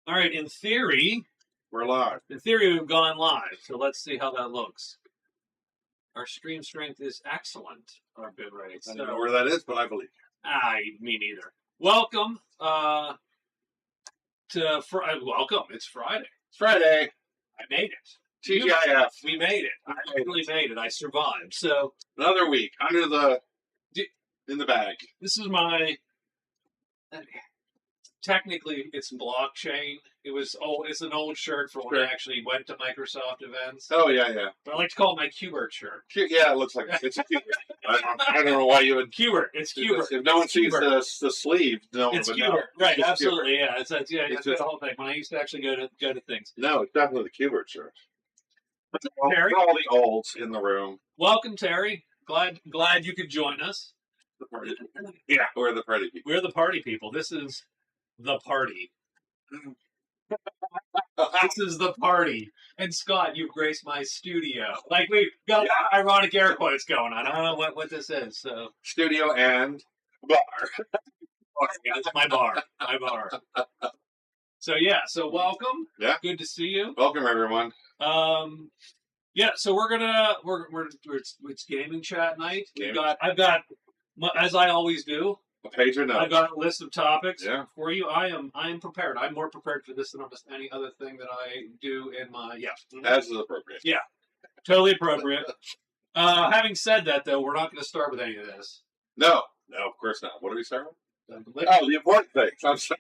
All right, in theory, We're live. we've gone live. So let's see how that looks. Our stream strength is excellent. Our bit rate. I don't know where that is, but I believe you. Me neither. Welcome welcome. It's Friday. It's Friday. I made it. TGIF. We made it. I really made it. I survived. So another week in the bag. this is my. Technically, it's blockchain. It's an old shirt for when I actually went to Microsoft events. Oh yeah. But I like to call it my Qbert shirt. Yeah, it looks like it's a Qbert. I don't know why you would. Qbert. It's Qbert. If no one sees the sleeve, no one it's would Qbert. know. Right? It's Absolutely. Qbert. Yeah. It's the whole thing. When I used to actually go to things. No, it's definitely the Qbert shirt. Terry? For all the olds in the room. Welcome, Terry. Glad you could join us. The party. Yeah, we're the party people. We're the party people. This is the party. This is the party. And Scott, you've graced my studio. Like we've got ironic air quotes going on. I don't know what this is. So studio and bar. That's my bar. My bar. So so welcome. Yeah. Good to see you. Welcome everyone. So it's gaming chat night. I've got as I always do. A page of notes. I've got a list of topics for you. I am prepared. I'm more prepared for this than almost any other thing that I do in my As is appropriate. Yeah. Totally appropriate. Having said that though, we're not gonna start with any of this. No, of course not. What do we start with? The important things. I'm sorry.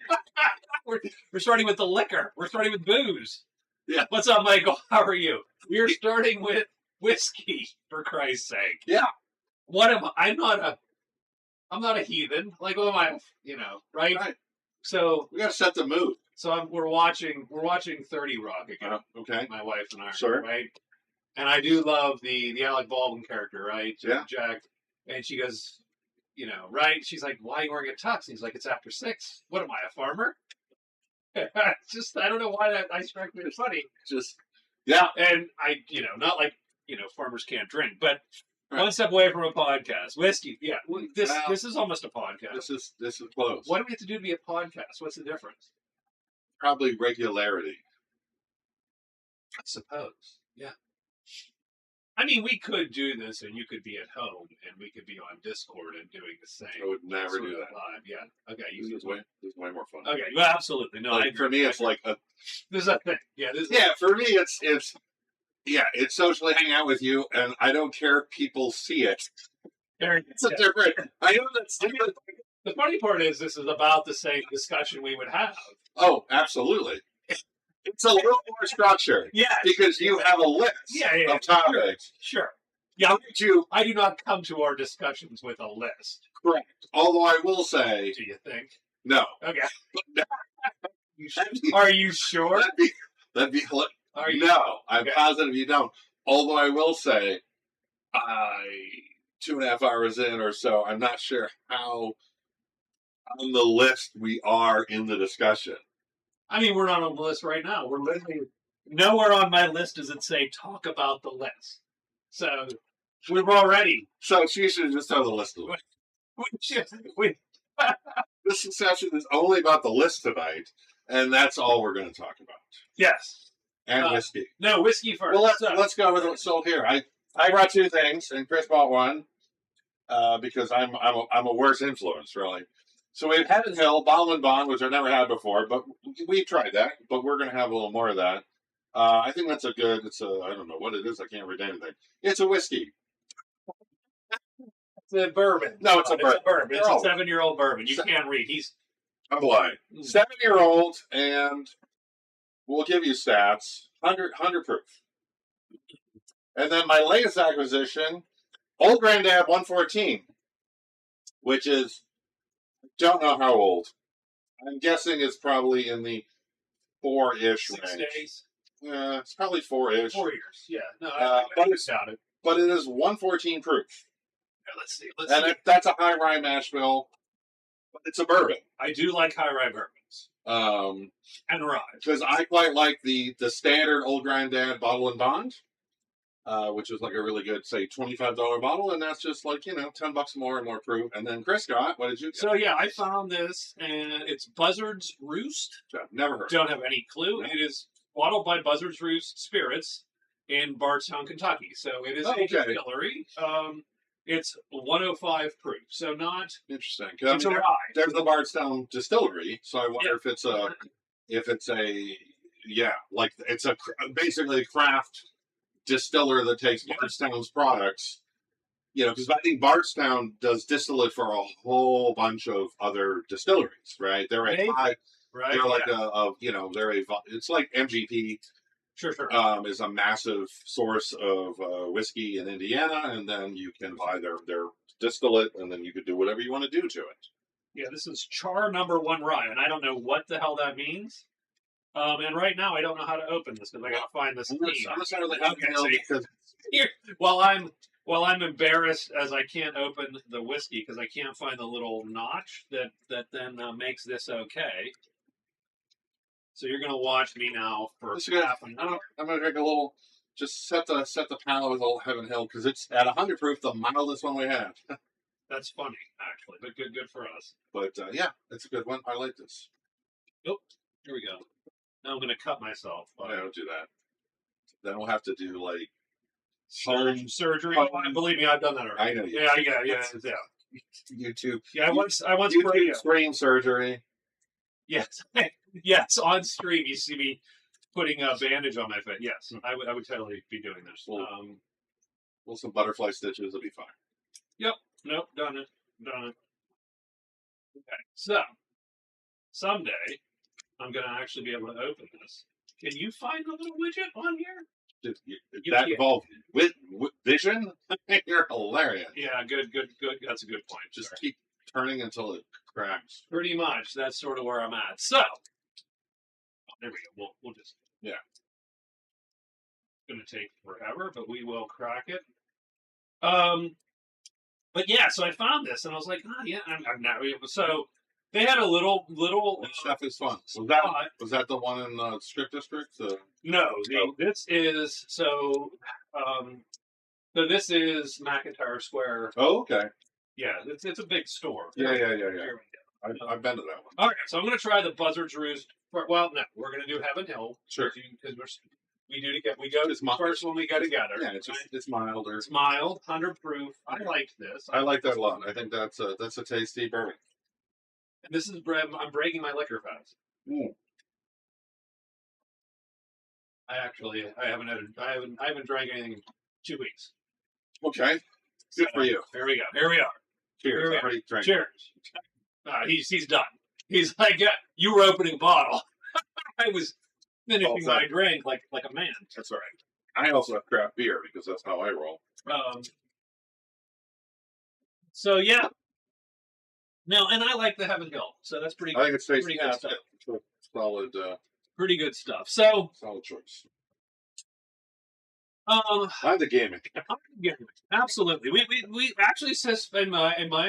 we're starting with the liquor. We're starting with booze. Yeah. What's up, Michael? How are you? We're starting with whiskey, for Christ's sake. Yeah. What am I? I'm not a heathen. Like, what am I? Right? Right. So we gotta set the mood. So we're watching 30 Rock again. Okay. My wife and I. Sure. Right. And I do love the Alec Baldwin character, right? Yeah. Jack. And she goes, right? She's like, "Why are you wearing a tux?" And he's like, "It's after 6. What am I, a farmer?" Just I don't know why that I strike me as funny. And I not like farmers can't drink, but. Right. One step away from a podcast. Whiskey. Yeah. This is almost a podcast. This is close. What do we have to do to be a podcast? What's the difference? Probably regularity. I suppose. Yeah. I mean, we could do this and you could be at home and we could be on Discord and doing the same. I would never do that. Live. Yeah. Okay. This is way more fun. Okay. Well, absolutely. No, for me, it's like this is a thing. Yeah. For me, it's socially hanging out with you, and I don't care if people see it. It's a different. I know that's different. The funny part is, this is about the same discussion we would have. Oh, absolutely. It's a little more structured. Yeah. Because you have a list of topics. Sure. Yeah. I do not come to our discussions with a list. Correct. Although I will say. Do you think? No. Okay. Are you sure? That'd be No, I'm positive you don't. Although I will say, 2.5 hours in or so, I'm not sure how on the list we are in the discussion. I mean, we're not on the list right now. We're literally nowhere on my list does it say talk about the list. So we're already. So she should just throw the list away. This session is only about the list tonight, and that's all we're going to talk about. Yes. And whiskey. No, whiskey first. Well, let's go with it. So here, I brought 2 things, and Chris bought one because I'm a worse influence, really. So we have Head and Hill, Bottle and Bond, which I've never had before, but we've tried that. But we're going to have a little more of that. I think that's I don't know what it is. I can't read anything. It's a whiskey. It's a bourbon. No, it's a bourbon. It's a 7-year-old bourbon. You can't read. I'm blind. 7-year-old, and we'll give you stats. 100 proof. And then my latest acquisition, Old Granddad 114, which is, don't know how old. I'm guessing it's probably in the 4-ish range. 6 days? Yeah, it's probably 4-ish. 4 years, yeah. No, I doubt it. But it is 114 proof. Yeah, let's see. That's a high rye mash bill, but it's a bourbon. I do like high rye bourbons. And rye. Because I quite like the standard Old Granddad Bottle and Bond. which is like a really good, say, $25 bottle, and that's just like $10 more and more proof. And then Chris got, what did you get? So yeah, I found this, and it's Buzzard's Roost. Never heard. Don't have any clue. No. It is bottled by Buzzard's Roost Spirits in Bardstown, Kentucky. So it is a distillery. It's 105 proof, so not interesting. It's a rye. There's the Bardstown Distillery, so I wonder if it's basically a craft distiller that takes Bardstown's products. Because I think Bardstown does distillate for a whole bunch of other distilleries, right? They're it's like MGP. Sure. Is a massive source of whiskey in Indiana, and then you can buy their distillate, and then you could do whatever you want to do to it. Yeah, this is Char No. 1 Rye, and I don't know what the hell that means. And right now I don't know how to open this because I gotta find this. While I'm embarrassed as I can't open the whiskey because I can't find the little notch that then makes this okay. So you're gonna watch me now for half an hour. I'm gonna drink a little. Just set the palate with old Heaven Hill because it's at 100 proof, the mildest one we have. That's funny, actually, but good for us. But yeah, it's a good one. I like this. Oh, here we go. Now I'm gonna cut myself. I don't do that. Then we'll have to do like surgery. Believe me, I've done that already. I know. Yeah. YouTube. Yeah, I once YouTube screen surgery. Yes. Yes, on stream you see me putting a bandage on my face. Yes, I would totally be doing this. Some butterfly stitches will be fine. Yep. Nope. Done it. Okay. So someday I'm gonna actually be able to open this. Can you find the little widget on here? That involved with vision? You're hilarious. Yeah. Good. That's a good point. Just keep turning until it cracks. Pretty much. That's sort of where I'm at. So. There we go. We'll just It's going to take forever, but we will crack it. But yeah, so I found this and I was like, I'm not. So they had a little. That stuff is fun. Was that the one in the Strip District? No, this is so. So this is McIntyre Square. Oh, okay. Yeah, it's a big store. Yeah. I've been to that one. All right, so I'm going to try the Buzzard's Roost. Well, no, we're going to do Heaven Hill. Sure. Because we go first when we go together. Yeah, it's milder. It's mild, 100 proof. I liked this. I like that a lot. I think that's a tasty bourbon. And this is I'm breaking my liquor fast. Mm. I haven't drank anything in 2 weeks. Okay. Good for you. Here we are. Cheers. Cheers. He's done. He's like, yeah, you were opening a bottle. I was finishing my drink like a man. That's all right. I also have craft beer because that's how I roll. So yeah. No, and I like the Heaven Hill, so that's pretty. I think it's tasty. Pretty good stuff. Solid. Pretty good stuff. So solid choice. I'm the gaming. Absolutely. We actually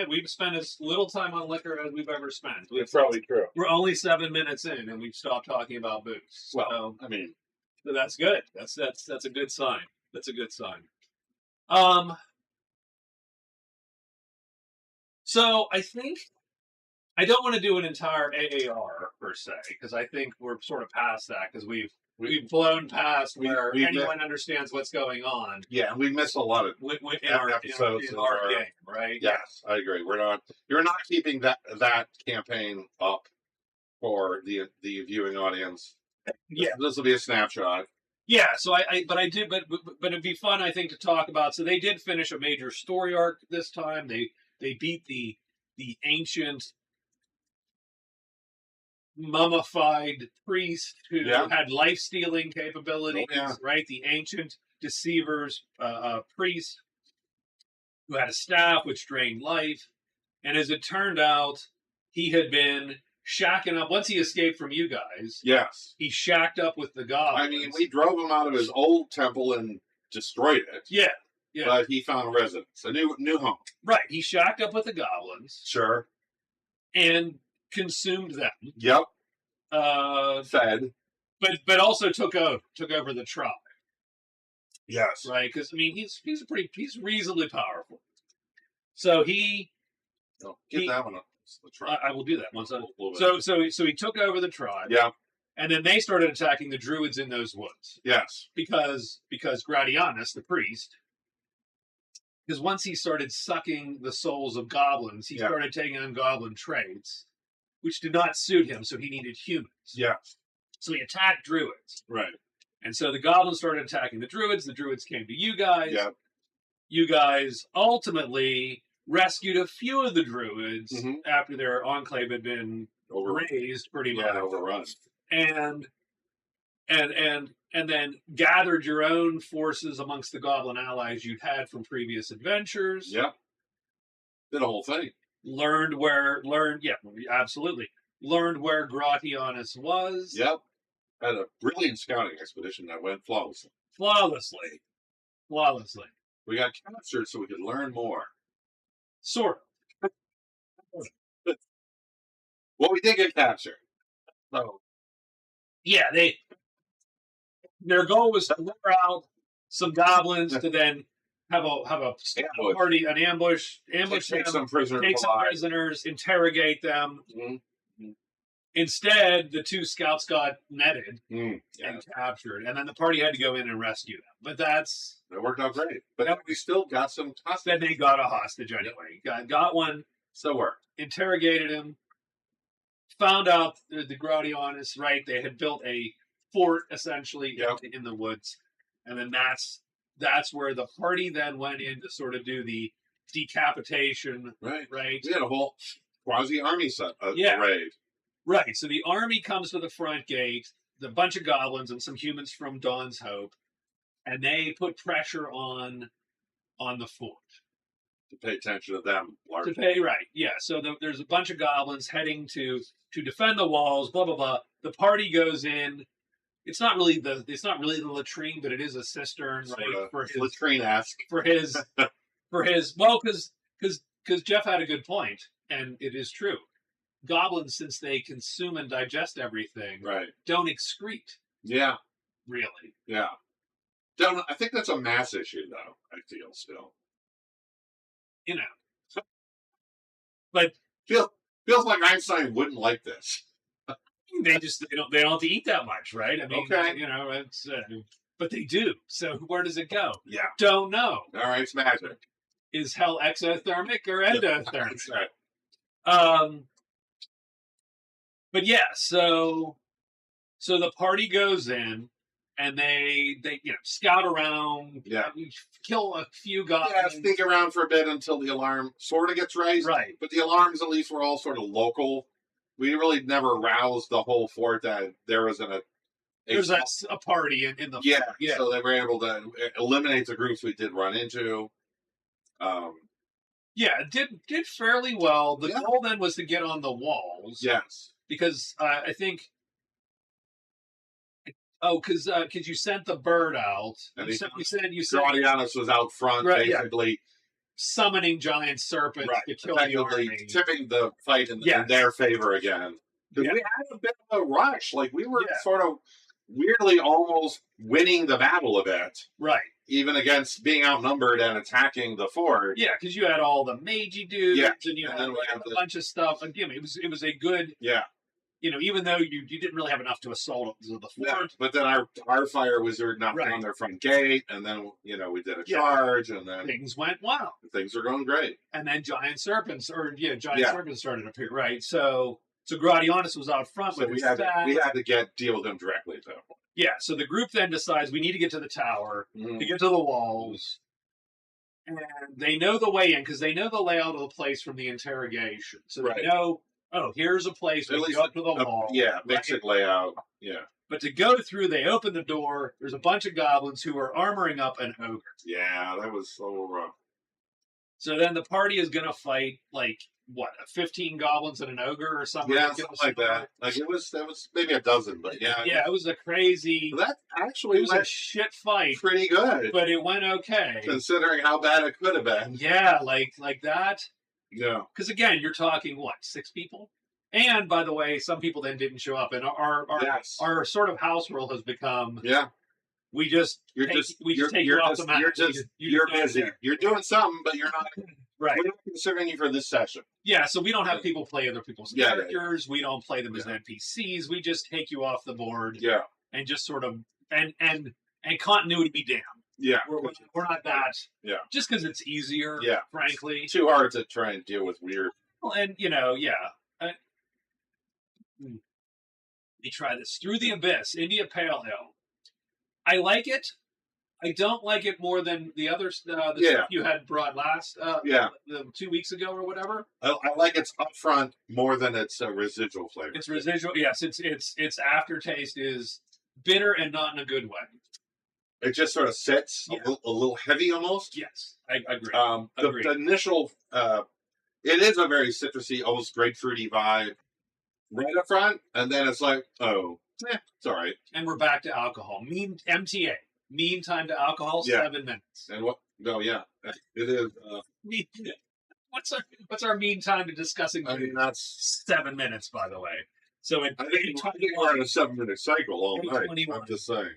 we've spent as little time on liquor as we've ever spent. It's probably true. We're only 7 minutes in, and we've stopped talking about booze. Well, so that's good. That's a good sign. That's a good sign. So I think I don't want to do an entire AAR per se because I think we're sort of past that because we've blown past where anyone understands what's going on. Yeah, we missed a lot of in our episodes in our game, right? Yes, I agree. You're not keeping that campaign up for the viewing audience. Yeah, this will be a snapshot. Yeah, so but it'd be fun, I think, to talk about. So they did finish a major story arc this time. They beat the ancient mummified priest who had life-stealing capabilities, right? The ancient deceiver's priest who had a staff which drained life. And as it turned out, he had been shacking up. Once he escaped from you guys, he shacked up with the goblins. I mean, we drove him out of his old temple and destroyed it. Yeah. But he found residence, a new home. Right. He shacked up with the goblins. Sure. And consumed them. Yep. Fed. But also took over the tribe. Yes. right? Because I mean, he's reasonably powerful. So he Get that one up. I will do that once. So he took over the tribe. Yeah. And then they started attacking the druids in those woods. Yes. Because Gratianus, the priest, because once he started sucking the souls of goblins, he started taking on goblin traits, which did not suit him, so he needed humans. Yes. So he attacked druids. Right. And so the goblins started attacking the druids. The druids came to you guys. Yep. You guys ultimately rescued a few of the druids after their enclave had been razed pretty much. Yeah, overrun. And then gathered your own forces amongst the goblin allies you'd had from previous adventures. Yep. Did a whole thing. Learned where Gratianus was. Yep. Had a brilliant scouting expedition that went flawlessly. Flawlessly. We got captured so we could learn more. Sort of. Well, we did get captured. So, yeah, their goal was to lure out some goblins to then have a party, an ambush take them, some prisoners, take some prisoners, interrogate them. Mm-hmm. Instead, the two scouts got netted and captured, and then the party had to go in and rescue them. But that worked out great. But we still got some hostages. Then they got a hostage anyway. Got one. So worked. Interrogated him. Found out the Gratianus, right? They had built a fort essentially in the woods, and then that's where the party then went in to sort of do the decapitation. Right. We had a whole quasi army raid. Right. So the army comes to the front gate, the bunch of goblins and some humans from Dawn's Hope, and they put pressure on the fort. To pay attention to them. Largely. So there's a bunch of goblins heading to defend the walls. Blah blah blah. The party goes in. It's not really the latrine, but it is a cistern, right? For his latrine-esque. For his well, because Jeff had a good point, and it is true. Goblins, since they consume and digest everything, don't excrete. Yeah. Really. Yeah. I think that's a mass issue, though. I feel still. But feels like Einstein wouldn't like this. they don't have to eat that much, right? I mean, it's but they do. So where does it go? Yeah. Don't know. All right, it's magic. Is hell exothermic or endothermic? That's right. But yeah, so the party goes in and they scout around, kill a few goblins. Yeah, sneak around for a bit until the alarm sort of gets raised. Right. But the alarms at least were all sort of local. We really never roused the whole fort that there was a party in the fort. Yeah. So they were able to eliminate the groups we did run into. It did fairly well. The goal then was to get on the walls. Yes. Because I think, because you sent the bird out. And you said Gratianus was out front, basically summoning giant serpents to kill the army, tipping the fight in their favor again. Because we had a bit of a rush, like we were sort of weirdly almost winning the battle a bit, right? Even against being outnumbered and attacking the fort. Yeah, because you had all the magey dudes, and you had a bunch of stuff. Again, it was a good even though you didn't really have enough to assault the fort. Yeah, but then our fire wizard knocked on their front gate, and then we did a charge, and then things went well. Things are going great. And then giant serpents serpents started to appear. Right, so Gratianus was out front with his staff. We had to deal with him directly, though. Yeah, so the group then decides we need to get to the tower, to get to the walls. And they know the way in because they know the layout of the place from the interrogation. So they know, here's a place where we go up to the wall. Yeah, basic layout. Yeah. But to go through, they open the door. There's a bunch of goblins who are armoring up an ogre. Yeah, that was so rough. So then the party is going to fight, 15 goblins and an ogre or something? Yeah, something like that. That was maybe a dozen, but yeah. Yeah, it was a crazy... That actually was a shit fight. Pretty good. But it went okay. Considering how bad it could have been. Yeah, like that. Yeah. Because again, you're talking, 6 people? And, by the way, some people then didn't show up. And our sort of house rule has become... Yeah. We just You're take, just we just you're take you're you off just the map. you're not busy. there. You're doing something, but you're not. Right. We're not considering you for this session. Yeah, so we don't have people play other people's Yeah, characters. We don't play them as NPCs. We just take you off the board Yeah, and just sort of and continuity be damned. yeah, We're not that. Yeah. Just because it's easier. Yeah. Frankly. too hard to try and deal with weird. Well, and let me try this. Through the Abyss, India Pale Ale. I like it. I don't like it more than the other stuff you had brought last, the 2 weeks ago or whatever. I like its upfront more than its residual flavor. Its residual, yes. Its aftertaste is bitter and not in a good way. It just sort of sits a little heavy almost. Yes, I agree. The initial, it is a very citrusy, almost grapefruity vibe right up front, and then it's like, it's all right. And we're back to alcohol. MTA. Mean time to alcohol, 7 minutes. And what? No, yeah, it is. What's our mean time to discussing? I mean, that's 7 minutes, by the way. So I think we're in a 7-minute cycle all night. I'm just saying.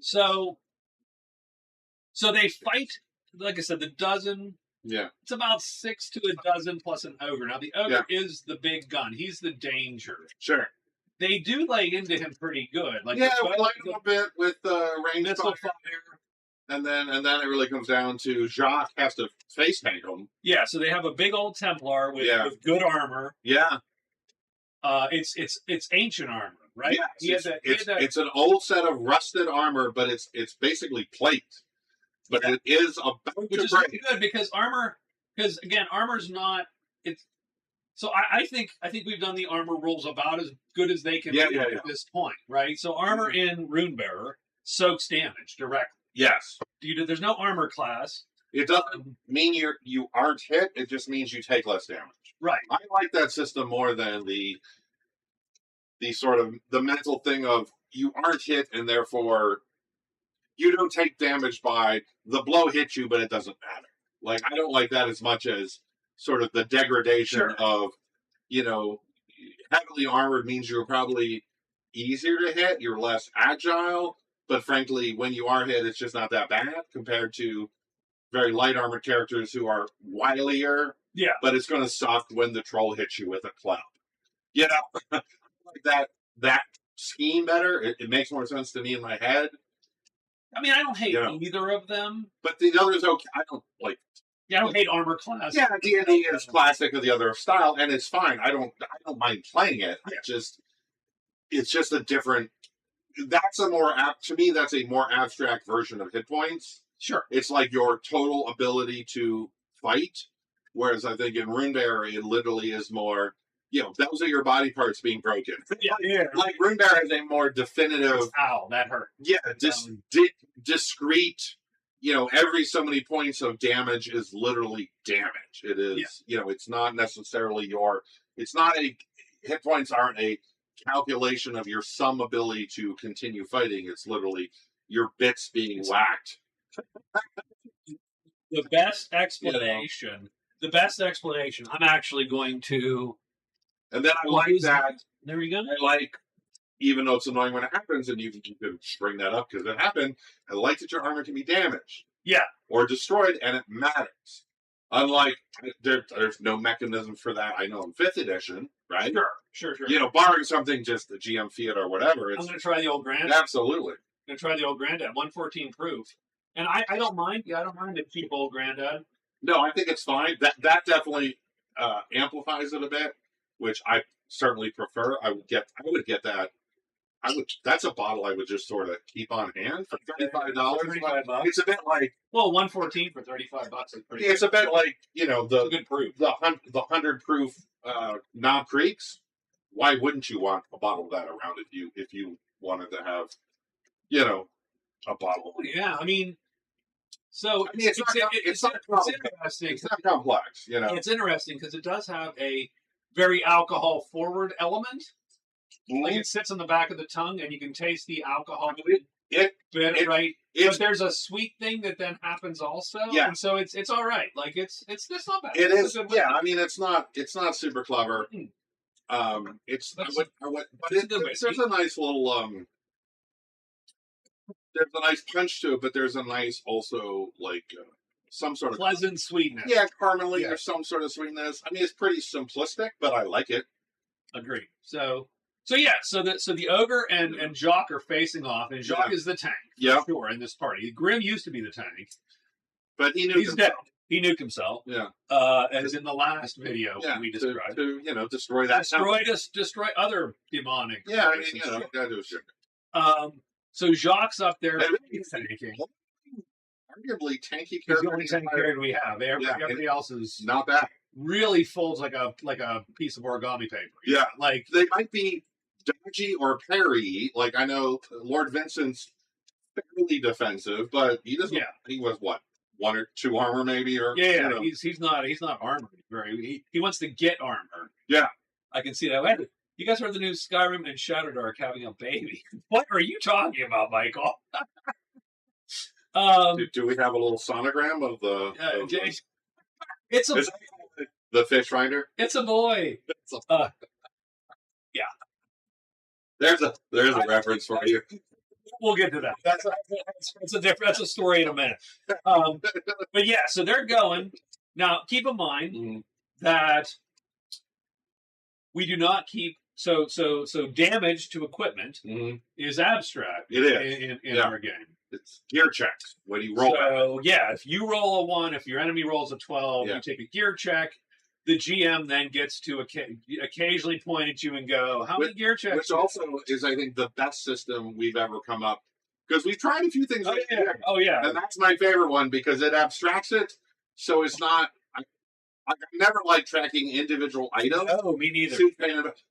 So they fight. Like I said, the dozen. Yeah. It's about 6 to a dozen plus an ogre. Now the ogre is the big gun. He's the danger. Sure. They do lay into him pretty good. Like we like him a bit with range missile fire. And then it really comes down to Jacques has to face tank him. Yeah, so they have a big old Templar with good armor. Yeah. It's ancient armor, right? Yeah. It's an old set of rusted armor, but it's basically plate. But it is about which to is break. really good because armor's not. It's so I think we've done the armor rules about as good as they can do at this point, right? So armor in Runebearer soaks damage directly. Yes. There's no armor class. It doesn't mean you aren't hit. It just means you take less damage. Right. I like that system more than the sort of the mental thing of you aren't hit and therefore you don't take damage by the blow hits you, but it doesn't matter. Like I don't like that as much as sort of the degradation of, heavily armored means you're probably easier to hit. You're less agile, but frankly, when you are hit, it's just not that bad compared to very light armored characters who are wilier. Yeah. But it's going to suck when the troll hits you with a club. Like that scheme better. It makes more sense to me in my head. I mean, I don't hate either of them. But the other's okay. I don't like. Yeah, I don't hate armor class. Yeah, D&D is classic of the other style, and it's fine. I don't mind playing it. It's just a different. That's a more to me. That's a more abstract version of hit points. Sure, it's like your total ability to fight. Whereas I think in Runebearer, it literally is more. Those are your body parts being broken. Yeah. Like Runebearer has a more definitive. Ow, that hurt. Yeah, discrete. Every so many points of damage is literally damage. It is, it's not necessarily it's not hit points aren't a calculation of your sum ability to continue fighting. It's literally your bits being whacked. The best explanation, I'm actually going to. And then I like that. There you go. I like, even though it's annoying when it happens, and you can bring that up because it happened, I like that your armor can be damaged. Yeah. Or destroyed, and it matters. Unlike, there's no mechanism for that, I know, in 5th edition, right? Sure. Barring something just the GM Fiat or whatever. I'm going to try the old Granddad. Absolutely. I'm going to try the old Granddad, 114 proof. And I don't mind. Yeah, I don't mind the cheap old Granddad. No, I think it's fine. That definitely amplifies it a bit, which I certainly prefer. I would get that. That's a bottle I would just sort of keep on hand for $35. $35. It's a bit like 114 for $35 is pretty. It's a bit like the good proof, the 100 proof Knob Creeks. Why wouldn't you want a bottle of that around if you wanted to have a bottle? Yeah, I mean, so it's not interesting. It's not complex, It's interesting because it does have a very alcohol forward element. Like it sits on the back of the tongue, and you can taste the alcohol. Right? But there's a sweet thing that then happens also. Yeah. And so it's all right. Like it's not bad. It is. Yeah. I mean, it's not super clever. There's a nice little there's a nice punch to it, but there's a nice also like some sort of pleasant sweetness. Yeah, caramely or some sort of sweetness. I mean, it's pretty simplistic, but I like it. Agreed. So the ogre and Jock are facing off, and Jock is the tank. Sure, in this party. Grim used to be the tank, but he's dead. He nuked himself. Yeah. As in the last video we described. To destroy that. Destroy other demonic. Yeah, I mean, gotta do shit. So Jacques up there tanking. Arguably tanky character. He's the only tanky character we have. Everybody else is not bad. Really folds like a piece of origami paper. Yeah. Like they might be dodgy or parry. Like I know Lord Vincent's fairly defensive, but he doesn't. Yeah. He was what? 1 or 2 armor maybe, or he's not armored. He wants to get armor. Yeah, I can see that. Wait, you guys heard the news? Skyrim and Shadowdark having a baby. What are you talking about, Michael? Do we have a little sonogram of the? It's the fish finder. It's a boy. Yeah. There's a reference for you. We'll get to that. That's a story in a minute. But yeah, so they're going. Now, keep in mind that we do not keep so damage to equipment is abstract. It is in our game. It's gear checks when you roll. So if you roll a 1, if your enemy rolls a 12, you take a gear check. The GM then gets to occasionally point at you and go, how many gear checks? Which also is, I think, the best system we've ever come up. Because we've tried a few things. Oh, yeah. And that's my favorite one because it abstracts it. So it's not... I never liked tracking individual items. No, me neither.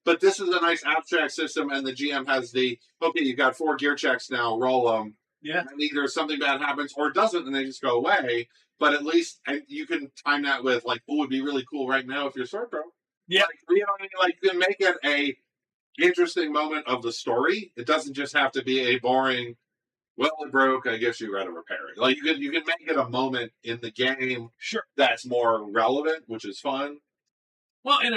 But this is a nice abstract system, and the GM has you've got 4 gear checks now, roll them. Yeah. And either something bad happens or it doesn't, and they just go away. But at least you can time that with, like, it'd be really cool right now if you're sword pro. Yeah. You can make it a interesting moment of the story. It doesn't just have to be a boring, well, it broke, I guess you got to repair it. Like, you can make it a moment in the game that's more relevant, which is fun. Well, and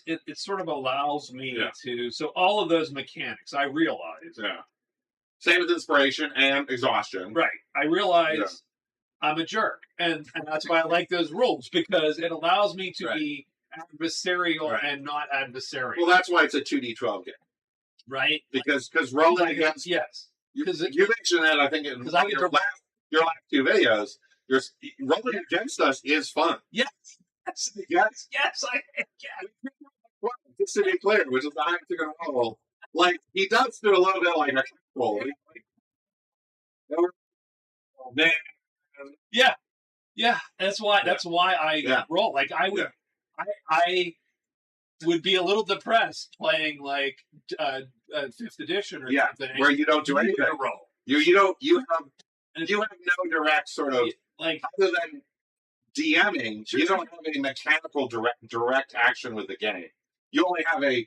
it sort of allows me to, so all of those mechanics, I realize. Yeah. Same with inspiration and exhaustion. Right. I realize I'm a jerk. And that's why I like those rules, because it allows me to be adversarial and not adversarial. Well, that's why it's a 2d12 game. Right? Because rolling against... Yes. You mentioned that, I think, in your last 2 videos, rolling against us is fun. Yes. Yes. Yes, Well, just to be clear, which is the high ticket roll, like, he does do a little bit like a roll. Man. Yeah. Yeah. That's why I roll. Like, I would be a little depressed playing like 5th edition or something. Where you don't do anything. Roll. You have no direct sort of, like, other than DMing, you don't have any mechanical direct action with the game. You only have a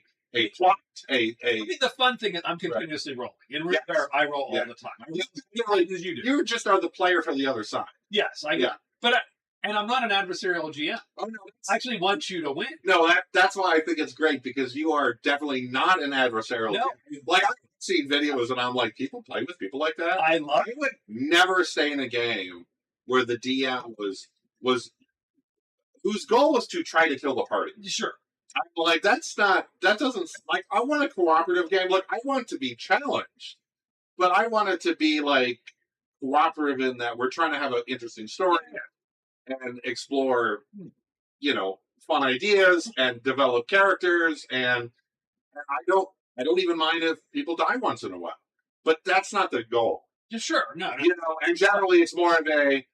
plot. I think the fun thing is I'm continuously rolling. In Runebearer, I roll all the time. You just are the player for the other side. Yes, I get it. But and I'm not an adversarial GM. Oh no, I actually want you to win. No, that's why I think it's great, because you are definitely not an adversarial GM. Like, I've seen videos and I'm like, people play with people like that. I would never stay in a game where the DM was whose goal was to try to kill the party. Sure. I'm like, that doesn't, like, I want a cooperative game. Look, I want to be challenged, but I want it to be, like, cooperative in that we're trying to have an interesting story and explore, fun ideas and develop characters. And I don't even mind if people die once in a while, but that's not the goal. Sure. No. And generally it's more of a,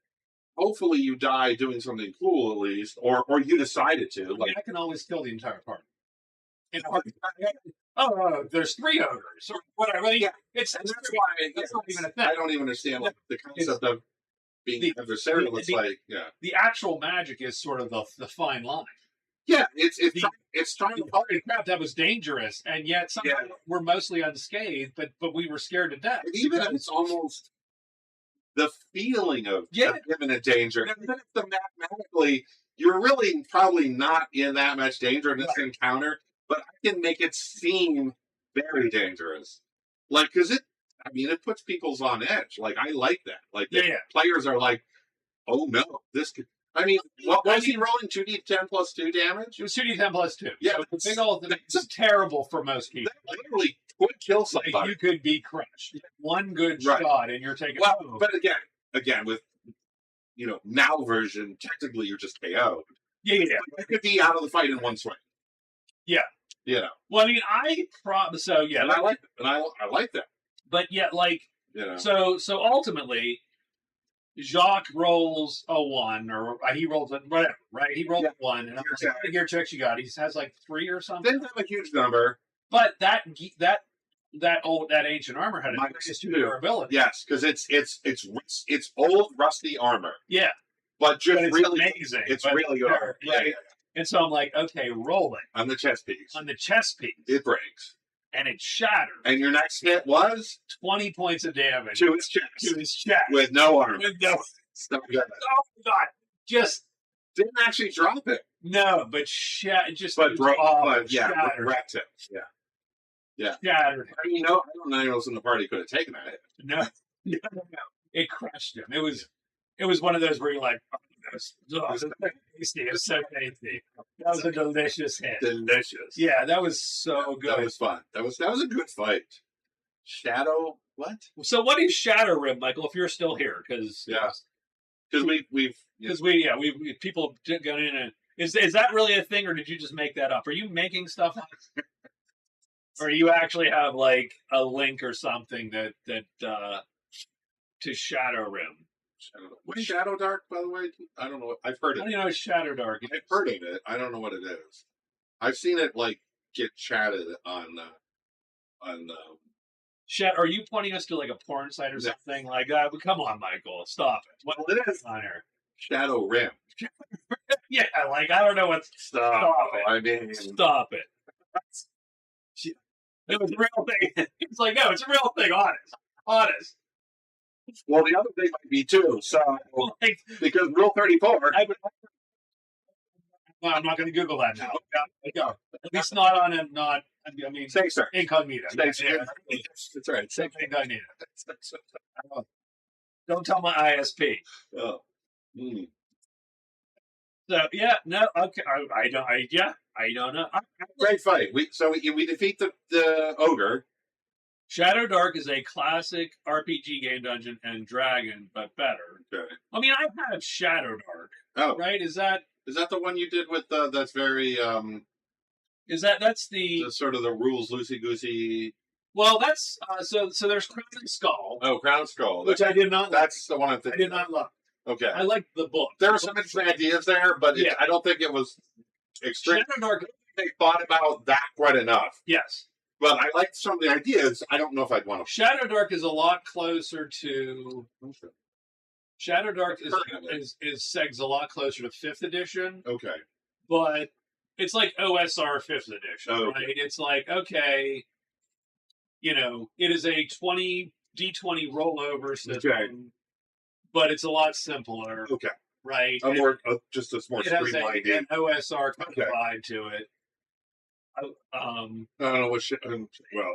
hopefully you die doing something cool at least, or you decided to. Like, I can always kill the entire party. There's 3 ogres or whatever. Yeah, that's why that's not even a thing. I don't even understand the concept of being adversarial. The actual magic is sort of the fine line. Yeah, it's trying to party crap that was dangerous, and yet somehow we're mostly unscathed, but we were scared to death. And even if it's almost the feeling of imminent danger, and even if mathematically you're really probably not in that much danger in this encounter, but I can make it seem very dangerous. Like, because I mean, it puts people's on edge. Like, I like that. Like, Yeah. players are like, oh no, this could. I mean, what was he rolling? 2d10 plus 2 damage? It was 2d10 plus 2. Yeah, so the big old thing is terrible for most people. That literally could kill somebody. Like, you could be crushed. One good Right. shot and you're taking. Well, but again, with now version, technically you're just KO'd. Yeah. It could be out of the fight in one swing. Yeah. Well, I mean, And I like it. And I like that. But yet, like, You know. so ultimately, Jacques rolls a 1, or he rolls a whatever, right? He rolls a 1, and I'm like, how many gear checks you got? He has like 3 or something. Didn't have a huge number. But that ancient armor had a -2 durability. Yes, because it's old rusty armor. Yeah. But just But it's really amazing. It's but really good. right? Yeah. And so I'm like, okay, roll it On the chest piece. on the chest piece, It breaks. and it shattered. And your next hit was 20 points of damage to his chest. to his chest. With no armor. With no. So good. Oh my god! Just Didn't actually drop it. no, but But broke. But shattered. wrecked him. Yeah. Shattered. I mean, no one else in the party could have taken that hit. No. It crushed him. It was one of those where you're like, oh, this is so tasty. It's so tasty. That was a delicious hit. Delicious. Yeah, that was so good. That was fun. That was a good fight. Shadow what? So what is Shadow Rim, Michael? If you're still here, because Because we've we people got in and is that really a thing, or did you just make that up? Are you making stuff up? Or you actually have like a link or something that to Shadow Rim? What's Shadow Dark, by the way? I don't know. I've heard How it. do you know it's Shadow Dark? I've heard of it. I don't know what it is. I've seen it like get chatted on. Are you pointing us to like a porn site or something like that? But come on, Michael, stop it. What it is on here? Shadow Rim. Yeah, like I don't know what's Stop it. it. I mean, Stop it. It was a real thing. It's like, no, it's a real thing. Honest. well, the other thing might be too. So Like, because Rule 34. no, I'm not going to Google that now. Go. At least not on a not. I mean, Say sir. incognito. Thanks. Yeah. That's right. Same incognito. Don't tell my ISP. Oh. Mm. So yeah, no, okay. I don't know. Great fight. We defeat the ogre. Shadow Dark is a classic RPG game, Dungeon and Dragon, but better. Okay. I mean, I've had Shadow Dark. Oh, Right? Is that the one you did with that's very that's the sort of the rules loosey goosey? well, that's so there's Crown and Skull, Oh, Crown Skull. which I did not. That's the one I'm I thinking. did not love. Okay. I liked the book. There were some interesting ideas there, but Yeah. I don't think it was extreme. Shadow Dark. They thought about that quite enough. Yes. But I liked some of the ideas. I don't know if I'd want to. Shadow Dark is a lot closer to. Shadow Dark is segs a lot closer to 5th edition, Okay. but it's like OSR 5th edition, Oh, okay. right? It's like, okay, it is a 20 D20 rollover system, Okay. but it's a lot simpler, Okay. right? Just a more It has streamlined. an OSR kind Okay. of vibe to it. I don't know what shit. Well,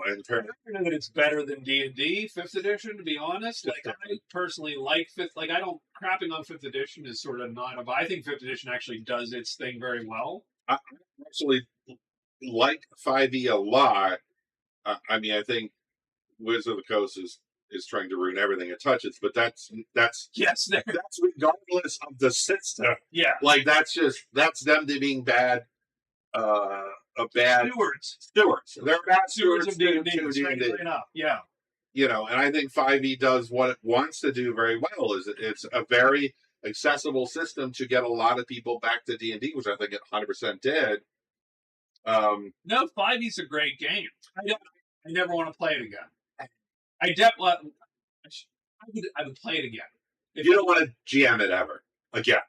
and I don't know that it's better than D&D 5th edition, to be honest. Like, Fifth I personally like 5th. Like, I don't crapping on 5th edition is sort of not. I think 5th edition actually does its thing very well. I actually like 5e a lot. I mean, I think Wizard of the Coast is trying to ruin everything it touches, but that's Yes, that's regardless of the system. yeah. Like that's them being bad. Bad stewards. They're bad stewards of D&D. to Strangely D&D. enough, yeah. And I think 5e does what it wants to do very well. Is it's a very accessible system to get a lot of people back to D&D, which I think it 100% did. No, 5e's a great game. I never want to play it again. I definitely. I would play it again. You don't want to GM it ever again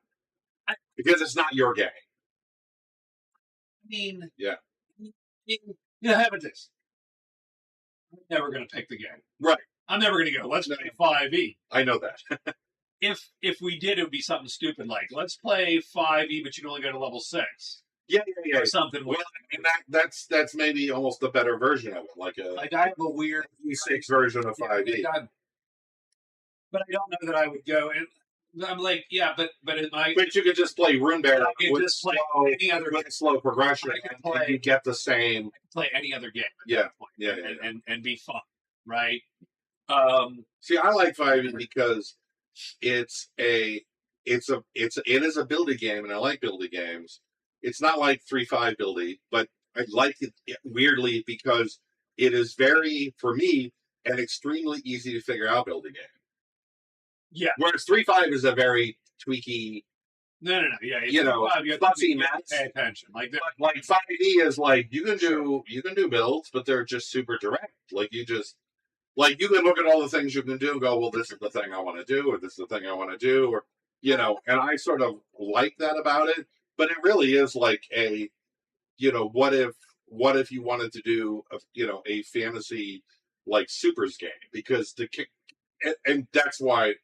because it's not your game. I mean, Yeah. How about this? I'm never going to pick the game. Right. I'm never going to go, let's play 5e. I know that. If we did, it would be something stupid like, let's play 5e, but you can only go to level 6. Yeah. or something. Well, I mean, that's maybe almost a better version of it, like a Like I have a weird E6 version of 5e. but I don't know that I would go. And I'm like, yeah, but it might. But you could just play Runebearer I could with just play any other with slow progression, I could and play- you get the same. play any other game. At Yeah, that point, yeah. and be fun, right? See, I like 5e because it is a building game, and I like building games. It's not like 3.5 building, but I like it weirdly because it is very, for me, an extremely easy to figure out building game. Yeah. Whereas 3.5 is a very tweaky. No. Yeah. You know, fussy mess. Pay attention. Like 5e is like you can do builds, but they're just super direct. Like you can look at all the things you can do and go, well, this is the thing I want to do, or this is the thing I want to do, or and I sort of like that about it. But it really is like a, what if you wanted to do a fantasy like supers game, because and that's why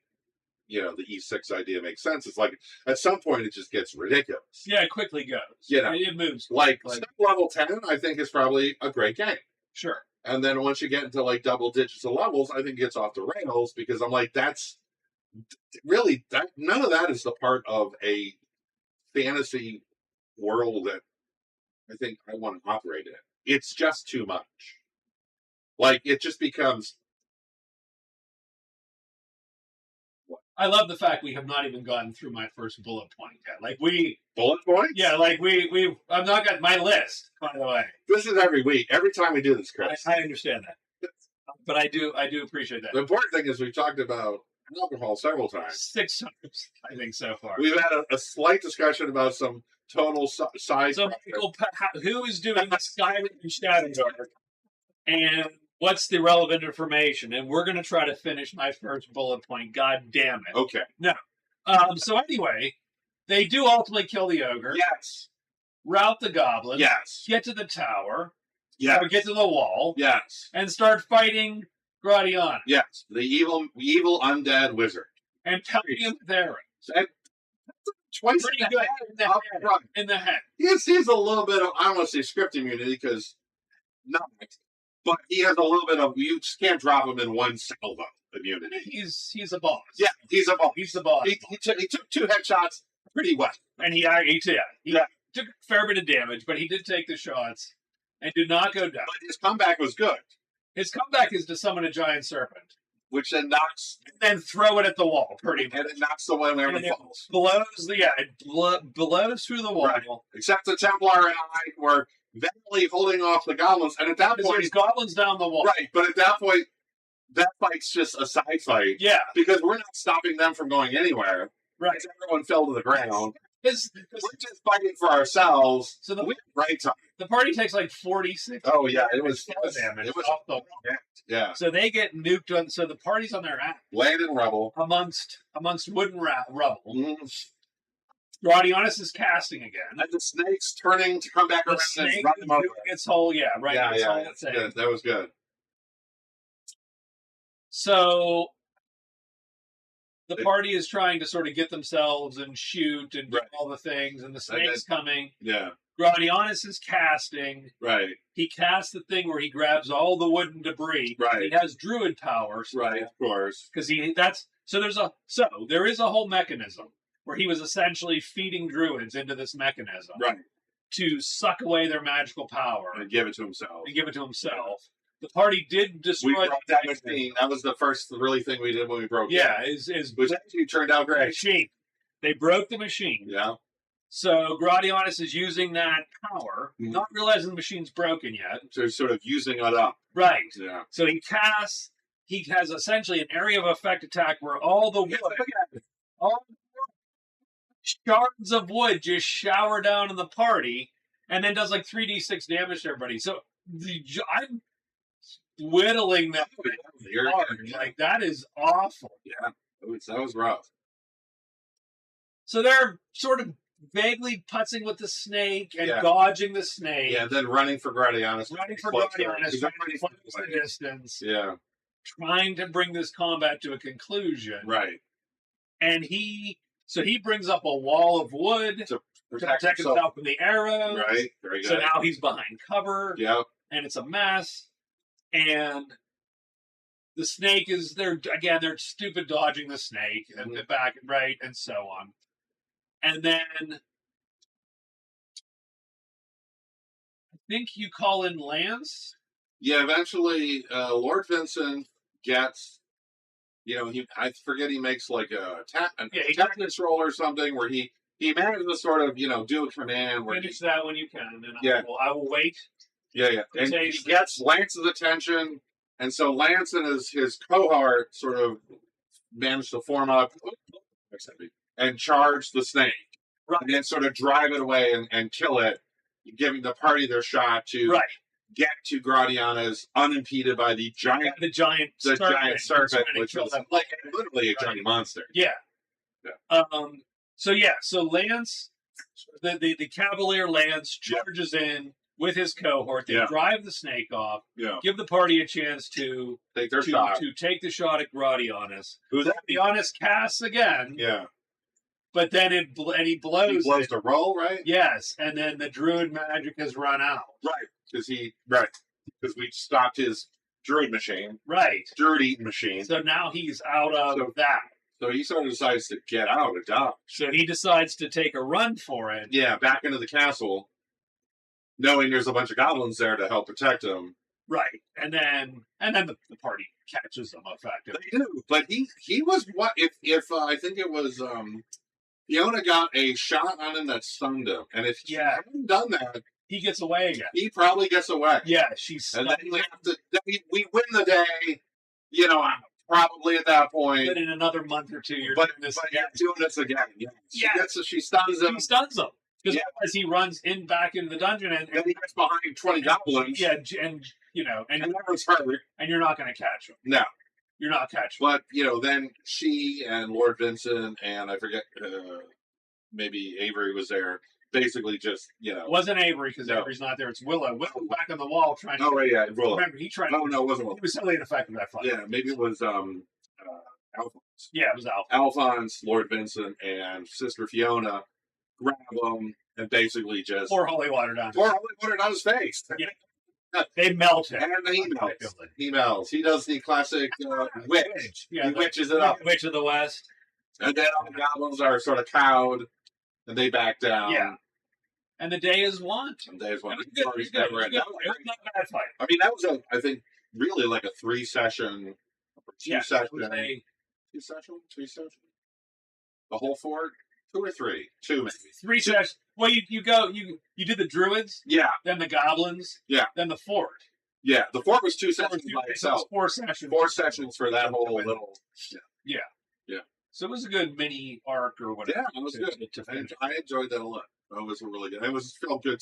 the E6 idea makes sense. It's like at some point it just gets ridiculous. Yeah, it quickly goes. It moves. Like step level 10, I think is probably a great game. Sure. And then once you get into like double digits of levels, I think it gets off the rails, because I'm like, that's really none of that is the part of a fantasy world that I think I want to operate in. It's just too much. Like it just becomes. I love the fact we have not even gotten through my first bullet point yet. Like bullet points? Yeah, like I've not got my list, by the way. This is every week, every time we do this, Chris. I understand that, but I do appreciate that. The important thing is we've talked about alcohol several times. 6 times, I think, so far. We've had a slight discussion about some total size. So, Michael, who is doing the Skyrim and Shadowdark, and what's the relevant information? And we're going to try to finish my first bullet point. God damn it. Okay. No. So anyway, they do ultimately kill the ogre. Yes. Rout the goblin. Yes. Get to the tower. Yes. Or get to the wall. Yes. And start fighting Gratiana. Yes. The evil undead wizard. And pelting him with arrows. And twice pretty good in the head. He's a little bit of, I don't want to say script immunity, because not. But he has a little bit of, you just can't drop him in one salvo immunity. He's a boss. Yeah, he's a boss. He's the boss. He took 2 headshots pretty well. And he took a fair bit of damage, but he did take the shots and did not go down. But his comeback was good. His comeback is to summon a giant serpent. Which then knocks... And then throw it at the wall, pretty much. And it knocks the one whenever it falls. Blows through the wall. Right. Except the Templar and I were vehemently holding off the goblins, and at that point... There's goblins down the wall. Right, but at that point, that fight's just a side fight. Yeah. Because we're not stopping them from going anywhere. Right. Everyone fell to the ground. We're just fighting for ourselves. So we had a great time. The party takes like 46. Oh yeah, it was damage. It was off the wall. Yeah. So they get nuked on. So the party's on their ass. Land and rubble amongst wooden rubble. Mm-hmm. Gratianus is casting again. And the snake's turning to come back around and run them over. Its whole right. Yeah. Good. That was good. So the party is trying to sort of get themselves and shoot and do all the things, and the snake's coming. Yeah. Gratianus is casting. Right. He casts the thing where he grabs all the wooden debris. Right. He has druid powers. Right, of course. Because there is a whole mechanism where he was essentially feeding druids into this mechanism. Right. To suck away their magical power. And give it to himself. The party did destroy. We broke that machine. That was the first really thing we did when we broke it. Yeah, which actually turned out great. Machine. They broke the machine. Yeah. So Gratianus is using that power, not realizing the machine's broken yet. So he's sort of using it up. Right. Yeah. So he has essentially an area of effect attack where all the shards of wood just shower down in the party, and then does like 3d6 damage to everybody. So I'm whittling that hard. Like that is awful. Yeah, that was rough. So they're sort of vaguely putzing with the snake and dodging the snake. Yeah, then running for Gratianus. Trying to close the distance. Yeah. Trying to bring this combat to a conclusion. Right. And he brings up a wall of wood. protect himself from the arrows. Right. Very good. So now he's behind cover. Yep. And it's a mess. And the snake is they're stupid dodging the snake and the back right and so on. And then I think you call in Lance. Yeah, eventually Lord Vincent gets, I forget, he makes like a tactics roll or something where he manages to sort of, do a command. Where finish that when you can, and then I will wait. Yeah. And he gets Lance's attention, and so Lance and his cohort sort of manage to form up and charge the snake. Right. And then sort of drive it away and kill it, giving the party their shot to get to Gradiana's unimpeded by the giant serpent, which was like literally a giant monster. Yeah. So Lance, the Cavalier Lance charges in with his cohort. They drive the snake off. Yeah. Give the party a chance to take their shot. To take the shot at Gradiana's. Gradiana's casts again. Yeah. But then he blows. He blows the roll, right? Yes, and then the druid magic has run out. Right, because we stopped his druid machine. Right, druid eating machine. So now he's out of that. So he sort of decides to get out of Dodge. So he decides to take a run for it. Yeah, back into the castle, knowing there's a bunch of goblins there to help protect him. Right, and then the party catches him effectively. They do, but he was what if I think it was Fiona got a shot on him that stunned him, and if he hadn't done that, he gets away again. He probably gets away. Yeah, she's and then we win the day. Probably at that point. But in another month or two, you're doing this again. Yeah. She stuns him. She stuns him. Because as he runs back into the dungeon and he gets behind 20 goblins. Yeah, and everyone's hurt. And you're not going to catch him. No. You're not catching him. But, then she and Lord Vincent and I forget, maybe Avery was there. Basically just, It wasn't Avery because Avery's not there. It's Willow. Willow back on the wall trying to... Oh, right, yeah. Willow. Remember, he tried... No, it wasn't Willow. He was totally ineffective that fight. Yeah, maybe it was Alphonse. Yeah, it was Alphonse. Alphonse, Lord Vincent, and Sister Fiona grab him and basically just... Pour holy water down his face. Yeah. They melt him. And he melts. He does the classic witch. Yeah, he witches it up. Witch of the West. And then all the goblins are sort of cowed, and they back down. Yeah. And the day is won. And the day is won. It was not a bad fight. I mean, that was I think, really like a 3-session, 2-session. 2-session? The whole fort? 2 or 3? 2 maybe. 3 sessions. Well, you did the druids. Yeah. Then the goblins. Yeah. Then the fort. Yeah, the fort was 2 sessions by itself. 4 sessions. 4 sessions for that whole little. Yeah. So it was a good mini arc or whatever. Yeah, it was good. I enjoyed that a lot. It was really good. It felt good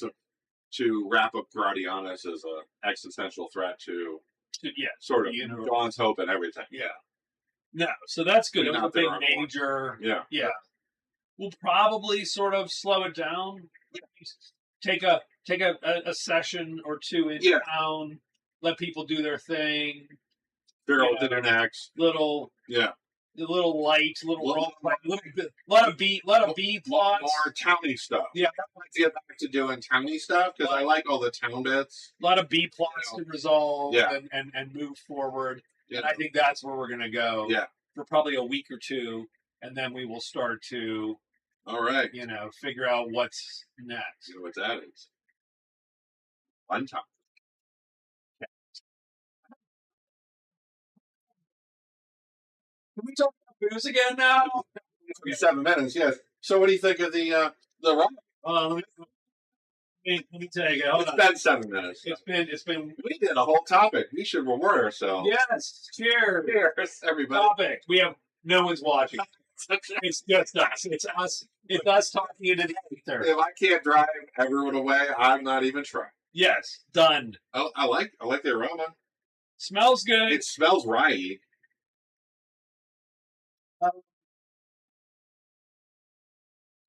to wrap up Gradiana's as an existential threat to sort of Dawn's hope and everything. Yeah. No, so that's good. It was a big major. Yeah. We'll probably sort of slow it down. Take a session or 2 in town. Let people do their thing. Figure out what to do next. A little light, role play, a lot of B plots. More towny stuff. Yeah. I'd like to get back to doing towny stuff because I like all the town bits. A lot of B plots to resolve and move forward. And I think that's where we're going to go for probably a week or 2. And then we will start to, figure out what's next. You know what that is? Fun time. Can we talk about booze again now? 7 minutes, yes. So what do you think of the rock? Let me take it. Hold it's on. Been 7 minutes. It's been. We did a whole topic. We should reward ourselves. Yes. Cheers. Cheers, everybody. Topic. We have no one's watching. It's just us. It's us. It's us talking into the ether. If I can't drive everyone away, I'm not even trying. Yes. Done. I like the aroma. Smells good. It smells rye.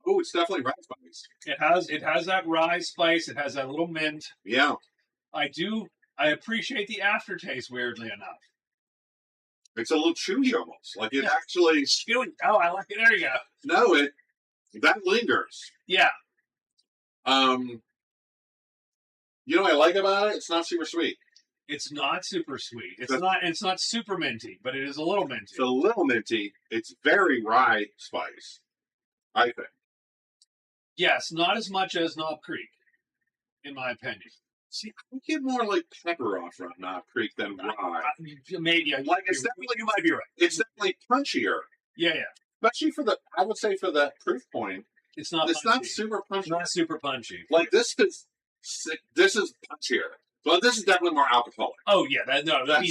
Oh, it's definitely rye spice. It has that rye spice. It has that little mint. Yeah. I appreciate the aftertaste, weirdly enough. It's a little chewy almost. Like it actually chewy. Oh, I like it. There you go. No, that lingers. Yeah. You know what I like about it? It's not super sweet. It's not super sweet. It's not super minty, but it is a little minty. It's a little minty. It's very rye spice, I think. Yes, not as much as Knob Creek, in my opinion. See, I get more like pepper off from Knob Creek than rye. Maybe. Like it's definitely, you might be right. It's definitely punchier. Yeah. Especially I would say for that proof point, it's not super punchy. It's not super punchy. Like this is punchier. But this is definitely more alcoholic. Oh yeah, that's all right.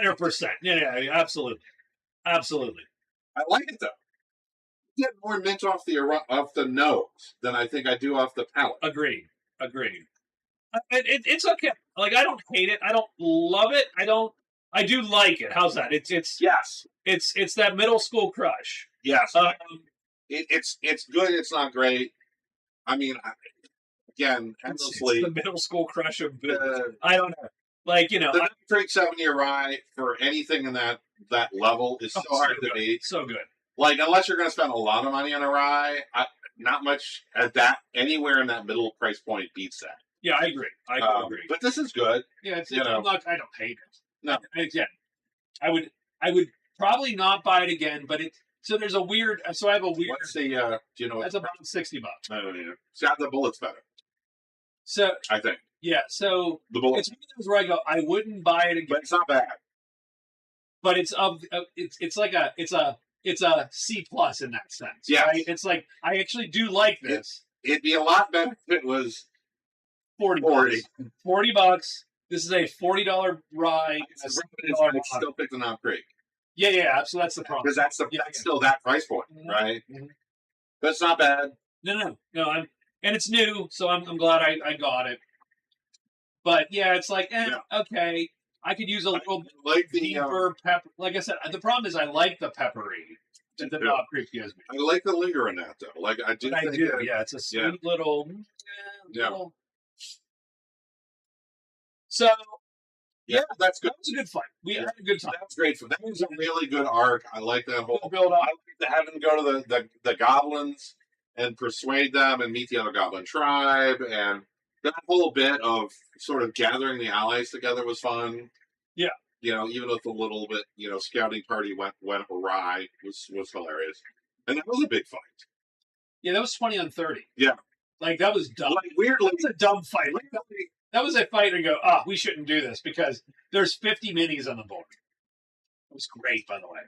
100%. Yeah, absolutely. Absolutely. I like it though. I get more mint off the nose than I think I do off the palate. Agreed. It's okay. Like I don't hate it. I don't love it. I do like it. How's that? Yes. It's that middle school crush. Yes. It's good. It's not great. I mean, again, endlessly. It's the middle school crush of I don't know. Like, you know. The Creek 7-year rye for anything in that level is so hard to beat. So good. Like, unless you're going to spend a lot of money on a rye, not much at that, anywhere in that middle price point beats that. Yeah, I agree. I agree. But this is good. Yeah, I don't hate it. No. Again, I would probably not buy it again, but so there's a weird, so I have a weird. What's the, do you know? That's about $60. I don't know. See, the bullet's better. So. I think. Yeah, so. The bullet. It's one of those where I go, I wouldn't buy it again. But it's not bad. But it's a C plus in that sense. Yeah. Right? It's like, I actually do like this. It'd be a lot better if it was $40. $40. This is a $40 rye. I'd still pick the Knob Creek. Yeah. So that's the problem. Because that's still that price point, right? Mm-hmm. But it's not bad. No. And it's new, so I'm glad I got it. But yeah, it's like, okay. I could use a little bit deeper pepper. Like I said, the problem is I like the peppery that the Knob Creek gives me. I like the linger in that though. Like I do. Yeah, it's a sweet little. Little. So. Yeah, that's good. That was a good fight. We had a good time. That was great. That was a really good arc. I like that whole build up. I like having to go to the goblins and persuade them and meet the other goblin tribe, and that whole bit of sort of gathering the allies together was fun. Yeah. Even if a little bit, scouting party went awry, was hilarious. And that was a big fight. Yeah, that was 20 on 30. Yeah. Like, that was dumb. Like, weirdly. That was a dumb fight. That was a fight and go, we shouldn't do this because there's 50 minis on the board. It was great, by the way.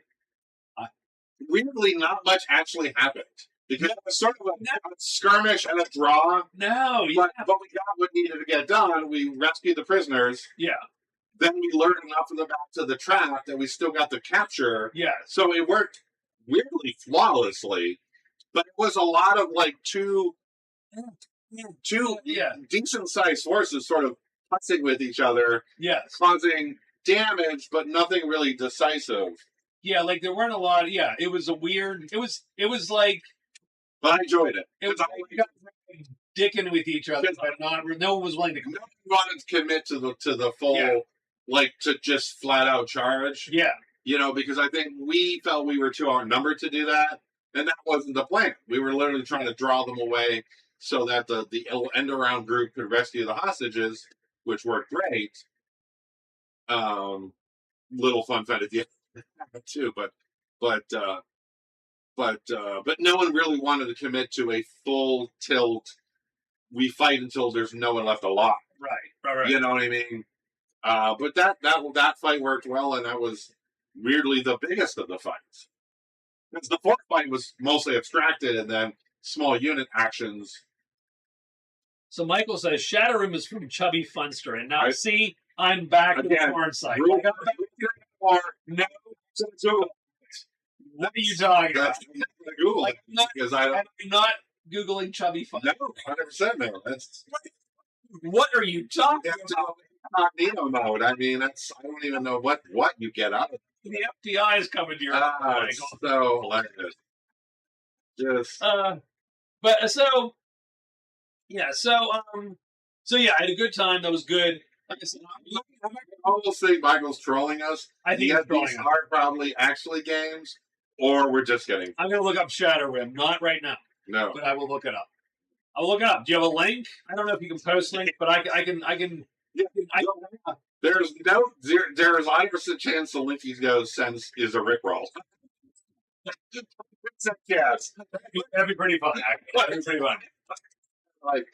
Weirdly, not much actually happened. Because it was sort of a skirmish and a draw. No, but we got what needed to get done. We rescued the prisoners. Yeah. Then we lured enough of them back to the trap that we still got the capture. Yeah. So it worked weirdly flawlessly, but it was a lot of like two decent sized forces sort of fussing with each other. Yes. Causing damage, but nothing really decisive. Yeah, like there weren't a lot. It was a weird. It was like. But I enjoyed it. It was like dicking with each other, but no one was willing to. No one wanted to commit to the full, like to just flat out charge. Yeah. Because I think we felt we were too outnumbered to do that, and that wasn't the plan. We were literally trying to draw them away so that the end around group could rescue the hostages, which worked great. Little fun fact at the end too, but no one really wanted to commit to a full tilt. We fight until there's no one left alive. Right. You know what I mean? But that fight worked well, and that was weirdly the biggest of the fights. Because the fourth fight was mostly abstracted, and then small unit actions. So Michael says Shadow Room is from Chubby Funster, and now see, I'm back to the porn site. What are you talking about? Google it because I'm not Googling Chubby Funster. No, 100% no. That's what are you talking about? Incognito mode. I mean, I don't even know what you get out of it. The FBI is coming to your house. It's so hilarious. Just I had a good time. That was good. Like I said, I almost think Michael's trolling us. I think these are probably actually games, or we're just kidding. I'm going to look up Shadow Rim. Not right now. No. But I will look it up. I'll look it up. Do you have a link? I don't know if you can post links, but I can. There's no there is 100% chance the link he goes sends is a rickroll. Yes, That'd be pretty fun. Actually. That'd be pretty fun. like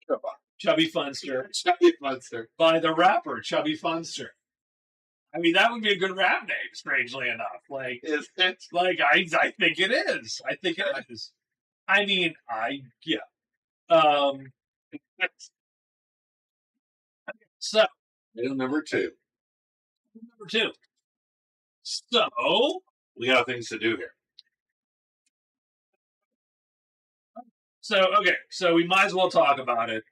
come on. Chubby Funster Chubby Monster. by the rapper Chubby Funster. I mean, that would be a good rap name. Strangely enough, like Is it? like I think it is. I think it is. I mean, yeah. So Item number 2. number 2. So We got things to do here. okay. So we might as well talk about it.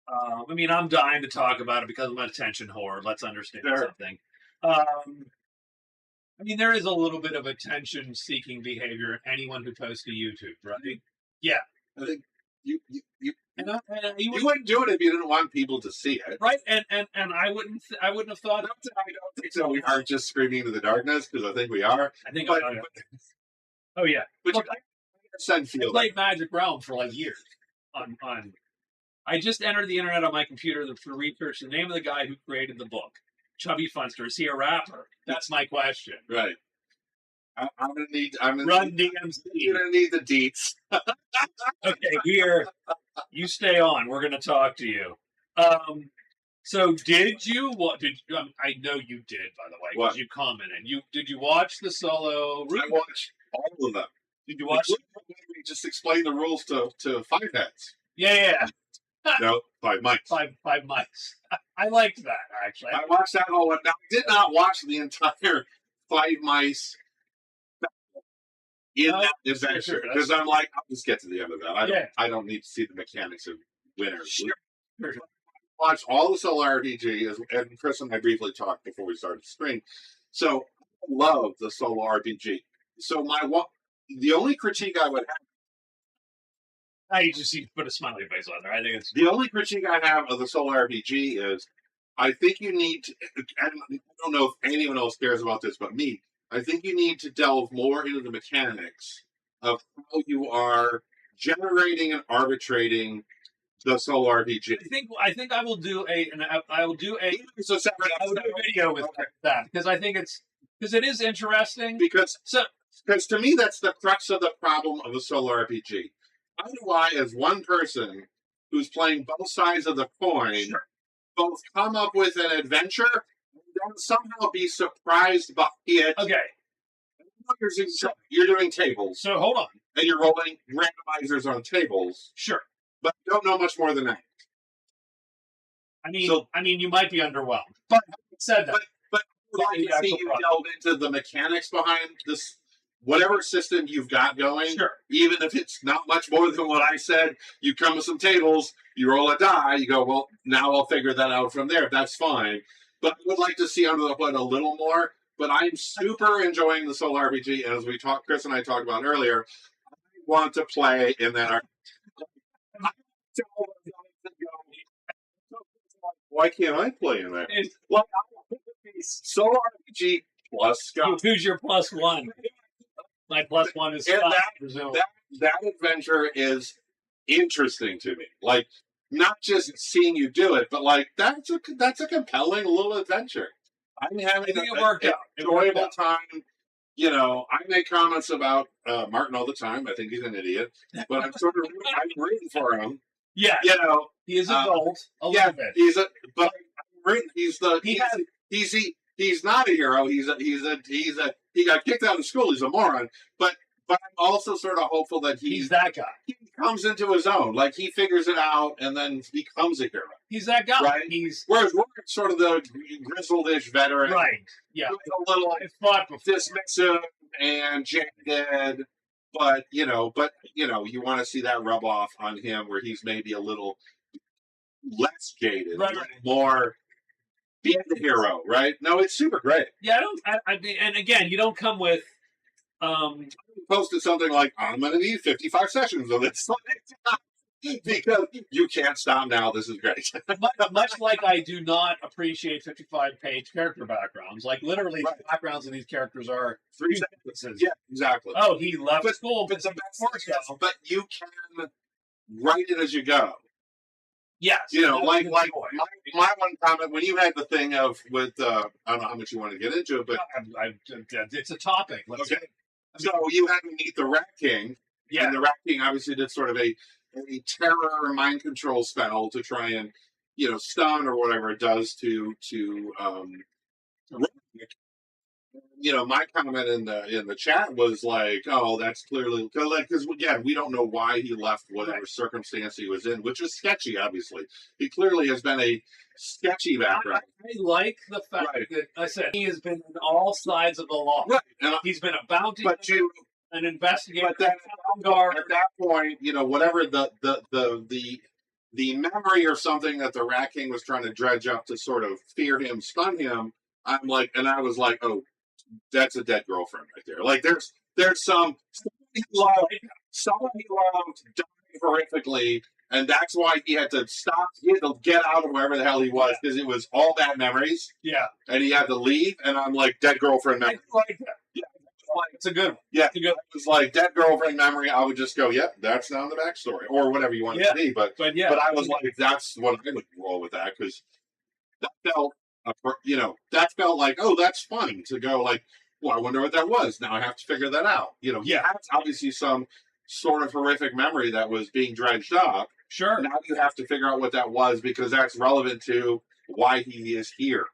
I mean, I'm dying to talk about it because I'm an attention whore. Let's understand Sure. something. I mean, there is a little bit of attention-seeking behavior in anyone who posts to YouTube, right? Yeah. I think you You wouldn't do it if you didn't want people to see it. right? And I wouldn't have thought. I don't think so. We aren't just screaming into the darkness because I think we are. I think. But, Oh yeah. but Look, I I played Magic Realm for like years. On I just entered the internet on my computer for research the name of the guy who created the book. Chubby Funster. Is he a rapper? That's my question. Right. I'm gonna need. Run DMC. You're gonna need the deets. Okay, here. You stay on. We're gonna talk to you. So did you? What did you? I know you did. By the way, What? because you commented. Did you watch the solo? I watched all of them. Did you watch? We just explained the rules to 5 heads. Yeah. No, 5 mics. Five mics. I liked that actually. I watched that whole one. Now, I did not watch the entire 5 mice in that adventure sure. because I'm like, I'll just get to the end of that. I Yeah. don't need to see the mechanics of winners. Sure. Watch all the solo RPG, and Chris and I briefly talked before we started the stream. So I love the solo RPG. So the only critique I would have. I just need to put a smiley face on there. I think it's The only critique I have of the solo RPG is I think you need to, and I don't know if anyone else cares about this but me, I think you need to delve more into the mechanics of how you are generating and arbitrating the solo RPG. I think I will do a It's a separate video with that because I think it is interesting. because So to me that's the crux of the problem of a solo RPG. How do I, as one person who's playing both sides of the coin, Sure. both come up with an adventure and then somehow be surprised by it? Okay. You're doing tables, So hold on. and you're rolling randomizers on tables, Sure. but you don't know much more than that. I mean, So- you might be underwhelmed. But- having said that, But I would like to see you delve into the mechanics behind this, whatever system you've got going. sure. Even if it's not much more than what I said, you come with some tables, you roll a die, you go, well, now I'll figure that out from there. That's fine. But I would like to see under the hood a little more. But I'm super enjoying the solo RPG. And as Chris and I talked about earlier, I want to play in that. Why can't I play in there? It's- Well, solo RPG plus Scott. Who's your plus one? My plus one is And Scott, presumably. That adventure is interesting to me. Like, not just seeing you do it, but like that's a compelling little adventure. I'm having I think it worked out. It worked enjoyable out. time. You know, I make comments about Martin all the time. I think he's an idiot, but I'm I'm rooting for him. Yeah, You know, he is adult a yeah, little bit. he's not a hero. He got kicked out of school. He's a moron. But I'm also sort of hopeful that He's that guy. he comes into his own. Like he figures it out and then becomes a hero. He's that guy. Right. He's Whereas we're sort of the grizzled-ish veteran, right. Yeah, who's a little I fought before. dismissive and jaded. But you want to see that rub off on him, where he's maybe a little less jaded, Right. a little more being the hero. Right? No, it's super great. Yeah, I mean, and again, you don't come with. Posted something like, I'm going to need 55 sessions of this. Because you can't stop now. This is great. Much like I do not appreciate 55-page character backgrounds. Like literally, Right. the backgrounds of these characters are 3 sentences. Yeah, exactly. Oh, he left But- school. But the best part is, but you can write it as you go. Yes. You know, that's like the like joy. my one comment when you had the thing of with I don't know how much you want to get into it, but It's a topic. Let's okay. So you had to meet the Rat King, Yeah. and the Rat King obviously did sort of a terror mind control spell to try and stun or whatever it does to my comment in the chat was like, oh, that's clearly because again, we don't know why he left whatever circumstance he was in, which is sketchy. Obviously, he clearly has been a sketchy background. I like the fact that I said he has been on all sides of the law. Right, and he's been a bounty, an investigator. But then at that point, whatever the memory or something that the Rat King was trying to dredge up to sort of fear him, stun him. I was like, oh, that's a dead girlfriend right there. Like there's somebody he loved dying horrifically, and that's why he had to stop. He had to get out of wherever the hell he was because it was all bad memories. Yeah, and he had to leave. And I'm like, dead girlfriend memory. I like that. Yeah, it's a good one. Yeah, it was like dead girlfriend memory. I would just go, yep, that's now the backstory or whatever you want it to be. But I was like, that's what I would roll with that because that felt. That felt like, oh, that's fun to go like, well, I wonder what that was. Now I have to figure that out. That's obviously some sort of horrific memory that was being dredged up. Sure. Now you have to figure out what that was because that's relevant to why he is here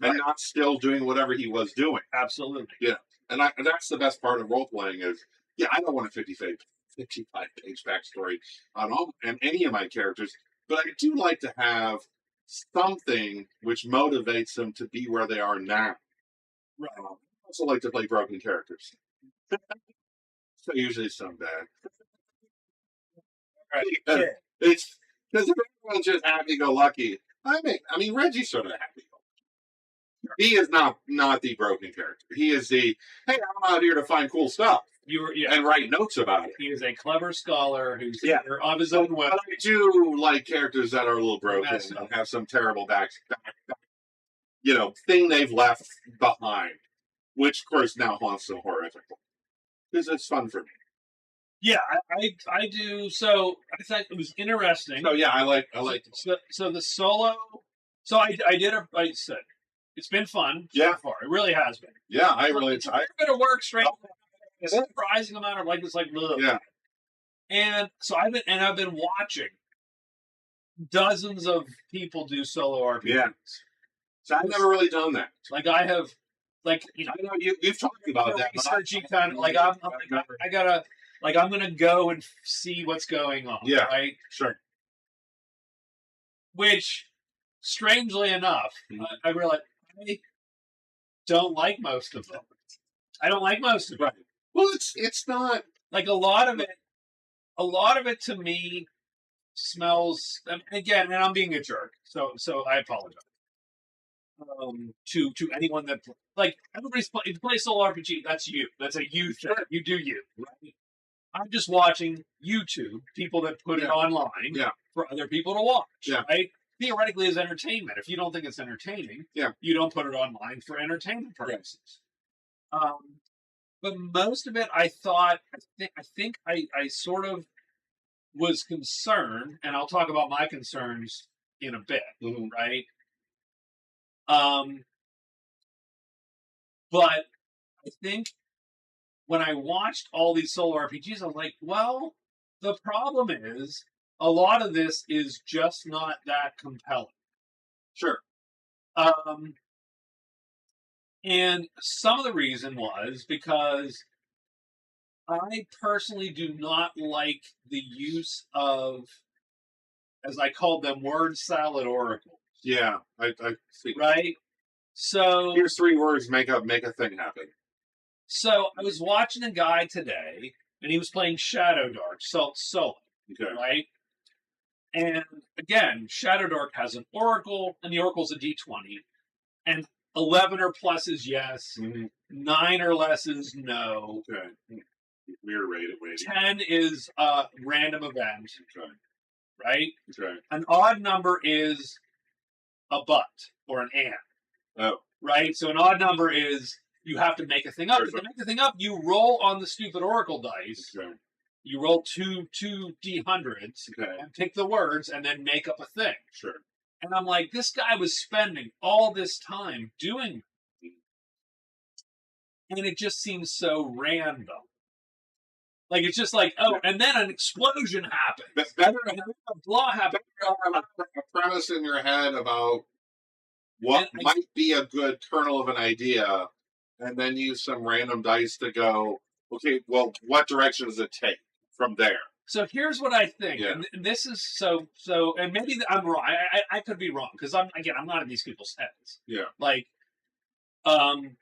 and not still doing whatever he was doing. Absolutely. Yeah. And that's the best part of role playing is, I don't want a 55-page backstory on any of my characters, but I do like to have something which motivates them to be where they are now. Right. I also like to play broken characters. So usually some bad. Right. It's because everyone's just happy-go-lucky. I mean, Reggie's sort of happy-go-lucky. He is not the broken character. He is the, hey, I'm out here to find cool stuff. And write notes about it. He is a clever scholar who's of his own way. But I do like characters that are a little broken and have some terrible thing they've left behind, which of course now haunts them horrifically. Because it's fun for me. Yeah, I do. So I thought it was interesting. So yeah, I like. So the solo. So I said it's been fun so far. It really has been. Yeah, I really. It's a bit of work straight. A surprising amount of ugh. And so I've been watching dozens of people do solo RPGs. Yeah. So I've never really done that. Like I have, I know you've talked about that. Researching kind of I'm gonna go and see what's going on. Yeah. Right. Sure. Which, strangely enough, I realized I don't like most of them. I don't like most of them. Right. Well, it's not like a lot of it to me smells. Again, and I'm being a jerk, so I apologize. To anyone that everybody's play solo RPG. That's you. That's a you thing. You do you. Right? I'm just watching YouTube people that put it online for other people to watch. Yeah. Right? Theoretically, as entertainment. If you don't think it's entertaining, you don't put it online for entertainment purposes. But most of it, I think I sort of was concerned, and I'll talk about my concerns in a bit, right? But I think when I watched all these solo RPGs, I was like, well, the problem is a lot of this is just not that compelling. Sure. And some of the reason was because I personally do not like the use of, as I called them, word salad oracles. Yeah, I see. Right? So here's 3 words, make a thing happen. So I was watching a guy today, and he was playing Shadow Dark solo. Okay. Right? And again, Shadow Dark has an oracle, and the oracle's a D20. And 11 or plus is yes. 9 or less is no. Okay. We're rated. 10 is a random event. Okay. Right? Okay. An odd number is a but or an and. Oh. Right? So an odd number is you have to make a thing up. If you make the thing up, you roll on the stupid oracle dice. Okay. You roll two D100s Okay. and pick the words and then make up a thing. Sure. And I'm like, this guy was spending all this time doing it. And it just seems so random. Like, it's just like, oh, and then an explosion happens. But better And then a blah happens. have a premise in your head about what might be a good kernel of an idea, and then use some random dice to go, okay, well, what direction does it take from there? So here's what I think, Yeah. and this is so, and maybe I'm wrong. I could be wrong because I'm not in these people's heads. Yeah. Like, and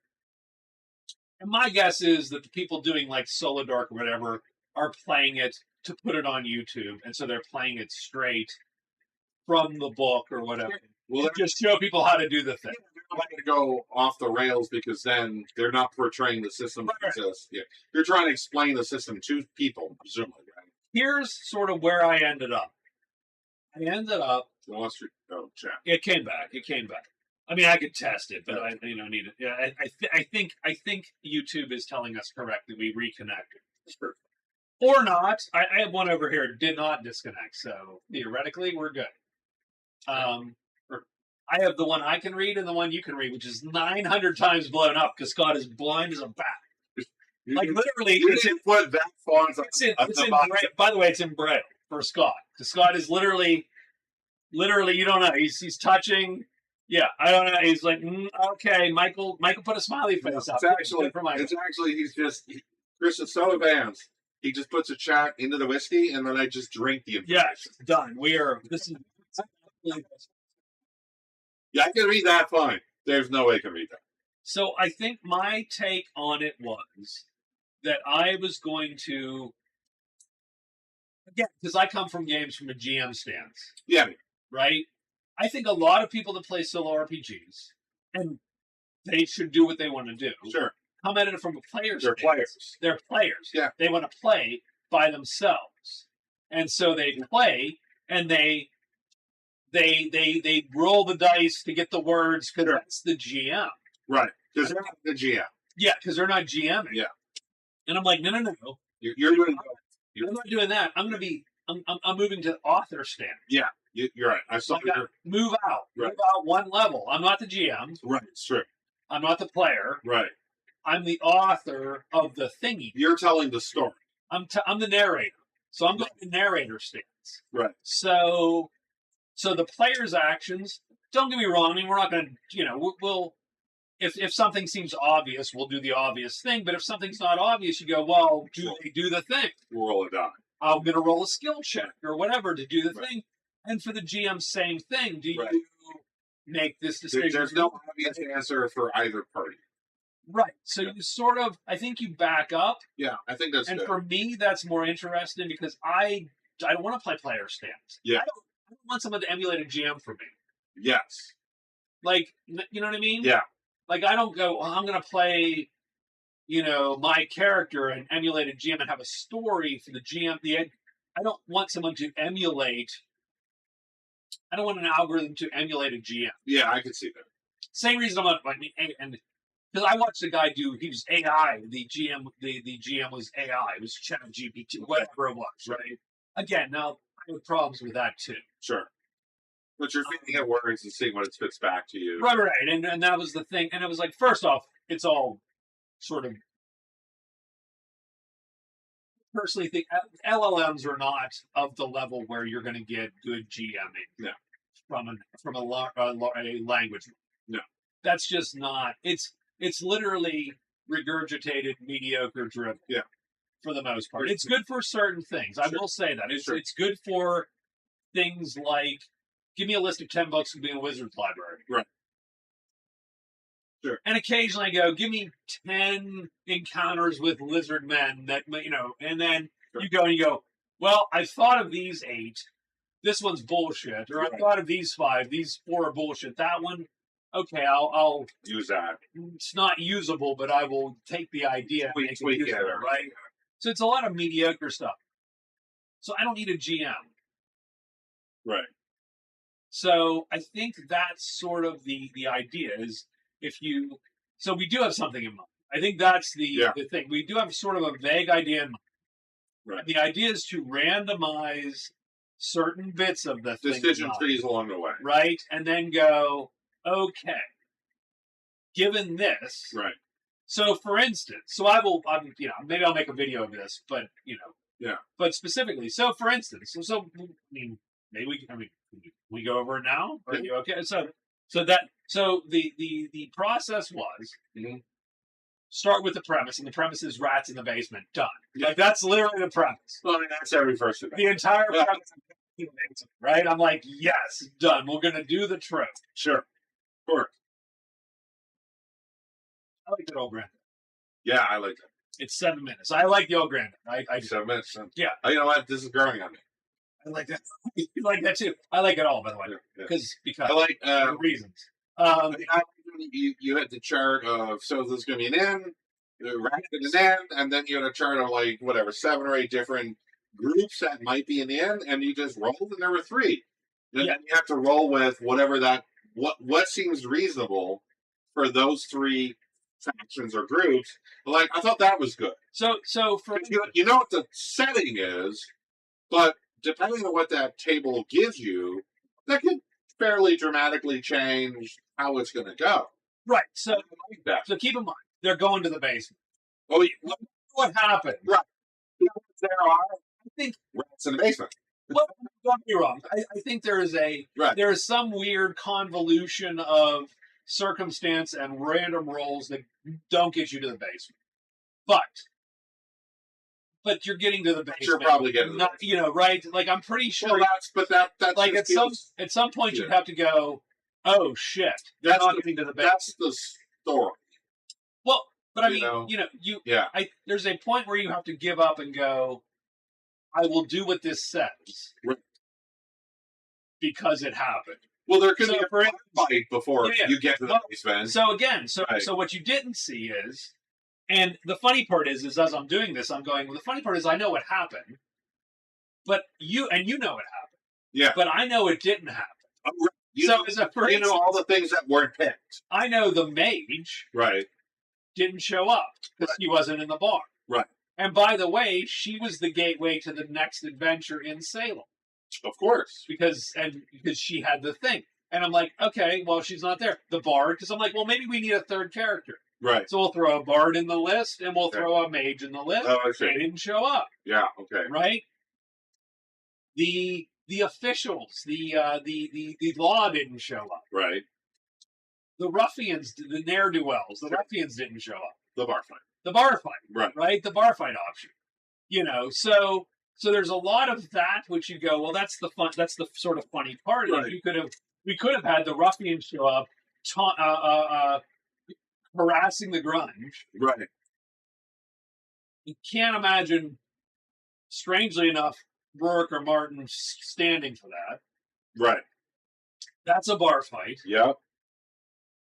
my guess is that the people doing like Solo Dark or whatever are playing it to put it on YouTube, and so they're playing it straight from the book or whatever. Well, Just show people how to do the thing. they're not going to go off the rails because then they're not portraying the system that exists. Yeah. You're trying to explain the system to people, presumably. Right? Here's sort of where I ended up. Chat. It came back. I mean, I could test it, but I need it. Yeah, I think YouTube is telling us correctly. We reconnected, Sure. or not. I have one over here. Did not disconnect, so theoretically we're good. I have the one I can read and the one you can read, which is 900 times blown up because Scott is blind as a bat. Like literally, you didn't put that font. It's in Braille. By the way, it's in Braille for Scott. Because Scott is literally, you don't know. He's touching. Yeah, I don't know. He's like, okay, Michael put a smiley face up. It's actually Chris is so advanced. He just puts a chat into the whiskey, and then I just drink the information. Yes, done. This is. Yeah, I can read that fine. There's no way I can read that. So I think my take on it was that I was going to, again, because I come from games from a GM stance. Yeah. Right? I think a lot of people that play solo RPGs, and they should do what they want to do. Sure. Come at it from a player's They're stance. players. They're players. Yeah. They want to play by themselves. And so they play, and they roll the dice to get the words because that's the GM. Right. Because they're not the GM. Yeah, because they're not GMing. Yeah. And I'm like, no. You're doing. I'm not doing that. I'm moving to author stance. Yeah, you're right. I saw you. Move out. Right. Move out one level. I'm not the GM. Right. It's true. I'm not the player. Right. I'm the author of the thingy. You're telling the story. I'm the narrator. So I'm going to narrator stance. Right. So the player's actions, don't get me wrong, I mean, we're not going to, we'll if something seems obvious, we'll do the obvious thing. But if something's not obvious, you go, well, they do the thing? Roll a die. I'm going to roll a skill check or whatever to do the thing. And for the GM, same thing. Do you make this decision? There's no obvious answer for either party. Right. So you sort of, I think you back up. Yeah, I think that's and good. For me, that's more interesting because I don't want to play player stance. Yeah. I don't want someone to emulate a GM for me. Yes. Like, you know what I mean? Yeah. Like, I don't go, well, I'm going to play, my character and emulate a GM and have a story for the GM. I don't want someone to emulate. I don't want an algorithm to emulate a GM. Yeah, I can see that. Same reason I'm not like, and because I watched a guy he was AI. The GM was AI. It was ChatGPT, whatever it was, right? Again, now I have problems with that too. Sure. But you're feeding it words and seeing what it spits back to you. Right. And that was the thing. And it was like, first off, it's all sort of, personally think LLMs are not of the level where you're going to get good GMing. No. From a language. No. That's just not. It's literally regurgitated, mediocre drivel. Yeah. For the most part, it's good for certain things. I will say that it's good for things like, give me a list of 10 books to be in a wizard's library. Right. Sure. And occasionally I go, give me 10 encounters with lizard men that, and then you go, well, I thought of these 8. This one's bullshit. Or I thought of these 5. These 4 are bullshit. That one, okay, I'll use that. It's not usable, but I will take the idea and make it usable, right? So it's a lot of mediocre stuff. So I don't need a GM. Right. So I think that's sort of the idea is so we do have something in mind. I think that's the thing. We do have sort of a vague idea in mind. Right. And the idea is to randomize certain bits of the decision trees along the way. Right? And then go, okay, given this. Right. So, for instance, maybe I'll make a video of this, but, Yeah. But specifically, so for instance, maybe we go over it now? Are you okay? So the process was start with the premise, and the premise is rats in the basement. Done. Yeah. Like, that's literally the premise. Well, I mean, that's every first event. The entire premise, right? I'm like, yes, done. We're gonna do the trope. Sure. Of course. I like that old granddad. Yeah, I like that. It's 7 minutes. I like the old granddad. I 7 minutes. Yeah. Oh, you know what? This is growing on me. I like that. You like that too. I like it all, by the way, because I like reasons. You had the chart of there's going to be an end, the rat is an end, and then you had a chart of 7 or 8 different groups that might be an end, and you just rolled, and there were 3. Then you have to roll with whatever what seems reasonable for those 3 factions or groups. I thought that was good. So for you know what the setting is, but depending on what that table gives you, that could fairly dramatically change how it's going to go. Right. So that. So keep in mind, they're going to the basement. Oh, what happened? Right. There are, I think, rats in the basement. Well, don't be wrong. I think there is some weird convolution of circumstance and random rolls that don't get you to the basement. But you're getting to the basement. You're probably getting to the right? Like, I'm pretty sure. Well, that's like at some point you'd have to go, oh shit, that's not getting to the basement. That's the story. Well, but I mean, there's a point where you have to give up and go, I will do what this says. Right. Because it happened. Well, there could be a fight before you get to the basement. So again, so what you didn't see is, and the funny part is as I'm doing this, I'm going, well, the funny part is I know what happened, but you know what happened. Yeah. But I know it didn't happen. You know all the things that weren't picked. I know the mage didn't show up because he wasn't in the bar. Right. And by the way, she was the gateway to the next adventure in Salem. Of course. Because she had the thing. And I'm like, okay, well, she's not there. The bard, because I'm like, well, maybe we need a third character. Right. So we'll throw a bard in the list, and we'll throw a mage in the list. Oh, I see. They didn't show up. Yeah, okay. Right? The officials, the law didn't show up. Right. The ruffians, the ne'er-do-wells, the ruffians didn't show up. The bar fight. The bar fight. Right. The bar fight option. So there's a lot of that which you go, well, that's the fun. That's the sort of funny part. Right. We could have had the ruffians show up, harassing the grunge. Right. You can't imagine, strangely enough, Rourke or Martin standing for that. Right. That's a bar fight. Yeah.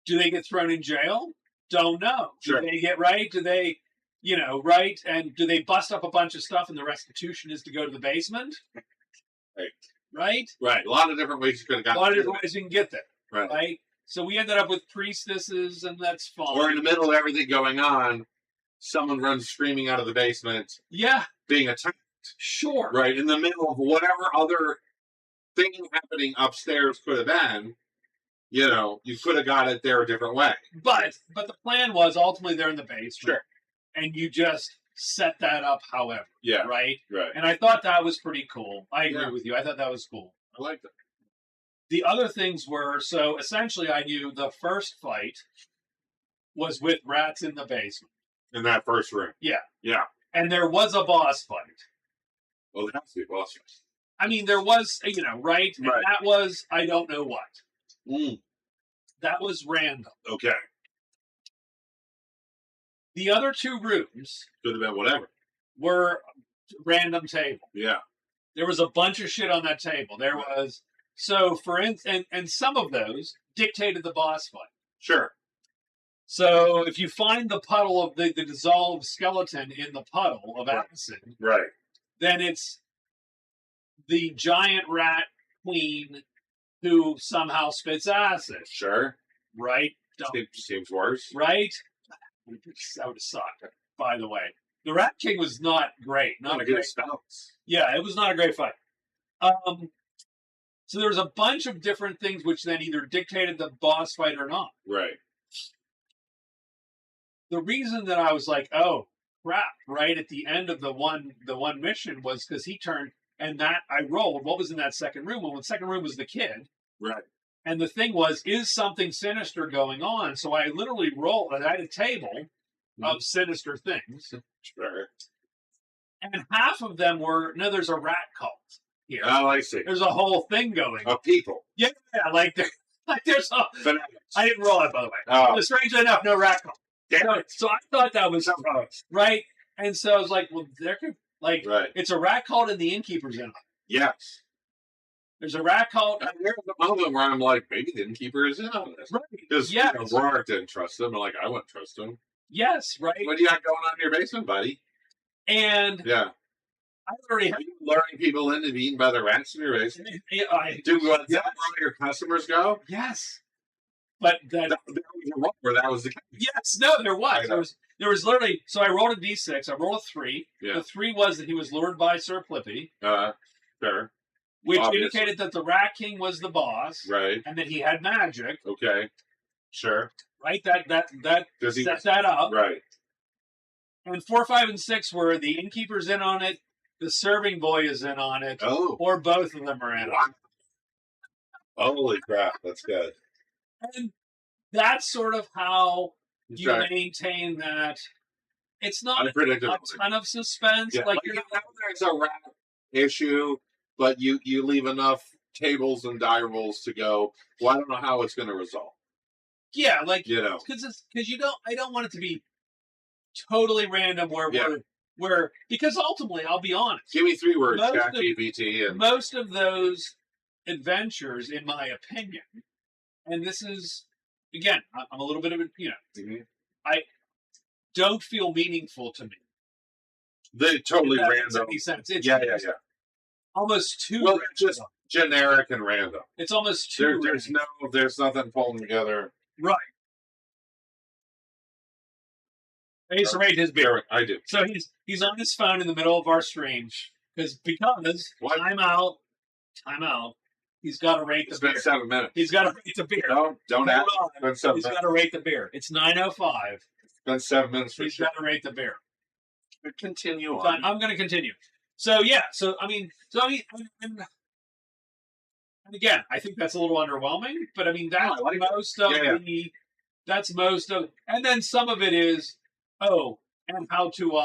Do they get thrown in jail? Don't know. Sure. Do they get right? Do they, right? And do they bust up a bunch of stuff and the restitution is to go to the basement? Right? Right. A lot of different ways you could have gotten. A lot of different ways you can get there. Right. So we ended up with priestesses, and that's fine. Or in the middle of everything going on, someone runs screaming out of the basement. Yeah. Being attacked. Sure. Right. In the middle of whatever other thing happening upstairs could have been, you could have got it there a different way. But the plan was ultimately they're in the basement. Sure. And you just set that up however. Yeah. Right? Right. And I thought that was pretty cool. I agree with you. I thought that was cool. I liked it. The other things were, so essentially I knew the first fight was with rats in the basement. In that first room. Yeah. Yeah. And there was a boss fight. Well, there has to be a boss fight. I mean, there was, right? And that was, I don't know what. That was random. Okay. The other 2 rooms could have been whatever. Were random table. Yeah. There was a bunch of shit on that table. There was, so for instance, and some of those dictated the boss fight. Sure. So if you find the puddle of the dissolved skeleton in the puddle of acid, then it's the giant rat queen who somehow spits acid. Sure. Right? Seems worse. Right? That would have sucked, by the way. The Rat King was not great. Not a great spells. Yeah, it was not a great fight. So there was a bunch of different things which then either dictated the boss fight or not. Right. The reason that I was like, oh crap, right at the end of the one mission was because he turned and that I rolled. What was in that second room? Well, the second room was the kid. Right. And the thing was, is something sinister going on? So I literally rolled. I had a table of sinister things. Sure. And half of them were, no, there's a rat cult here. Oh, I see. There's a whole thing going on. Of people. Yeah, like there's a... I didn't roll it, by the way. Oh. But strangely enough, no rat cult. So I thought that was right. And so I was like, well, there could, like, it's a rat cult and the innkeeper's in it. Yes. There's a rat cult. And there's a moment where I'm like, maybe the innkeeper is in on this. Right. Because Rorik didn't trust him. I'm like, I wouldn't trust him. Yes, right. What do you got going on in your basement, buddy? And I already are you luring people in to be eaten by the rats in your basement? Is that where your customers go? Yes. But there was a role where that was the case. Yes, no, there was. There was literally, so I rolled a d6, I rolled a 3. Yeah. The 3 was that he was lured by Sir Flippy. Sure. Which indicated that the Rat King was the boss. Right. And that he had magic. Okay. Sure. Right? That set that up. Right. And 4, 5, and 6 were the innkeeper's in on it, the serving boy is in on it, or both of them are in on it. Holy crap, that's good. And that's sort of how you maintain that. It's not a ton of suspense. Yeah. Like there's a rat issue, but you leave enough tables and die rolls to go, well, I don't know how it's going to resolve. Yeah, like, because I don't want it to be totally random where because ultimately, I'll be honest. Give me 3 words, ChatGPT. And most of those adventures, in my opinion, and this is, again, I'm a little bit of a, I don't feel meaningful to me. They totally random. Makes any sense. It's almost too random. Just generic and random. It's almost too there's nothing pulling together. Right. I used to rate his beer. I do. So he's on his phone in the middle of our stream because time out. He's got to rate the beer. It's been 7 minutes. He's got to rate the beer. Don't ask. He's got to rate the beer. It's 9:05. It's been 7 minutes. He's got to rate the beer. Continue on. I'm going to continue. So yeah. And again, I think that's a little underwhelming. But I mean, that's that's most of. And then some of it is. And how do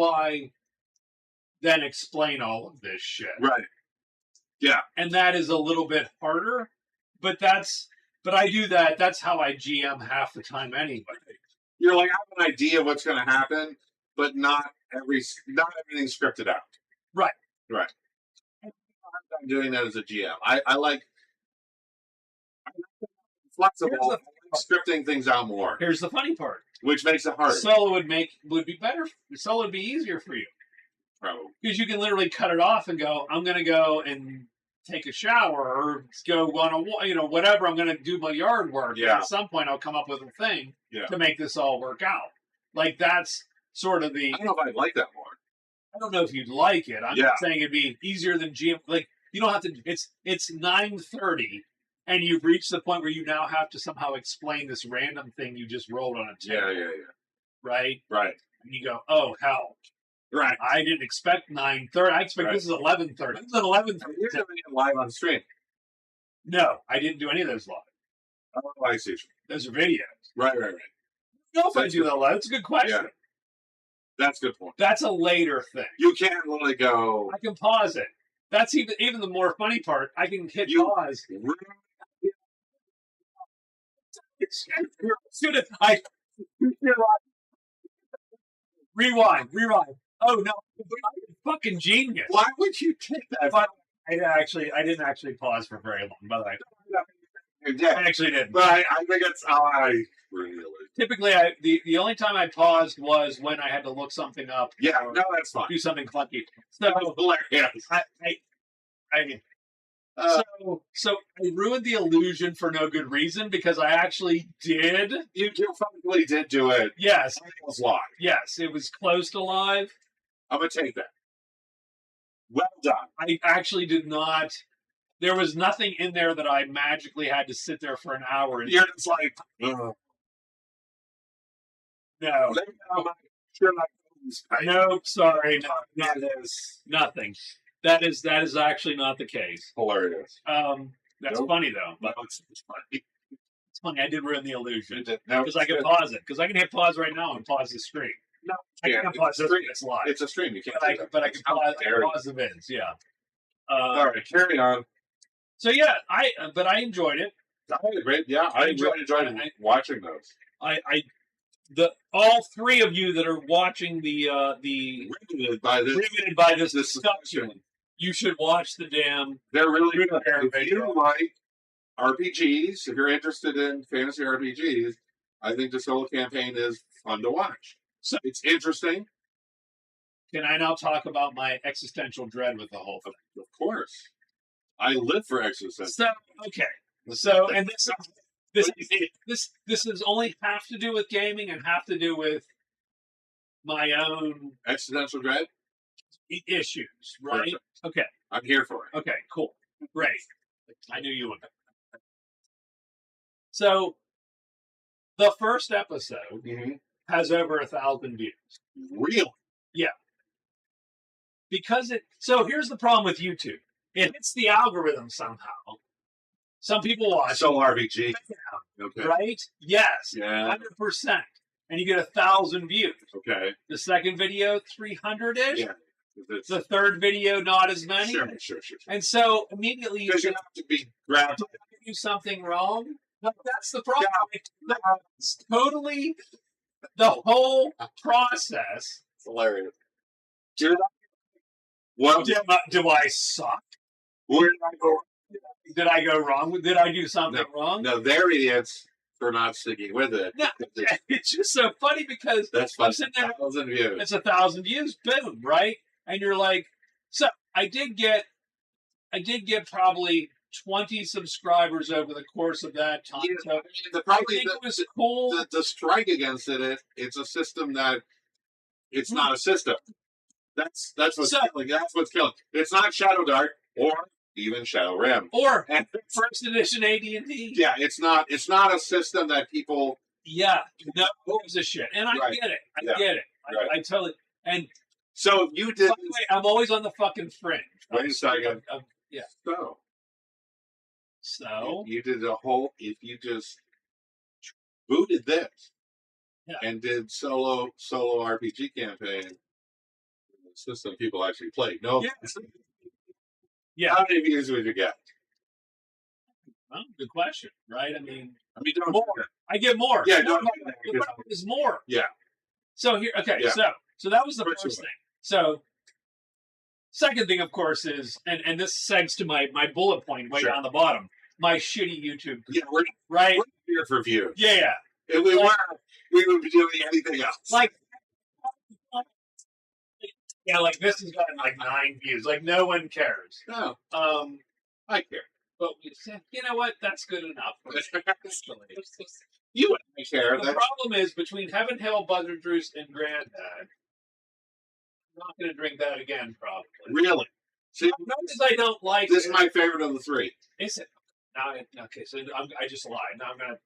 I then explain all of this shit? Right. Yeah. And that is a little bit harder, but I do that. That's how I GM half the time anyway. You're like, I have an idea of what's going to happen, but not everything's scripted out. Right. Right. I'm doing that as a GM. I like flexible, scripting things out more. Here's the funny part. Which makes it harder. Solo would be better. Solo would be easier for you. Probably. Because you can literally cut it off and go, I'm going to go and take a shower or go on a, whatever. I'm going to do my yard work. Yeah. And at some point, I'll come up with a thing to make this all work out. Like, that's sort of the... I don't know if I'd like that more. I don't know if you'd like it. I'm just saying it'd be easier than GM. Like, you don't have to... It's 9:30. And you've reached the point where you now have to somehow explain this random thing you just rolled on a table. Yeah. Right? Right. And you go, oh, hell. Right. I didn't expect 9:30. I expect this is 11:30. This is 11:30. You're doing it live on stream. No, I didn't do any of those live. Oh, I see. Those are videos. Right. I don't know if I do that live. That's a good question. Yeah. That's a good point. That's a later thing. You can't really go... I can pause it. That's even the more funny part. I can hit pause. Rewind. Oh no, fucking genius! Why would you take that? I didn't actually pause for very long. By the way, I actually didn't. But I think it's typically the only time I paused was when I had to look something up. Yeah, no, that's fine. Do something clunky. So hilarious. So I ruined the illusion for no good reason because I actually did. You probably did do it. Yes. It was live. Yes, it was close to live. I'm going to take that. Well done. I actually did not. There was nothing in there that I magically had to sit there for an hour. And You're just like, no. No, sorry, no, not this. Nothing. That is actually not the case. Hilarious. That's funny though. No, it's funny. It's funny. I did ruin the illusion No, because I can pause it. Because I can hit pause right now and pause the stream. No, I can't pause this. It's live. It's a stream. You can't. But I can pause the vids. Yeah. All right, carry on. So yeah, I enjoyed it. I had a great. Yeah, I enjoyed watching those. All three of you that are watching the riveted by this discussion, you should watch the damn. They're really good. Runebearer If you like RPGs, if you're interested in fantasy RPGs, I think the solo campaign is fun to watch. So it's interesting. Can I now talk about my existential dread with the whole thing? Of course, I live for existential. So okay, so and this is only half to do with gaming and half to do with my own existential dread issues, right? Perfect. Okay, I'm here for it. Okay, cool, great. I knew you would. So, the first episode has over 1,000 views. Really? Yeah. Because so here's the problem with YouTube. It hits the algorithm somehow. Some people watch So RPG. Okay. Right? Yes. Yeah. 100%. And you get 1,000 views. Okay. The second video, 300-ish. Yeah. The third video, not as many. Sure. And so immediately you have to be grabbed. Did I do something wrong? But that's the problem. Yeah. It's totally the whole process. It's hilarious. Do I suck? Where did I go? Did I go wrong? Did I do something wrong? No, they're idiots for not sticking with it. No, it's just so funny because that's fun. 1,000 views. It's 1,000 views. Boom, right? And you're like, so I did get probably 20 subscribers over the course of that time. Yeah, so I think it was cool. The strike against it's a system that it's not a system. That's what's killing. That's what's killing. It's not Shadow Dark or even Shadow Rim or first edition AD&D. Yeah, it's not a system that people. Yeah, no gives a shit, and I get it. I get it. I totally. And so you did. By the way, I'm always on the fucking fringe. Wait a second. Yeah. So you did a whole. If you just booted this and did solo RPG campaign system, people actually played. No. Yeah. How many views would you get? Well, good question, right? I mean, don't more. I get more. Yeah, the problem is more. Yeah. So here, okay, so that was the first thing. So, second thing, of course, is and this segs to my bullet point way down the bottom. My shitty YouTube. Yeah, we're here for views. Yeah. If we weren't, we would be doing anything else. Like this has gotten like 9 views. Like no one cares. No. I care. But we said, you know what? That's good enough. You wouldn't care. The problem is between Heaven Hill, Buzzard Roost, and Granddad. I'm not going to drink that again, probably. Really? See, not because I don't like this. Is my favorite of the three. Is it? Okay, so I just lied. Now I'm gonna.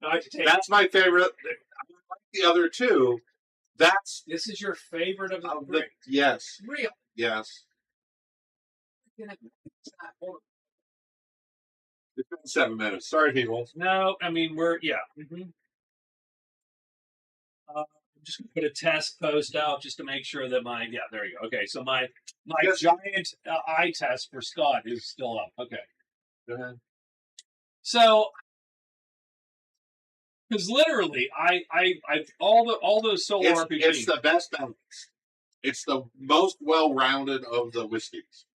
Now I have to take. That's my favorite. I like the other two. This is your favorite of the three. Yes. Real. Yes. It's been 7 minutes. Sorry, people. No, I mean we're I'm just gonna put a test post out just to make sure that there you go. Okay, so my giant eye test for Scott is still up. Okay. Go ahead. So, because literally, I've all those solo RPGs. It's the best balance. It's the most well-rounded of the whiskeys.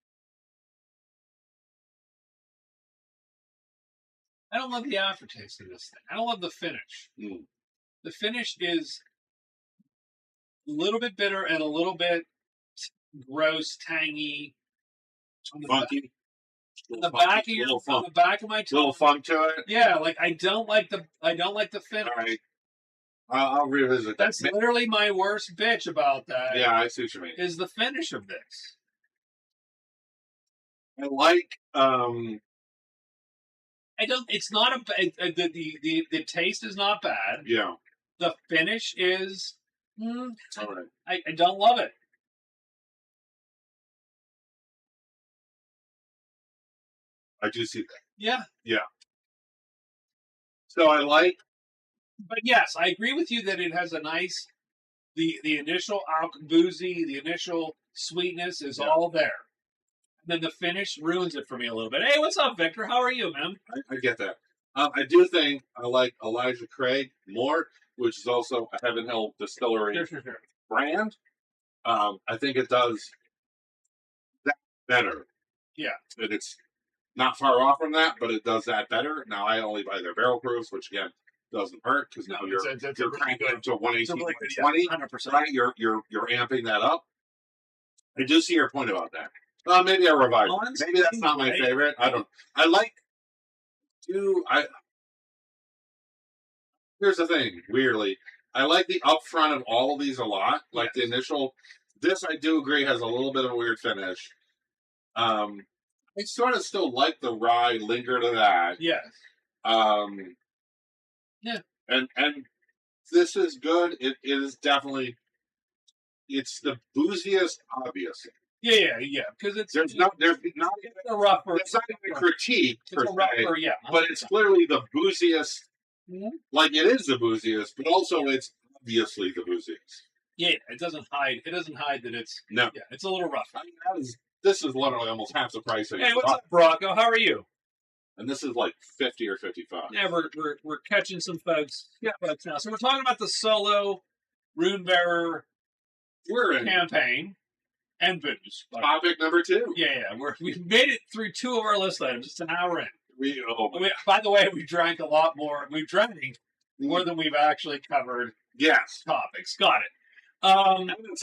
I don't love the aftertaste of this thing. I don't love the finish. The finish is a little bit bitter and a little bit gross, tangy, funky. the back of your, on the back of my tongue. Little funk to it. Yeah, like I don't like the finish. All right. I'll revisit that. That's literally my worst bitch about that. Yeah, I see what you mean. Is the finish of this. I like. I don't. It's not the taste is not bad. Yeah. The finish is. All right. I don't love it. I do see that. Yeah. Yeah. So I like. But yes, I agree with you that it has a nice. The initial boozy, the initial sweetness is all there. And then the finish ruins it for me a little bit. Hey, what's up, Victor? How are you, man? I get that. I do think I like Elijah Craig more, which is also a Heaven Hill Distillery Sure. brand. I think it does that better. Yeah. And it's not far off from that, but it does that better. Now, I only buy their barrel proofs, which, again, doesn't hurt because now you're cranking it up to 118, 120, 100%. right? You're amping that up. I do see your point about that. Maybe a revival. Maybe that's not my favorite. I don't. I like. Here's the thing. Weirdly, I like the upfront of all of these a lot. Like the initial. This I do agree has a little bit of a weird finish. I sort of still like the rye linger to that. Yes. Yeah. And this is good. It is definitely. It's the booziest, obviously. Yeah. Because there's not a rougher. It's not even a critique per se, but it's clearly the booziest. Mm-hmm. Like it is the booziest, but also it's obviously the booziest. Yeah, it doesn't hide. It doesn't hide that it's. No. Yeah, it's a little rough. I mean, this is literally almost half the price. Hey, what's up, Bronco? How are you? And this is like 50 or 55. Yeah, we're catching some folks. Yeah, folks now. So we're talking about the solo Runebearer campaign and booze. Topic number 2. Yeah. We've made it through 2 of our list items. Just an hour in. By the way, we drank a lot more. We drank more than we've actually covered. Yes. Topics. Got it. And it's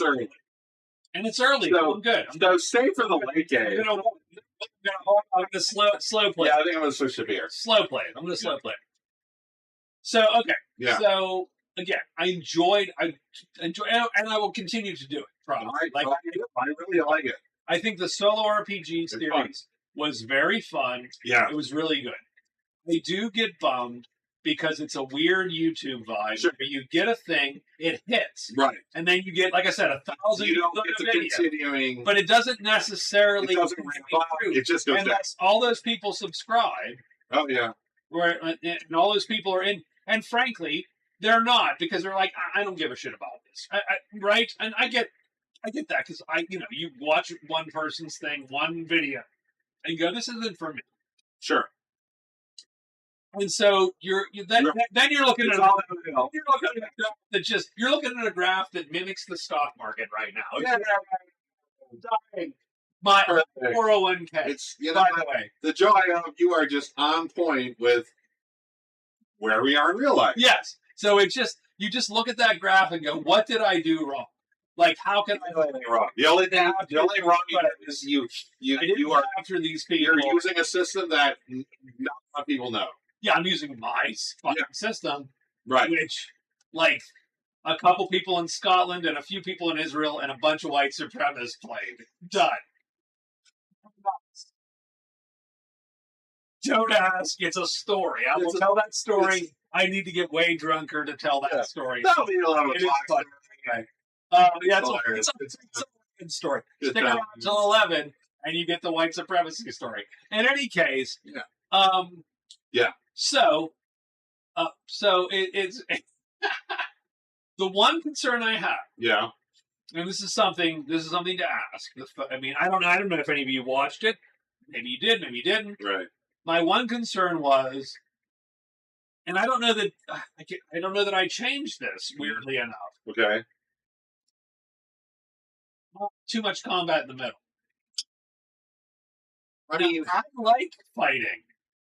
early. So, I'm good. So stay for the late game. I'm going to slow play. Yeah, I think I'm going to switch to beer. Slow play. I'm going to slow play. So, okay. Yeah. So, again, I enjoyed, and I will continue to do it. Probably. I really like it. I think the solo RPG series was very fun. Yeah. It was really good. I do get bummed because it's a weird YouTube vibe. Sure. Where you get a thing, it hits. Right. And then you get, like I said, 1,000 You don't get to continuing. But it doesn't necessarily. It doesn't it just goes down. All those people subscribe. Oh, yeah. And all those people are in. And frankly, they're not because they're like, I don't give a shit about this. Right? And I get that because you watch one person's thing, one video, and you go, this isn't for me. Sure. And so then you're looking at you're looking at a graph that mimics the stock market right now. Yeah. My 401k. It's by the way, the joy of you are just on point with where we are in real life. Yes. So it's just you just look at that graph and go, what did I do wrong? Like, how can I do wrong? The only wrong is you are after these people. You're using a system that not a lot of people know. Yeah, I'm using my fucking system, right? Which, like, a couple people in Scotland and a few people in Israel and a bunch of white supremacists played. Done. Don't ask. It's a story. I will tell that story. I need to get way drunker to tell that story. That'll be a little bit fun. Okay. It's a good story. Stick around until 11, and you get the white supremacy story. In any case, yeah. So it's the one concern I have. Yeah. And this is something to ask. I mean, I don't know if any of you watched it. Maybe you did. Maybe you didn't. Right. My one concern was, and I don't know that I changed this. Weirdly enough. Okay. Too much combat in the middle. I mean, I like fighting.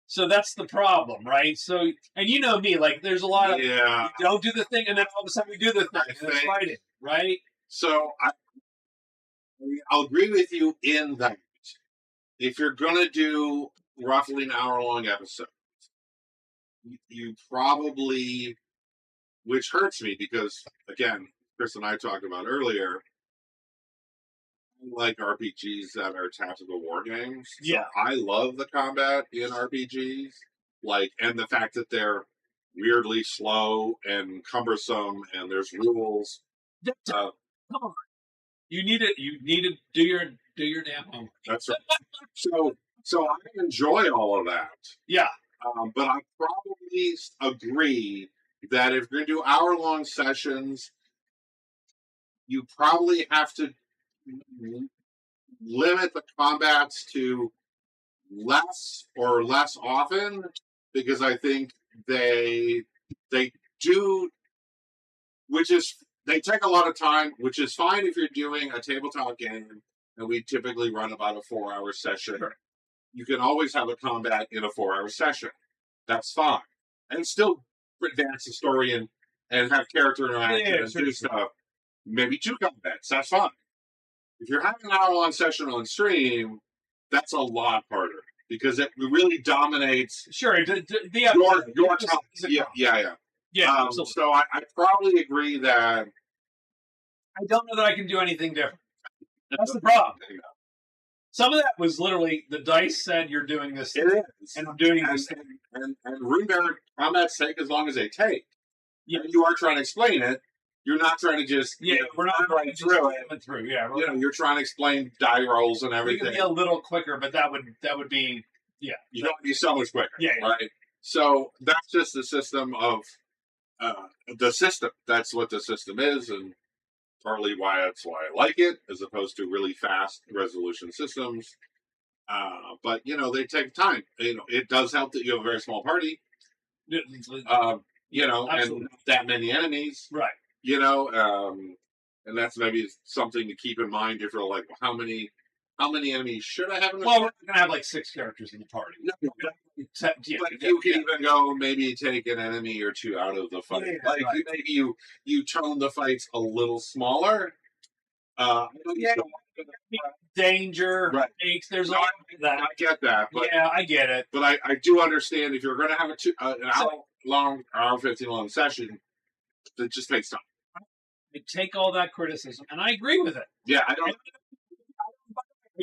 So that's the problem, right? So, and you know me, like, there's a lot of, you don't do the thing, and then all of a sudden we do the thing, and it's fighting, right? So, I'll agree with you in that. if you're gonna do roughly an hour-long episode, you probably, which hurts me because again, Chris and I talked about earlier, I like RPGs that are tactical war games. Yeah. So I love the combat in RPGs, and the fact that they're weirdly slow and cumbersome, and there's rules. Come on, you need to do your damn homework. That's right. So I enjoy all of that. Yeah. But I probably agree that if you're going to do hour-long sessions, you probably have to limit the combats to less often, because I think they do, they take a lot of time, which is fine if you're doing a tabletop game, and we typically run about a 4-hour session. Sure. You can always have a combat in a 4-hour session. That's fine. And still advance the story and have character interaction and do stuff. Maybe 2 combats. That's fine. If you're having an hour-long session on stream, that's a lot harder because it really dominates your time. Yeah. So I probably agree that I don't know that I can do anything different. That's the problem. Some of that was literally the dice said you're doing this. It is. And I'm doing this. And Runebearer combats take as long as they take. Yeah. And you are trying to explain it. You're not trying to just we're not going through it. Yeah, you're trying to explain die rolls and everything. You can be a little quicker, but that would be You don't be so much quicker. Yeah. Right. So that's just the system of the system. That's what the system is, and partly why I like it, as opposed to really fast resolution systems. But they take time. It does help that you have a very small party. And not that many enemies. Right. And that's maybe something to keep in mind if you're like, well, how many enemies should I have in the party? Well, we're gonna have like 6 characters in the party. No, but you can even go maybe take an enemy or 2 out of the fight. Maybe you tone the fights a little smaller. Danger, right. Stakes, there's a lot of that. I get that. But, I get it. But I do understand if you're going to have an hour 15 long session, it just takes time. I take all that criticism, and I agree with it. Yeah, I don't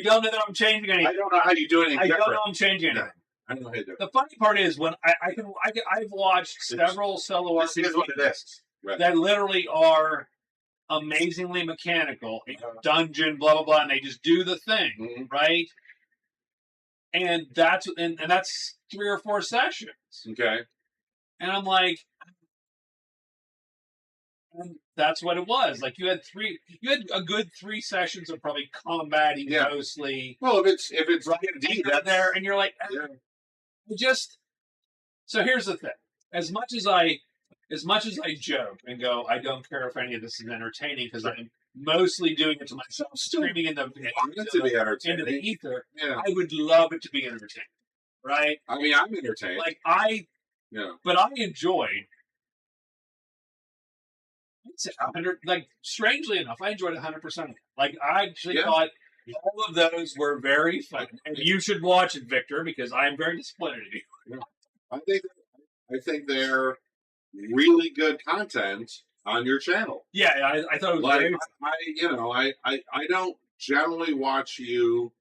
know that I'm changing anything. I don't know how you do anything different. I don't know I'm changing anything. I don't know how you do it. The funny part is when I've watched several solo RPGs that literally are amazingly mechanical, dungeon, blah blah blah, and they just do the thing, right? And that's 3 or 4 sessions. Okay. And I'm like, and that's what it was. Like you had a good 3 sessions of probably combating mostly. Well, if it's right that's there, and you're like, So here's the thing: as much as I joke and go, I don't care if any of this is entertaining because I'm mostly doing it to myself, streaming into the ether. Yeah. I would love it to be entertaining, right? I mean, I'm entertained. But I enjoyed. It's 100. Like strangely enough, I enjoyed 100% of it. Like I actually thought all of those were very fun, and you should watch it, Victor, because I am very disappointed in you. I think they're really good content on your channel. Yeah, I thought it was very fun. I don't generally watch you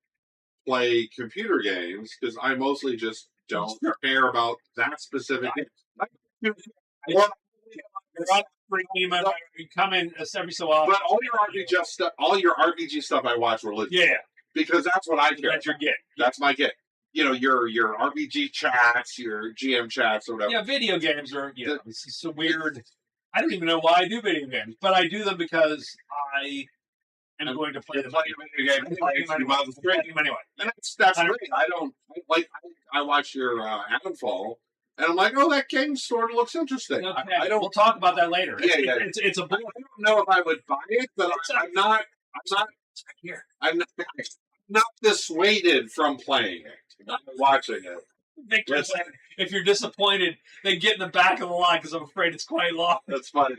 play computer games because I mostly just don't care about that specific game. Come in every so often. But all your RPG stuff I watch religiously. Yeah. Because that's what I care. That's your gig. That's my gig. Your RPG chats, your GM chats, or whatever. Yeah, video games are, it's so weird. I don't even know why I do video games, but I do them because I am going to play them. Video games. Anyway. And that's great. I watch your Adamfall. And I'm like, oh, that game sort of looks interesting. Okay. We'll talk about that later. It's a book. I don't know if I would buy it, but I'm not dissuaded from playing it. I'm watching it. Victor said, if you're disappointed, then get in the back of the line because I'm afraid it's quite long. That's funny.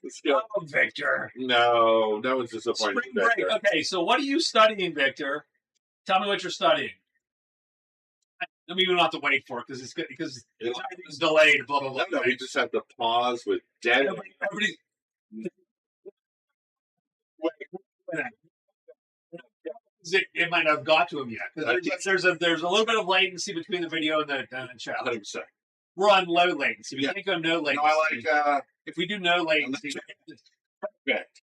Let's go. Oh, Victor. No one's disappointed. Spring break. Okay, so what are you studying, Victor? Tell me what you're studying. I mean, we don't have to wait for it because it's good because It- everything's delayed. Blah blah blah. No, we just have to pause with dead. Everybody, it might not have got to him yet because there's a little bit of latency between the video and the chat. 100%. We're on low latency. We Yeah. can't go no latency. No, I like if we do no latency, perfect.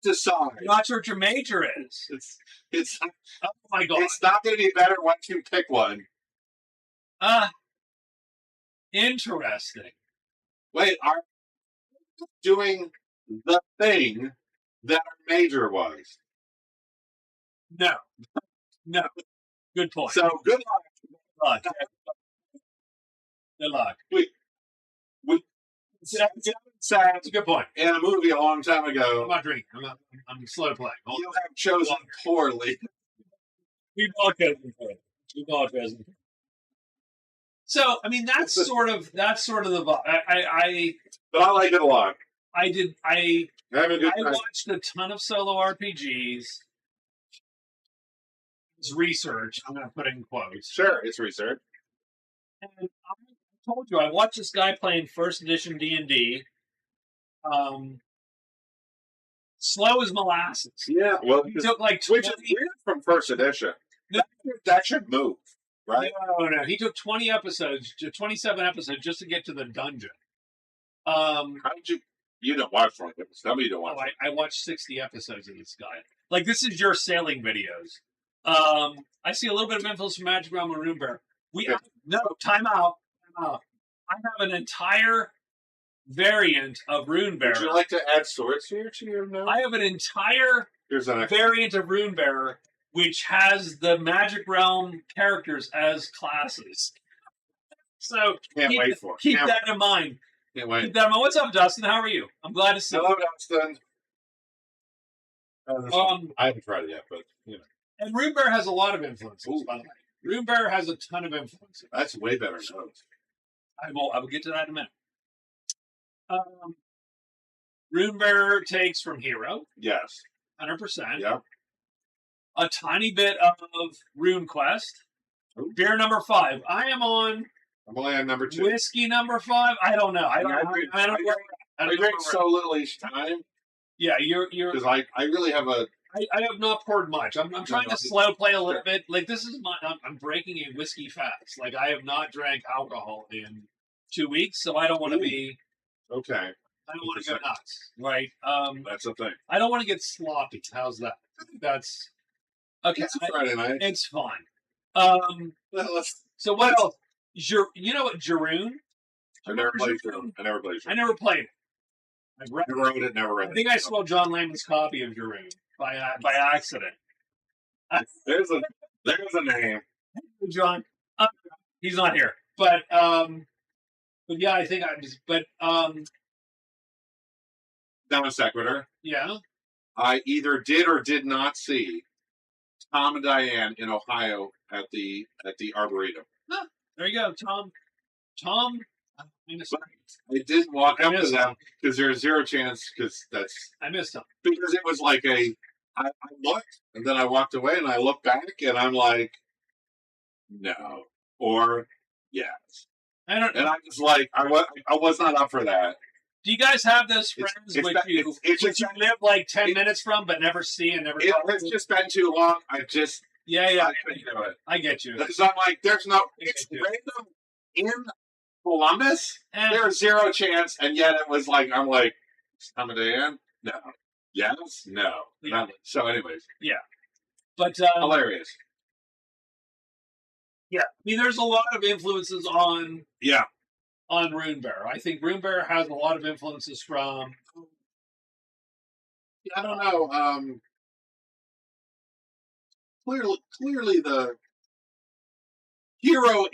Decide. I'm not sure what your major is. It's Oh my god. it's not going to be better once you pick one. Interesting. Wait, are you doing the thing that our major was? No. Good point. So good luck. Good luck. That's a good point. In a movie a long time I'm ago, not drinking. I'm slow playing. you have chosen poorly. We've all chosen. So I mean that's sort of the vibe. But I like it a lot. I Have a good time. watched a ton of solo RPGs. It's research. I'm going to put in quotes. Sure, it's research. And I told you I watched this guy playing first edition D&D. Slow as molasses. Yeah, well, He took like which 20, is weird from first edition. No. That should move, right? No. He took 20 episodes, 27 episodes just to get to the dungeon. How did you? You don't watch one. Tell me you don't watch. I watched 60 episodes of this guy. Like this is your sailing videos. I see a little bit of influence from Magic Realm and Runebearer. Time out. I have an entire variant of Runebearer. Would you like to add swords here to your note? I have an entire Here's an variant of Runebearer, which has the Magic Realm characters as classes. So Can't wait for it. Keep that in mind. Can't wait. Keep that in mind. What's up, Dustin? How are you? I'm glad to see Hello, you. Dustin. I haven't tried it yet, but you know. And Runebearer has a lot of influences, Ooh. by the way. Runebearer has a ton of influences. That's way better notes. I will get to that in a minute. Runebearer takes from Hero, Yes. 100%. Yeah. A tiny bit of RuneQuest. Ooh. Beer number 5. I am on I'm only on number 2. whiskey number 5. I don't know. I drink so little each time. Yeah, you're because I really have a. I have not poured much. I'm trying to slow play a little bit. Like this is I'm breaking a whiskey fast. Like I have not drank alcohol in 2 weeks, so I don't want to be. Okay. I don't want to go nuts, right? That's the thing. I don't want to get sloppy. How's that? That's okay. It's a Friday night. It's fine. So what else? You know what, Jeroen? I never played Jeroen. I never played it. I never wrote it. Never read it. I think I stole John Layman's copy of Jeroen by accident. There's a name. John, he's not here, but yeah, I think I just Non sequitur. Yeah. I either did or did not see Tom and Diane in Ohio at the Arboretum. Huh, there you go, Tom. I didn't walk up to them because there's zero chance I missed him because it was like I looked and then I walked away and I looked back and I'm like, no or yes. And I was like, I was not up for that. Do you guys have those friends you live like 10 minutes from but never see and never talk to? It's just been too long. I couldn't do it. I get you. Because I'm like, it's random in Columbus. There's zero chance, and yet it was like I'm like, Tom and Diane? No. Yes? No. Yeah. So anyways. Yeah. But hilarious. Yeah. I mean there's a lot of influences on Runebearer. I think Runebearer has a lot of influences from I don't know. Clearly the hero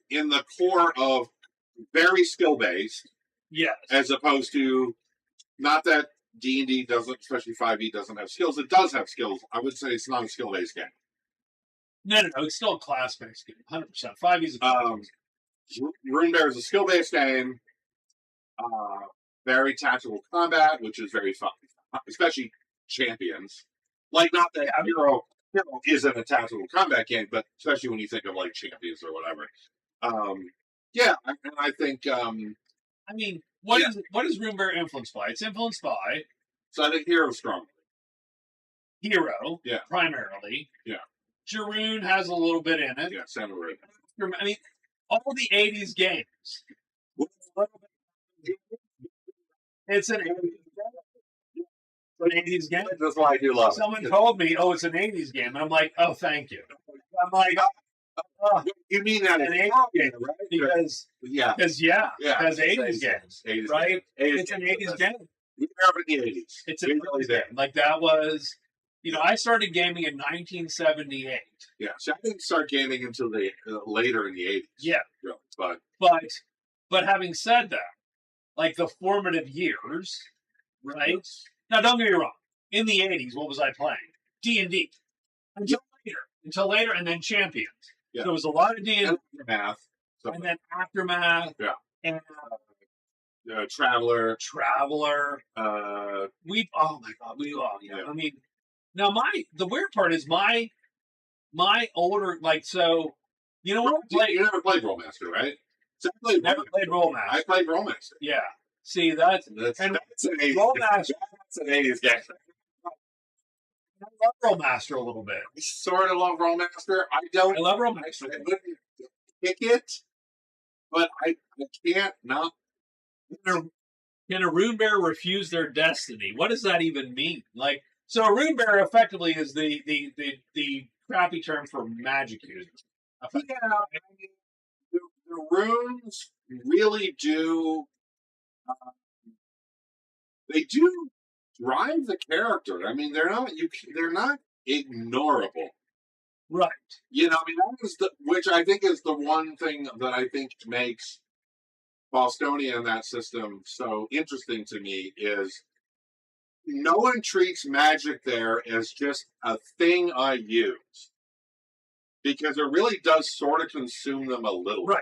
in the core of very skill based. Yes. As opposed to not that D&D doesn't, especially 5e doesn't have skills. It does have skills. I would say it's not a skill based game. No, it's still a class based game. 100%. 5e is a class based game. Runebearer is a skill based game. Very tactical combat, which is very fun, especially champions. Like not that hero isn't a tactical combat game, but especially when you think of like Champions or whatever. Yeah, and I think I mean, what is Runebearer influenced by? It's influenced by so. I think Hero's strong. Hero, Yeah. primarily. Yeah. Jaroon has a little bit in it. Yeah, sounded right. I mean, all the 80s games. It's an 80s game. That's why I do love Someone told me, oh, it's an 80s game. And I'm like, oh, thank you. I'm like, you mean that an 80s game, right? Because, yeah, because 80s games, 80s right? 80s It's an 80s game. We grew up in the 80s. It's an 80s game. Like that was, I started gaming in 1978. Yeah, so I didn't start gaming until later in the 80s. Yeah. Really, but having said that, like the formative years, right? Yes. Now, don't get me wrong. In the 80s, what was I playing? D&D. Until later, and then Champions. Yeah. There was a lot of D&D. Aftermath. And then Aftermath. Yeah. And Traveler. Oh my God. Yeah. I mean, now the weird part is my older, like, so, you know what? You never played Rollmaster, right? So Never played Rollmaster. I played Rollmaster. Yeah. See, that's an 80s, Rollmaster. That's an 80s game. I love Rollmaster a little bit. I sort of love Rollmaster. I love Rollmaster. I wouldn't pick it, but I can't not. Can a Runebearer refuse their destiny? What does that even mean? Like, so a Runebearer effectively is the crappy term for magic user. Yeah, I mean, the runes really do. They do drive the character. I mean, they're not ignorable. Right. I mean, that was which I think is the one thing that I think makes Bostonia and that system so interesting to me is no one treats magic there as just a thing I use. Because it really does sort of consume them a little bit.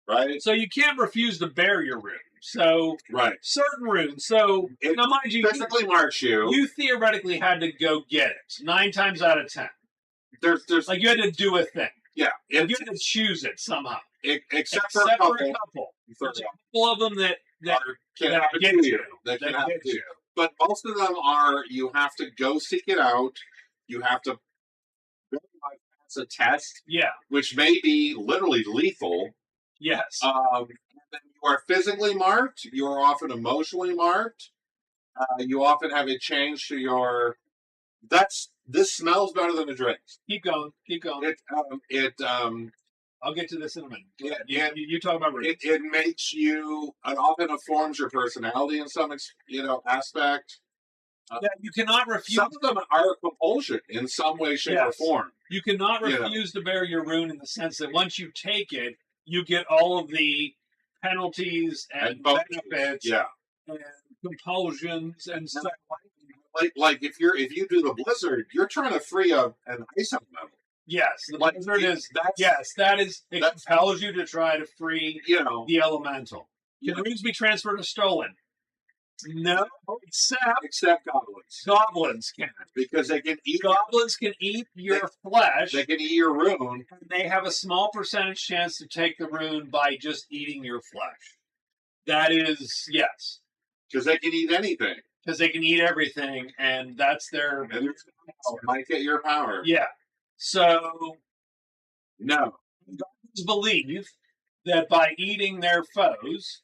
Right? So you can't refuse to bear your rune. So certain runes. So now mind you, physically marks you. You theoretically had to go get it 9 times out of 10. There's like you had to do a thing. Yeah, you had to choose it somehow. Except for a couple. There's a couple of them that can get you. That can get you. But most of them are you have to go seek it out. You have to pass a test. Yeah. Which may be literally lethal. Yes. And then you are physically marked. You are often emotionally marked. You often have it changed to your. This smells better than the drinks. Keep going. I'll get to this in a minute. You talk about runes. It makes you. It often informs your personality in some aspect. Yeah, you cannot refuse. Some of them are a compulsion in some way, shape, or form. You cannot refuse to bear your rune in the sense that once you take it, you get all of the penalties and benefits, and compulsions and stuff. Like if you do the blizzard, you're trying to free an ice elemental. Yes, the blizzard is. It compels you to try to free the elemental. Can the runes be transferred or stolen? No, except goblins. Goblins can. Because they can eat. Goblins can eat your flesh. They can eat your rune. And they have a small percentage chance to take the rune by just eating your flesh. That is, yes. Because they can eat anything. Because they can eat everything, and that's their... And might get your power. Yeah. So... No. Goblins believe that by eating their foes,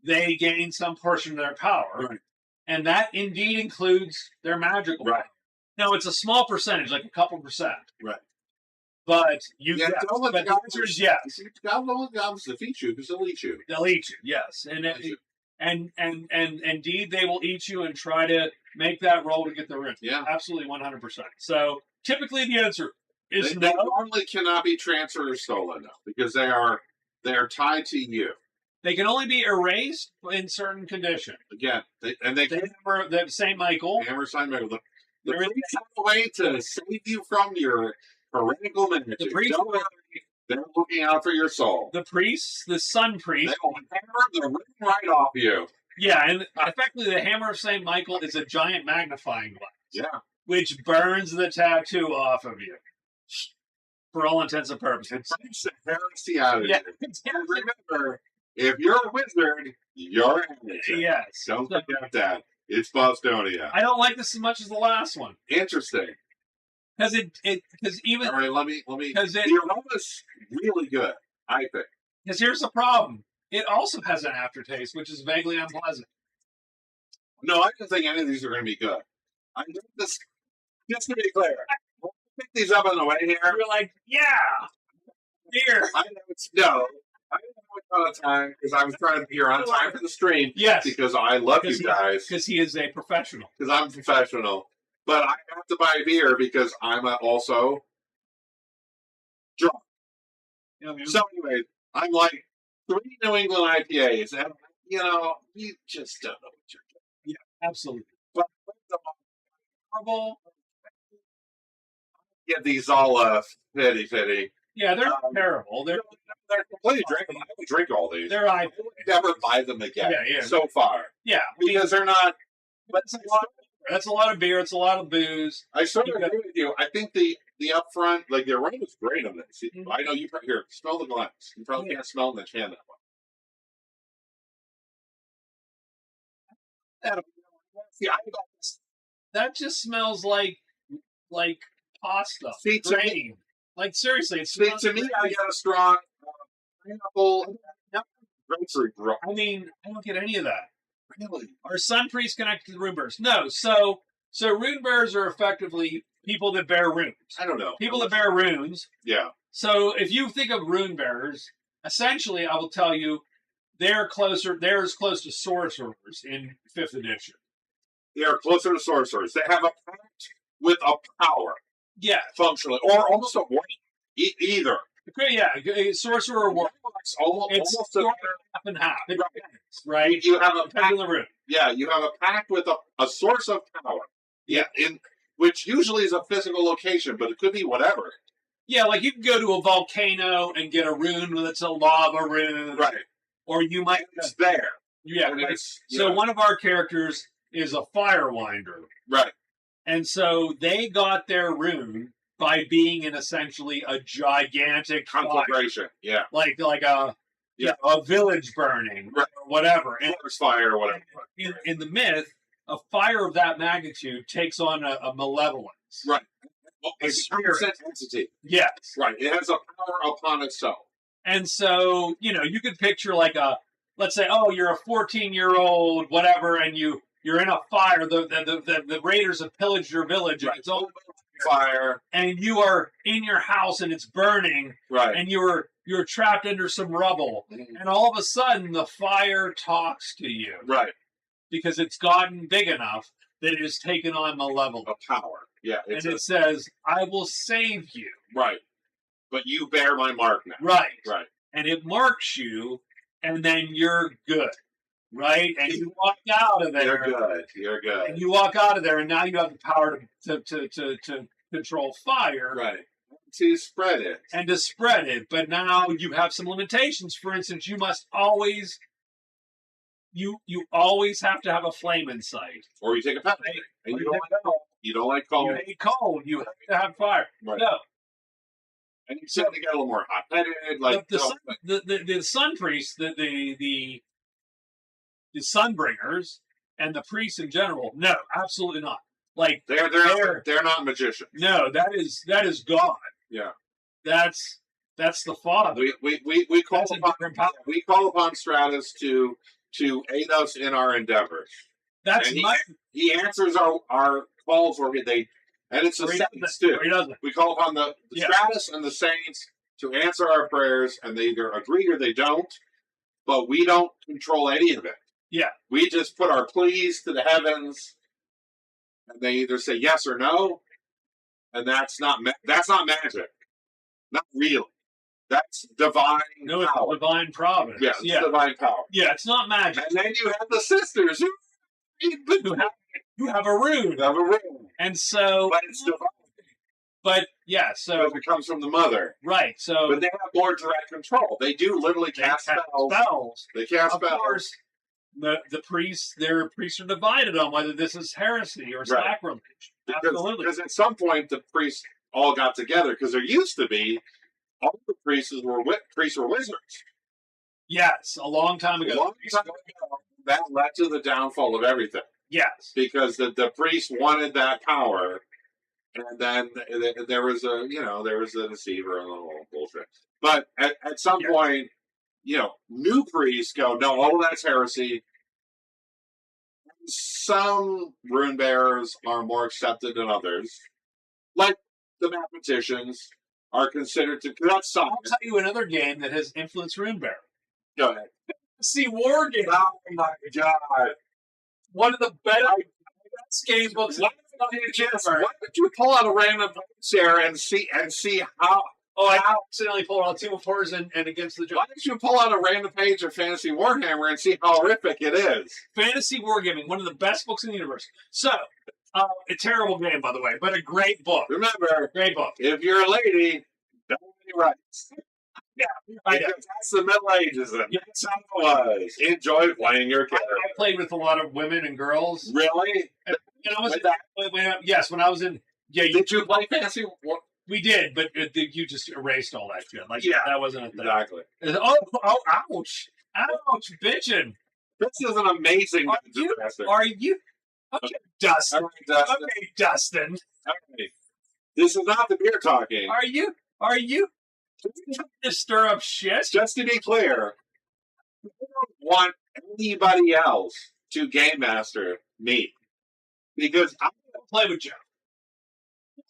they gain some portion of their power. Right. And that indeed includes their magical power. Now, it's a small percentage, like a couple percent. Right. But the answer is yes. Goblins defeat you because they'll eat you. They'll eat you, yes. And indeed, they will eat you and try to make that roll to get the rune. Yeah. Absolutely 100%. So, typically the answer is no. They normally cannot be transferred or stolen, though, because they are tied to you. They can only be erased in certain conditions. Again, the St. Michael. The hammer St. Michael. The priest have a way to save you from your heretical ministry. The priest, they're looking out for your soul. The priests, the sun priest, they will hammer the ring right off you. Yeah, and effectively the hammer of St. Michael is a giant magnifying glass. Yeah. which burns the tattoo off of you. For all intents and purposes. It's the heresy out of Yeah. it. And remember, if you're a wizard, you're a heretic. Yes. Don't forget that. It's Bostonia. I don't like this as much as the last one. Interesting. Because because even. All right, let me. Because the aroma's really good, I think. Because here's the problem. It also has an aftertaste, which is vaguely unpleasant. No, I don't think any of these are going to be good. I'm doing this, just to be clear. We'll pick these up on the way here. You're like, yeah, here. I know it's no. I didn't have a ton of time because I was trying to be here on time for the stream. Yes. Because I love you guys. Because he is a professional. Because I'm a professional. But I have to buy beer because I'm also drunk. So anyway, I'm like 3 New England IPAs, and you just don't know what you're doing. Yeah, absolutely. But horrible. Get these all fitty. Yeah, they're terrible. They're completely drinkable. I would drink all these. They're IPAs. I would never buy them again. Yeah. So far. Yeah, because they're not. But that's a lot of beer. It's a lot of booze. I sort of agree with you. I think the upfront, like the aroma is great on this. Mm-hmm. I know you here. Smell the glass. You probably can't smell in the can that one. That just smells like pasta. See, to me, like seriously, it smells to me. I got a strong pineapple. Grapefruit. I mean, I don't get any of that. Really? Are sun priests connected to Runebearers? No. So Runebearers are effectively people that bear runes. I don't know. People that bear runes. Yeah. So if you think of Runebearers, essentially, I will tell you, they're as close to sorcerers in 5th edition. They are closer to sorcerers. They have a pact with a power. Yeah. Functionally. Or almost a warning. Either. Yeah, sorcerer or warlock. It's almost half and half. Right? You have a pact. Yeah, you have a pact with a source of power. Yeah, which usually is a physical location, but it could be whatever. Yeah, like you can go to a volcano and get a rune that's a lava rune. Right. Or you might... It's there. Yeah. So one of our characters is a firewinder. Right. And so they got their rune by being in essentially a gigantic conflagration. Fire. Yeah. Like a village burning, or whatever. And forest fire or whatever. In the myth, a fire of that magnitude takes on a malevolence. Right. Well, a spirit entity. Yes. Right. It has a power upon itself. And so, you could picture like let's say, you're a 14-year-old, whatever, and you're in a fire. The raiders have pillaged your village. Right. And it's all fire. And you are in your house and it's burning. Right. And you're trapped under some rubble. Mm-hmm. And all of a sudden the fire talks to you. Right. Because it's gotten big enough that it has taken on malevolence. A power. Yeah. And it says, I will save you. Right. But you bear my mark now. Right. Right. And it marks you, and then you're good. Right? And you walk out of there. You're good. And you walk out of there, and now you have the power to control fire. Right. To spread it. And to spread it. But now you have some limitations. For instance, you must always... You always have to have a flame in sight. Or you take a penalty. And you don't like cold. You hate cold. You have to have fire. Right. No. And you said they get a little more hot-headed. Like the sun priests, the sunbringers, and the priests in general. No, absolutely not. Like they're not magicians. No, that is God. Yeah. That's the Father. We call upon Stratus to aid us in our endeavors. He answers our calls where and it's the saints too. We call upon the Stratus and the saints to answer our prayers, and they either agree or they don't, but we don't control any of it. Yeah. We just put our pleas to the heavens, and they either say yes or no, and that's not magic. Not really. That's divine power. It's divine providence. Yeah, it's divine power. Yeah, it's not magic. And then you have the sisters who have a rune. And so... But it's divine. But, yeah, so... Because it comes from the mother. Right, so... But they have more direct control. They do literally cast spells. They cast spells. They cast spells. Of course, the priests, their priests are divided on whether this is heresy or sacrilege. Absolutely. Because at some point the priests all got together, because there used to be all the priests were wizards. Yes, a long time ago. That led to the downfall of everything. Yes, because the priests wanted that power, and then there was a deceiver and the whole bullshit. But at some point, new priests go, no, all that's heresy. Some rune bearers are more accepted than others, like the mathematicians are considered to. That's something. I'll tell you another game that has influenced Runebearer. Go ahead. See, War Game. Oh my god! One of the best game books. Why don't you pull out a random share and see how? Oh, I accidentally pulled out Team of Horrors and Against the Judge. Why don't you pull out a random page of Fantasy Warhammer and see how horrific it is? Fantasy Wargaming, one of the best books in the universe. So, a terrible game, by the way, but a great book. Remember, great book. If you're a lady, don't have any rights. Yeah, I know. That's the Middle Ages, and that's how it was. Enjoy playing your character. I played with a lot of women and girls. Really? Yes, when I was in. Yeah, did you play Fantasy? We did, but you just erased all that shit. That wasn't a thing. Exactly. Oh, ouch, bitching. This is an amazing. Are you? Okay, Dustin. All right, Dustin. Okay, Dustin. Okay. This is not the beer talking. Are you trying to stir up shit? Just to be clear, I don't want anybody else to game master me, because I'm going to play with Jeff.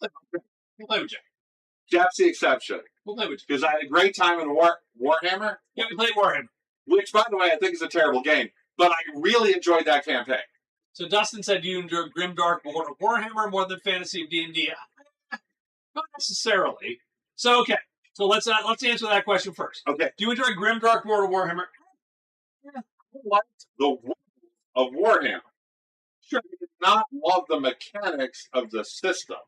We'll play with Jeff. Jeff's the exception. We'll play with Jeff. Because I had a great time in Warhammer. Yeah, we played Warhammer. Which, by the way, I think is a terrible game. But I really enjoyed that campaign. So Dustin said you enjoy Grimdark more than Warhammer more than Fantasy of D&D. Not necessarily. So, okay. So let's answer that question first. Okay. Do you enjoy Grimdark more than Warhammer? I liked the world of Warhammer. Sure. I did not love the mechanics of the system.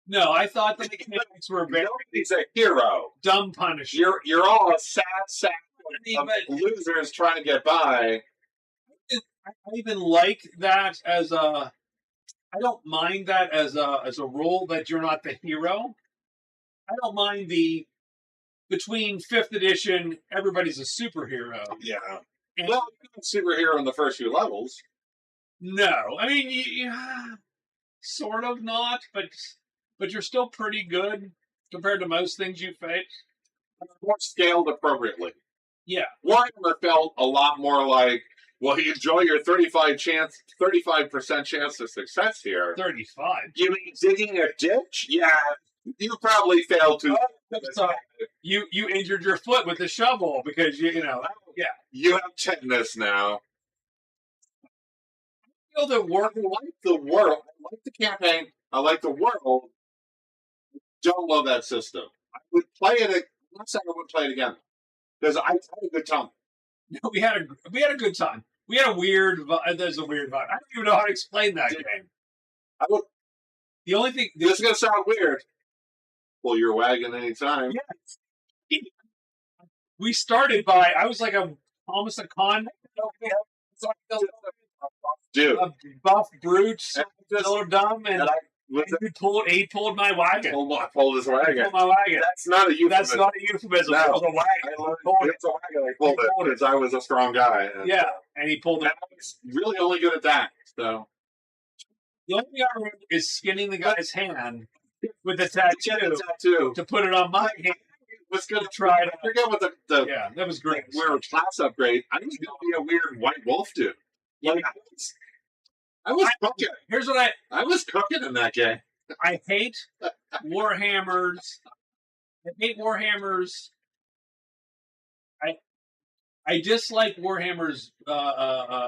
No, I thought the mechanics were very. He's a hero. Dumb Punisher. You're all a sad of losers trying to get by. I even like that as a. I don't mind that as a rule that you're not the hero. I don't mind between 5th edition, everybody's a superhero. Yeah. And, well, you're a superhero in the first few levels. No, I mean, sort of not, but you're still pretty good compared to most things you face. More scaled appropriately. Yeah. Warhammer felt a lot more like, well, you enjoy your 35% chance of success here. 35? You mean digging a ditch? Yeah. You probably failed to. You injured your foot with the shovel because yeah. You have tetanus now. I feel that I like the world. I like the campaign. I like the world. I don't love that system. I would play it. I'm not saying I would play it again because I had a good time. No, we had a good time. We had a weird. There's a weird vibe. I don't even know how to explain that game. I would. The only thing. This is gonna sound weird. Pull your wagon anytime. Yes. We started by. I was like almost a con. Dude, a buff brute, still dumb, and he pulled my wagon. Pulled his wagon. Pulled my wagon. That's not a euphemism. That's not a euphemism. No. It was a wagon. It's a wagon. I pulled it because I was a strong guy. And and he pulled it. I was really only good at that. So the only thing I remember is skinning the guy's hand with the tattoo to put it on my hand. Was going to try it. I forget what yeah, that was great. Weird class upgrade. I was going to be a weird white wolf dude. Like I was cooking. Here's what I was cooking in that game. I hate Warhammers. I dislike Warhammer's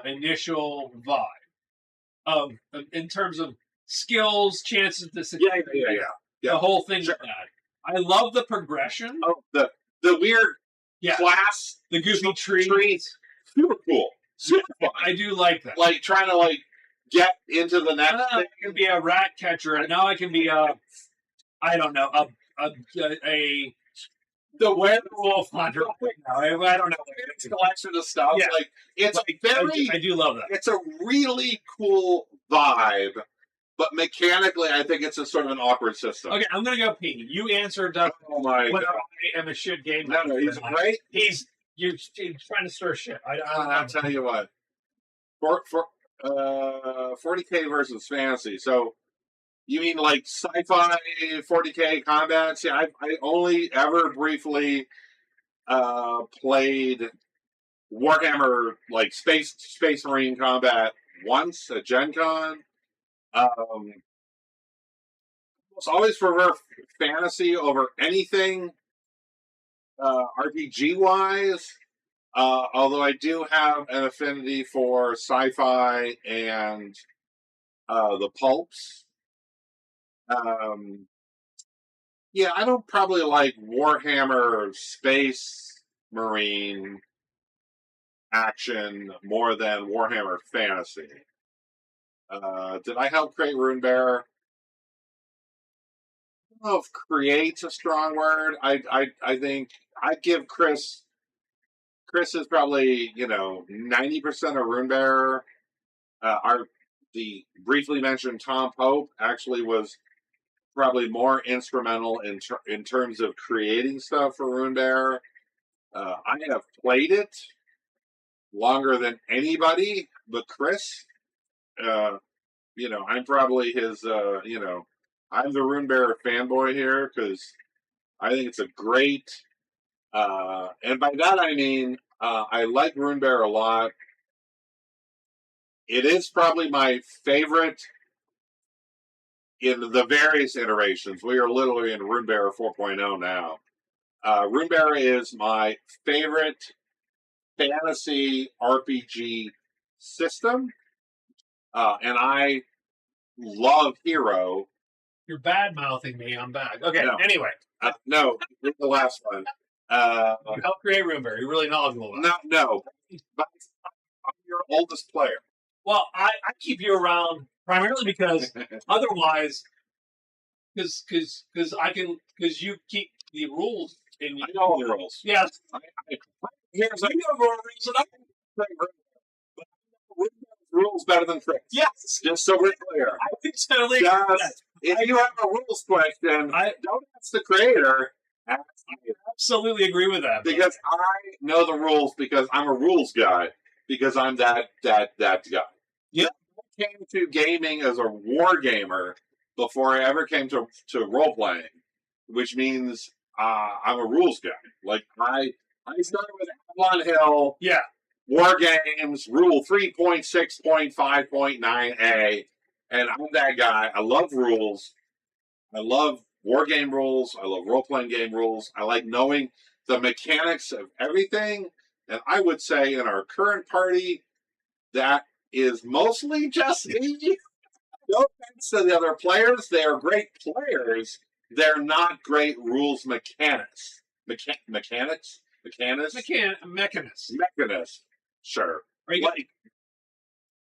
initial vibe in terms of skills, chances to succeed. Yeah. The whole thing with that. I love the progression. Oh, the weird class, the goofy trees. Super cool. Super fun. I do like that. Like trying to get into the next thing. I can be a rat catcher, and now I can be I don't know, a The werewolf hunter. I don't know. It's a collection of stuff. Yeah. Like it's a very. I do love that. It's a really cool vibe, but mechanically, I think it's a sort of an awkward system. Okay, I'm gonna go pee. You answered Oh my whether god! I am a shit game. No, he's great. You're trying to stir shit. I'll tell you what. For 40K versus fantasy. So you mean like sci-fi 40K combat? See, I only ever briefly played Warhammer like Space Marine combat once at Gen Con. Always prefer fantasy over anything RPG wise. Although I do have an affinity for sci-fi and the pulps. Yeah, I don't probably like Warhammer Space Marine action more than Warhammer Fantasy. Did I help create Runebearer? I don't know if "create's" a strong word. I think I'd give Chris. Chris is probably 90% of Runebearer. The briefly mentioned Tom Pope actually was probably more instrumental in terms of creating stuff for Runebearer. I have played it longer than anybody but Chris. I'm probably his. I'm the Runebearer fanboy here because I think it's a great. And by that I mean I like Runebearer a lot. It is probably my favorite in the various iterations. We are literally in Runebearer 4.0 now. Runebearer is my favorite fantasy RPG system, and I love Hero. You're bad mouthing me. I'm back. Okay. No. Anyway, no, the last one. you helped create Runebearer. You're really knowledgeable about it. No, but I'm your oldest player. Well, I keep you around primarily because otherwise, because you keep the rules in. I know the rules. Yes. Here's a reason I rules better than tricks. Yes. Just so we're clear. I think totally. If you have a rules question, don't ask the creator. Ask me. Absolutely agree with that. Because I know the rules because I'm a rules guy. Because I'm that guy. Yep. I came to gaming as a war gamer before I ever came to role playing, which means I'm a rules guy. Like I started with Avalon Hill. Yeah. War games, rule 3.6.5.9a, and I'm that guy. I love rules. I love war game rules. I love role-playing game rules. I like knowing the mechanics of everything. And I would say in our current party, that is mostly just me. No offense to the other players. They are great players. They're not great rules mechanics. Mechanics? Mechanists. Sure. Like,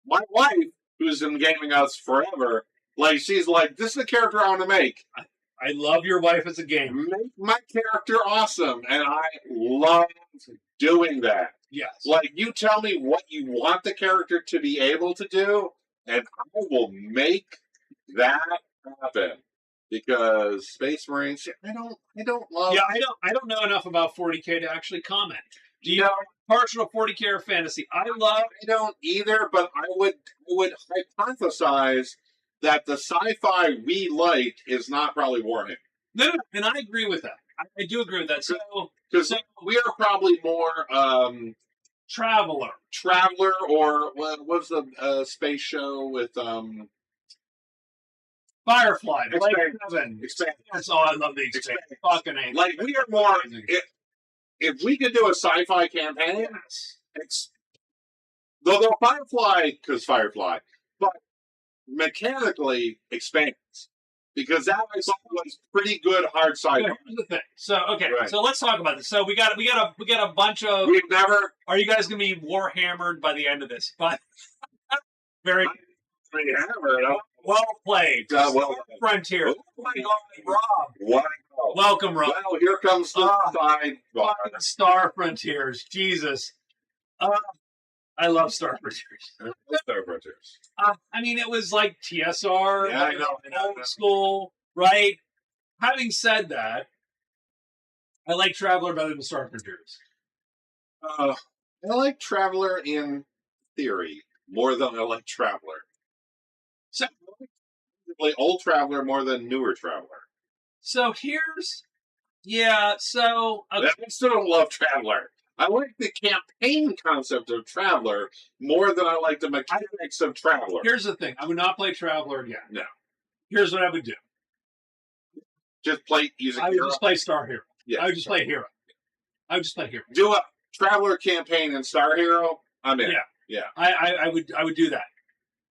my wife, who's been gaming us forever, like, she's like, this is the character I want to make. I love your wife as a gamer. Make my character awesome, and I love doing that. Yes. Like, you tell me what you want the character to be able to do, and I will make that happen. Because Space Marines, I don't love. Yeah, I don't know enough about 40K to actually comment. Do you know partial 40K or fantasy? I don't either, but I would hypothesize that the sci-fi we like is not probably Warhammer. No, and I agree with that. I do agree with that. So we are probably more Traveler, or what was the space show with Firefly, Expand. That's all. I love the Expand. Fucking A. Like we are more. If we could do a sci-fi campaign, though Firefly, but mechanically expands because that I thought was pretty good hard sci-fi. Here's the thing. So so let's talk about this. So we got a bunch of. We've never. Are you guys going to be warhammered by the end of this? But very hammered. Well played. Well Frontier. Oh my God, Rob. Wow. Welcome, Rob. Well, here comes the side bar. Fucking Star Frontiers. Jesus. I love Star Frontiers. Star Frontiers. I mean, it was like TSR, Yeah, I know. old school, right? Having said that, I like Traveler better than Star Frontiers. I like Traveler in theory more than I like Traveler. So, I play old Traveler more than newer Traveler. so here's, yeah, so... I still don't love Traveler. I like the campaign concept of Traveler more than I like the mechanics of Traveler. Here's the thing. I would not play Traveler again. No. Here's what I would do. Just play using I would Hero. just play Star Hero. Yeah, I would just play Hero. I would just play Hero. Do a Traveler campaign in Star Hero. I'm in. Yeah. I would do that.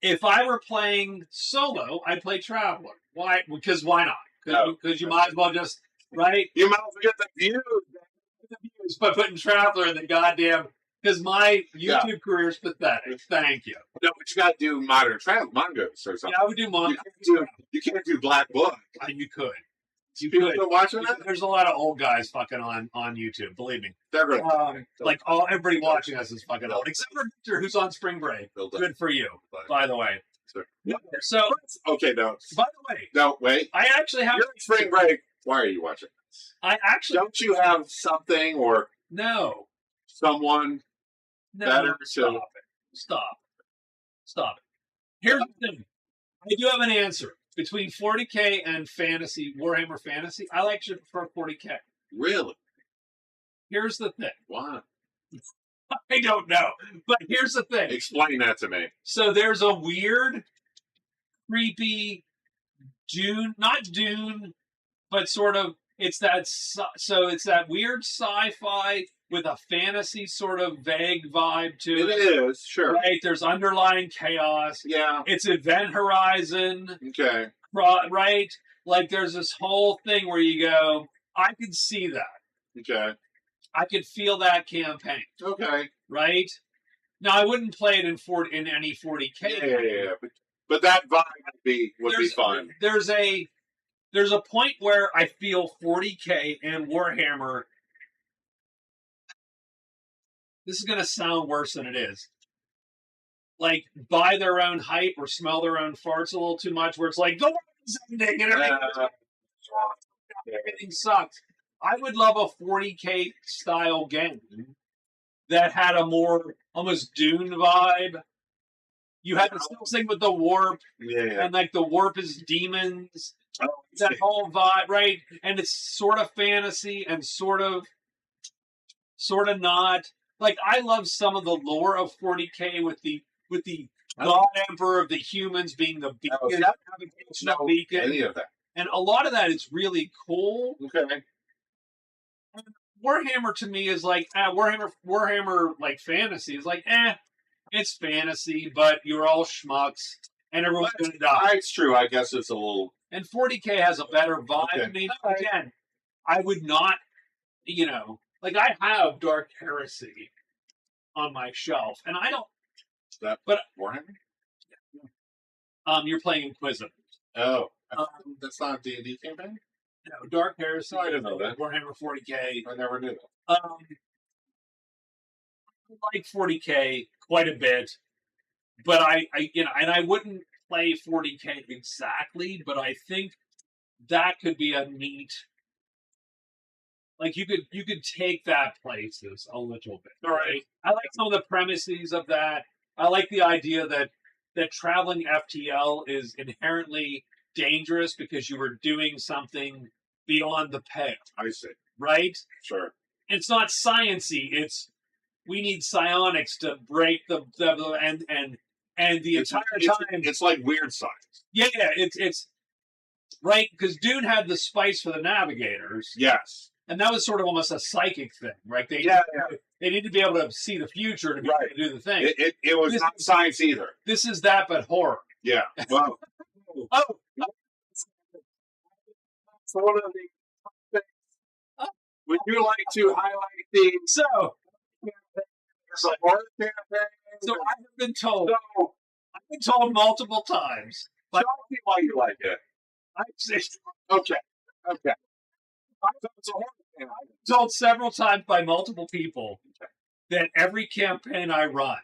If I were playing solo, I'd play Traveler. Why? Because why not? Because you might as well just, right? You might as well get the views. By putting Traveler in the goddamn... Because my YouTube career is pathetic. Thank you. No, but you got to do modern mangas or something. Yeah, I would do manga. You can't do Black Book. You could. You People could. still watching that? There's a lot of old guys fucking on YouTube. Believe me. They're great. Like everybody watching us is fucking old, except for Victor, who's on spring break. Good for you, by the way. So, okay, no. By the way, no, wait. I actually have You're on spring break. Why are you watching this? I actually don't you have something or someone better to stop it. Here's the thing. I do have an answer. Between 40K and fantasy, Warhammer Fantasy, I actually prefer 40K. Really? Here's the thing. Why? I don't know. But here's the thing. Explain that to me. So there's a weird, creepy Dune, not Dune, but sort of, it's that weird sci-fi with a fantasy sort of vague vibe to it. It is, sure. Right? There's underlying chaos. Yeah. It's Event Horizon. Okay. Right? Like there's this whole thing where you go, I could see that. Okay. I could feel that campaign. Okay. Right? Now I wouldn't play it in any 40K. Yeah. But that vibe would be fun. There's a point where I feel 40K and Warhammer. This is going to sound worse than it is. Like, buy their own hype or smell their own farts a little too much, where it's like, the world's ending and everything sucks. I would love a 40K style game that had a more almost Dune vibe. You had the still thing with the warp, and like the warp is demons. That whole vibe, right? And it's sort of fantasy and sort of not. Like I love some of the lore of 40K with the God Emperor of the humans being the beacon, beacon. Any of that. And a lot of that is really cool. Okay. Warhammer to me is like Warhammer like fantasy is like it's fantasy, but you're all schmucks and everyone's gonna die. It's true. I guess it's a little. And 40K has a better vibe. Okay. I mean, again, I would not, like I have Dark Heresy on my shelf, and I don't. Is that Warhammer? You're playing Inquisitor. Oh, that's not a D&D campaign? No, Dark Heresy. I didn't know that. Warhammer 40K. I never knew that. I like 40K quite a bit, but I wouldn't play 40K exactly, but I think that could be a neat. Like you could take that places a little bit. All right. I like some of the premises of that. I like the idea that traveling FTL is inherently dangerous because you were doing something beyond the pale. I see. Right? Sure. It's not sciencey. It's we need psionics to break the and the entire time it's like weird science. Yeah, it's right because Dune had the spice for the navigators. Yes. And that was sort of almost a psychic thing, right? They need to be able to see the future to be able to do the thing. It was not science either. This is that, but horror. Yeah. Well. It's one of the things. Would you like to highlight the horror campaign? So I've been told multiple times. Tell me why you like it. I say, Okay. Told several times by multiple people that every campaign I run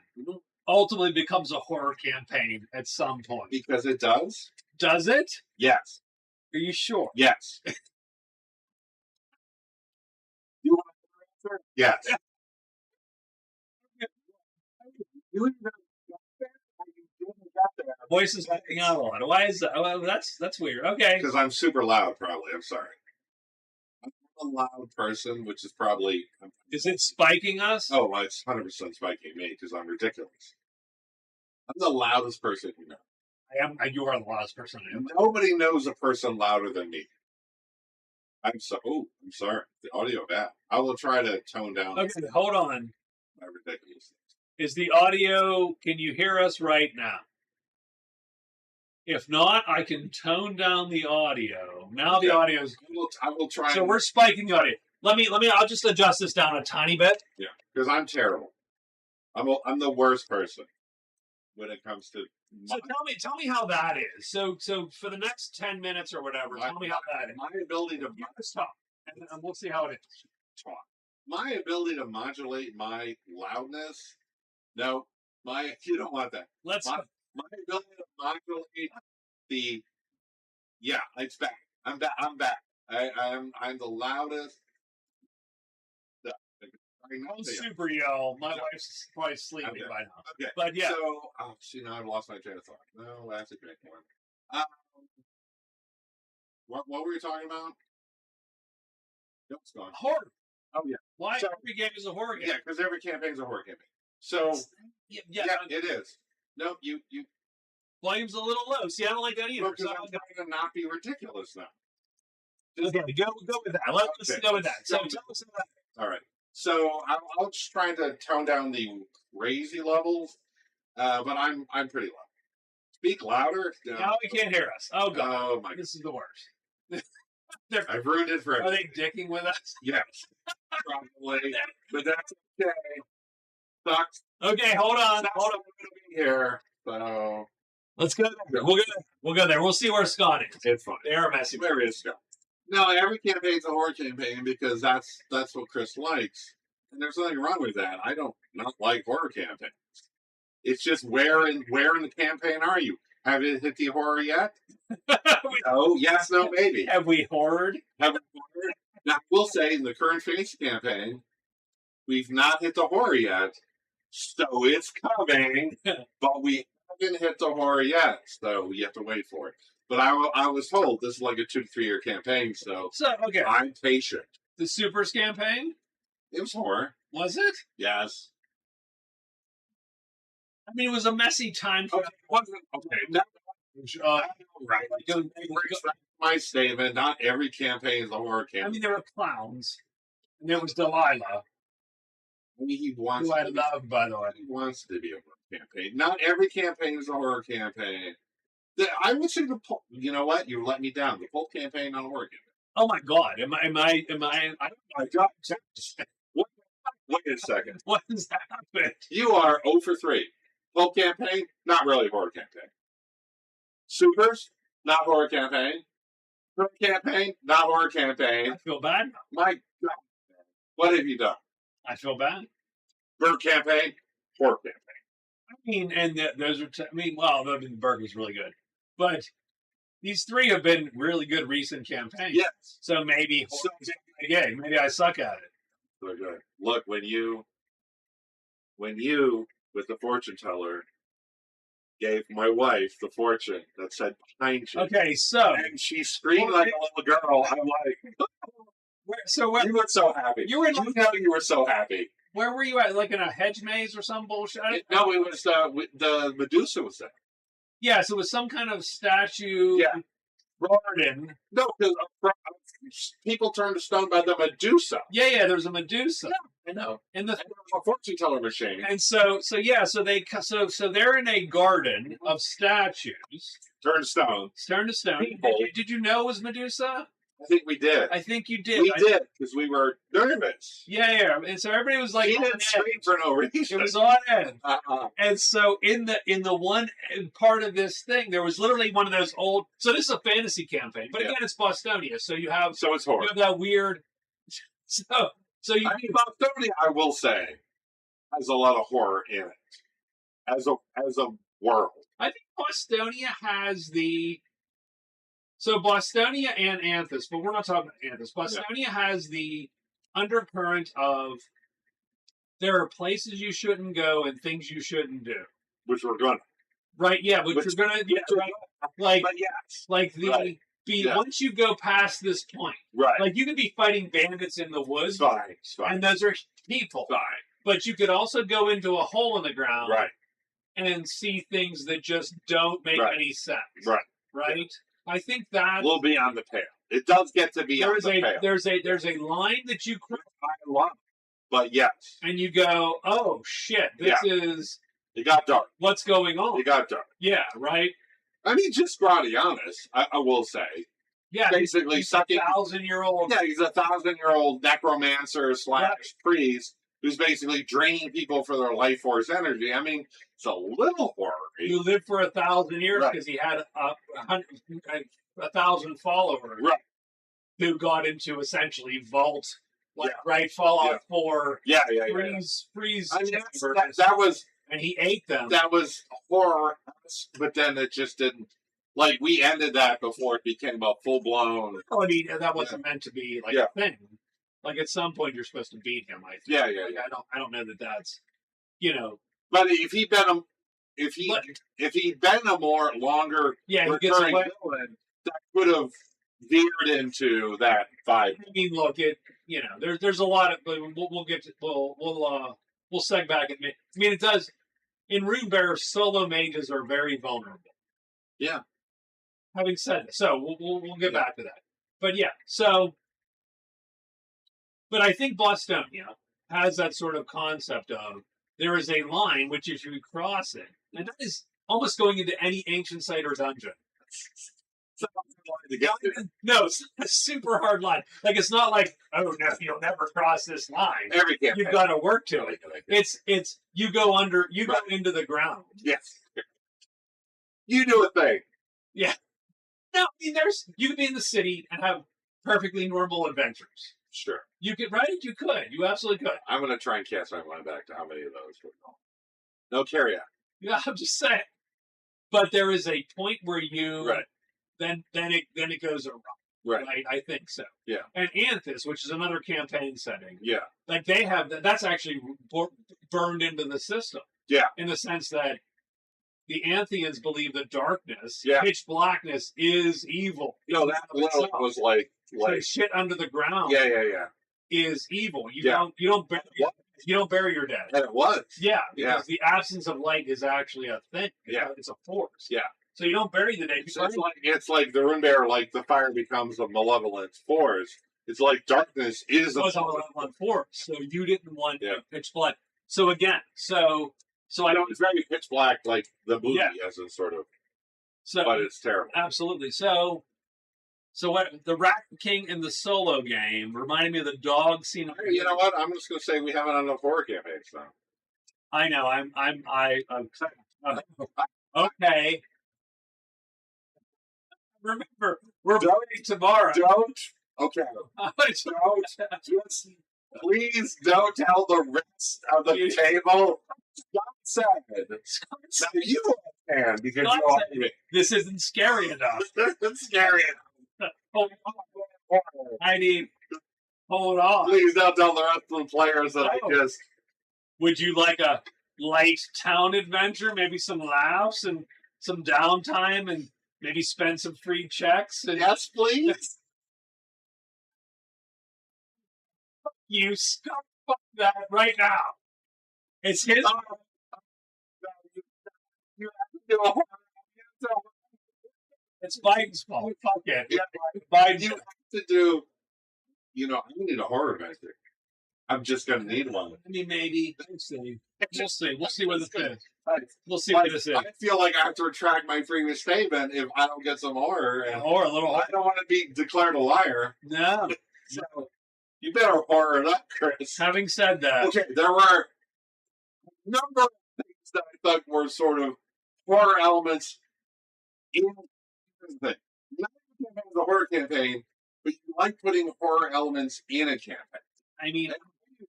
ultimately becomes a horror campaign at some point. Because it does? Does it? Yes. Are you sure? Yes. You want to answer? Yes. You either got there or you didn't get there. Voice is acting out a lot. Why is that? Well, that's weird. Okay. Because I'm super loud, probably. I'm sorry. I'm a loud person, which is probably. Is it spiking us? Oh, well, it's 100% spiking me because I'm ridiculous. I'm the loudest person you know. I am. You are the loudest person I know. Nobody knows a person louder than me. I'm sorry. The audio bad. I will try to tone down. Okay, hold on. My ridiculous. Is the audio? Can you hear us right now? If not, I can tone down the audio. Now the audio is. I will try. So we're spiking the audio. Let me. I'll just adjust this down a tiny bit. Yeah, because I'm terrible. I'm the worst person when it comes to. So tell me how that is. So for the next 10 minutes or whatever, tell me how that is. My ability to stop, and we'll see how it is. Talk. My ability to modulate my loudness. No, you don't want that. My ability to modulate the. Yeah, it's back. I'm back. I'm the loudest. I'm super yell. My wife's probably sleeping by now. Okay, but yeah. So, now I've lost my train of thought. No, that's a great one. What were you talking about? It's gone. Horror. Oh yeah. Why every game is a horror game? Yeah, because every campaign is a horror campaign. So yeah, it is. No, you. Volume's a little low. See, I don't like that either. So I'm trying to not be ridiculous now. Okay, go with that. Let's go with that. So tell us about that. All right. So I'm just trying to tone down the crazy levels, but I'm pretty loud. Speak louder. No. Now we can't hear us. Oh god. Oh my. This is the worst. I've ruined it for everyone. Are they dicking with us? Yes. Probably. But that's okay. Sucks. Okay, hold on. Hold on. We're gonna be here. So let's go there. We'll go there. We'll see where Scott is. It's fine. They are messy. Where is Scott? No, every campaign's a horror campaign because that's what Chris likes. And there's nothing wrong with that. I don't not like horror campaigns. It's just where in the campaign are you? Have you hit the horror yet? No, yes, no, maybe. Have we horrored? Have we horrored? Now, we'll say in the current fantasy campaign, we've not hit the horror yet. So it's coming, but we haven't hit the horror yet. So you have to wait for it. But I was told this is like a 2 to 3 year campaign, so okay. I'm patient. The Supers campaign? It was horror. Was it? Yes. I mean, it was a messy time. Okay. No, right. My statement. Not every campaign is a horror campaign. I mean, there were clowns, and there was Delilah. I mean, he wants. Who I love, by the way. He wants to be a horror campaign. Not every campaign is a horror campaign. I would say the poll. You know what? You let me down. The poll campaign not a horror campaign. Oh my god! Am I? I got. Wait a second. What has happened? You are 0 for 3. Poll campaign, not really a horror campaign. Supers, not horror campaign. Horror campaign, not horror campaign. I feel bad. My God, what have you done? I feel bad. Bird campaign, horror campaign. I mean, and those are. Well, the Bird was really good, but these 3 have been really good recent campaigns. Yes. So maybe maybe I suck at it. So good. Look, when you with the fortune teller gave my wife the fortune that said behind you. Okay, so and she screamed like a little girl. I'm like, you were so happy. You were so happy. Where were you at? Like in a hedge maze or some bullshit? No, it was the Medusa was there. Yeah, so it was some kind of statue. Yeah. Garden. No, because people turned to stone by the Medusa. Yeah, there was a Medusa. Yeah, I know. And the fortune teller machine. And so they're in a garden of statues. Turned to stone. Did you know it was Medusa? I think we did. I think you did. We did because we were nervous. Yeah. And so everybody was like, He didn't scream for no reason. it was on edge. Uh-huh. And so in the one part of this thing, there was literally one of those old. So this is a fantasy campaign, but again, it's Bostonia. So you have So it's horror. you have that weird. So you. I mean, Bostonia, I will say, has a lot of horror in it as a world. I think Bostonia has the. So Bostonia and Anthus, but we're not talking about Anthus. Bostonia has the undercurrent of there are places you shouldn't go and things you shouldn't do. Which we're gonna. Right, yeah, but you're gonna right, like but yes. like the Right. once you go past this point. Right. Like you could be fighting bandits in the woods. It's fine. And those are people. Fine. But you could also go into a hole in the ground Right. and see things that just don't make Right. any sense. Right. Right? I think that A little beyond the pale. It does get to be on the pale. there's a line that you cross I love it. But yes. and you go, oh shit, this is It got dark. what's going on. It got dark. Yeah, right? I mean, just Gratianus, I will say. Yeah. Basically he's sucking. 1,000-year-old. Yeah, he's a 1,000-year-old necromancer / priest who's basically draining people for their life force energy. I mean, it's a little horror. Who lived for 1,000 years Right. because he had 1,000 followers. Right. Who got into essentially vault, Yeah. right? Fallout 4. Yeah. Freeze. I mean, chambers, that was and he ate them. that was horror, but then it just didn't. Like, we ended that before it became a full blown. I mean, that wasn't meant to be like a thing. Like at some point, you're supposed to beat him. I think. Yeah. Like, I don't know that that's, you know. But if he'd been a more longer He gets recurring away. villain, that could have veered into that vibe. I mean, look, there's a lot of. We'll get to, we'll seg back and I mean, it does. In Runebearer, solo mages are very vulnerable. Yeah. Having said that, so we'll get back to that. But yeah, so. But I think Bostonia has that sort of concept of there is a line which if you cross it, and that is almost going into any ancient site or dungeon. No, it's a super hard line. Like it's not like, oh no, you'll never cross this line. Every campaign. You've got to work to it. It's you go into the ground. Yes. You do a thing. Yeah. No, I mean you could be in the city and have perfectly normal adventures. Sure. You could, right? You could. You absolutely could. I'm going to try and cast my mind back to how many of those were gone. No, carry on. Yeah, I'm just saying. But there is a point where you Right. Then it goes awry. Right. I think so. Yeah. And Anthus, which is another campaign setting. Yeah. Like they have that's actually burned into the system. Yeah. In the sense that the Antheans believe that darkness, Yeah. pitch blackness, is evil. No, that literally was like So shit under the ground. Yeah. Is evil. You Yeah. don't bury your dead. And it was. Yeah, because the absence of light is actually a thing. It's a force. Yeah. So you don't bury the dead. So it's like the Runebearer, like the fire becomes a malevolent force. It's like darkness is a malevolent force. So you didn't want pitch black. So again, so I don't. It's very pitch black, like the movie as a sort of. So, but it's terrible. Absolutely. So what the Rat King in the solo game reminded me of the dog scene. You know what? I'm just going to say we haven't had enough horror campaigns now. I know. I'm okay. Remember, we're playing tomorrow. Okay. Please don't tell the rest of the table. Scott said. Now you can because you are me. This isn't scary enough. It's scary enough. Hold on. Please don't tell the rest of the players that I just. Would you like a light town adventure? Maybe some laughs and some downtime and maybe spend some free checks? And yes, please. You stop that right now. It's his. It's Biden's fault. Fuck it. Yeah, Biden, you have to do. I need a horror adventure. I'm just gonna need one. I mean, maybe. We'll see. We'll see. We'll see where this is. I, We'll see where this is. I feel like I have to retract my previous statement if I don't get some horror. And Or a little. I don't want to be declared a liar. No. So you better horror it up, Chris. Having said that, Okay, there were a number of things that I thought were sort of horror elements in the thing. Not every campaign is a horror campaign, but you like putting horror elements in a campaign. I mean,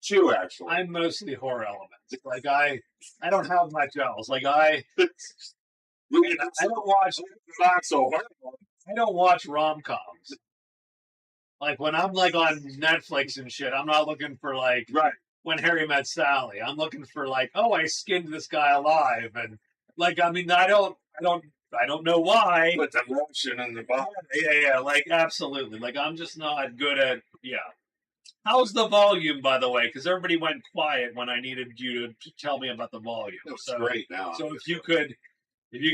Too, actually. I'm mostly horror elements. Like I don't have much else. Like I don't watch. Not so horrible. I don't watch rom-coms. Like when I'm like on Netflix and shit, I'm not looking for like Right. When Harry Met Sally. I'm looking for like, oh, I skinned this guy alive, and like I mean, I don't know why. Put the lotion in the bottom. Yeah, like absolutely. Like I'm just not good at How's the volume, by the way? Because everybody went quiet when I needed you to tell me about the volume. It's So, great now. so if you could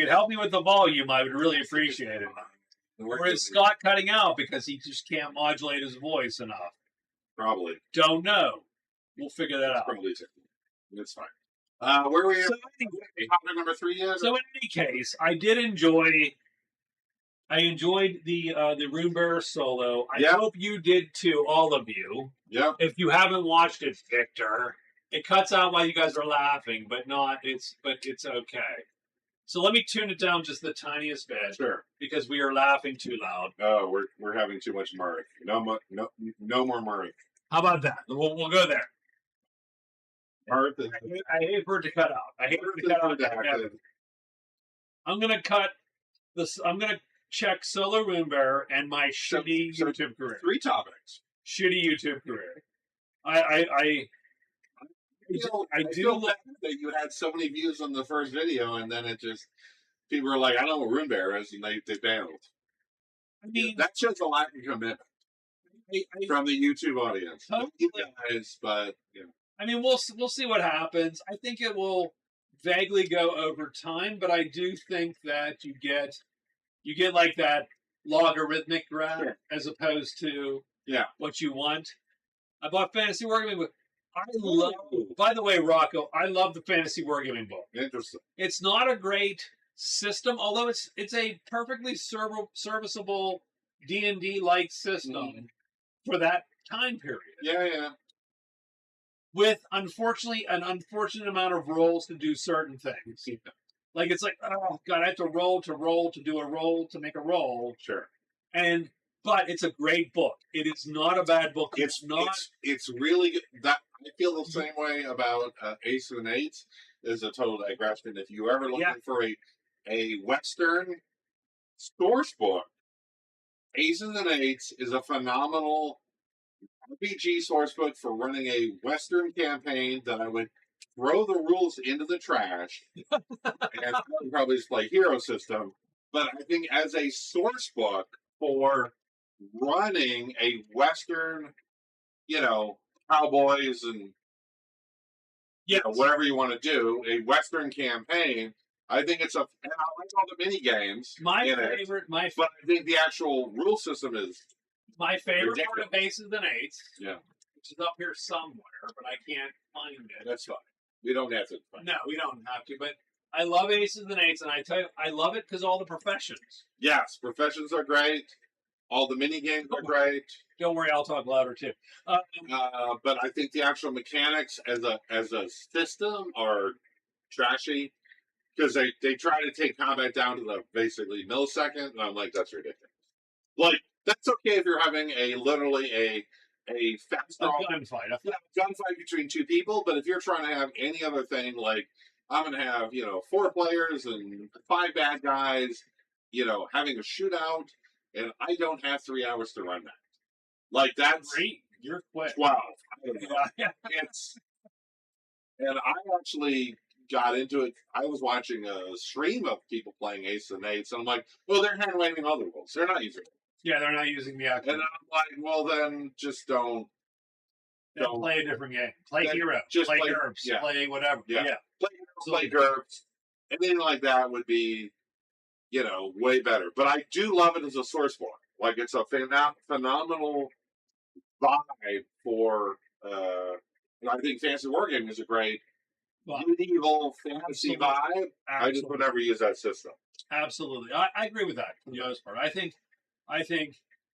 help me with the volume, I would really appreciate it. Or is Scott cutting out because he just can't modulate his voice enough? Probably. Don't know. We'll figure that out. Probably. It's fine. Where are we at? So anyway, Topic number 3 yet? so in any case, I enjoyed the Runebearer solo. I hope you did too, all of you. Yep. If you haven't watched it, Victor, it cuts out while you guys are laughing, but it's okay. So let me tune it down just the tiniest bit. Sure. Because we are laughing too loud. Oh, we're having too much mirth. No more mirth. How about that? We'll go there. Mirth. I hate for it to cut out. I hate for it to cut out. I'm gonna cut this. I'm gonna check solo Runebearer and my shitty YouTube career. 3 topics. Shitty YouTube career. I feel bad that you had so many views on the first video, and then it just people were like, "I don't know what Runebearer is," and they bailed. I mean, that shows a lack of commitment from the YouTube audience. Totally. Guys, but I mean, we'll see what happens. I think it will vaguely go over time, but I do think that you get like that logarithmic graph as opposed to what you want. I bought Fantasy Wargaming book. By the way, Rocco, I love the Fantasy Wargaming book. Interesting. It's not a great system, although it's a perfectly serviceable D&D like system for that time period. Yeah. With unfortunately an unfortunate amount of rolls to do certain things. Like it's like, oh god, I have to roll to do a roll to make a roll. Sure. But it's a great book. It is not a bad book. It's really good. That I feel the same way about Ace and Eights. Is a total digression. If you're ever looking for a Western source book, Aces and Eights is a phenomenal RPG source book for running a Western campaign that I would throw the rules into the trash and I would probably just play Hero System. But I think as a source book for running a Western, cowboys and whatever you want to do, a Western campaign, I think and I like all the mini games. But I think the actual rule system is my favorite part of Aces and Eights. Yeah. Which is up here somewhere, but I can't find it. That's fine. We don't have to. No, we don't have to. But I love Aces and Eights, and I tell you, I love it because all the professions. Yes, professions are great. All the mini games are great. Don't worry, I'll talk louder too. But I think the actual mechanics as a system are trashy because they try to take combat down to the basically millisecond, and I'm like, that's ridiculous. Like that's okay if you're having literally a fast gunfight, a gunfight between 2 people, but if you're trying to have any other thing, like I'm gonna have 4 players and 5 bad guys, having a shootout. And I don't have 3 hours to run that. Like that's great. You're quick. 12. And I actually got into it. I was watching a stream of people playing Ace and Eights, and I'm like, well, they're hand waving all the rules. They're not using it. Yeah, they're not using the actual. And I'm like, well, then just don't play a different game. Play Hero. Just play GURPS. Yeah. Play whatever. Yeah. Play GURPS. Anything like that would be way better. But I do love it as a source book. Like it's a phenomenal vibe for And I think fantasy wargaming is a great Well, medieval fantasy vibe. I just would never use that system. Absolutely, I agree with that for the most part. I think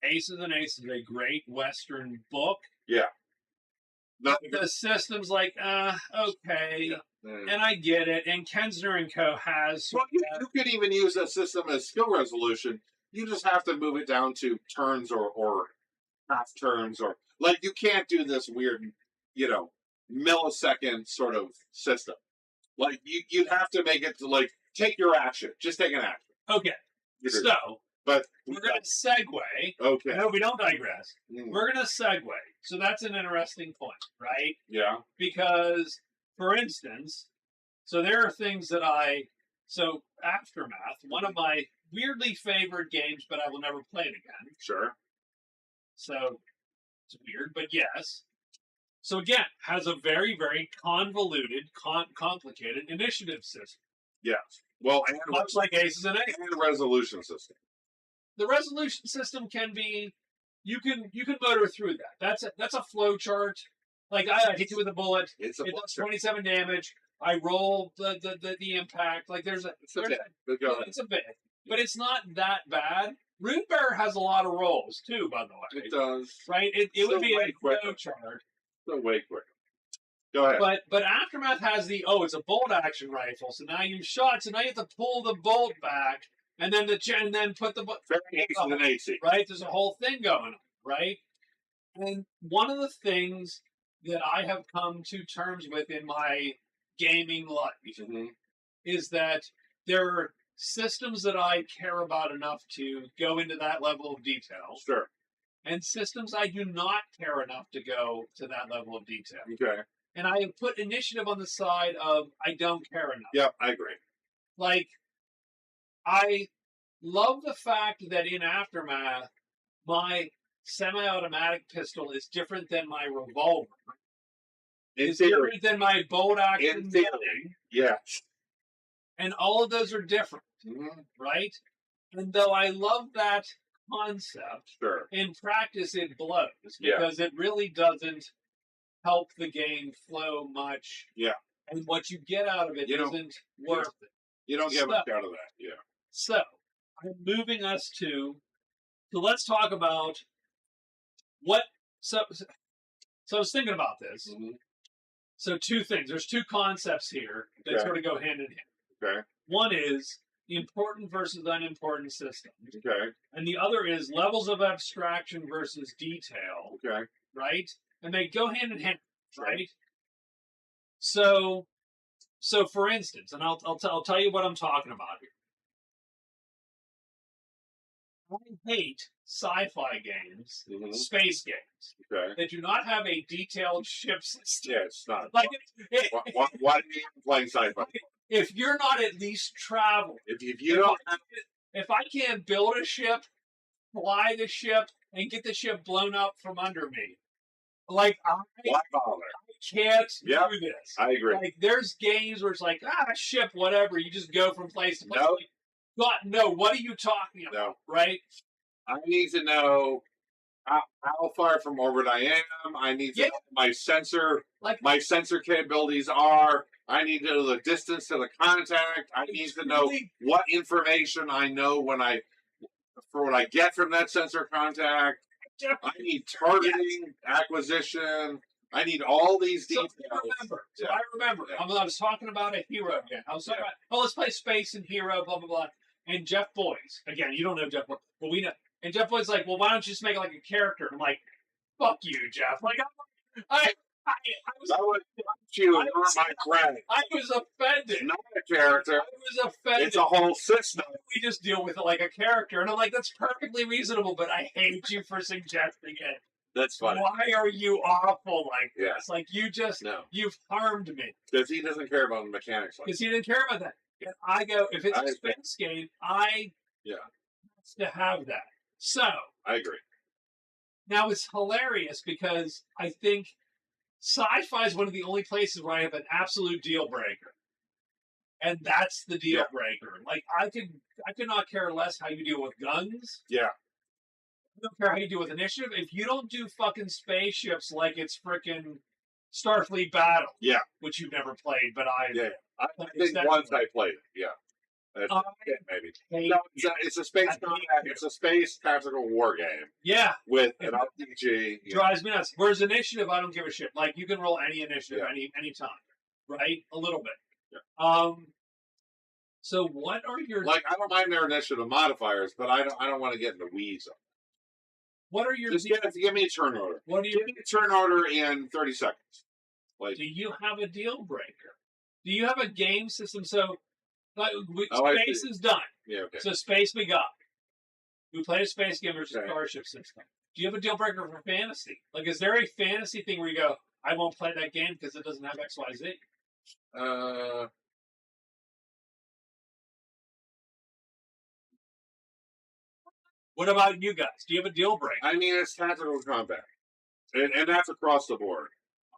Aces and Aces is a great Western book. Yeah. The system's like, okay, and I get it. And Kensner and Co. has. Well, you could even use that system as skill resolution. You just have to move it down to turns or half turns, or like you can't do this weird, millisecond sort of system. Like you'd have to make it to like take your action, just take an action. Okay, so but we're going to segue. Okay, no, we don't digress. We're going to segue. So that's an interesting point, right? Yeah. Because, for instance, so there are things that so Aftermath, one of my weirdly favored games, but I will never play it again. Sure. So it's weird, but yes. So again, has a very, very convoluted, complicated initiative system. Yes. Well, and much like Aces and Aces. And resolution system. The resolution system can be, you can motor through that. That's a flow chart. Like I hit you with a bullet. It does 27 damage. I roll the impact. Like it's a bit, but it's not that bad. Runebearer has a lot of rolls too, by the way. It does. Right? It would be a flow chart. So way quicker. Go ahead. But Aftermath has it's a bolt action rifle. So now you shot. So now you have to pull the bolt back, and then put the very easy and AC. Right? There's a whole thing going on. Right? And one of the things that I have come to terms with in my gaming life is that there are systems that I care about enough to go into that level of detail. Sure. And systems I do not care enough to go to that level of detail. Okay. And I have put initiative on the side of I don't care enough. Yeah, I agree. Like, I love the fact that in Aftermath, my semi-automatic pistol is different than my revolver. It's different than my bolt action gun. Yes. And all of those are different, right? And though I love that concept, sure, in practice it blows because it really doesn't help the game flow much. Yeah. And what you get out of it isn't worth it. You don't get much out of that. Yeah. So I'm moving us to let's talk about what so I was thinking about this. So two things. There's two concepts here that sort of go hand in hand. Okay. One is important versus unimportant systems. Okay. And the other is levels of abstraction versus detail. Okay. Right? And they go hand in hand, right? So for instance, and I'll tell you what I'm talking about here. I hate sci-fi games, space games, that do not have a detailed ship system. Yeah, it's not. Like, why are you playing sci-fi? If you're not at least traveling, if I can't build a ship, fly the ship, and get the ship blown up from under me, like why bother? I can't do this. I agree. Like there's games where it's like ship, whatever. You just go from place to place. No. Like, God, no. What are you talking about? No. Right? I need to know how far from orbit I am. I need to know my sensor capabilities are. I need to know the distance to the contact. I need to know what information I know when I get from that sensor contact. I need targeting, acquisition. I need all these details. I remember. I was talking about a hero again. I was talking about, let's play space and hero, blah, blah, blah. And Jeff Boyes, again, you don't know Jeff Boyes, but we know. And Jeff Boyes like, well, why don't you just make it like a character? And I'm like, fuck you, Jeff. Like, I was offended. Not a character. I was offended. It's a whole system. We just deal with it like a character. And I'm like, that's perfectly reasonable, but I hate you for suggesting it. That's funny. Why are you awful like this? Yeah. Like, you've harmed me. Because he doesn't care about the mechanics. Because he didn't care about that. And I go, if it's a space game, I have to have that. So. I agree. Now, it's hilarious because I think sci-fi is one of the only places where I have an absolute deal breaker. And that's the deal breaker. Like, I could not care less how you deal with guns. Yeah. I don't care how you deal with initiative. If you don't do fucking spaceships like it's frickin' Starfleet Battle. Yeah. Which you've never played, but I think once I played it. Yeah. Maybe. No, it's a space combat. It's a space tactical war game. Yeah. With an RPG. Drives me nuts. Whereas initiative, I don't give a shit. Like you can roll any initiative any time, right? A little bit. Yeah. So what are your I don't mind their initiative modifiers, but I don't want to get into weeds. What are your just give me a turn order? What do you give me a turn order in 30 seconds? Do you have a deal breaker? Do you have a game system? So space is done. Yeah, okay. So space we got. We played a space game versus a starship system. Do you have a deal breaker for fantasy? Like, is there a fantasy thing where you go, I won't play that game because it doesn't have X, Y, Z? What about you guys? Do you have a deal breaker? I mean, it's tactical combat. And that's across the board.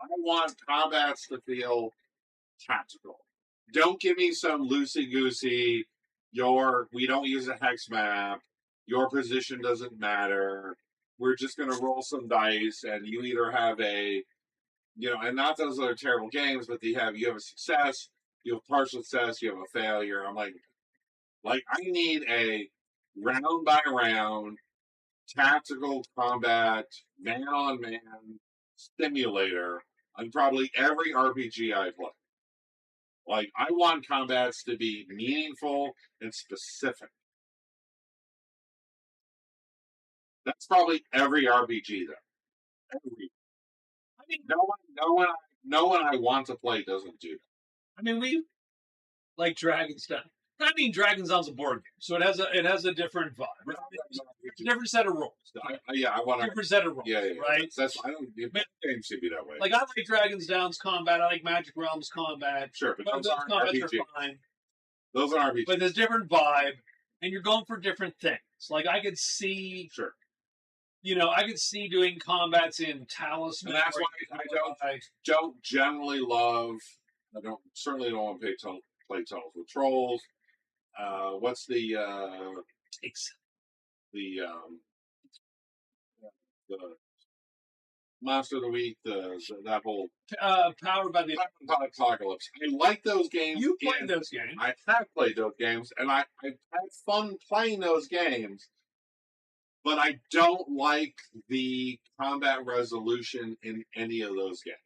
I want combats to feel tactical. Don't give me some loosey-goosey, we don't use a hex map, your position doesn't matter, we're just going to roll some dice, and you either have and not those other terrible games, but you have a success, you have partial success, you have a failure. I'm like I need a round-by-round tactical combat, man-on-man simulator on probably every RPG I play. I want combats to be meaningful and specific. That's probably every RPG, though. Every. I mean, no one I want to play doesn't do that. I mean, we like Dragon's Den. I mean, Dragon's Den's a board game, so it has a different vibe. Right? It's a different set of rules. I want a different set of rules. Yeah, right. I don't. Games should be that way. I like Dragon's Den's combat. I like Magic Realms combat. Sure, but those aren't combats RPG. are fine. Those are RPG. But there's different vibe, and you're going for different things. I could see. Sure. I could see doing combats in Talisman. And that's why I don't generally love. Certainly don't want to play Tunnels with Trolls. What's the Monster of the Week, that whole Powered by the Apocalypse. I like those games. You played those games. I have played those games, and I've had fun playing those games. But I don't like the combat resolution in any of those games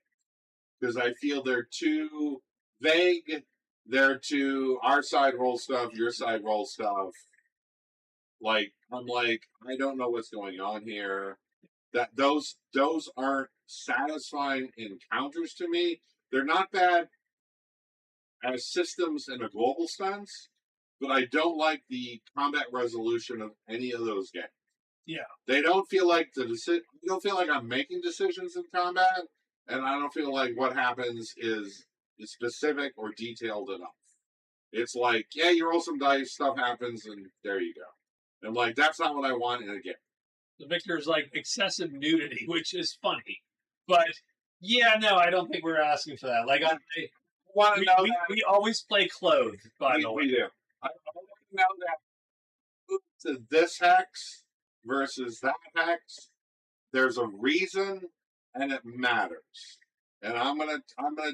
because I feel they're too vague. They're too our side roll stuff, your side roll stuff. I don't know what's going on here. That those aren't satisfying encounters to me. They're not bad as systems in a global sense, but I don't like the combat resolution of any of those games. Yeah, they don't feel like I don't feel like I'm making decisions in combat, and I don't feel like what happens is specific or detailed enough. It's you roll some dice, stuff happens, and there you go. And that's not what I want in a game. The Victor's excessive nudity, which is funny, but I don't think we're asking for that. I want to know we always play clothed. By the way, we do. I want to know that to this hex versus that hex, there's a reason, and it matters. And I'm gonna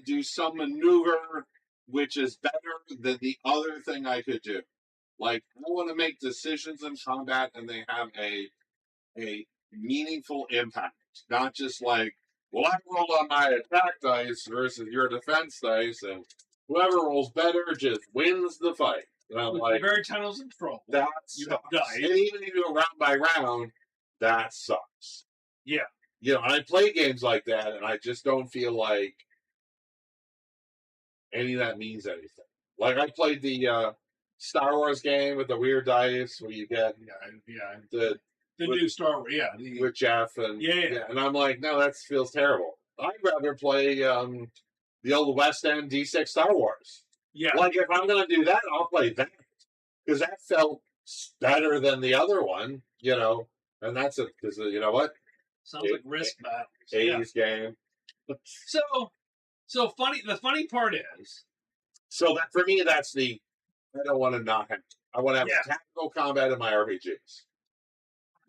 do some maneuver which is better than the other thing I could do. I want to make decisions in combat, and they have a meaningful impact, not just I rolled on my attack dice versus your defense dice, and whoever rolls better just wins the fight. Very Tunnels and Trolls. That sucks. And even if you go round by round, that sucks. Yeah. And I play games like that, and I just don't feel like any of that means anything. I played the Star Wars game with the weird dice where you get the new Star Wars, with Jeff and and I'm no, that feels terrible. I'd rather play the old West End D6 Star Wars. Yeah, if I'm going to do that, I'll play that because that felt better than the other one, and that's it. Because you know what? Sounds like Risk Battles. 80s game. So funny. The funny part is, that for me, that's I don't want to not have. I want to have tactical combat in my RPGs.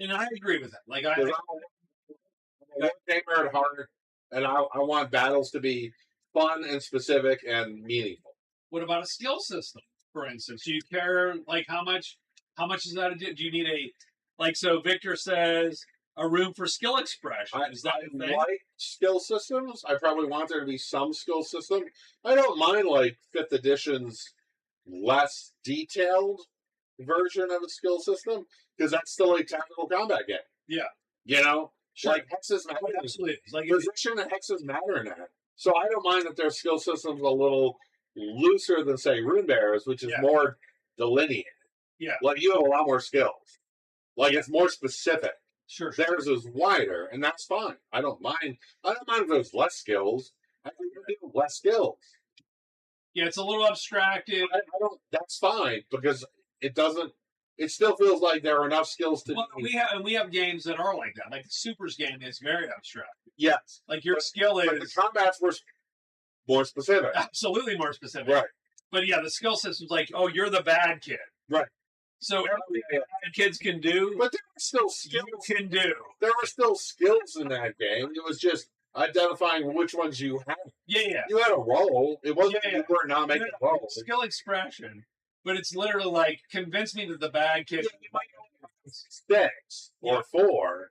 And I agree with that. I'm a gamer at heart, and I want battles to be fun and specific and meaningful. What about a skill system, for instance? Do you care like how much is that? Do you need a like? So Victor says a room for skill expression. Is that a thing? Like skill systems. I probably want there to be some skill system. I don't mind like 5th edition's less detailed version of a skill system because that's still a tactical combat game. Yeah. You know, Sure. like hexes matter. Absolutely. Like Position and hexes matter in that. So I don't mind that their skill system's a little looser than say Runebearers, which is more delineated. Yeah. Like you have a lot more skills. Like it's more specific. Sure. Theirs is wider, and that's fine. I don't mind. I don't mind if there's less skills. I think do less skills. Yeah, it's a little abstracted. I don't. That's fine because it doesn't. It still feels like there are enough skills to. Well, we have games that are like that. Like the Supers game is very abstract. Yes. Like your skill is. But the combats were more specific. Absolutely more specific. Right. But yeah, the skill system's like, oh, you're the bad kid. Right. So everything bad kids can do. But there were still skills. You can do. There were still skills in that game. It was just identifying which ones you had. Yeah. You had a role. It wasn't you were not making a role. Skill expression. But it's literally like, convince me that the bad kid. You might only have 6 or 4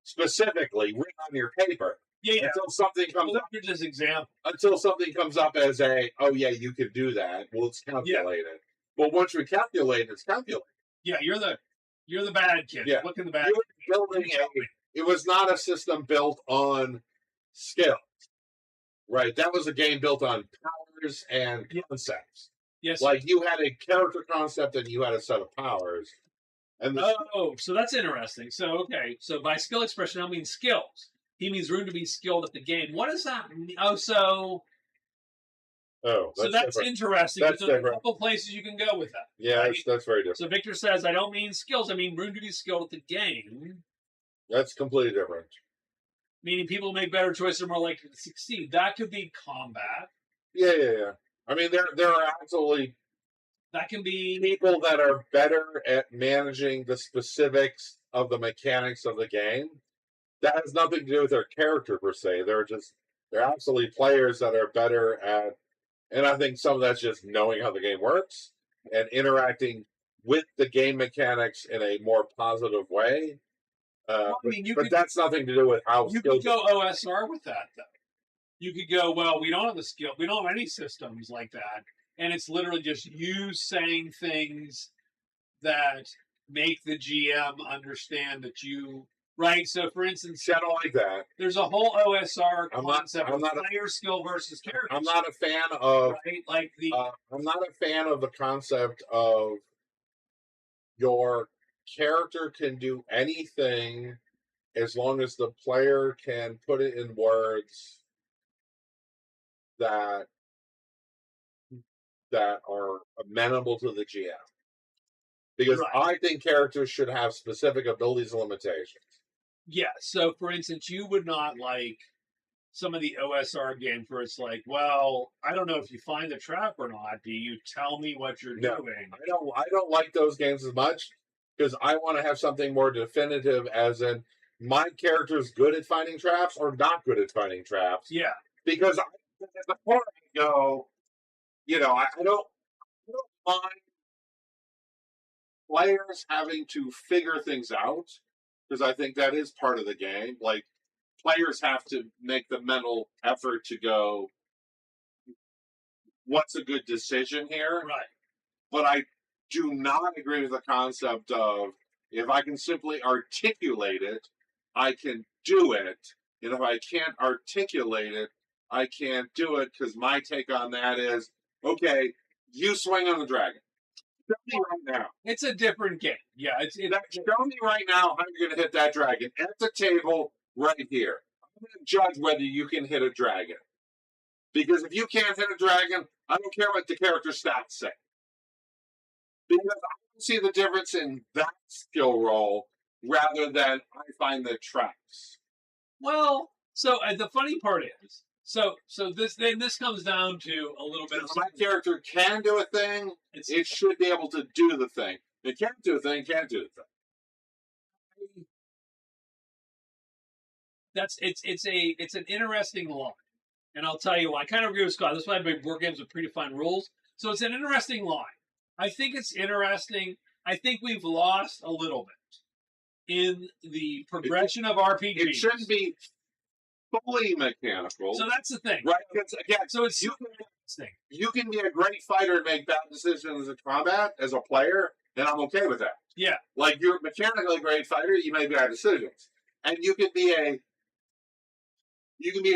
specifically written on your paper. Yeah. Until something comes up. Here's this example. Until something comes up as a, oh yeah, you could do that. Well, it's calculated. Yeah. Well, once we calculate, it's calculated. Yeah, you're the bad kid. Yeah. Look in the bad. It was not a system built on skills, right? That was a game built on powers and concepts. Yes. Like you had a character concept and you had a set of powers. And so that's interesting. So okay, so by skill expression, I mean skills. He means room to be skilled at the game. What does that mean? So that's interesting. That's There's a couple places you can go with that. Yeah, right? that's very different. So Victor says, I don't mean skills. I mean room to be skilled at the game. That's completely different. Meaning people make better choices are more likely to succeed. That could be combat. Yeah. I mean, there are absolutely that can be people that are better at managing the specifics of the mechanics of the game. That has nothing to do with their character per se. They're absolutely players that are better at, and I think some of that's just knowing how the game works and interacting with the game mechanics in a more positive way. But that's nothing to do with how you could go OSR with that, though. You could go, well, we don't have the skill. We don't have any systems like that. And it's literally just you saying things that make the GM understand that you... Right, so for instance... I don't like that. There's a whole OSR concept of player skill versus character. I'm not a fan of... Right? Like I'm not a fan of the concept of your character can do anything as long as the player can put it in words that are amenable to the GM. Because I think characters should have specific abilities and limitations. Yeah, so for instance, you would not like some of the OSR games where it's like, well, I don't know if you find the trap or not. Do you tell me what you're doing? I don't like those games as much because I want to have something more definitive, as in my character's good at finding traps or not good at finding traps. Yeah. Because before I go, I don't mind players having to figure things out, because I think that is part of the game. Like, players have to make the mental effort to go, what's a good decision here? Right. But I do not agree with the concept of, if I can simply articulate it, I can do it. And if I can't articulate it, I can't do it, because my take on that is, okay, you swing on the dragon. Show me right now. It's a different game. Yeah, show me right now how you're going to hit that dragon at the table right here. I'm going to judge whether you can hit a dragon. Because if you can't hit a dragon, I don't care what the character stats say. Because I can see the difference in that skill roll rather than I find the traps. Well, so the funny part is, so this comes down to a little bit. If my character can do a thing, it should be able to do the thing. It can't do a thing, can't do the thing. it's an interesting line, and I'll tell you why. I kind of agree with Scott. That's why I make board games with predefined rules. So it's an interesting line. I think it's interesting. I think we've lost a little bit in the progression of RPGs. It shouldn't be fully mechanical. So that's the thing, right? Again, so it's super interesting. You can be a great fighter and make bad decisions in combat as a player, and I'm okay with that. Yeah. Like, you're a mechanically great fighter, you make bad decisions. And you can be a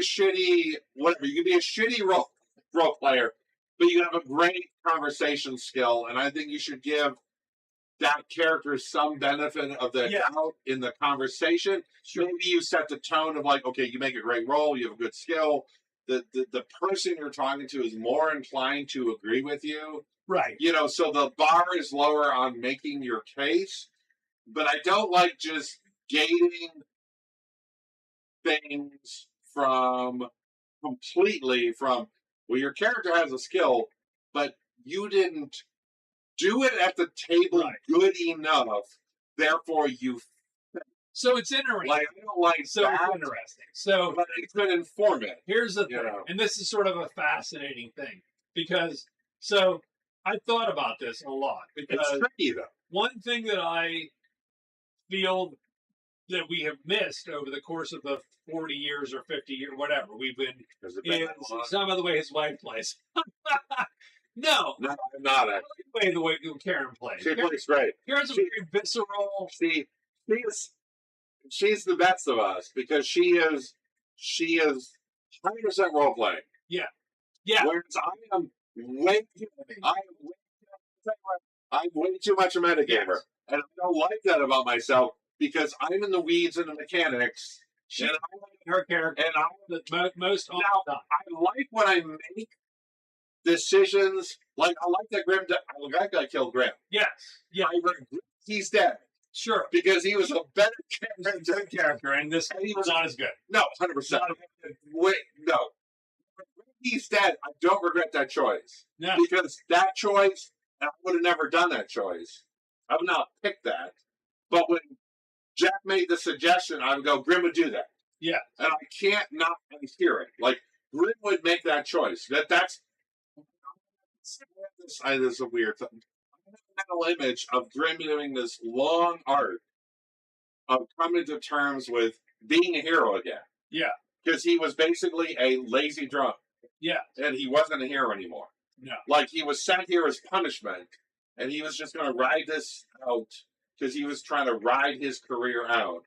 shitty whatever. You can be a shitty role player, but you have a great conversation skill, and I think you should give that character some benefit of the doubt in the conversation. Sure. Maybe you set the tone of like, okay, you make a great role, you have a good skill. The person you're talking to is more inclined to agree with you. Right. So the bar is lower on making your case, but I don't like just gating things completely from, well, your character has a skill, but you didn't do it at the table good enough, therefore you. So it's interesting. Like, I don't like so that. It's interesting. So, but it's been informative. Here's the thing, and this is sort of a fascinating thing, because I thought about this a lot, because it's tricky, though. One thing that I feel that we have missed over the course of the 40 years or 50 years, whatever we've been, is some of the way his wife plays. No, I'm not actually. The way Karen plays. She plays great. Karen's a very visceral. She's the best of us, because she is 100% role playing. Yeah. Whereas I'm way too much a metagamer, and I don't like that about myself, because I'm in the weeds and the mechanics. And I like her character, and I'm the most. Now, I like when I make decisions. Like, I like that guy killed Grim. Yes. Yeah. He's dead. Sure. Because he was a better character, and he was not as good. No, 100%. Wait, no. He's dead. I don't regret that choice. No. Because that choice, and I would have never done that choice. I would not pick that. But when Jack made the suggestion, I would go, Grim would do that. Yeah. And I can't not hear it. Like, Grim would make that choice. That's this is a weird thing. I have a mental image of Grim doing this long arc of coming to terms with being a hero again. Yeah. Because he was basically a lazy drunk. Yeah. And he wasn't a hero anymore. No. Like, he was sent here as punishment, and he was just going to ride this out, because he was trying to ride his career out.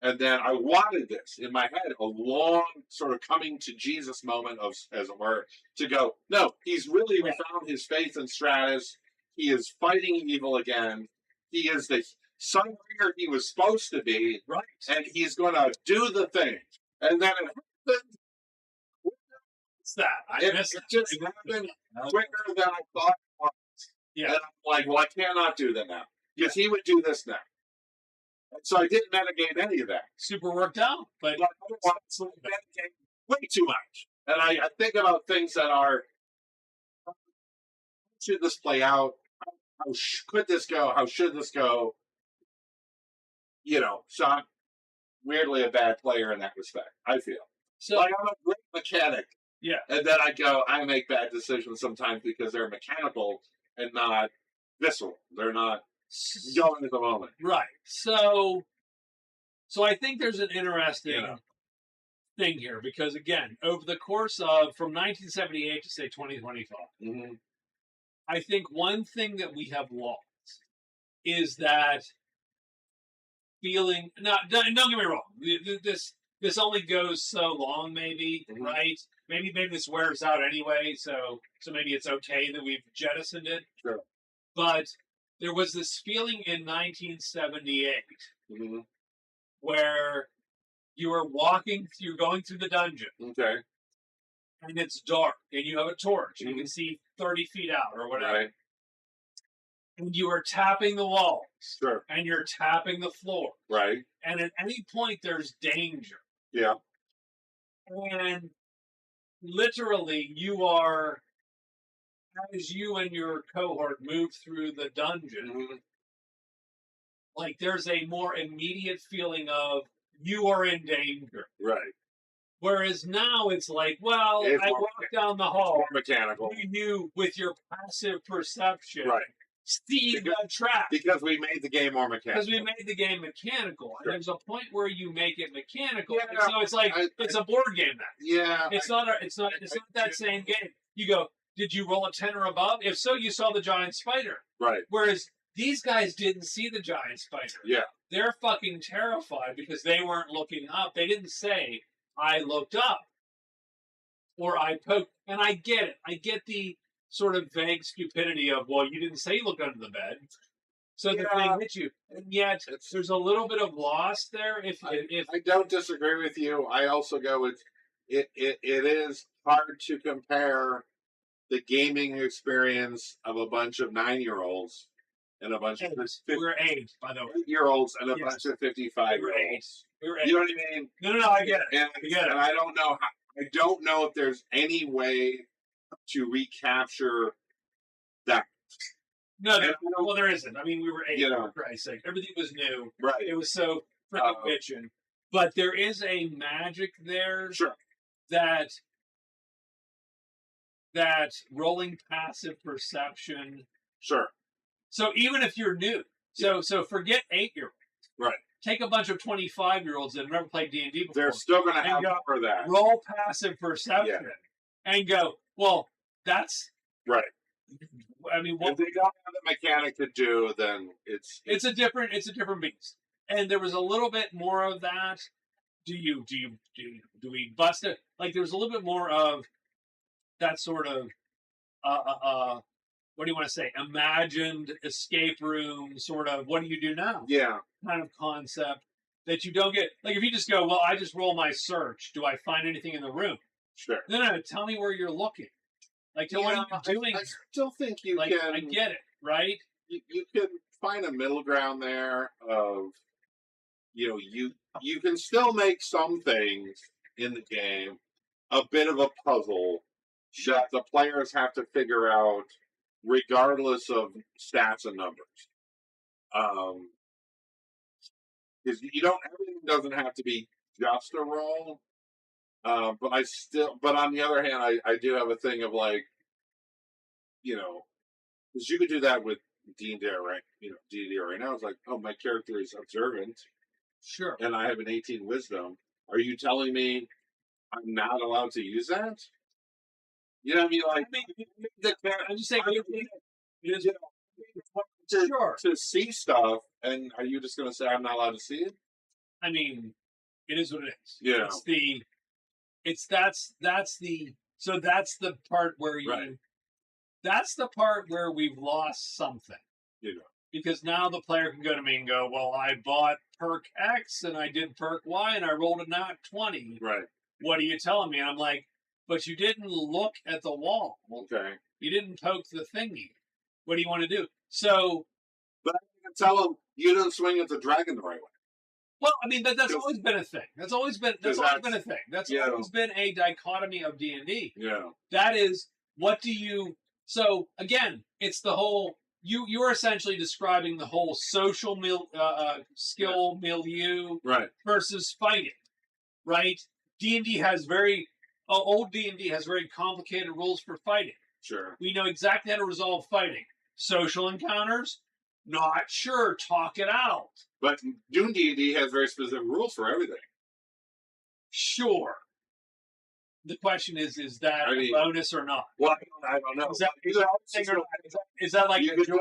And then I wanted this in my head, a long sort of coming to Jesus moment of, as it were, to go, no, he's really found his faith in Stratus. He is fighting evil again. He is the sun bringer he was supposed to be. Right. And he's going to do the thing. And then it happened. What's that? It just happened quicker than I thought it was. Yeah. And I'm like, well, I cannot do that now. Because he would do this now. And so I didn't mitigate any of that. Super worked out. But I don't want to mitigate way too much. And I think about things that are, how should this play out? How could this go? How should this go? So I'm weirdly a bad player in that respect, I feel. So I'm a great mechanic. Yeah. And then I make bad decisions sometimes because they're mechanical and not visceral. They're not going at the moment. Right. So I think there's an interesting thing here, because, again, over the course of, from 1978 to, say, 2025, I think one thing that we have lost is that feeling. Now, don't get me wrong. This only goes so long, maybe, right? Maybe this wears out anyway, so maybe it's okay that we've jettisoned it. Sure. But there was this feeling in 1978 where you're going through the dungeon. Okay. And it's dark, and you have a torch, and you can see 30 feet out or whatever. Right. And you are tapping the walls. Sure. And you're tapping the floor. Right. And at any point, there's danger. Yeah. And literally, you are, as you and your cohort move through the dungeon, like, there's a more immediate feeling of you are in danger. Right. Whereas now it's like, well, It's I more walk down the hall. More mechanical. You, with your passive perception, Right. see the trap. Because we made the game more mechanical. Because we made the game mechanical. Sure. And there's a point where you make it mechanical. Yeah, and so it's like, it's a board game now. Yeah. It's not that same game. You go, did you roll a 10 or above? If so, you saw the giant spider. Right. Whereas these guys didn't see the giant spider. Yeah. They're fucking terrified because they weren't looking up. They didn't say, I looked up. Or I poked. And I get it. I get the sort of vague stupidity of, well, you didn't say you looked under the bed. So the thing hit you. And yet, there's a little bit of loss there. If I don't disagree with you. I also go with, it is hard to compare the gaming experience of a bunch of 9-year-olds and a bunch of we're 8, by the way. 8-year-olds and a bunch of 55-year-olds. We were 8. You know what I mean? No, I get it. And I don't know. I don't know if there's any way to recapture that. No, well, there isn't. I mean, we were 8, for Christ's sake. Everything was new. Right. It was so freaking bitchin'. But there is a magic there. Sure. That rolling passive perception. Sure. So even if you're new, so forget 8-year-olds. Right. Take a bunch of 25-year-olds that have never played D&D before. They're still going to have for that. Roll passive perception and go, well, that's right. I mean, if they don't have the mechanic to do, then it's a different beast. And there was a little bit more of that. Do we bust it? Like there was a little bit more of that sort of what do you want to say? Imagined escape room sort of. What do you do now? Yeah. Kind of concept that you don't get. Like if you just go, well, I just roll my search. Do I find anything in the room? Sure. No. Tell me where you're looking. Like, what are you doing? I still think you can. I get it, right? You can find a middle ground there of, you can still make some things in the game a bit of a puzzle that the players have to figure out, regardless of stats and numbers. Because everything doesn't have to be just a roll. But on the other hand, I do have a thing of like, because you could do that with D&D, right? D&D right now. It's like, oh, my character is observant. Sure. And I have an 18 wisdom. Are you telling me I'm not allowed to use that? You know what I mean? Like, I'm just saying, to see stuff, and are you just going to say I'm not allowed to see it? I mean, it is what it is. Yeah. That's the part where that's the part where we've lost something. Because now the player can go to me and go, well, I bought perk X and I did perk Y and I rolled a nat 20. Right. What are you telling me? And I'm like, but you didn't look at the wall. Okay. You didn't poke the thingy. What do you want to do? So. But I can tell them you didn't swing at the dragon the right way. Well, I mean, that's always been a thing. That's always been a thing. That's always been a dichotomy of D&D. Yeah. That is, what do you... So, again, it's the whole... You're essentially describing the whole social skill milieu versus fighting, right? D&D has old D&D has very complicated rules for fighting. Sure. We know exactly how to resolve fighting. Social encounters, not sure. Talk it out. But Dune D&D has very specific rules for everything. Sure. The question is that a bonus or not? Well, I don't know. Is that like a joy?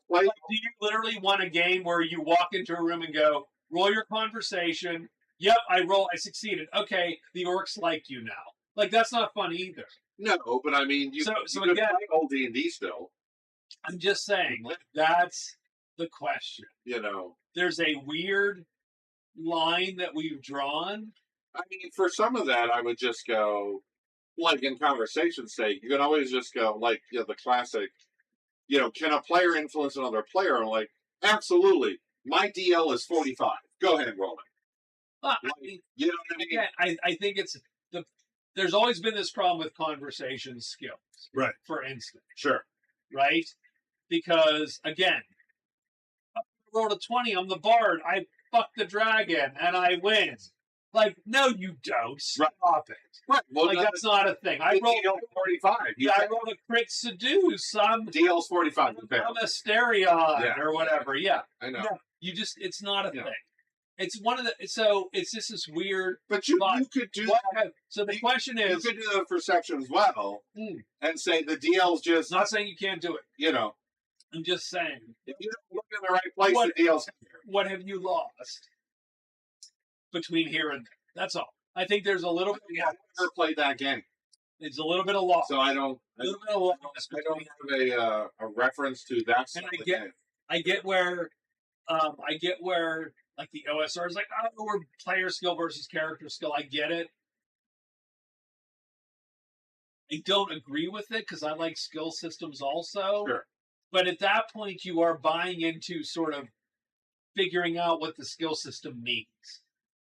Like, do you literally want a game where you walk into a room and go, roll your conversation? Yep, I succeeded. Okay, the orcs like you now. Like, that's not fun either. No, but I mean, you so can again, play old D&D still. I'm just saying, that's the question. There's a weird line that we've drawn. I mean, for some of that, I would just go, like in conversation's sake, you can always just go, like, the classic, can a player influence another player? I'm like, absolutely. My DL is 45. Go ahead and roll it. I mean, you know what I mean? Again, I think there's always been this problem with conversation skills. Right. For instance. Sure. Right? Because, again, I rolled a 20. I'm the bard. fuck the dragon and I win. Like, no, you don't. Stop it. Right. Well, Like, that's not a thing. I rolled DL 45. I rolled a crit seduce. I'm DL's 45. I'm a Stereon or whatever. Yeah. I know. No, it's not a thing. It's one of the, so it's just this weird. But you could do that. So the question is. You could do the perception as well and say the DL's just. Not saying you can't do it. I'm just saying. If you don't look in the right place, the DL's here. What have you lost between here and there? That's all. I think there's a little bit. I've never played that game. It's a little bit of loss. So I don't. I don't have a reference to that. And I get where like the OSR is like, oh, we're player skill versus character skill. I get it. I don't agree with it because I like skill systems also. Sure. But at that point, you are buying into sort of figuring out what the skill system means.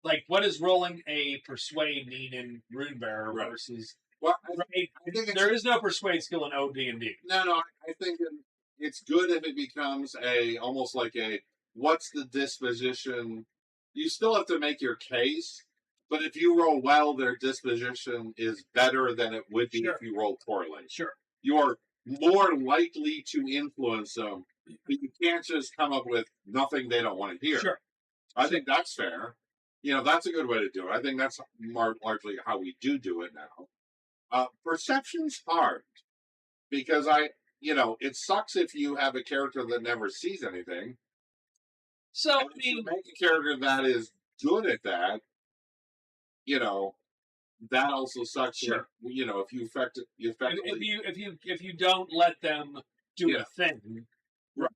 Like, what does rolling a persuade mean in Runebearer versus? Well, I think there is no persuade skill in AD&D. No. I think it's good if it becomes almost like what's the disposition? You still have to make your case, but if you roll well, their disposition is better than it would be if you roll poorly. Sure. You are more likely to influence them, but you can't just come up with nothing they don't want to hear. Sure. I think that's fair. That's a good way to do it. I think that's largely how we do it now. Perception's hard because it sucks if you have a character that never sees anything. So if you make a character that is good at that, that also sucks. Sure. If you effectively if you don't let them do a thing. Right.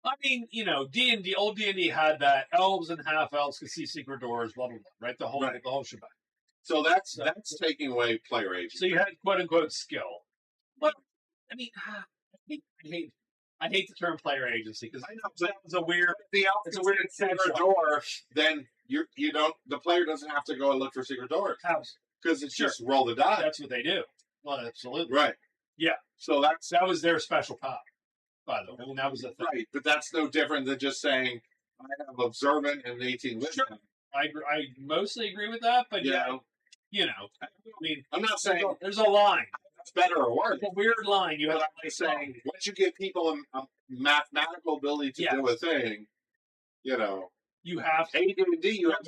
I mean, D&D, old D&D had that elves and half elves could see secret doors, blah blah blah, right? The whole shebang. So that's taking away player agency. So you had quote unquote skill. But I mean, I hate the term player agency because it's a weird. It's a weird secret door. Then you don't. The player doesn't have to go and look for secret doors because it's just roll the die. That's what they do. Well, absolutely. Right. Yeah. So that was their special power. By the way, I mean, that was the thing. Right, but that's no different than just saying I have observant and 18 wisdom. Sure. I mostly agree with that, but I mean, I'm not saying there's a line. It's better or worse. It's a weird line. You have to saying once you give people a mathematical ability to do a thing, you have to. AD&D, you have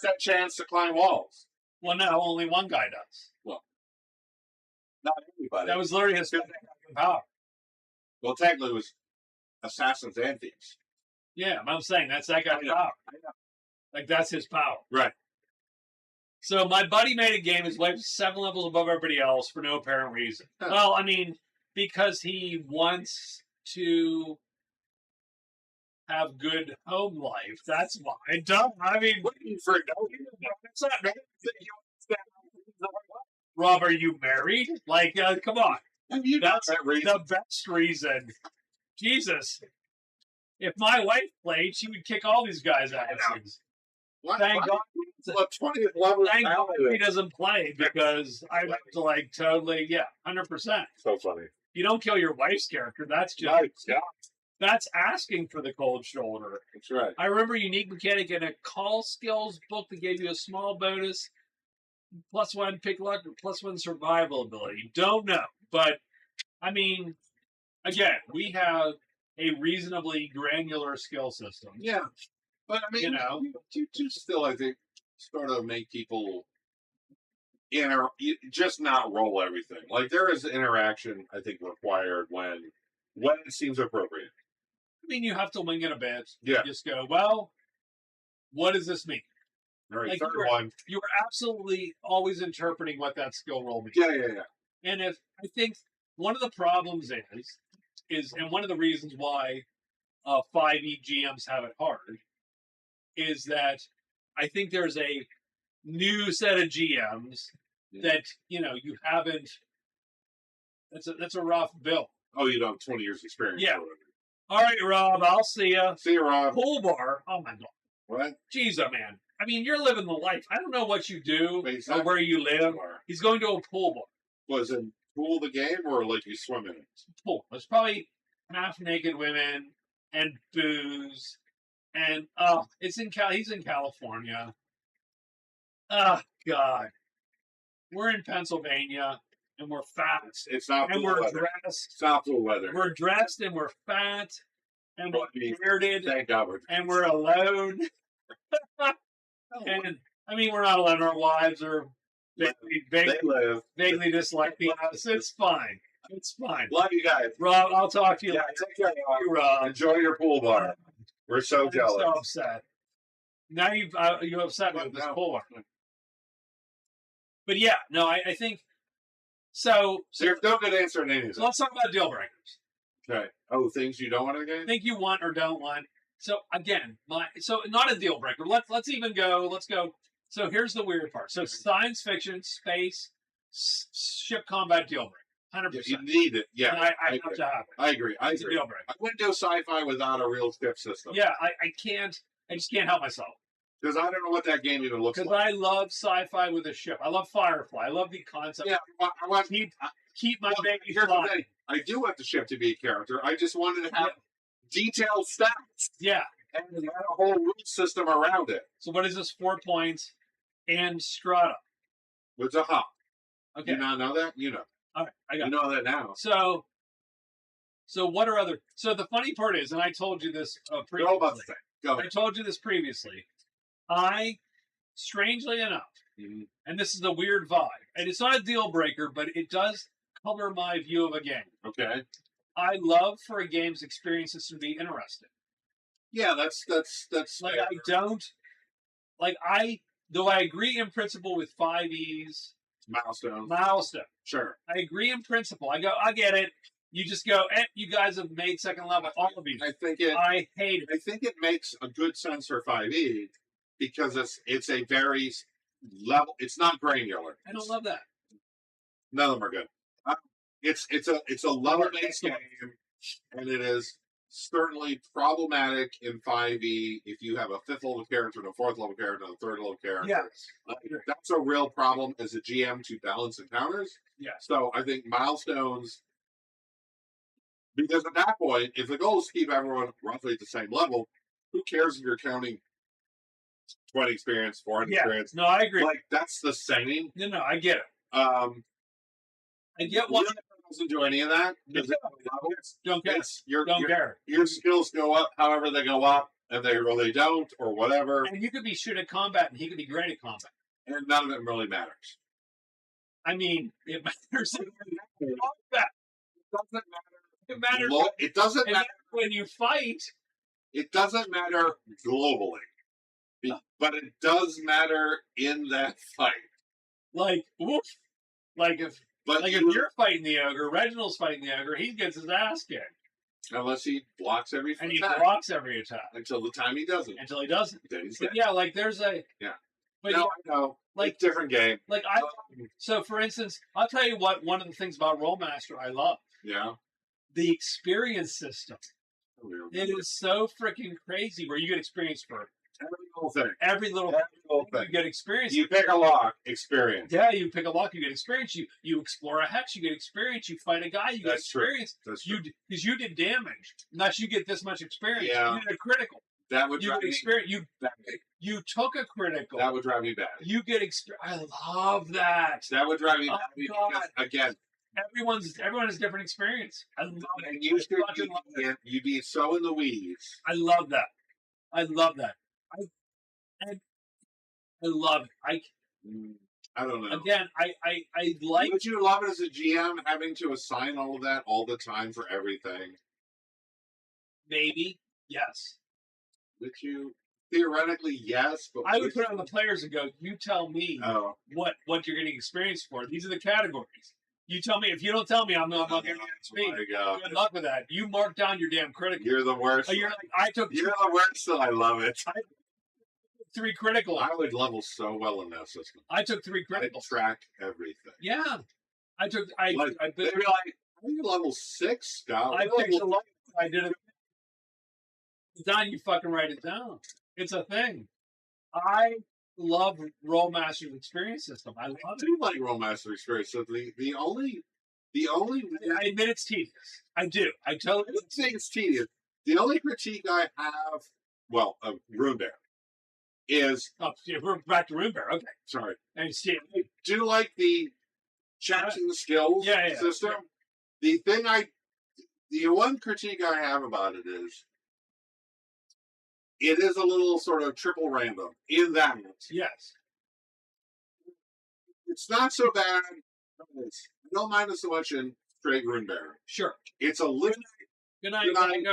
that chance to climb walls. Well, no, only one guy does. Well, not everybody. That was literally his power. Well, technically, it was assassins and thieves. Yeah, I'm saying that's that guy's power. I know. Like, that's his power. Right. So my buddy made a game. His wife's 7 levels above everybody else for no apparent reason. Huh. Well, I mean, because he wants to have good home life. That's why. I mean, it's not Rob, are you married? Like, come on. That's the best reason. Jesus. If my wife played, she would kick all these guys' asses. Thank God. Thank God he doesn't play because I have to totally, 100%. So funny. You don't kill your wife's character. That's just that's asking for the cold shoulder. That's right. I remember a unique mechanic in a call skills book that gave you a small bonus, +1 pick luck, or +1 survival ability. Don't know, but I mean, again, we have a reasonably granular skill system. Yeah. But I mean, you still, I think, sort of make people just not roll everything. Like there is interaction, I think, required when it seems appropriate. I mean, you have to wing it a bit. Yeah. Just go, well, what does this mean? All right, third one. You are absolutely always interpreting what that skill roll means. Yeah. And I think one of the problems is, and one of the reasons why 5e GMs have it hard, is that I think there's a new set of GMs that you haven't. That's a rough bill. Oh, you don't have 20 years experience. Yeah. All right, Rob. I'll see you. See you, Rob. Pool bar. Oh my God. What? Jeez, man. I mean, you're living the life. I don't know what you do or where you live. He's going to a pool bar. Was it pool the game or like you swim in it? Pool. There's probably half naked women and booze And it's in he's in California. Oh God, we're in Pennsylvania, and we're fat, It's not and cool we're weather. dressed. It's not cool weather. We're dressed, and we're fat, and we're bearded, Thank God and we're alone. And I mean, we're not alone. Our wives are vaguely disliking us. It's fine. It's fine. Love you guys. Rob, I'll talk to you later. Take care, Rob. Enjoy your pool bar. We're so jealous. I'm so upset. Now you're upset with this pool bar. But yeah, no, I think so. There's no good answer in any of this. So let's talk about deal breakers. Okay. Oh, things you don't want in a game? Think you want or don't want. So again, not a deal breaker. Let's even go. Let's go. So here's the weird part. So science fiction, space, ship combat deal breaker. 100%. You need it. Yeah. And I have to have it. I agree. It's a deal breaker. I wouldn't do sci-fi without a real ship system. Yeah, I can't. I just can't help myself. Because I don't know what that game even looks like. Because I love sci-fi with a ship. I love Firefly. I love the concept. Yeah, I want keep my baby here's the flying. thing. I do want the ship to be a character. I just wanted to have detailed stats. Yeah. And had a whole rule system around it. So what is this? 4 points and strata. It's a hop. Okay. You not know that? You know. All right. I got You know that now. So what are other? So the funny part is, and I told you this previously. Go about the thing. Go ahead. I told you this previously. Strangely enough, and this is a weird vibe, and it's not a deal breaker, but it does color my view of a game. Okay. I love for a game's experiences to be interesting. Yeah, that's like fair. I don't like though I agree in principle with 5E's milestone. Sure. I agree in principle. I get it. You just go, you guys have made second level, all of you. I hate it. I think it makes a good sense for 5E because it's a very level. It's not granular. I don't love that. None of them are good. It's a level based game, and it is certainly problematic in 5E if you have a 5th level character and a 4th level character and a 3rd level character. Yes. That's a real problem as a GM to balance encounters. Yeah. So I think milestones. Because at that point, if the goal is to keep everyone roughly at the same level, who cares if you're counting 20 experience, 400 experience? No, I agree. Like, that's the same. No, I get it. I get one. Doesn't do any of that. Don't care. Don't care. Your skills go up however they go up, and they really don't, or whatever. And you could be shit at combat, and he could be great at combat. And none of it really matters. I mean, it matters. It doesn't matter. It matters. It doesn't matter when you fight. It doesn't matter globally, but it does matter in that fight. Like, whoop. Like if you're fighting the ogre, Reginald's fighting the ogre, he gets his ass kicked. Unless he blocks every attack. And he blocks every attack. Until the time he doesn't. Until he doesn't. Then he's dead. Dead. Yeah, like there's a... Yeah. But no, I know. Like, it's a different game. Like so, for instance, I'll tell you what, one of the things about Rollmaster I love. Yeah. The experience system. It is so freaking crazy where you get experience for every little thing. Every little thing. You get experience. You pick a lock, experience. Yeah, you pick a lock, you get experience. You explore a hex, you get experience. You fight a guy, you get experience. That's true. Because you did damage. Unless you get this much experience. Yeah. You did a critical. That would drive me. You took a critical. That would drive me bad. You get experience. I love that. That would drive me bad because, again, everyone has different experience. I love it. And you'd be so in the weeds. I love that. I love that. I love it. I don't know. Again, I like. Would you love it as a GM having to assign all of that all the time for everything? Maybe, yes. Would you? Theoretically, yes, but I would put it on the players and go, "You tell me what you're getting experience for. These are the categories. You tell me. If you don't tell me, I'm not getting XP. Good luck with that. You mark down your damn critical. You're the worst. You're like You're the worst, and I love it. I took 3 critical. I would level so well in that system. I took 3 critical. I track everything. Yeah, I took. They'd be like, "Are you level 6, Scott?" I picked a lot. I did it. It's down. You fucking write it down. It's a thing. I love Rollmaster's experience system. I do like Rollmaster experience. So the only I admit it's totally. I don't think it's tedious. The only critique I have Runebearer, is Oh, yeah, we're back to Runebearer. Okay. sorry. And see, Do you like the checks and skills system? Yeah. The one critique I have about it is a little sort of triple random in that Yes. it's not so bad. I don't mind it so much in straight Runebearer. Sure. It's a little. Good night.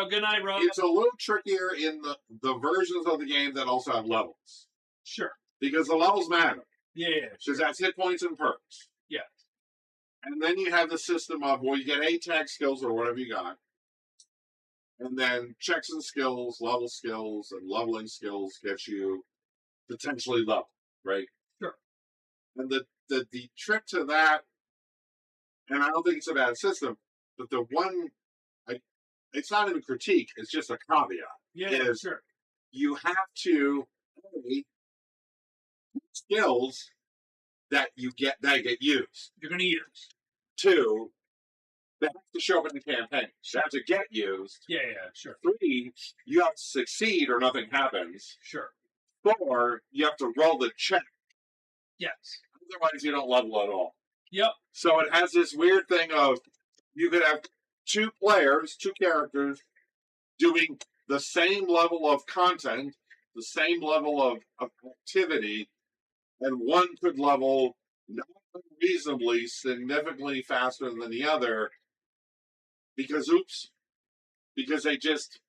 Good night, Rob. It's a little trickier in the versions of the game that also have levels. Sure. Because the levels matter. Yeah. Because that's hit points and perks. Yeah. And then you have the system of, well, you get 8 tag skills or whatever you got. And then checks and skills, level skills, and leveling skills get you potentially level, right? Sure. And the trick to that, and I don't think it's a bad system, but the one, it's not even critique, it's just a caveat. Yeah, sure. You have to skills that get used. You're going to use. 2, they have to show up in the campaign. They have to get used. Yeah, sure. 3, you have to succeed or nothing happens. Sure. 4, you have to roll the check. Yes. Otherwise, you don't level at all. Yep. So it has this weird thing of you could have 2 characters, doing the same level of content, the same level of activity, and one could level not unreasonably significantly faster than the other because they just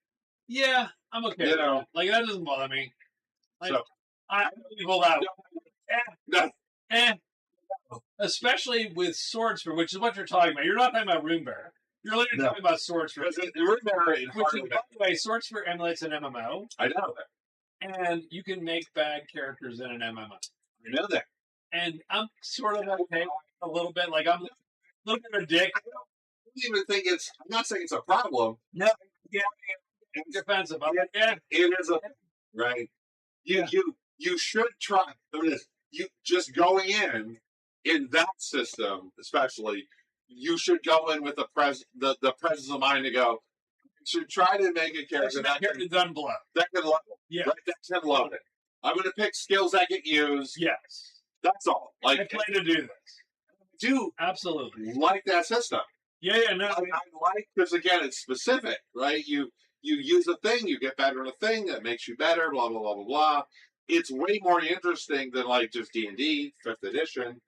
I'm okay. You know. Like that doesn't bother me. Like, so I hold out. no, Especially with Swordsman, which is what you're talking about. You're not talking about Runebearer. You're literally talking about Swordsman. because Runebearer, Which is, by the way, Swordsman emulates an MMO. I know that. And you can make bad characters in an MMO. I know that. And I'm sort of okay a little bit. Like, I'm a little bit of a dick. I don't even think I'm not saying it's a problem. No. Yeah. It's defensive. I'm like, yeah. It is a right. You should try. You just going in that system, especially, you should go in with the presence of mind to go. You should try to make a character that can blow. That can level. Yeah. Right, that can level. I'm going to pick skills that get used. Yes. That's all. Like I plan to do this. I do absolutely like that system. Yeah. No. I like because again, it's specific, right? You use a thing, you get better in a thing that makes you better. Blah blah blah blah blah. It's way more interesting than like just D&D 5th edition.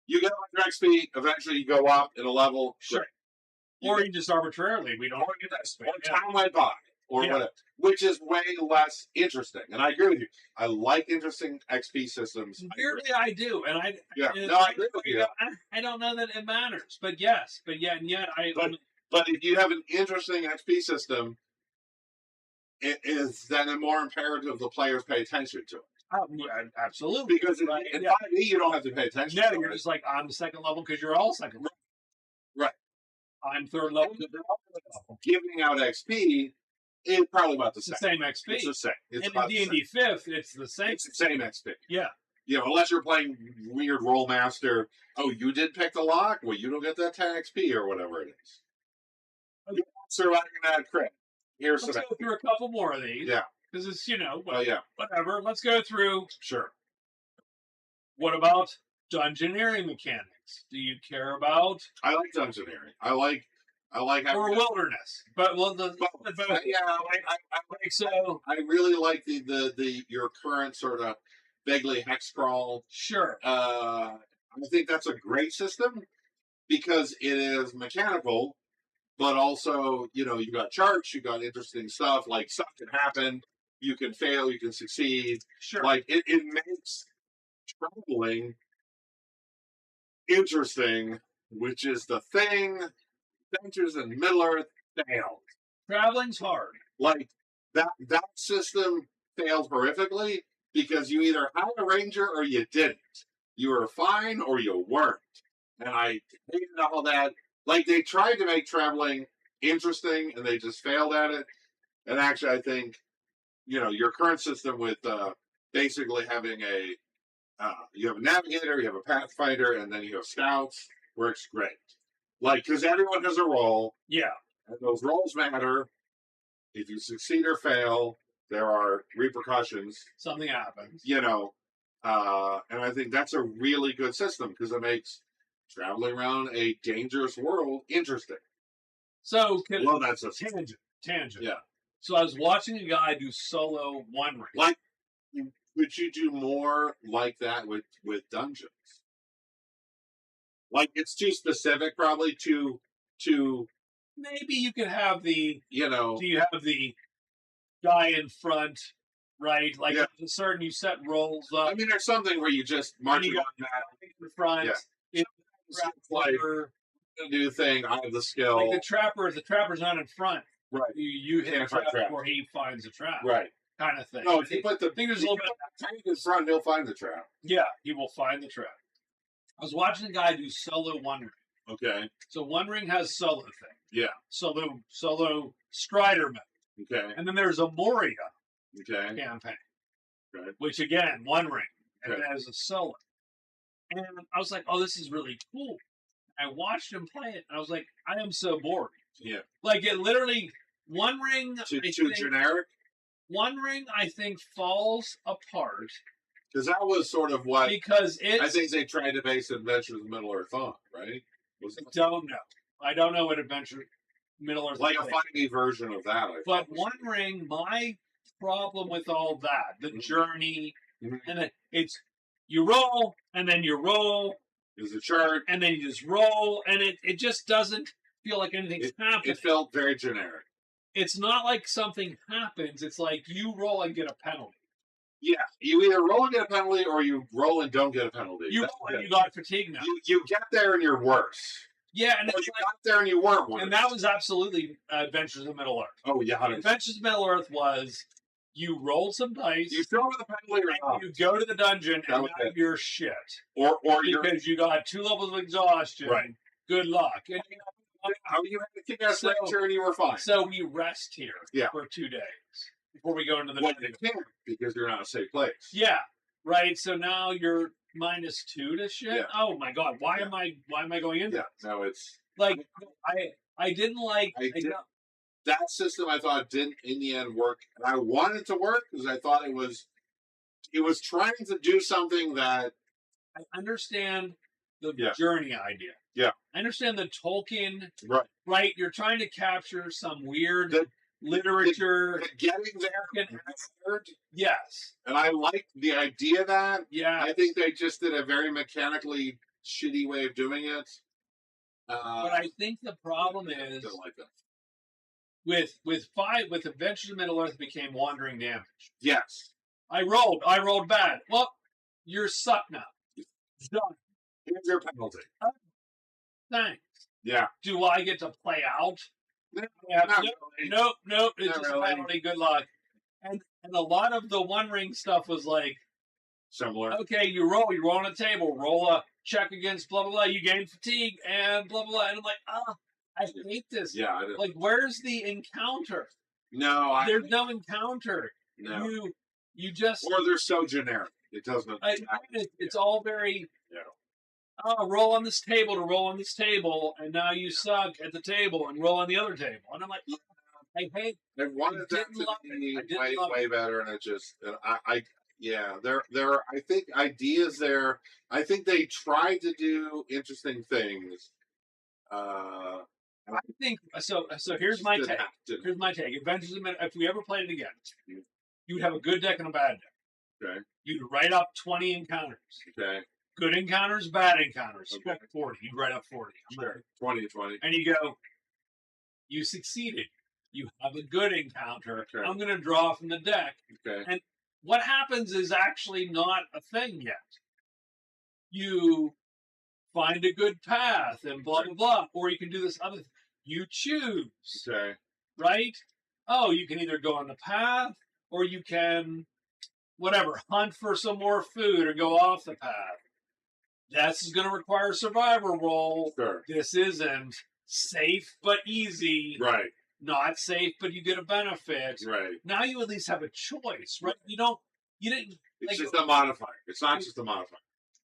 You get 100 XP, eventually you go up in a level. Sure. Or you just arbitrarily, we don't get that space. Or time went by, or whatever, which is way less interesting. And I agree with you. I like interesting XP systems. Weirdly, I do, and I agree with you. I don't know that it matters, but yes, but yet I. But if you have an interesting XP system, it is then a more imperative the players pay attention to it. Absolutely. Because in 5e, you don't have to pay attention to it. You're just like, I'm the second level because you're all second level. Right. I'm third level. Giving out XP is probably about the same. It's the same XP. It's the same. And in D&D 5th, it's the same. It's the same XP. Yeah. Unless you're playing weird Rollmaster. Oh, you did pick the lock? Well, you don't get that 10 XP or whatever it is. Okay. You're surviving that crit. Let's go through a couple more of these. Yeah. Because it's, whatever. Let's go through. Sure. What about dungeoneering mechanics? Do you care about? I like dungeoneering. I like or wilderness. But I really like the your current sort of vaguely hex crawl. Sure. I think that's a great system because it is mechanical. But also, you've got charts, you've got interesting stuff, like stuff can happen, you can fail, you can succeed. Sure. Like, it makes traveling interesting, which is the thing Adventures in Middle-earth failed. Traveling's hard. Like, that system failed horrifically because you either had a ranger or you didn't. You were fine or you weren't. And I hated all that. Like, they tried to make traveling interesting, and they just failed at it. And actually, I think, your current system with basically having you have a navigator, you have a pathfinder, and then you have scouts, works great. Like, because everyone has a role. Yeah. And those roles matter. If you succeed or fail, there are repercussions. Something happens. You know, and I think that's a really good system because it makes traveling around a dangerous world interesting. So, Well, that's a tangent. Yeah. So I was watching a guy do solo One Ring. Like, could you do more like that with dungeons? Like, it's too specific, probably to maybe you could have the you know. do you have the guy in front, right? Like Yeah. a certain you set rolls up. I mean, there's something where you just march you on got that. in front. Yeah. It's like a new thing. I have the skill. Like the trapper's not in front. Right. You hit the Can't find trap traps. before he finds the trap. Right. Kind of thing. No, if you put the I think there's a little bit tank in front, he'll find the trap. Yeah, he will find the trap. I was watching a guy do solo One Ring. Okay. So One Ring has solo thing. Yeah. Solo Strider mode. Okay. And then there's a Moria Okay. campaign. Okay. Which again, One Ring. And Okay. it has a solo. And I was like, oh, this is really cool. I watched him play it, and I was like, I am so bored. Yeah. Like it literally One Ring Too generic? One Ring, I think, falls apart. Because that was sort of what Because I think they tried to base Adventures in Middle Earth on, right? I don't know what Adventure Middle Earth like a is. 5e version of that. But One Ring, my problem with all that, the journey, and it's you roll, and then you roll, is a chart, and then you just roll, and it just doesn't feel like anything's happening. It felt very generic. It's not like something happens. It's like you roll and get a penalty. Yeah, you either roll and get a penalty, or you roll and don't get a penalty. You roll and you got fatigue now. You get there and you're worse. Yeah, and you got there and you weren't worse. And that was absolutely Adventures in Middle Earth. Oh yeah, 100%. Adventures in Middle Earth was you roll some dice, you show with a penalty, or you go to the dungeon, and now you're shit. Or because you got 2 levels of exhaustion. Right. Good luck. And you had to kick ass lecture and you were fine. So we rest here for 2 days before we go into the dungeon. You can't because you're not a safe place. Yeah. Right. So now you're -2 to shit. Yeah. Oh my god. Why am I going into this? No, it's like I didn't like that system. I thought didn't in the end work, and I wanted it to work because I thought it was trying to do something that I understand the journey idea. Yeah. I understand the Tolkien. Right. Right. You're trying to capture some weird literature. Getting there. Yes. And I like the idea of that. Yeah. I think they just did a very mechanically shitty way of doing it. But I think the problem is don't like that. with Adventures in Middle Earth, it became wandering damage. Yes. I rolled bad. Well, you're sucked now. Done. Here's your penalty. Thanks. Yeah. Do I get to play out? Nope. It's just a penalty. Good luck. And a lot of the One Ring stuff was like similar. Okay, you roll on a table, roll a check against blah blah blah. You gain fatigue and blah blah blah. And I'm like, I hate this. Yeah, I didn't. Like, where's the encounter? No, there's no encounter. No, you just or they're so generic. It doesn't. It's all very. Roll on this table to roll on this table, and now you suck at the table and roll on the other table. And I'm like, I hate. They wanted that to be way better, and it just. There are. I think ideas there. I think they tried to do interesting things. I think so. Here's my take. Here's my take. Adventures in Middle. If we ever played it again, you would have a good deck and a bad deck. Okay. You'd write up 20 encounters. Okay. Good encounters, bad encounters. Okay. 40. You'd write up 40. Sure. 20. And you go, you succeeded. You have a good encounter. Okay. I'm going to draw from the deck. Okay. And what happens is actually not a thing yet. You find a good path and blah, blah, blah. Or you can do this other thing. You choose. Okay. Right? Oh, you can either go on the path or you can, hunt for some more food or go off the path. That's going to require a survivor roll. Sure. This isn't safe but easy. Right. Not safe, but you get a benefit. Right. Now you at least have a choice, right? You didn't. It's just a modifier. It's not just a modifier.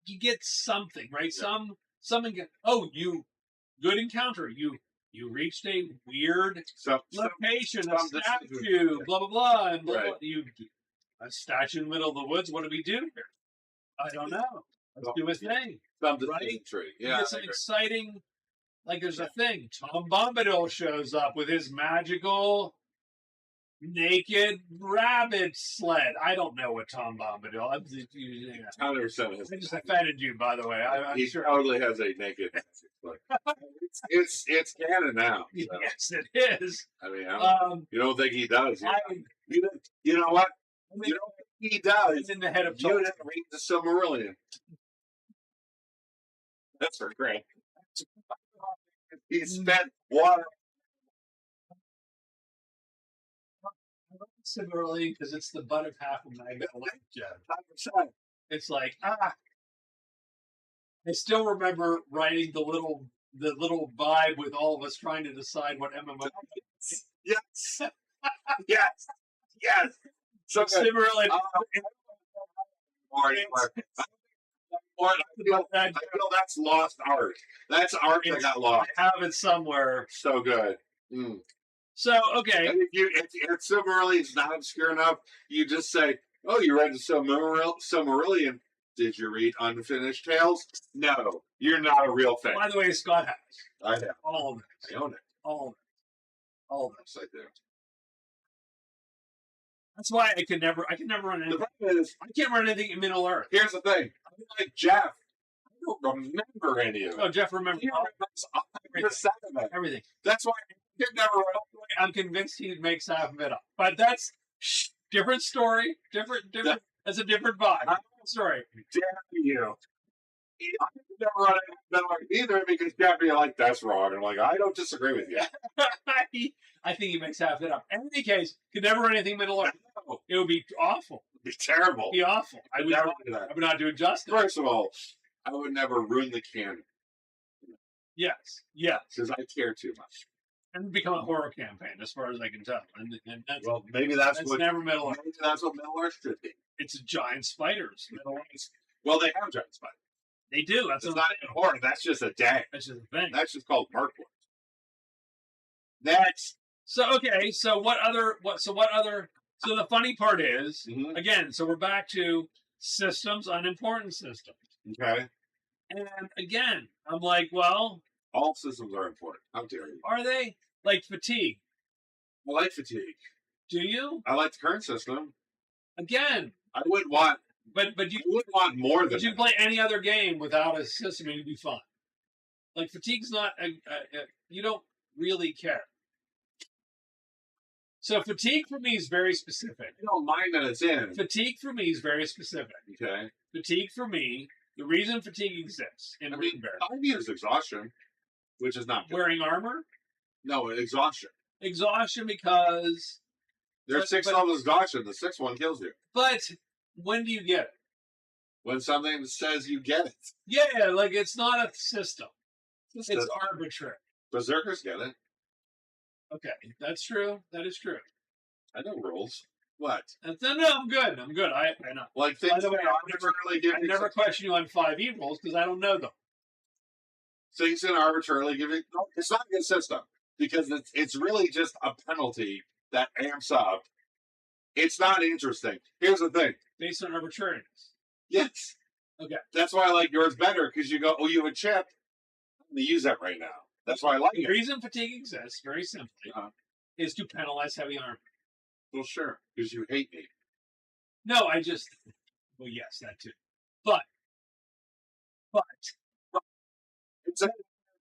You get something, right? Yeah. Good encounter. You You reached a weird So, location, a some statue, blah blah blah, and blah, Right. blah. You a statue in the middle of the woods. What do we do here? I don't know. Let's do a thing. some Right? decision tree. You Yeah, get some exciting. Like there's a thing. Tom Bombadil shows up with his magical naked rabbit sled. I don't know what Tom Bombadil. I 100% his. just offended you, by the way. I'm He sure. totally has a naked. it's canon now. So, Yes, it is. I mean, you don't think he does? You know what? You know what he does? It's in the head of You Tolkien. didn't read the Silmarillion. That's for great. He spent water. Similarly, because it's the butt of half of my life, Jeff. 100%. It's like I still remember writing the little vibe with all of us trying to decide what MMO. Yes. Yes. Yes. So good. Similarly, I feel that's lost art. That's art that got lost. I have it somewhere. So good. Mm. So okay, And if Silmarillion is not obscure enough, you just say, "Oh, you read the Silmarillion? Did you read Unfinished Tales? No, you're not a real fan." by the way, Scott has I have. all of it. I own it. All of it. All of it. Yes, I do. That's why I can never run The anything. problem is, I can't run anything in Middle Earth. here's the thing. I'm like Jeff. I don't remember any of it. Oh, Jeff, remember He remembers 100% of it. everything. That's why I can never run. I'm convinced he makes half of it up. But that's different story. Different. That's a different vibe. Story. Damn you. I can never run it either because Jeff be like, "That's wrong." And I'm like, "I don't disagree with you." I think he makes half it up. In any case, could never run anything Middle Earth. It would be awful. It'd be terrible. It'd be awful. I would never do that. I would not do it justice. First of all, I would never ruin the canon Yes. Yes. because I care too much. And become a horror campaign, as far as I can tell. And that's, Well, maybe that's that's what never Middle Earth. maybe that's what Middle Earth should be. It's giant spiders. Middle Earth. Well, they have giant spiders. They do. That's It's what I'm not even horror. That's just a dag. That's just the thing. That's just called Mirkwood. Next. So okay. So what other? So the funny part is, Mhm. again. So we're back to systems, unimportant systems. Okay. And again, I'm like, well, All systems are important. How dare you? are they like fatigue? I like fatigue. Do you? I like the current system. Again, I wouldn't want. but I wouldn't want more than you that. play any other game without a system and you'd be fine. Like fatigue's not you don't really care. So fatigue for me is very specific. I don't mind that it's in. Fatigue for me is very specific. Okay. Fatigue for me, the reason fatigue exists in I mean, Runebearer, I use exhaustion, which is not good. wearing armor, No, exhaustion. exhaustion because. There's But- 6 but- levels of exhaustion. The 6th one kills you. But when do you get it? When something says you get it. Yeah, like it's not a system. It's The arbitrary. Berserkers get it. Okay, that's true. That is true. I know rules. What? No, I'm good. I'm good. I know. Like By things the way, that arbitrarily give I you never question you on 5 evils because I don't know them. things that arbitrarily give you. No, it's not a good system because it's really just a penalty that amps up. It's not interesting. Here's the thing. Based on arbitrariness. Yes. Okay. That's why I like yours better because you go, "Oh, you have a chip. I'm going to use that right now." That's why I like The it. reason fatigue exists, very simply, is to penalize heavy armor. Well, sure, because you hate me. No, I just. Well, yes, that too. But It's a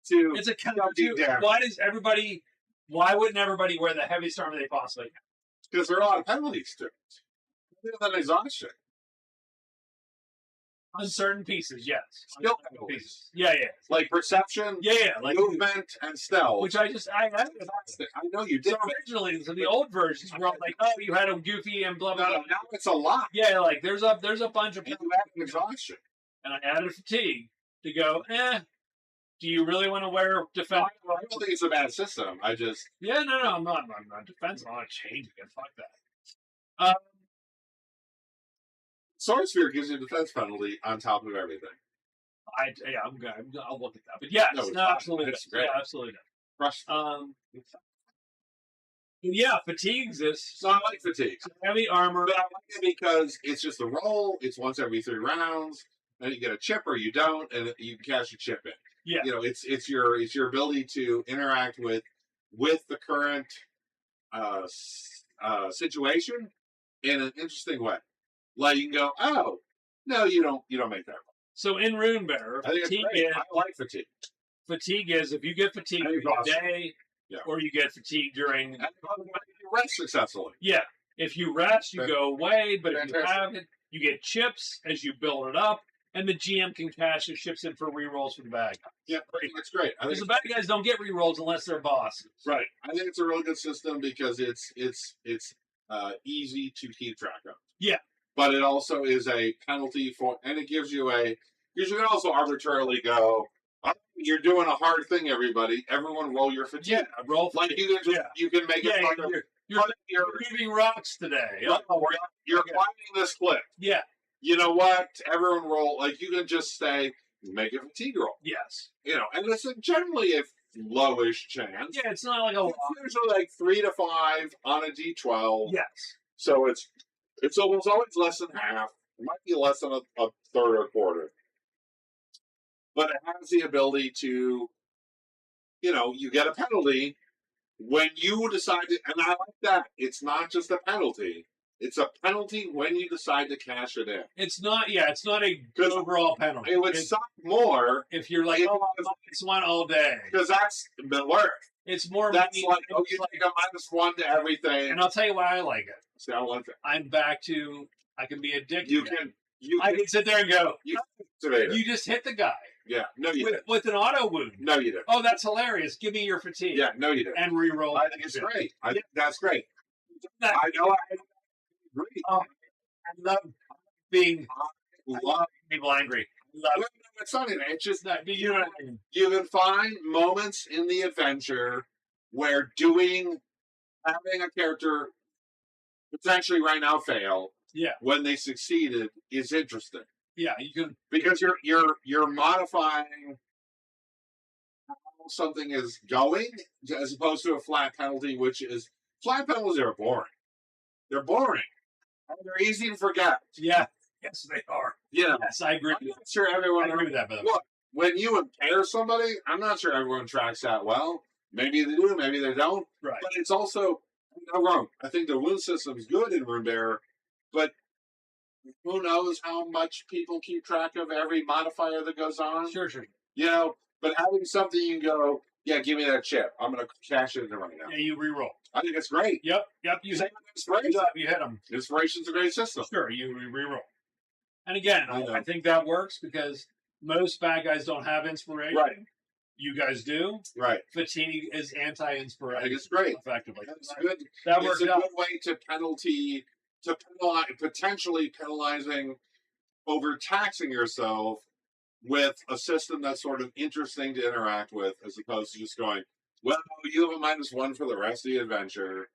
to it's a counter deep to. down. Why wouldn't everybody wear the heaviest armor they possibly can? because there are a lot of penalties to it. Other than exhaustion. On certain pieces, yes. Skill On certain penalties. pieces. Yeah. Like perception, Yeah, like movement, and stealth. which I I know you did. So originally, so the old versions were all like, oh, you had a goofy and blah blah No, blah. now it's a lot. Yeah, like there's a bunch of And you add exhaustion. and I added fatigue to go. Do you really want to wear defense? I don't think it's a bad system. I just Yeah, no, I'm not defense. I want to change it. Fuck that. Sword Sphere gives you a defense penalty on top of everything. I'm good. I'll look at that. But yes, No, it's no, fine. absolutely, It's does. great. Yeah, absolutely. Does. Crush. Yeah, fatigue exists. So I like fatigue. So heavy armor. But I like it because it's just a roll. It's once every 3 rounds, and you get a chip or you don't, and you can cash a chip in. Yeah. You know, it's your ability to interact with the current situation in an interesting way. Like you can go, oh no, you don't make that. So in Runebearer, I think fatigue it's great. is I like fatigue. fatigue is if you get fatigued I think during it's the awesome. day, Yeah. or you get fatigued during. And you rest successfully. Yeah, if you rest, you go away. But if you Fantastic. have it, you get chips as you build it up, and the GM can cash the chips in for rerolls for the bad guys. Yeah, I think it's great. I think Because the bad guys don't get rerolls unless they're bosses. right. I think it's a really good system because it's easy to keep track of. Yeah. But it also is a penalty for, and it gives you a. Because you can also arbitrarily go, oh, you're doing a hard thing, everybody. Everyone roll your fatigue. Yeah, roll Like you can just you can make it Yeah, fun of you're moving rocks today. you're climbing this cliff. Yeah. You know what? Everyone roll. Like you can just say, make a fatigue roll. Yes. You know, and it's generally a lowish chance. Yeah, it's not like a lot. It's usually like 3 to 5 on a D12. Yes. So it's almost always less than half. It might be less than a third or a quarter. But it has the ability to, you know, you get a penalty when you decide to, and I like that. It's not just a penalty. It's a penalty when you decide to cash it in. It's not a good overall penalty. It would suck more if you're like, oh, it's one all day. because that's worth. It's more. That's like, oh, you take a -1 to everything. And I'll tell you why I like it. See, I like that. I'm back to, I can be addicted. I can sit there and go, you just hit the guy. Yeah, no, you didn't. With an auto wound. No, you didn't. Oh, that's hilarious. Give me your fatigue. Yeah, no, you didn't. And re-roll. I think it's great. I think that's great. I know. I agree. I love being Love people angry. Love it's not an it's just that. You know what I mean? you can find moments in the adventure where having a character potentially right now fail when they succeeded is interesting. Yeah, you can, because you're modifying how something is going as opposed to a flat penalty, which is flat penalties are boring. They're boring. And they're easy to forget. Yeah. Yes, they are. Yeah. Yes, I agree. I'm not sure everyone. I agree with that. By the way. Look, when you impair somebody, I'm not sure everyone tracks that well. Maybe they do, maybe they don't. Right. But it's also, I'm not wrong. I think the wound system is good in Runebearer, but who knows how much people keep track of every modifier that goes on? Sure. You know, but having something you can go, yeah, give me that chip. I'm going to cash it in right now. Yeah, you re-roll. I think it's great. Yep. You hit Inspiration. You hit them. Inspiration's a great system. Sure, you re-roll. And again, I think that works because most bad guys don't have inspiration. Right. You guys do. Right. Fatigue is anti-inspiration. I think it's great. Effectively. That's good. That works it's a out. good way to penalize, potentially penalizing, overtaxing yourself with a system that's sort of interesting to interact with, as opposed to just going, well, you have a -1 for the rest of the adventure.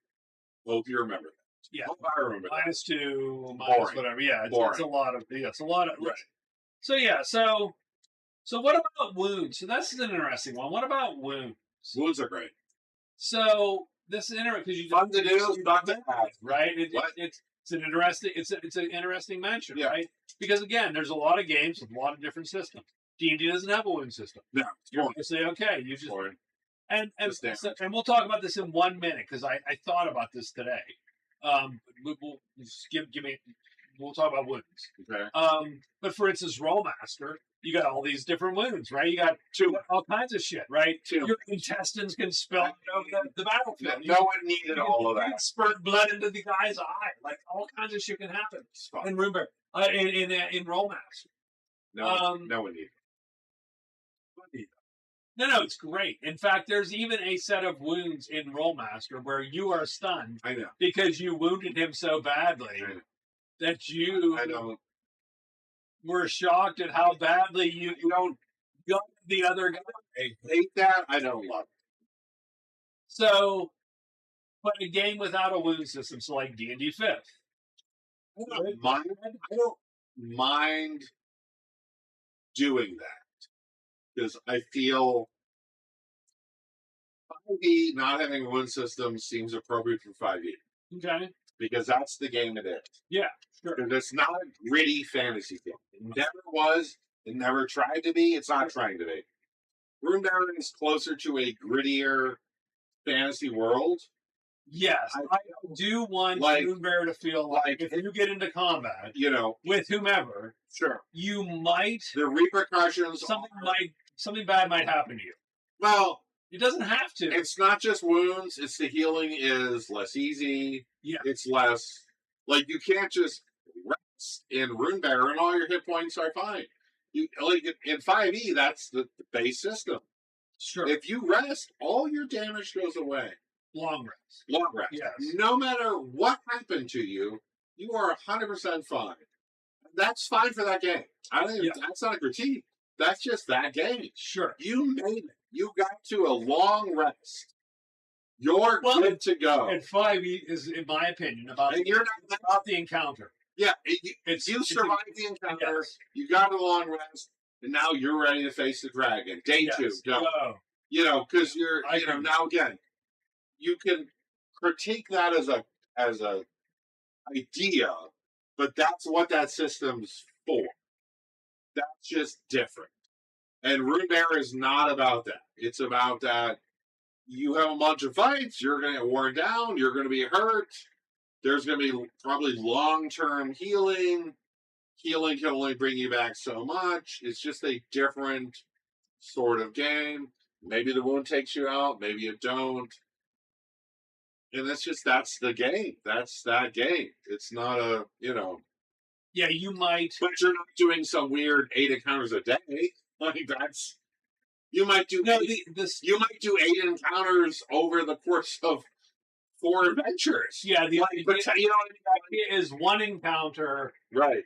Hope you remember that. Yeah. Hope I remember that. -2, Boring. whatever. Yeah, Boring. it's a lot of. Yeah, it's a lot of. Right. So yeah, so what about wounds? So that's an interesting one. What about wounds? Wounds are great. So this is interesting because you Fun to do, fun to have. right? It's an interesting mention, Yeah. right? Because again, there's a lot of games with a lot of different systems. D&D doesn't have a wound system. No, You're say okay, you just boring. and Just and we'll talk about this in 1 minute because I thought about this today. We'll just we'll talk about wounds. Okay. But for instance, Rollmaster, you got all these different wounds, right? You got all kinds of shit, right? Your intestines can spill out over the battlefield. No one needed all of You that. can spurt blood into the guy's eye. Like all kinds of shit can happen in Runebearer, in Rollmaster. No, no one needed. No, it's great. In fact, there's even a set of wounds in Rollmaster where you are stunned I know. because you wounded him so badly that you I know. were shocked at how badly you don't got the other guy. I hate that. I don't love it. So, but a game without a wound system, so like D&D 5th. I don't mind doing that because I feel 5e not having a wound system seems appropriate for 5e. Okay. Because that's the game it is. Yeah, sure. Because it's not a gritty fantasy game. It never was. It never tried to be. It's not trying to be. Runebearer is closer to a grittier fantasy world. Yes, I do want Runebearer to feel like if you get into combat, with whomever, sure, you might the repercussions. Something bad might happen to you. Well, it doesn't have to. It's not just wounds. It's the healing is less easy. Yeah, it's less you can't just rest in Runebearer and all your hit points are fine. You in 5e, that's the base system. Sure. If you rest, all your damage goes away. Long rest. Long rest. Yes. No matter what happened to you, you are 100% fine. That's fine for that game. That's not a critique. That's just that game. Sure. You made it. You got to a long rest. You're good to go. And 5e is, in my opinion, about the encounter. Yeah, you survived the encounter. Yes. You got a long rest, and now you're ready to face the dragon. Day 2, go. Because you're now again. You can critique that as a idea, but that's what that system's for. That's just different. And Runebearer is not about that. It's about that you have a bunch of fights, you're going to get worn down, you're going to be hurt. There's going to be probably long-term healing. Healing can only bring you back so much. It's just a different sort of game. Maybe the wound takes you out, maybe you don't. And that's the game. That's that game. It's not a, Yeah, you might. But you're not doing some weird 8 encounters a day. That's. You might do you might do 8 encounters over the course of 4 adventures. Yeah, the idea is one encounter. Right.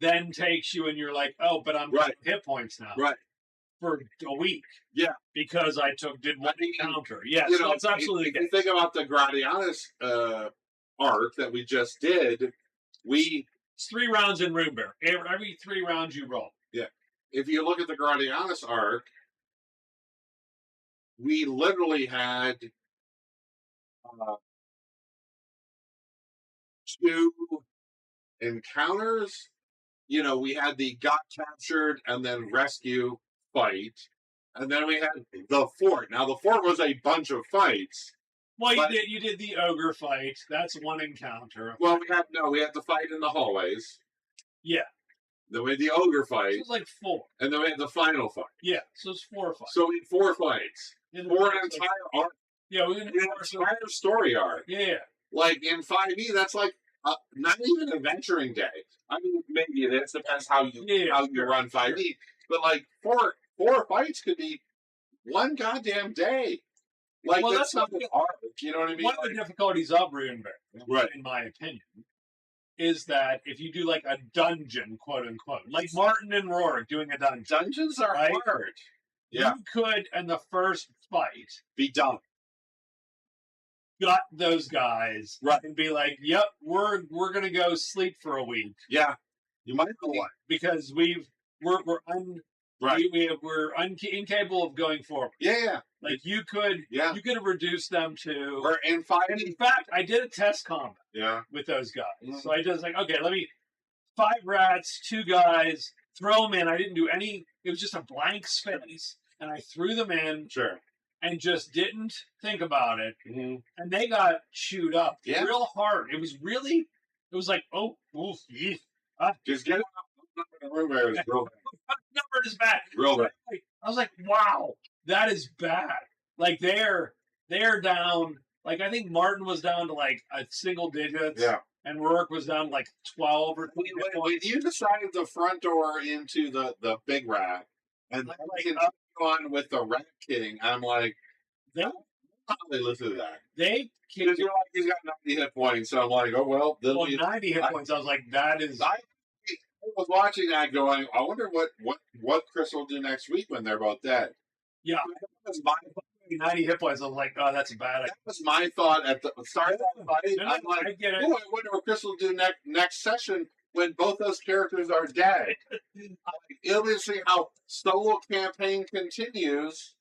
Then takes you and you're like, oh, but I'm hit points now. Right. For a week. Yeah. Because I did one encounter. Yes, that's absolutely if you think about the Gratianus arc that we just did, it's 3 rounds in Runebearer. Every 3 rounds you roll. Yeah. If you look at the Gratianus arc, we literally had 2 encounters. We had the got captured and then rescue fight. And then we had the fort. Now, the fort was a bunch of fights. Well, you did the ogre fight. That's one encounter. Well, we had the fight in the hallways. Yeah. Then we had the ogre fight. So it was like 4. And then we had the final fight. Yeah, so it's 4 fights. So we had 4 fights. For an entire arc. Yeah, an entire story arc. Yeah. Like in 5e, that's like not even adventuring day. I mean, maybe it is. Depends how you run 5e. But like 4 fights could be one goddamn day. Like that's not an arc. You know what I mean? One of the difficulties of Runebearer, in my opinion, is that if you do like a dungeon, quote unquote, like Martin and Rorik doing a dungeon. Dungeons are hard. Yeah. You could, in the first fight, be done. Got those guys and be like, "Yep, we're gonna go sleep for a week." Yeah, you might be because we're incapable of going forward. Yeah. Like you could have reduced them to. Or in 5. And in fact, I did a test combat. Yeah. With those guys, so I just okay, 5 rats, 2 guys, throw them in. I didn't do any. It was just a blank space, and I threw them in. Sure. And just didn't think about it, and they got chewed up real hard. It was like, just get it out. Runebearer is real bad. Numbered is bad. Real bad. I was like, wow, that is bad. Like they're down. Like I think Martin was down to like a single digits. Yeah. And Rorik was down to like 12 or 20. When you decided the front door into the big rat, and on with the Rat King, I'm like, they listen to that. Because you're like, he's got 90 hit points, so I'm like, oh well. 90 hit points. I was like, that is. I was watching that, going, I wonder what Chris will do next week when they're both dead. Yeah, that was my 90 hit points. I was like, oh, that's bad. That was my thought at the start of that fight. I'm like, I get it. Oh, I wonder what Chris will do next session when both those characters are dead. It'll be see how solo campaign continues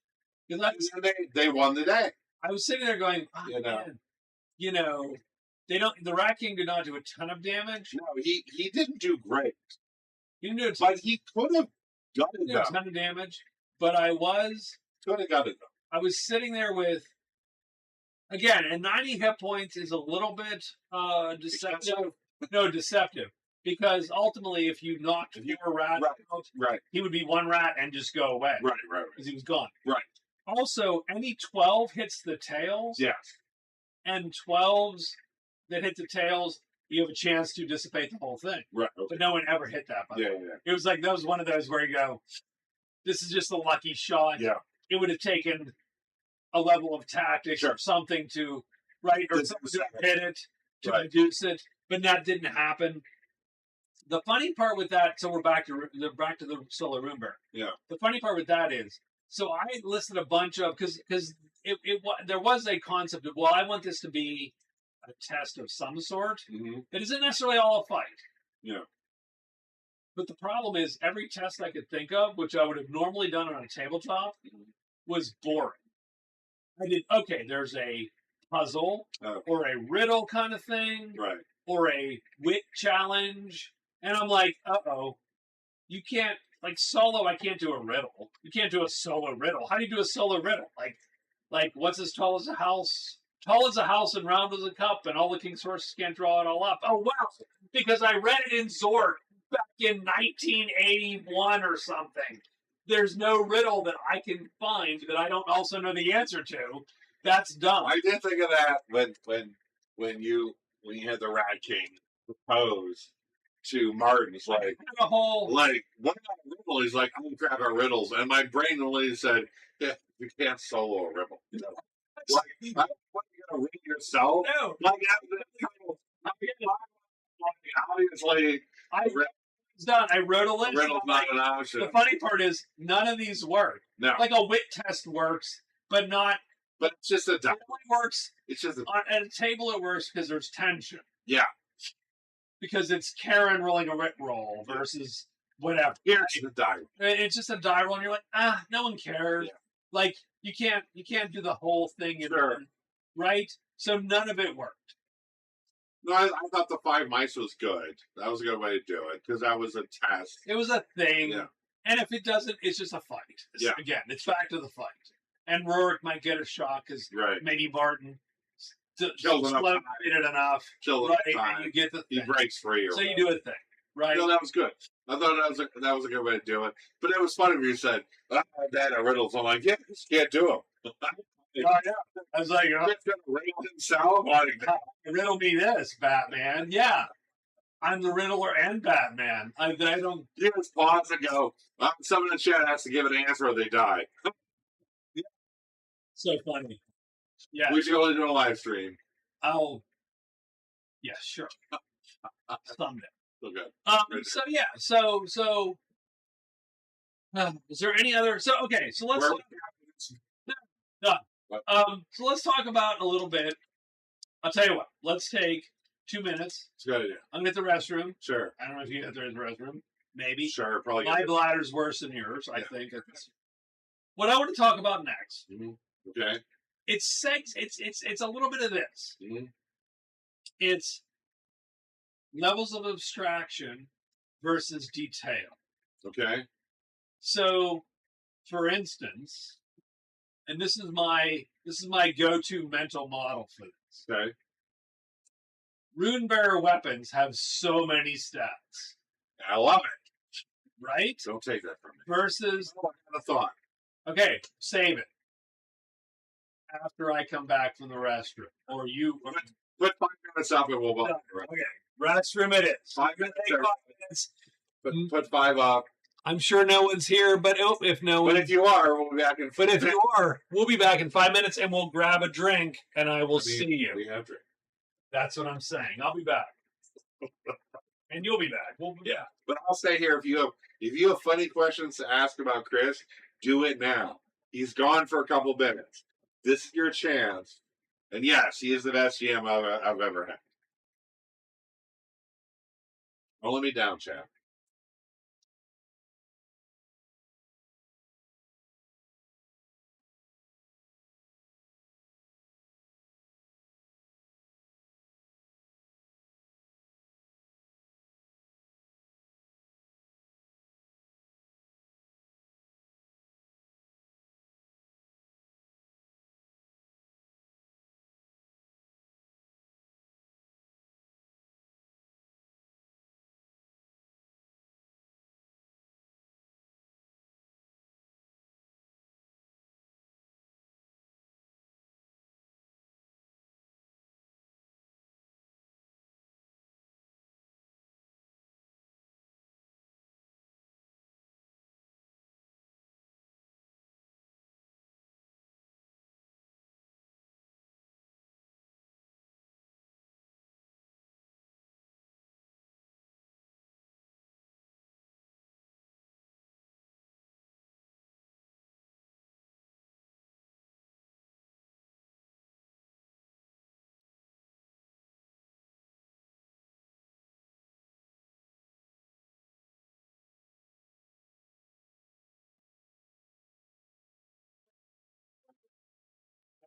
Because they won the day. I was sitting there going, oh, You know. man, you know, they don't. The Rat King did not do a ton of damage. No, he didn't do great, He didn't do but he could have got it a done. ton of damage. But I was sitting there with, again, and 90 hit points is a little bit deceptive. No, deceptive. Because ultimately, if you knocked four rats out, he would be one rat and just go away. Right. Because he was gone. Right. Also, any 12 hits the tails. Yes. And 12s that hit the tails, you have a chance to dissipate the whole thing. Right. Okay. But no one ever hit that. Yeah. It was like, that was one of those where you go, this is just a lucky shot. Yeah. It would have taken a level of tactics or something to, or something to hit it, to reduce it. But that didn't happen. The funny part with that, so we're back to the Solar Runebearer. Yeah. The funny part with that is, so I listed a bunch of, because there was a concept of, well, I want this to be a test of some sort. Mm-hmm. It isn't necessarily all a fight. Yeah. But the problem is, every test I could think of, which I would have normally done on a tabletop, was boring. I did, okay, there's a puzzle or a riddle kind of thing, or a wit challenge. And I'm like, you can't, like solo, I can't do a riddle. You can't do a solo riddle. How do you do a solo riddle? Like what's as tall as a house? Tall as a house and round as a cup, and all the king's horses can't draw it all up. Oh, wow. Because I read it in Zord back in 1981 or something. There's no riddle that I can find that I don't also know the answer to. That's dumb. I did think of that when you had the Rat King propose to Martin's what about a riddle? He's like, I'm crap at riddles, and my brain literally said, yeah, you can't solo a riddle. You know? What you gonna read yourself? No. Obviously, it's done. I wrote a list. Riddle's not an option. The funny part is, none of these work. No. Like a wit test works, but not. But it's just a die. It only works. It's just at a table. It works because there's tension. Yeah. Because it's Karen rolling a wit roll versus whatever. Here's the die roll. It's just a die roll, and you're like, no one cares. Yeah. Like you can't do the whole thing in one, right? So none of it worked. No, I thought the 5 mice was good. That was a good way to do it because that was a test. It was a thing. Yeah. And if it doesn't, it's just a fight. Again, it's back to the fight. And Rorik might get a shot because maybe Martin killed enough. Killed and you get the thing. He breaks free. So you do a thing, right? No, that was good. I thought that was a good way to do it. But it was funny when you said, I'm bad at riddles. I'm like, yeah, you just can't do them. I was like, he's going to riddle himself. Riddle me this, Batman. Yeah. I'm the Riddler and Batman. I don't. You just pause and go, someone in the chat has to give an answer or they die. So funny. Yeah. We should only do a live stream. Oh. Yeah, sure. Someday. Okay. So yeah. So. Is there any other? So okay. So let's. So let's talk about a little bit. I'll tell you what. Let's take 2 minutes. It's a good idea. I'm gonna get the restroom. Sure. I don't know if you get the restroom. Maybe. Sure. Probably. My bladder's worse than yours. I think. What I want to talk about next. Mm-hmm. Okay. It's a little bit of this. Mm-hmm. It's levels of abstraction versus detail. Okay. So, for instance, and this is my go-to mental model for this. Okay. Runebearer weapons have so many stats. I love it. Right? Don't take that from me. Versus a thought. Okay, save it. After I come back from the restroom. Or you put 5 minutes up and we'll go. Okay. Restroom it is. 5 minutes. Put 5 up. I'm sure no one's here, but if no one. But if you are, we'll be back in. But if you are, we'll be back in 5 minutes, and we'll grab a drink, and I will see you. We have drink. That's what I'm saying. I'll be back, and you'll be back. Yeah. But I'll stay here if you have funny questions to ask about Chris. Do it now. He's gone for a couple minutes. This is your chance. And yes, he is the best GM I've ever had. Don't let me down, chat.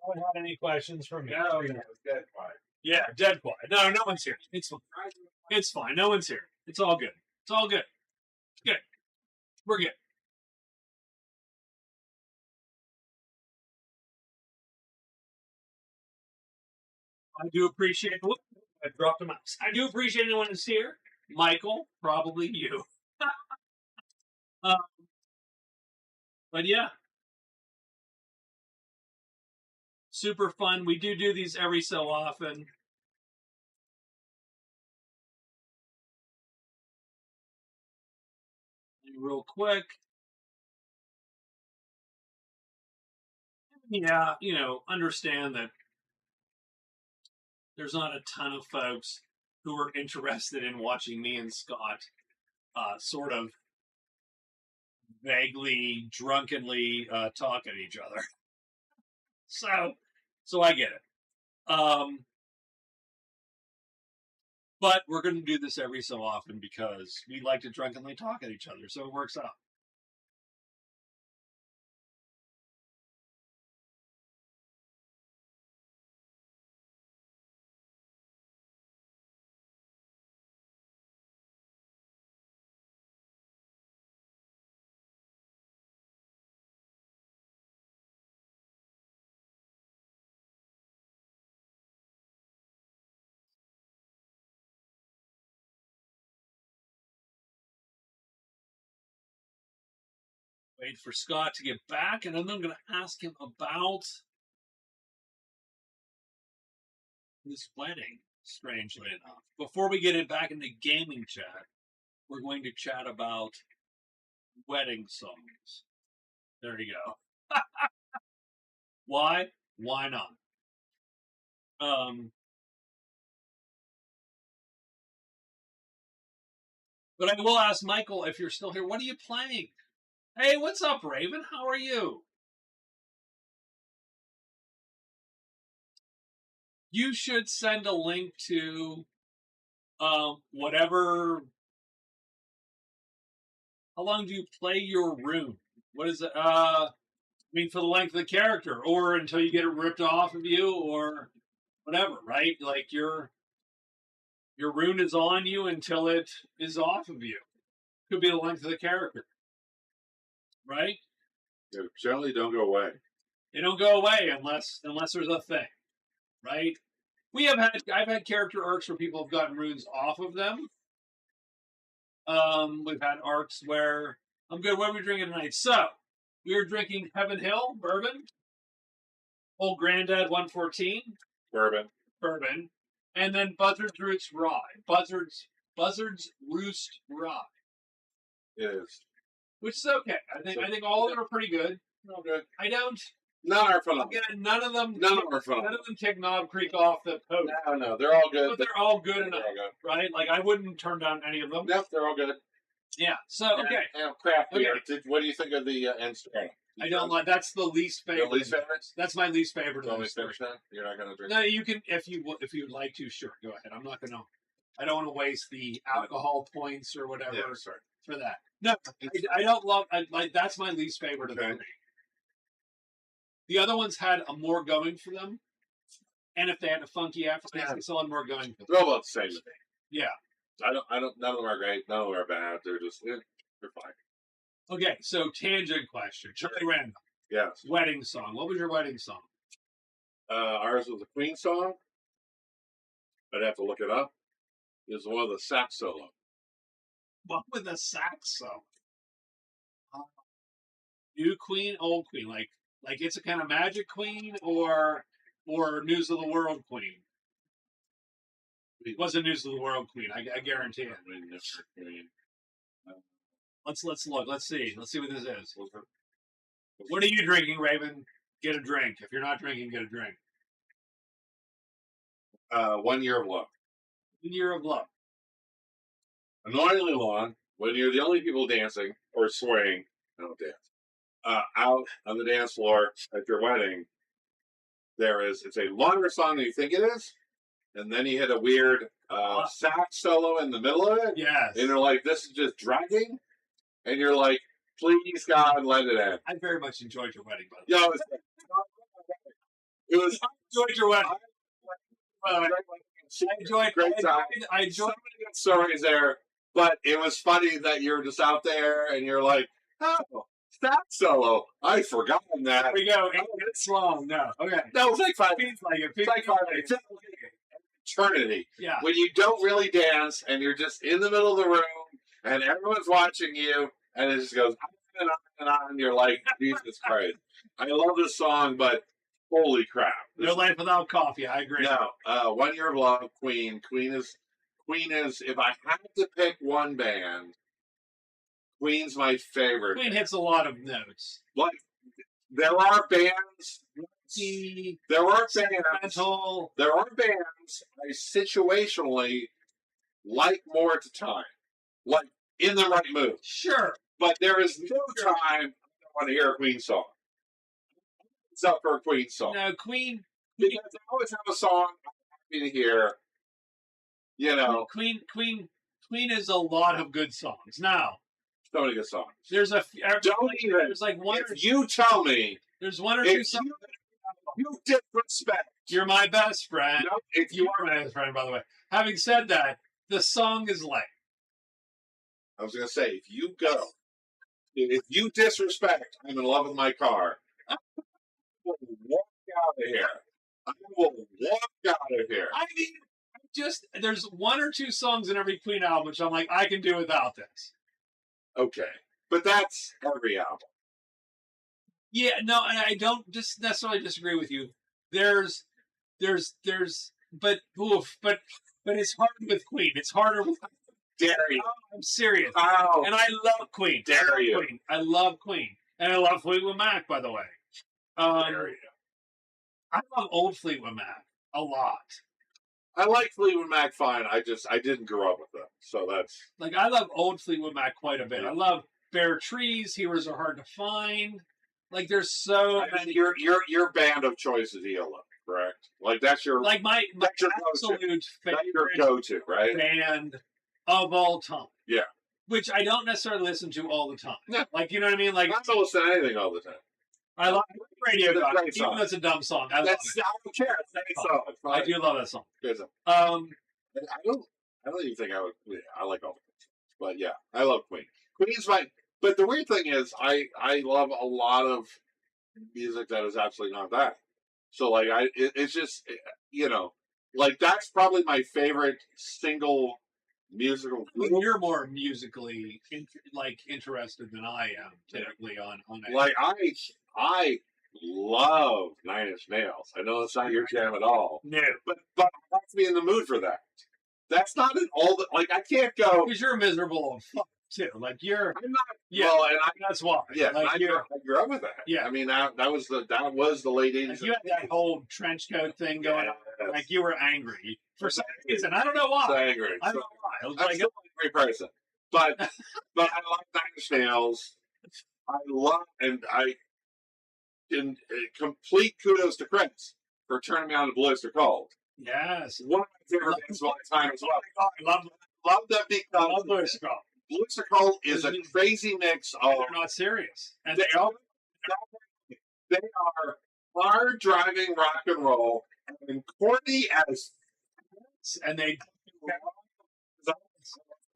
one had any questions for me. No, it was dead quiet. Yeah, dead quiet. No, no one's here. It's fine. It's fine. No one's here. It's all good. It's all good. Good. We're good. I do appreciate. Whoop, I dropped a mouse. I do appreciate anyone who's here. Michael, probably you. But yeah, super fun. We do these every so often. Real quick. Yeah, understand that there's not a ton of folks who are interested in watching me and Scott sort of vaguely, drunkenly talk at each other. So I get it. But we're going to do this every so often because we like to drunkenly talk at each other, so it works out. Wait for Scott to get back, and then I'm going to ask him about his wedding, strangely enough. Before we get it back into gaming chat, we're going to chat about wedding songs. There you go. Why? Why not? But I will ask Michael, if you're still here, what are you playing? Hey, what's up, Raven? How are you? You should send a link to whatever. How long do you play your rune? What is it? I mean, for the length of the character, or until you get it ripped off of you, or whatever, right? Like your rune is on you until it is off of you. Could be the length of the character, right? They generally don't go away. They don't go away unless there's a thing, right? I've had character arcs where people have gotten runes off of them. We've had arcs where I'm good. What are we drinking tonight? So we are drinking Heaven Hill bourbon, Old Granddad 114 bourbon, and then Buzzard's Roost Rye. Buzzard's Roost Rye. It is. Which is okay. I think all of them are pretty good. No good. I don't. None are phenomenal. Again, none of them are phenomenal. None of them take Knob Creek off the post. No, they're all good. But they're all good enough, all good. right? Like I wouldn't turn down any of them. Yep, they're all good. Yeah. So okay. And craft beer. Okay. What do you think of the Amsterdam? I don't like. That's the least favorite. The least favorite? That's my least favorite. The least favorite? You're not gonna drink. No, you can if you would like to. Sure, go ahead. I'm not gonna. I don't want to waste the alcohol points or whatever for that. No, I don't love. That's my least favorite of the three. The other ones had a more going for them, and if they had a funky aftertaste, they still had more going for them. They're about the same. Yeah. I don't. None of them are great. None of them are bad. They're just they're fine. Okay, so tangent question. Totally random. Yes. Wedding song. What was your wedding song? Ours was a Queen song. I'd have to look it up. It was one of the sax solo. What with a sax solo? New Queen, old Queen, like it's a kind of magic Queen or News of the World Queen. It wasn't News of the World Queen. I guarantee it. Let's look. Let's see what this is. What are you drinking, Raven? Get a drink. If you're not drinking, get a drink. 1 year of love. 1 year of love. Annoyingly long. When you're the only people dancing or swaying, I don't dance. Out on the dance floor at your wedding, it's a longer song than you think it is, and then you hit a weird sax solo in the middle of it. Yes. And you're like, this is just dragging, and you're like, please God, let it end. I very much enjoyed your wedding, by the way. Yo, It was enjoyed your wedding. I enjoyed. Great time. I enjoyed. So many good stories there, but it was funny that you're just out there and you're like, oh, that solo. I'd forgotten that. There we go. 8 minutes long. No. Okay. No, it was like 5 Feels like it. It's like 5 minutes. Eternity. Yeah. When you don't really dance and you're just in the middle of the room and everyone's watching you and it just goes on and on and on. You're like, Jesus Christ. I love this song, but holy crap. No life without coffee. I agree. No. 1 Year of Love, Queen. Queen is, if I had to pick one band, Queen's my favorite. Queen hits a lot of notes. Like, there are bands. There are bands I situationally like more at the time, like in the right mood. Sure, but there is no time I don't want to hear a Queen song. It's up for a Queen song. No, Queen, because I always have a song I'm happy to hear. You know, Queen is a lot of good songs. Now, so many good songs. There's a don't even. There's like one. If you tell me, there's one or two songs. You disrespect. You're my best friend. No, if you are my best friend, by the way. Having said that, the song is lame. I was going to say, if you disrespect, I'm in love with my car. I will walk out of here. I will walk out of here. I mean, there's one or two songs in every Queen album which I'm like, I can do without this. Okay, but that's every album. Yeah, no, and I don't just necessarily disagree with you. But it's hard with Queen. It's harder with. Dare you? I'm serious. Oh. And I love Queen. Dare you? Queen. I love Queen, and I love Fleetwood Mac. By the way, Dare you? I love old Fleetwood Mac a lot. I like Fleetwood Mac fine. I didn't grow up with them, so that's like I love old Fleetwood Mac quite a bit. I love Bare Trees. Heroes Are Hard to Find. Like there's so many. Your band of choice is ELO, correct? Like that's your my absolute favorite go-to, right? Band of all time. Yeah. Which I don't necessarily listen to all the time. Yeah. Like you know what I mean? Like I don't listen to anything all the time. I love Radio Dog, even though it's a dumb song. I don't care. It's a song. I do love that song. Good song. I don't even think I would. Yeah, I like all the Queens, but yeah, I love Queen. Queen's my. But the weird thing is, I love a lot of music that is absolutely not that. So like it's just like that's probably my favorite single musical group. You're more musically interested than I am typically on it. Like I love 9 Inch Nails. I know that's not your jam at all. No, but I have to be in the mood for that. That's not an all the like I can't go because you're miserable old fuck too. Like you're. I'm not. Yeah, well, and that's why. Yeah, like I grew up with that. Yeah, I mean that was the late 80s. Like you had that whole trench coat thing going on. Like you were angry for some reason. I don't know why. So angry. I don't know why. I was I'm still an angry person, but I love 9 Inch Nails. I love and I. In complete kudos to Chris for turning me on to Blues Are Cold. Yes, one of my favorite bands of all time as well. I love them because Blues Are Cold. Blues Are Cold is a crazy mix of. They're not serious, and they are hard driving rock and roll and corny as. And they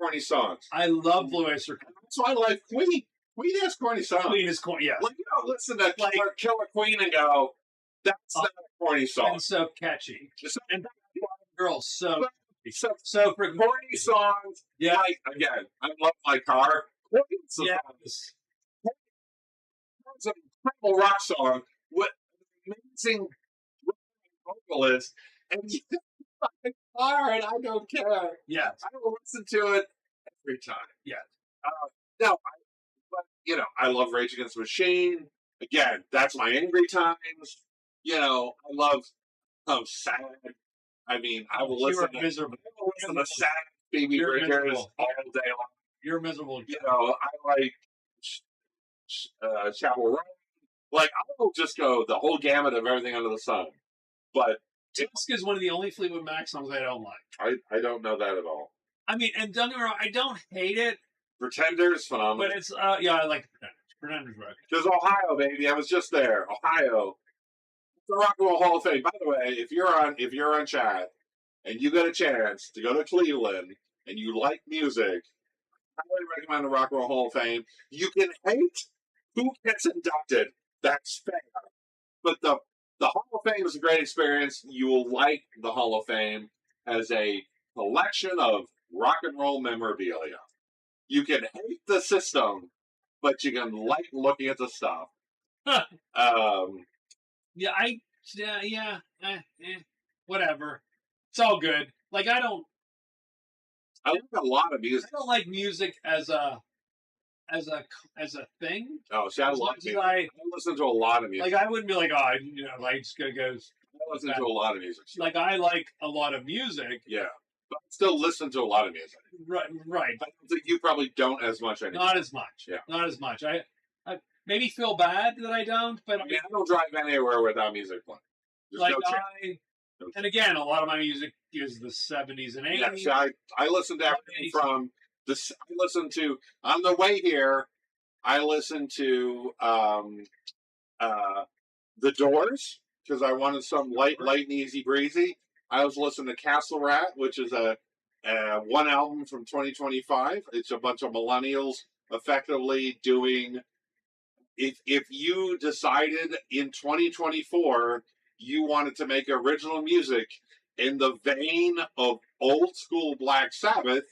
corny songs. I love Blue Oyster Cult. That's why I like Queen. Queen has corny songs. Queen is corny, yeah. Like, listen to Killer Queen and go, that's not a corny song. And so catchy. And girls, so freaking corny songs. Yeah. Like, again, I love my car. Yeah. It's an incredible rock song with amazing vocalist, and you my car, and I don't care. Yeah. I will listen to it every time. Yeah. I love Rage Against the Machine. Again, that's my angry times. I love sad. I mean, I will listen to sad Baby Bridgers all day long. You're miserable. I like Chapel Roan. Like, I will just go the whole gamut of everything under the sun. But Tusk is one of the only Fleetwood Mac songs I don't like. I don't know that at all. I mean, and don't get me wrong, I don't hate it. Pretenders, phenomenal. But it's, I like Pretenders. Pretenders rock. There's Ohio, baby. I was just there. Ohio. the Rock and Roll Hall of Fame. By the way, if you're on chat and you get a chance to go to Cleveland and you like music, I highly recommend the Rock and Roll Hall of Fame. You can hate who gets inducted. That's fair. But the Hall of Fame is a great experience. You will like the Hall of Fame as a collection of rock and roll memorabilia. You can hate the system, but you can like looking at the stuff. Whatever. It's all good. Like I like a lot of music. I don't like music as a thing. Oh, see, I love music. I listen to a lot of music. Like I wouldn't be like, oh, like just gonna go. I listen to a lot of music. Like I like a lot of music. Yeah, but I still listen to a lot of music. Right. But I think you probably don't as much anymore. Not as much. Yeah. Not as much. I maybe feel bad that I don't, but I don't drive anywhere without music playing. There's and again, a lot of my music is the 70s and 80s. Yeah, see, I listen to everything from this. I listen to on the way here. I listen to The Doors because I wanted some light and easy breezy. I was listening to Castle Rat, which is a one album from 2025. It's a bunch of millennials effectively doing. If you decided in 2024 you wanted to make original music in the vein of old school Black Sabbath,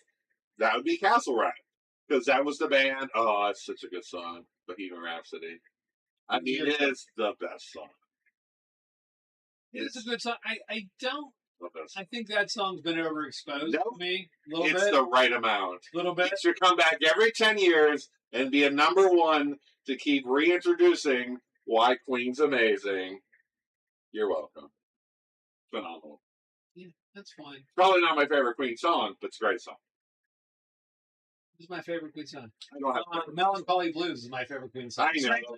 that would be Castle Rat. Because that was the band. Oh, it's such a good song. Bohemian Rhapsody. I mean, it is the best song. It's a good song. I don't. I think that song's been overexposed to me a little bit. It's the right amount. A little bit. It should come back every 10 years and be a number one to keep reintroducing why Queen's amazing. You're welcome. Phenomenal. Yeah, that's fine. Probably not my favorite Queen song, but it's a great song. This is my favorite Queen song. I don't have Melancholy Blues is my favorite Queen song. I know.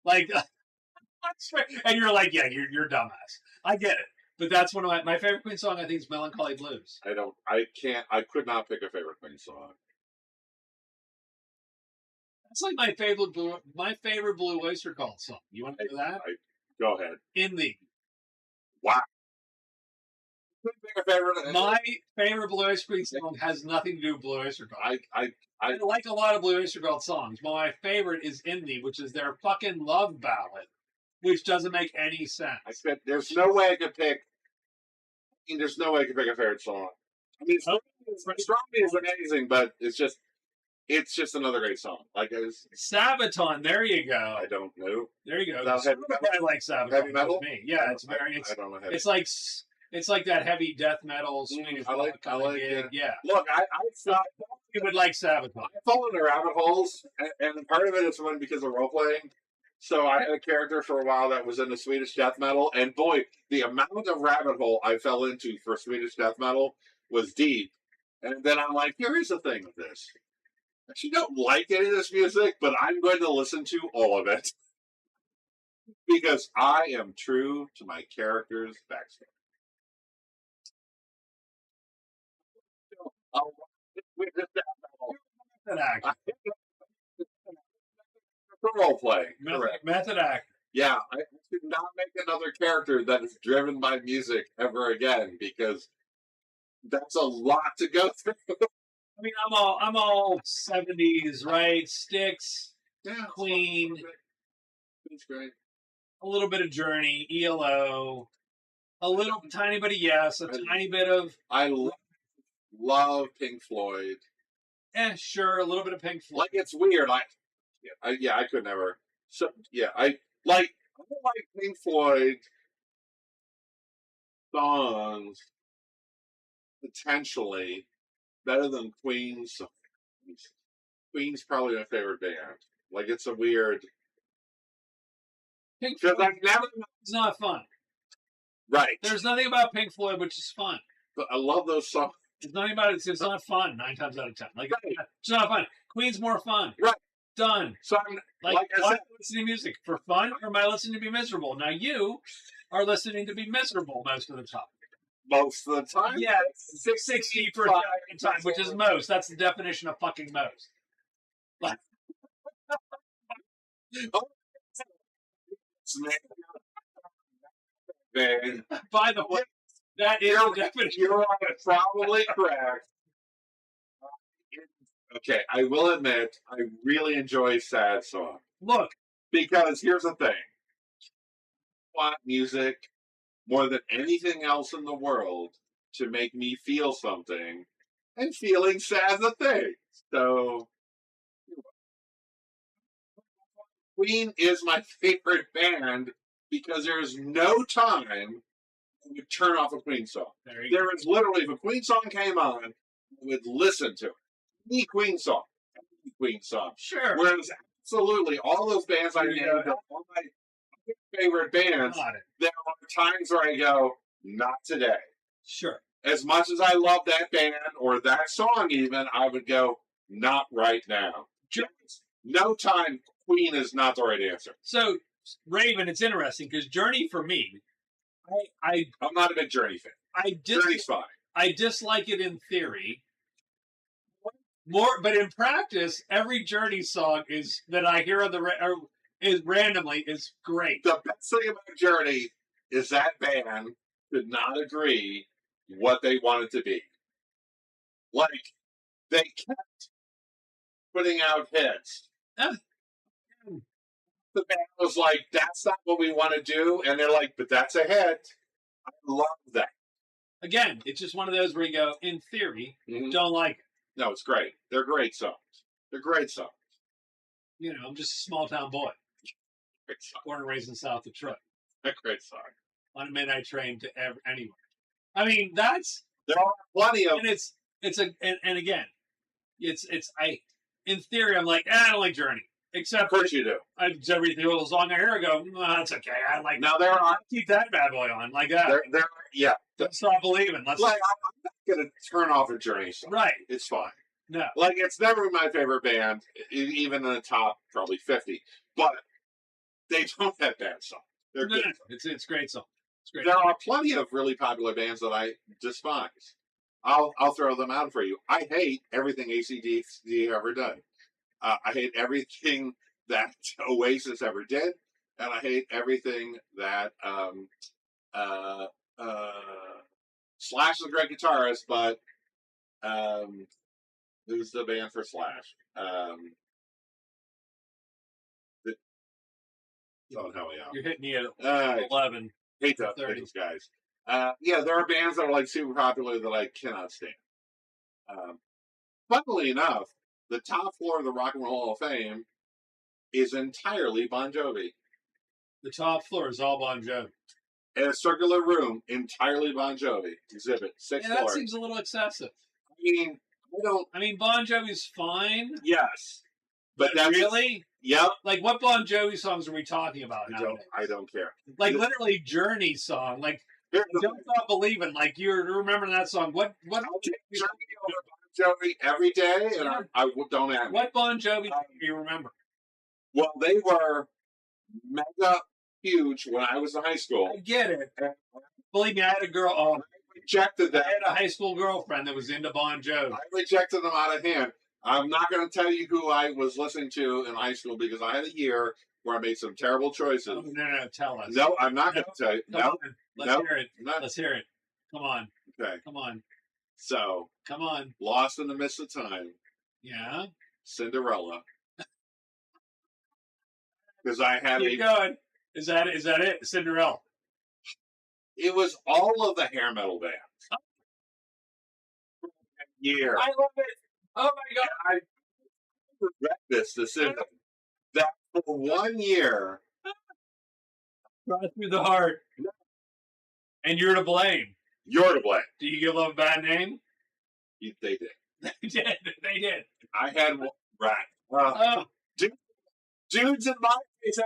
Like, and you're like, yeah, you're dumbass. I get it. But that's one of my favorite Queen song, I think, is Melancholy Blues. I could not pick a favorite Queen song. That's like my favorite Blue Oyster Cult song. You want to do that? Go ahead. In the. Wow. My favorite Blue Oyster Cult song has nothing to do with Blue Oyster Cult. I like a lot of Blue Oyster Cult songs, but my favorite is In Thee, which is their fucking love ballad, which doesn't make any sense. There's no way I could pick. There's no way I could pick a favorite song. I mean, Strongly is amazing, but it's just another great song. Like Sabaton, there you go. I don't know. There you go. I like Sabaton. Heavy metal. Me. Yeah, it's very. I don't know heavy. It's like that heavy death metal. I like it. Yeah. Look, I thought you would like Sabaton. I fall into rabbit holes, and part of it is because of role playing. So I had a character for a while that was into Swedish death metal, and boy, the amount of rabbit hole I fell into for Swedish death metal was deep. And then I'm like, here's the thing with this. I actually don't like any of this music, but I'm going to listen to all of it. Because I am true to my character's backstory. For role playing. Correct. Method actor. Yeah, I should not make another character that is driven by music ever again because that's a lot to go through. I mean, I'm all 70s, right? Styx, yeah, Queen. It's great. A little bit of Journey, ELO, a little tiny bit of Yes, tiny bit of. I love Pink Floyd. Sure, a little bit of Pink Floyd. Like it's weird. I could never. So yeah, I like Pink Floyd songs potentially better than Queen's. Queen's probably my favorite band. Like it's a weird. Pink Floyd. It's not fun. Right. There's nothing about Pink Floyd which is fun. But I love those songs. There's nothing about it. It's not fun 9 times out of 10. Like it's not fun. Queen's more fun. Right. Done. So am I listening to music for fun, or am I listening to be miserable? Now you are listening to be miserable most of the time. Most of the time? Yeah, 60% of the time, which is most. That's the definition of fucking most. Like, Man, By the way, that is the definition. you're probably correct. Okay, I will admit, I really enjoy sad songs. Look, Because here's the thing. I want music more than anything else in the world to make me feel something, and feeling sad's a thing. So, Queen is my favorite band because there is no time I would turn off a Queen song. There is literally, if a Queen song came on, I would listen to it. Any Queen song. Any Queen song. Sure. Whereas, absolutely, all those bands I named are all my favorite bands. There are times where I go, not today. Sure. As much as I love that band or that song, even, I would go, not right now. No time. Queen is not the right answer. So, Raven, it's interesting because Journey for me, I'm not a big Journey fan. Journey's fine. I dislike it in theory. But in practice, every Journey song that I hear on is randomly is great. The best thing about Journey is that band did not agree what they wanted to be. Like, they kept putting out hits. The band was like, that's not what we want to do. And they're like, but that's a hit. I love that. Again, it's just one of those where you go, in theory, don't like it. No, it's great. They're great songs. They're great songs. You know, I'm just a small town boy. Great song. Born and raised in South Detroit. A great song. On a midnight train to anywhere. I mean, that's... There are plenty of... And again, in theory, I'm like, I don't like Journey. Except, of course you do. Every little song I hear, I go, that's okay. I like. Now there are keep that bad boy on like that. Yeah. Let's stop believing. I'm not gonna turn off a Journey song. Right. It's fine. No. Like, it's never my favorite band, even in the top probably 50. But they don't have bad songs. They're good. It's great song. It's great. There are plenty of really popular bands that I despise. I'll throw them out for you. I hate everything AC/DC ever done. I hate everything that Oasis ever did, and I hate everything that Slash is a great guitarist, but who's the band for Slash? Oh, help me out. You're hitting me at 11. Hate those guys. Yeah, there are bands that are like super popular that I cannot stand. Funnily enough, the top floor of the Rock and Roll Hall of Fame is entirely Bon Jovi. The top floor is all Bon Jovi. In a circular room, entirely Bon Jovi. Exhibit 6 floors. That seems a little excessive. I mean, Bon Jovi's fine. Yes. But that's really? Yep. Like, what Bon Jovi songs are we talking about now? I don't care. Like, literally Journey song. Like, Don't Stop Believing. Like, you're remembering that song. What Journey over Bon Jovi every day, and I don't have What Bon Jovi do you remember? Well, they were mega huge when I was in high school. I get it. Believe me, I had a girl. I rejected them. I had a high school girlfriend that was into Bon Jovi. I rejected them out of hand. I'm not going to tell you who I was listening to in high school because I had a year where I made some terrible choices. Oh, no, tell us. No, I'm not going to tell you. No, Let's hear it. Let's hear it. Come on. Okay. Come on. So, come on. Lost in the Mist of Time. Yeah. Cinderella. Because I had Keep going. Is that it? Cinderella. It was all of the hair metal bands. Yeah. I love it. Oh my God. I regret this decision. That for 1 year. Right through the heart. And you're to blame. You're to blame. Do you give them a bad name? They did. They did. I had one. Right. Dudes in my face,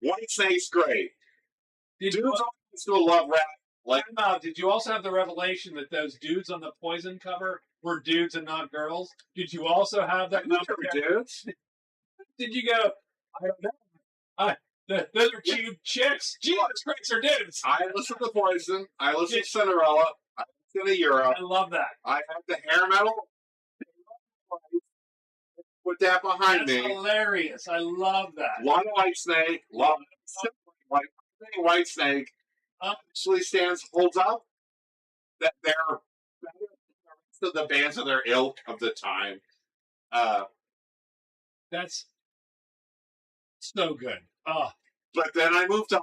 White Snake's great. Dudes on high school love rap. Like, did you also have the revelation that those dudes on the Poison cover were dudes and not girls? Did you also have that number? Dudes? Did you go, I don't know. Those are cute chicks. Jesus Christ, are dudes. I listened to Poison. I listened to Cinderella. I listened to Europe. I love that. I have the hair metal. Put that behind me. That's hilarious. I love that. A lot of White Snake. White Snake. actually holds up. That they're the bands of their ilk of the time. That's so good. Oh, But then I moved on.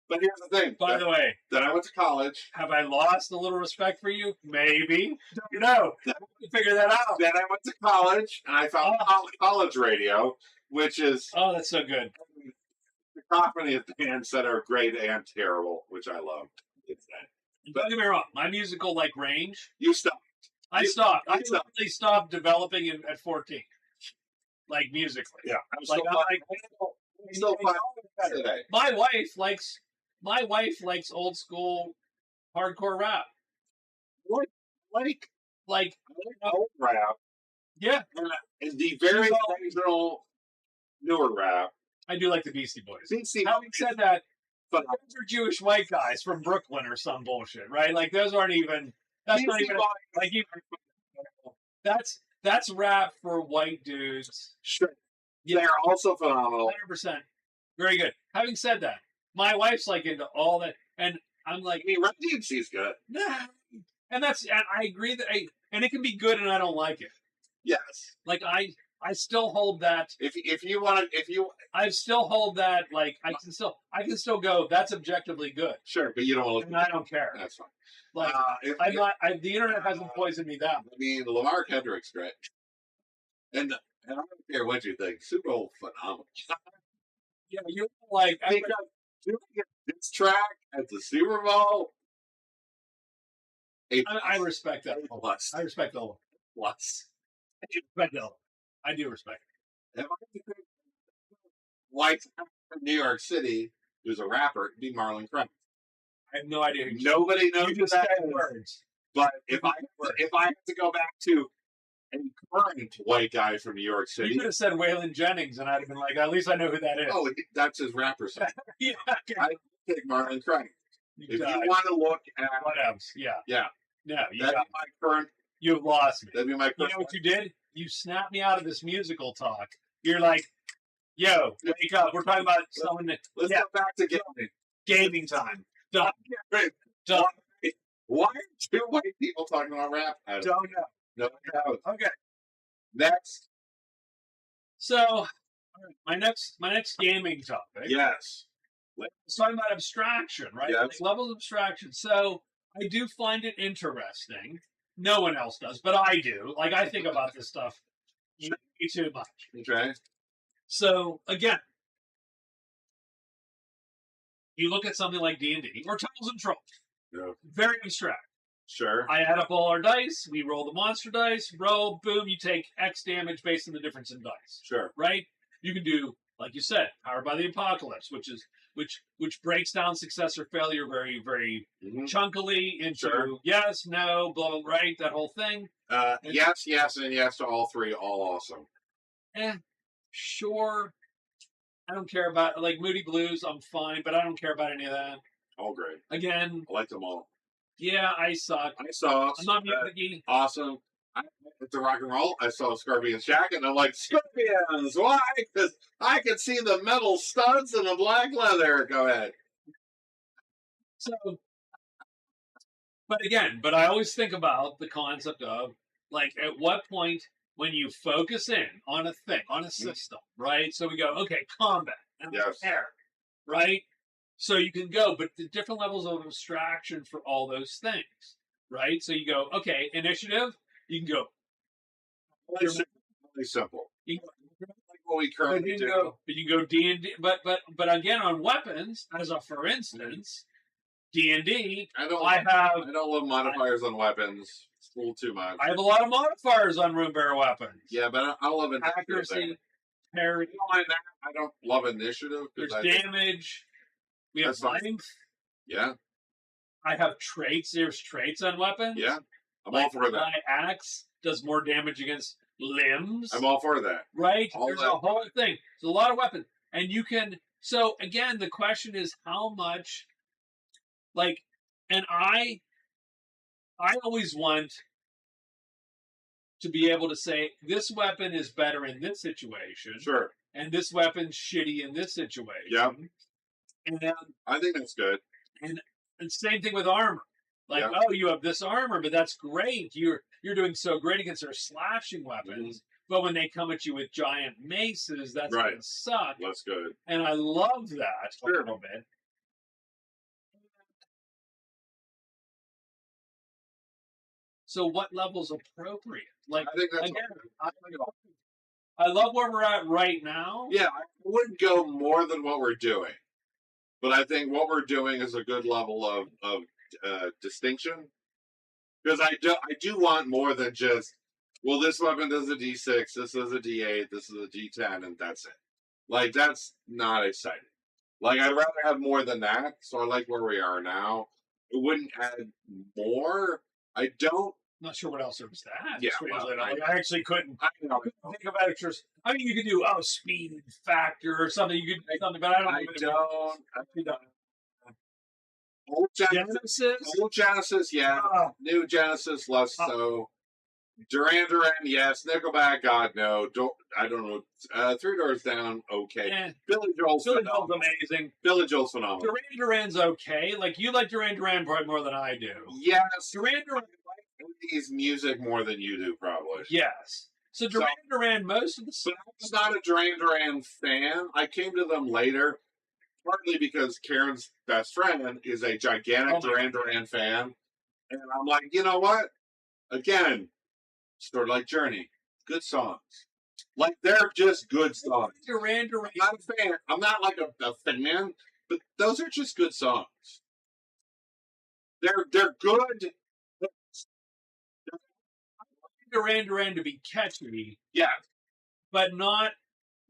But here's the thing. by the way, then I went to college. have I lost a little respect for you? Maybe. Don't know. Figure that out. Then I went to college, and I found college radio, which is Oh, that's so good. the cacophony of bands that are great and terrible, which I love. Don't get me wrong. My musical range. You stopped. I stopped. I you stopped. literally stopped developing at 14. Musically. Yeah, I'm Like, still fine today. My wife likes old school hardcore rap. Like old rap, Yeah, and the very original newer rap. I do like the Beastie Boys. Beastie Having said that, those are Jewish white guys from Brooklyn or some bullshit, right? Those aren't even. That's not even that's rap for white dudes. Sure. Yeah, They're also phenomenal. 100%. Very good. Having said that, my wife's into all that, and I'm like, I mean, Run DMC's good. nah. And I agree that and it can be good, and I don't like it. Yes. I still hold that. I still hold that. I can still go. That's objectively good. Sure, but you don't want to. And I don't care. That's fine. I'm not. The internet hasn't poisoned me that much. I mean, Lamar Kendrick's great, and I don't care what you think. Super Bowl phenomenal. Yeah, you doing this track at the Super Bowl. I respect that. Plus. I respect the Plus. I do respect it. White from New York City, who's a rapper, it'd be Marlon Crump. I have no idea. Nobody knows You just that said words. But if I had to go back to a current white guy from New York City, You could have said Waylon Jennings, and I'd have been like, at least I know who that is. oh, that's his rapper song. Yeah, okay. I take Marlon Crump. If died. you want to look at, What else? Yeah. yeah, No, that'd be my current. you've lost me. That'd be my You current. know what you did? You snapped me out of this musical talk. You're like, yo, wake up. We're talking about someone that. Let's Yeah. go back to gaming. Gaming time. Done. Wait, Done. why are two white people talking about rap? I Don't know. No, no. Okay. Next, So, all right, my next gaming topic. yes, It's talking about abstraction, right? Yes. Levels of abstraction. So I do find it interesting. No one else does, but I do. I think about this stuff way too much. okay, So again, you look at something like D&D or Tunnels and Trolls. Yeah. Very abstract. sure, I add up all our dice. We roll the monster dice. Roll, boom. You take X damage based on the difference in dice. sure, Right? You can do, like you said, Powered by the Apocalypse, which breaks down success or failure very, very Mhm. chunkily into Sure. yes, no, blah, right, that whole thing. yes, and yes to all three, all awesome. Sure. I don't care about Moody Blues. I'm fine, but I don't care about any of that. All great. Again, I liked them all. yeah, I suck. I saw I'm not music-y. awesome. I went to rock and roll. I saw Scorpion's jacket, and I'm like, Scorpions! Why? Because I could see the metal studs and the black leather. Go ahead. So, but I always think about the concept of at what point when you focus in on a thing, on a system, right? So we go, okay, combat and Yes. air, right? So you can go, but the different levels of abstraction for all those things, right? So you go, okay, initiative, you can go. Really simple. You can Like what we But currently you do. can go, D&D, but again on weapons, as a for instance, D&D, I don't I love modifiers on weapons. It's a little too much. have a lot of modifiers on Runebearer weapons. Yeah, but I love initiative. Accuracy, there. parry, You don't mind that? I don't love initiative. there's I damage. We have That's fine. length. Yeah, I have traits. There's traits on weapons. yeah. I'm all for that. My axe does more damage against limbs. I'm all for that. Right? all There's that. a whole thing. There's a lot of weapons. And you can. So, again, the question is how much. And I always want to be able to say this weapon is better in this situation. Sure. And this weapon's shitty in this situation. Yeah. And I think that's good. And same thing with armor. Like, oh, you have this armor, but that's great. You're doing so great against their slashing weapons. But when they come at you with giant maces, that's gonna suck. That's good. And I love that a little bit. So what level's appropriate? Like, I think that's again, I love where we're at right now. Yeah, I wouldn't go more than what we're doing, but I think what we're doing is a good level of distinction. Because I do want more than just, well, this weapon does a D6, this is a D8, this is a D10, and that's it. Like, that's not exciting. Like, I'd rather have more than that, so I like where we are now. It wouldn't add more. I'm not sure what else there was to add. Yeah, I actually couldn't. I think of extras. I mean, you could do speed factor or something. You could do something, but I don't. Old Genesis, yeah. New Genesis, less so. Duran Duran, yes. Nickelback, God, no. I don't know. Three Doors Down, okay. Yeah. Billy Joel's amazing. Billy Joel's phenomenal. Duran Duran's okay. Like, you like Duran Duran probably more than I do. Yes. Duran Duran likes music more than you do, probably. Yes. So Duran Duran, most of the But I was not a Duran Duran fan. I came to them later, partly because Karen's best friend is a gigantic Duran Duran fan. And I'm like, you know what? Again, sort of like Journey. Good songs. Like, they're just good songs. Duran Duran. I'm not a fan. I'm not like a fan, but those are just good songs. They're good. Duran Duran to be catchy. Yeah. But not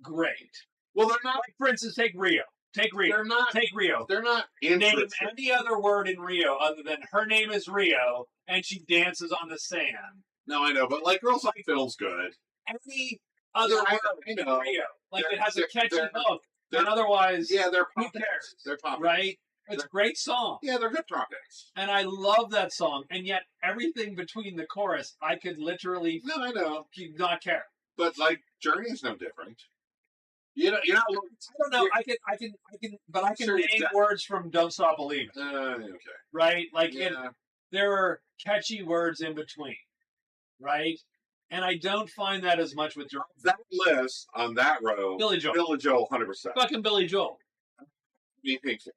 great. Well, they're not. Like, for instance, take Rio. They're not. Take Rio. They're not. Name any other word in Rio other than her name is Rio and she dances on the sand. No, I know, but like Girls Like Film's good. Any other word in Rio. Like, it has a catchy hook. And otherwise, they're who pop cares? They're pop right? It's a great song. Yeah, they're good pop hits. And I love that song. And yet, everything between the chorus, I could literally I know. Not care. But, like, Journey's no different. You're not. I don't know. I can name words from "Don't Stop Believing." Okay. Right? Like, there are catchy words in between. Right? And I don't find that as much with that list on that row. Billy Joel, 100%. Fucking Billy Joel. Me Pink Floyd.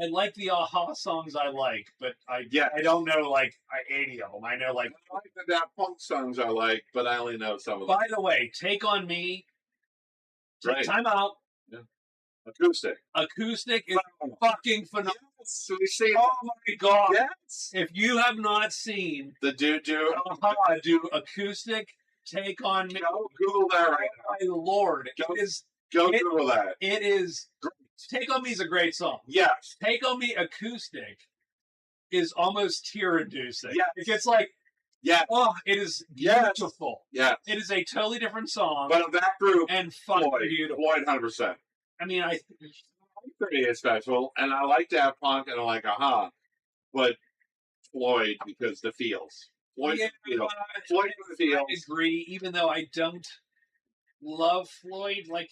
I like the Aha songs I like, but I don't know like 80 of them. I know like I like the Daft Punk songs I like, but I only know some of them. By the way, Take On Me. Time out. Yeah. Acoustic is fucking phenomenal. Yes, we see. Oh my god! Yes. If you have not seen the do acoustic, Take On Me. Go Google that right now. My lord, Google that. It is. Take On Me is a great song. Yes. Take On Me acoustic is almost tear-inducing. Yeah. It's like, oh, it is beautiful. Yeah. It is a totally different song. But of that group, and fucking beautiful. Floyd, 100%. I mean, I pretty is special, and I like Daft Punk, and I like Aha, but Floyd because the feels. Floyd the feels. I agree, even though I don't love Floyd. Like,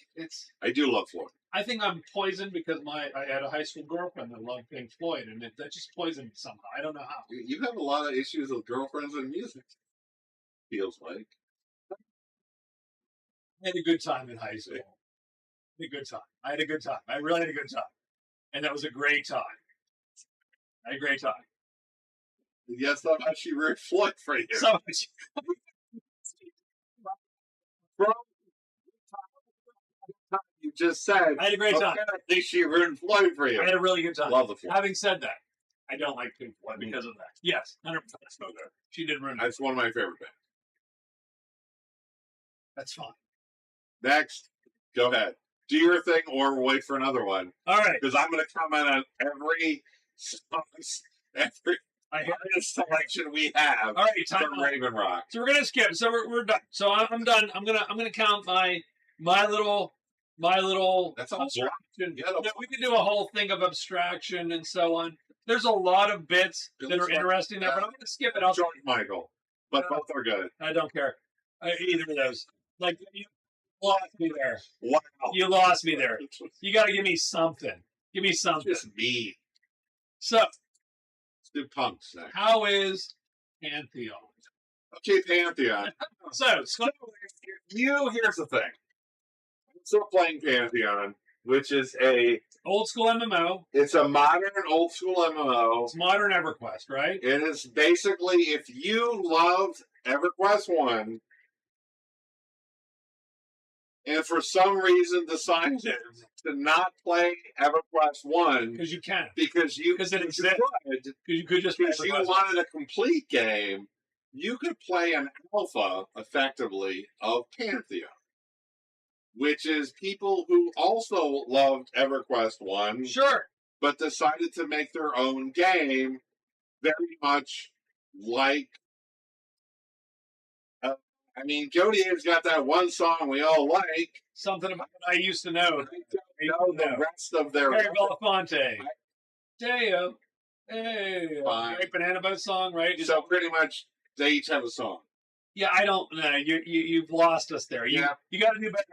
I do love Floyd. I think I'm poisoned because I had a high school girlfriend that loved Pink Floyd, and that just poisoned me somehow. I don't know how. You have a lot of issues with girlfriends and music. Feels like. I had a good time in high school. I had a good time. I really had a good time. And that was a great time. I had a great time. Yes, how much she ruined Floyd for you. So much. You just said. I had a great time. I think she ruined Floyd for you. I had a really good time. Love the Floyd. Having said that, I don't like Pink Floyd because of that. Yes, 100%. She did ruin it. That's one of my favorite bands. That's fine. Next, go ahead. Do your thing or wait for another one. All right. Because I'm going to comment on every selection we have. All right, time from Raven Rock. So we're gonna skip. So we're done. So I'm done. I'm gonna count my little. That's abstraction. We could do a whole thing of abstraction and so on. There's a lot of bits that are interesting there, but I'm gonna skip it. George Michael, but both are good. I don't care either of those. Like lost me there. Wow. You lost me there. You got to give me something. Give me something. Just me. So, Let's do punks next. how is Pantheon? Okay, Pantheon. So, Here's the thing. I'm still playing Pantheon, which is old school MMO. it's a modern old school MMO. It's modern EverQuest, right? It is basically, if you loved EverQuest 1 and for some reason decided to not play EverQuest 1 Because you can. because it exists. Because you could just because you wanted a complete game, you could play an alpha, effectively, of Pantheon, which is people who also loved EverQuest 1, Sure. but decided to make their own game, very much like, Godier's got that one song we all like. Something about I used to know. I don't know the rest of their... Harry Belafonte. Deo. Hey. Great Banana Boat song, right? So pretty much, they each have a song. Yeah, I don't know. You've lost us there. You got to do better,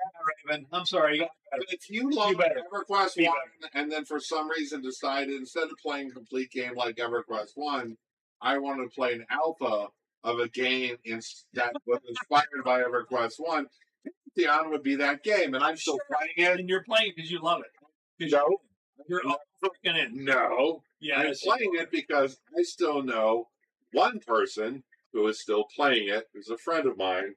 Raven. I'm sorry. But if you love EverQuest 1 and then for some reason decided instead of playing a complete game like EverQuest 1, I want to play an alpha of a game that was inspired by EverQuest 1, Pantheon would be that game. And I'm still playing it. And you're playing because you love it. No. You're freaking in. No. Yeah, I'm playing it because I still know one person who is still playing it, who's a friend of mine,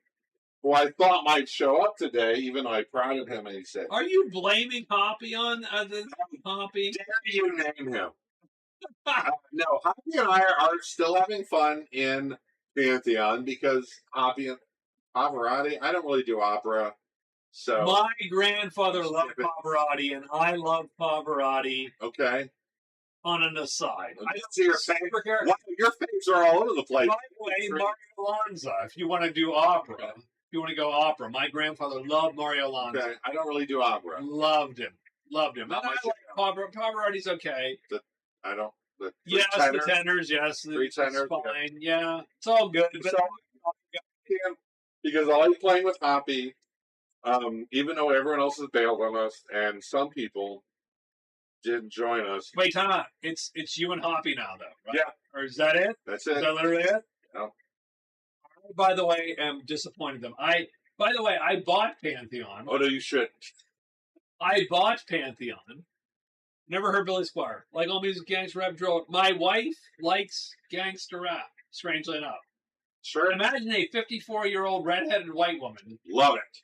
who I thought might show up today, even though I prodded him and he said, "Are you blaming Hoppy on the Hoppy? Dare you name him?" No, Hoppy and I are still having fun in Pantheon because Hoppy and Pavarotti, I don't really do opera. So my grandfather loved Pavarotti, and I love Pavarotti. Okay. On an aside, I don't see your favorite. Wow, your faves are all over the place. By the way, Mario Lanza. If you want to do opera, if you want to go opera, my grandfather loved Mario Lanza. Okay, I don't really do opera. Loved him. And I like Pavarotti's okay. I don't. The tenors, yes. Three tenors. Fine, yeah. It's all good. But because I like playing with Hoppy, even though everyone else has bailed on us, and some people didn't join us. Wait, time out. It's you and Hoppy now, though, right? Yeah. Or is that it? That's it. Is that literally it? No. I, by the way, am disappointed them. I bought Pantheon. Oh, no, you shouldn't. I bought Pantheon. Never heard Billy Squire. Like all music, gangster rap, drill. My wife likes gangster rap, strangely enough. Sure. Imagine a 54-year-old redheaded white woman. Love it.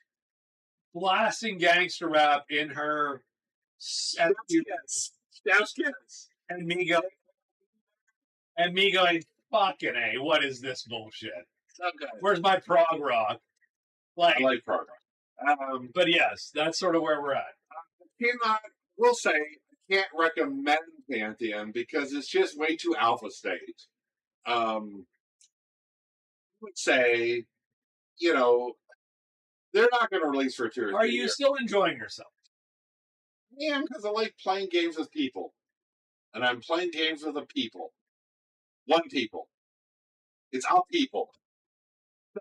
Blasting gangster rap in her... Yes. And me going, fucking A, what is this bullshit? Okay. Where's my prog rock? I like prog rock. But yes, that's sort of where we're at. We'll say, I can't recommend Pantheon because it's just way too alpha state. I would say, they're not going to release for 2 or 3 Are you years. still enjoying yourself? Yeah, because I like playing games with people. And I'm playing games with a people. One people. It's our people. So,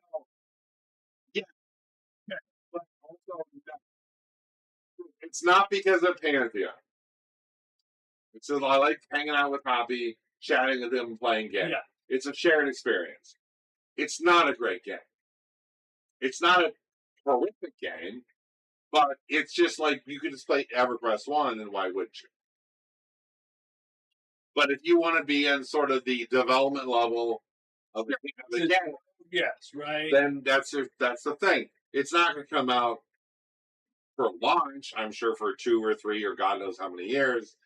yeah. But also, it's not because of Pantheon. It's just I like hanging out with Hoppy, chatting with him, playing games. Yeah. It's a shared experience. It's not a great game. It's not a horrific game. But it's just like you could just play EverQuest 1, and why wouldn't you? But if you want to be in sort of the development level of the game, yes, right. Then that's the thing. It's not going to come out for launch, I'm sure, for 2 or 3 or God knows how many years.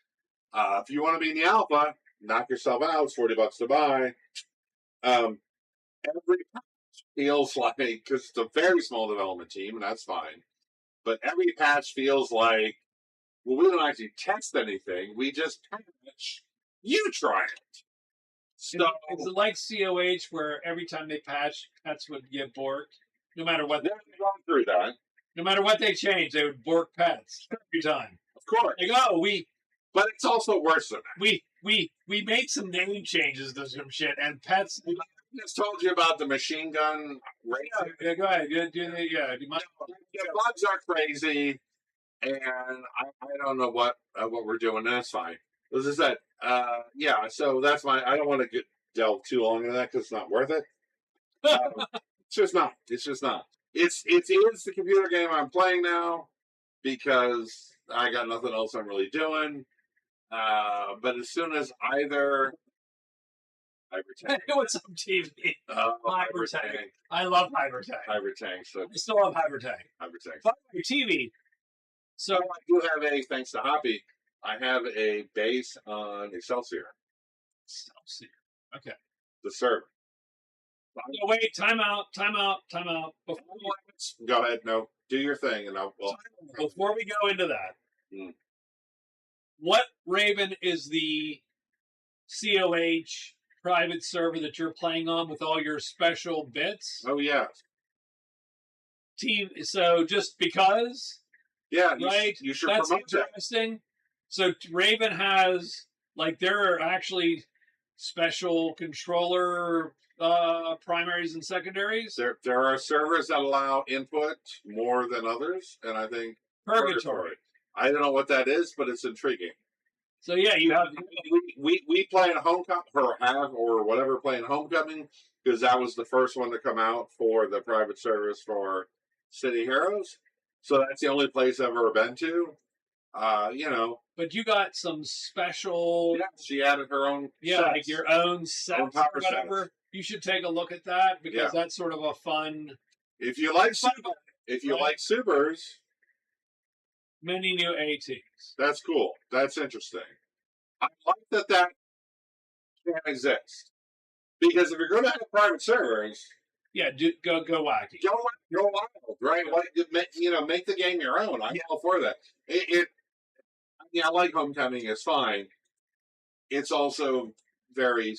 If you want to be in the alpha, knock yourself out. It's $40 to buy. Every patch feels like, because it's a very small development team, and that's fine. But every patch feels like, well, we don't actually test anything. We just patch. You try it. So it's like COH, where every time they patch, pets would get borked. No matter what. They've gone through that. No matter what they change, they would bork pets every time. Of course. Like, but it's also worse than that. We made some name changes to some shit, and pets just told you about the machine gun race. Yeah, go ahead. Do The bugs are crazy, and I don't know what we're doing. That's fine. As I said, yeah. So that's my. I don't want to delve too long into that because it's not worth it. It's just not. It's just not. It is the computer game I'm playing now because I got nothing else I'm really doing. But as soon as either Hypertank. What's up, TV? Hypertank. I love Hypertank. Hypertank. So I still love Hypertank. Hypertank. Fuck your TV. So I do have thanks to Hoppy, I have a base on Excelsior. Okay. The server. No, wait, time out. Go ahead, no. Do your thing, and Before we go into that, what Raven is the COH private server that you're playing on with all your special bits? Oh yeah. Team. So just because, yeah, right? You should That's promote interesting. That. So Raven has there are actually special controller primaries and secondaries. There are servers that allow input more than others, and I think Purgatory. I don't know what that is, but it's intriguing. So yeah, you have we play in Homecoming or whatever playing Homecoming because that was the first one to come out for the private service for City Heroes. So that's the only place I've ever been to. But you got some special. Yeah, she added her own. Yeah, like your own sets or whatever. Sets. You should take a look at that because that's sort of a fun. If you like supers. Many new ATs. That's cool. That's interesting. I like that can exist. Because if you're going to have private servers... Yeah, go wacky. Go wild, right? Make the game your own. I'm all for that. I like Homecoming. It's fine. It's also very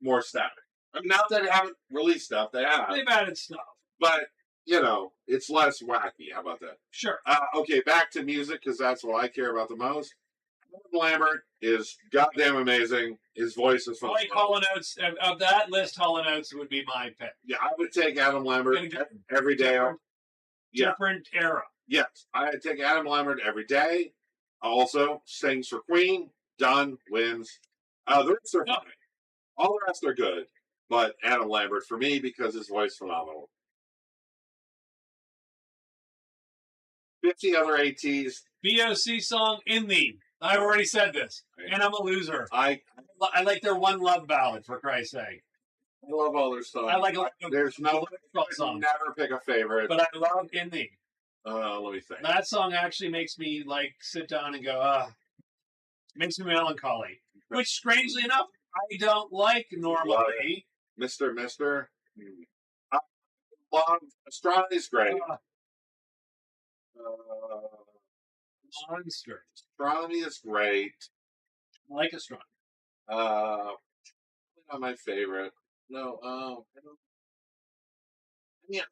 more static. I mean, not that they haven't released stuff. They have. They've added stuff. But... it's less wacky. How about that? Sure. Okay, back to music because that's what I care about the most. Adam Lambert is goddamn amazing. His voice is phenomenal. I like Hall & Oates. Of that list, Hall & Oates would be my pick. Yeah, I would take Adam Lambert every day. Different era. Yes, I'd take Adam Lambert every day. Also, sings for Queen. Done. Wins. The rest are fine. All the rest are good. But Adam Lambert for me because his voice is phenomenal. 50 other ATs. BOC song in the. I've already said this, and I'm a loser. I like their One Love ballad for Christ's sake. I love all their songs. I like there's no song. Never pick a favorite. But I love in the. Let me think. That song actually makes me sit down and go. Makes me melancholy. Which, strangely enough, I don't like normally. Mr. I love Astronomy's great. Monster. Astronomy is great. I like astronomy. Not my favorite. No. I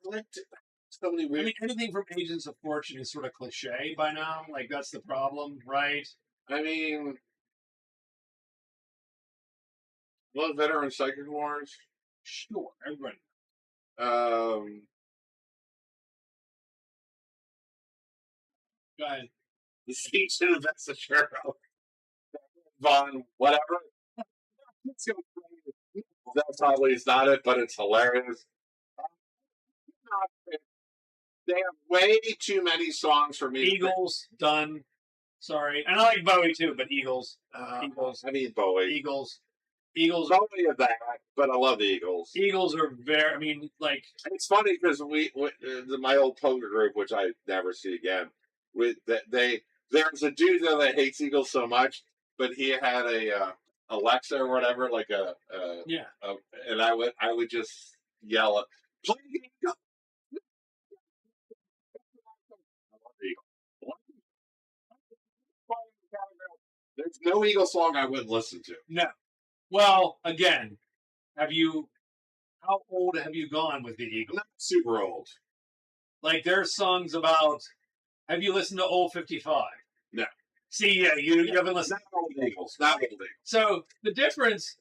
liked so many weird. Anything from Agents of Fortune is sort of cliche by now. Like that's the problem, right? Love Veteran Psychic Wars. Sure, everybody. Go ahead. The Speech to the Investiture. Von, whatever. That probably is not it, but it's hilarious. They have way too many songs for me. Eagles, done. Sorry. And I like Bowie too, but Eagles. Eagles. I mean Bowie. Eagles. Bowie of that, but I love the Eagles. Eagles are very, It's funny because my old poker group, which I never see again, there's a dude there that hates Eagles so much, but he had a Alexa or whatever, and I would just yell at, play the Eagles. There's no Eagle song I wouldn't listen to. No. Well, again, how old have you gone with the Eagles? Not super old. There's songs about, have you listened to Old 55? No. See, you haven't listened. Not old Eagles. Not old Eagles. So the difference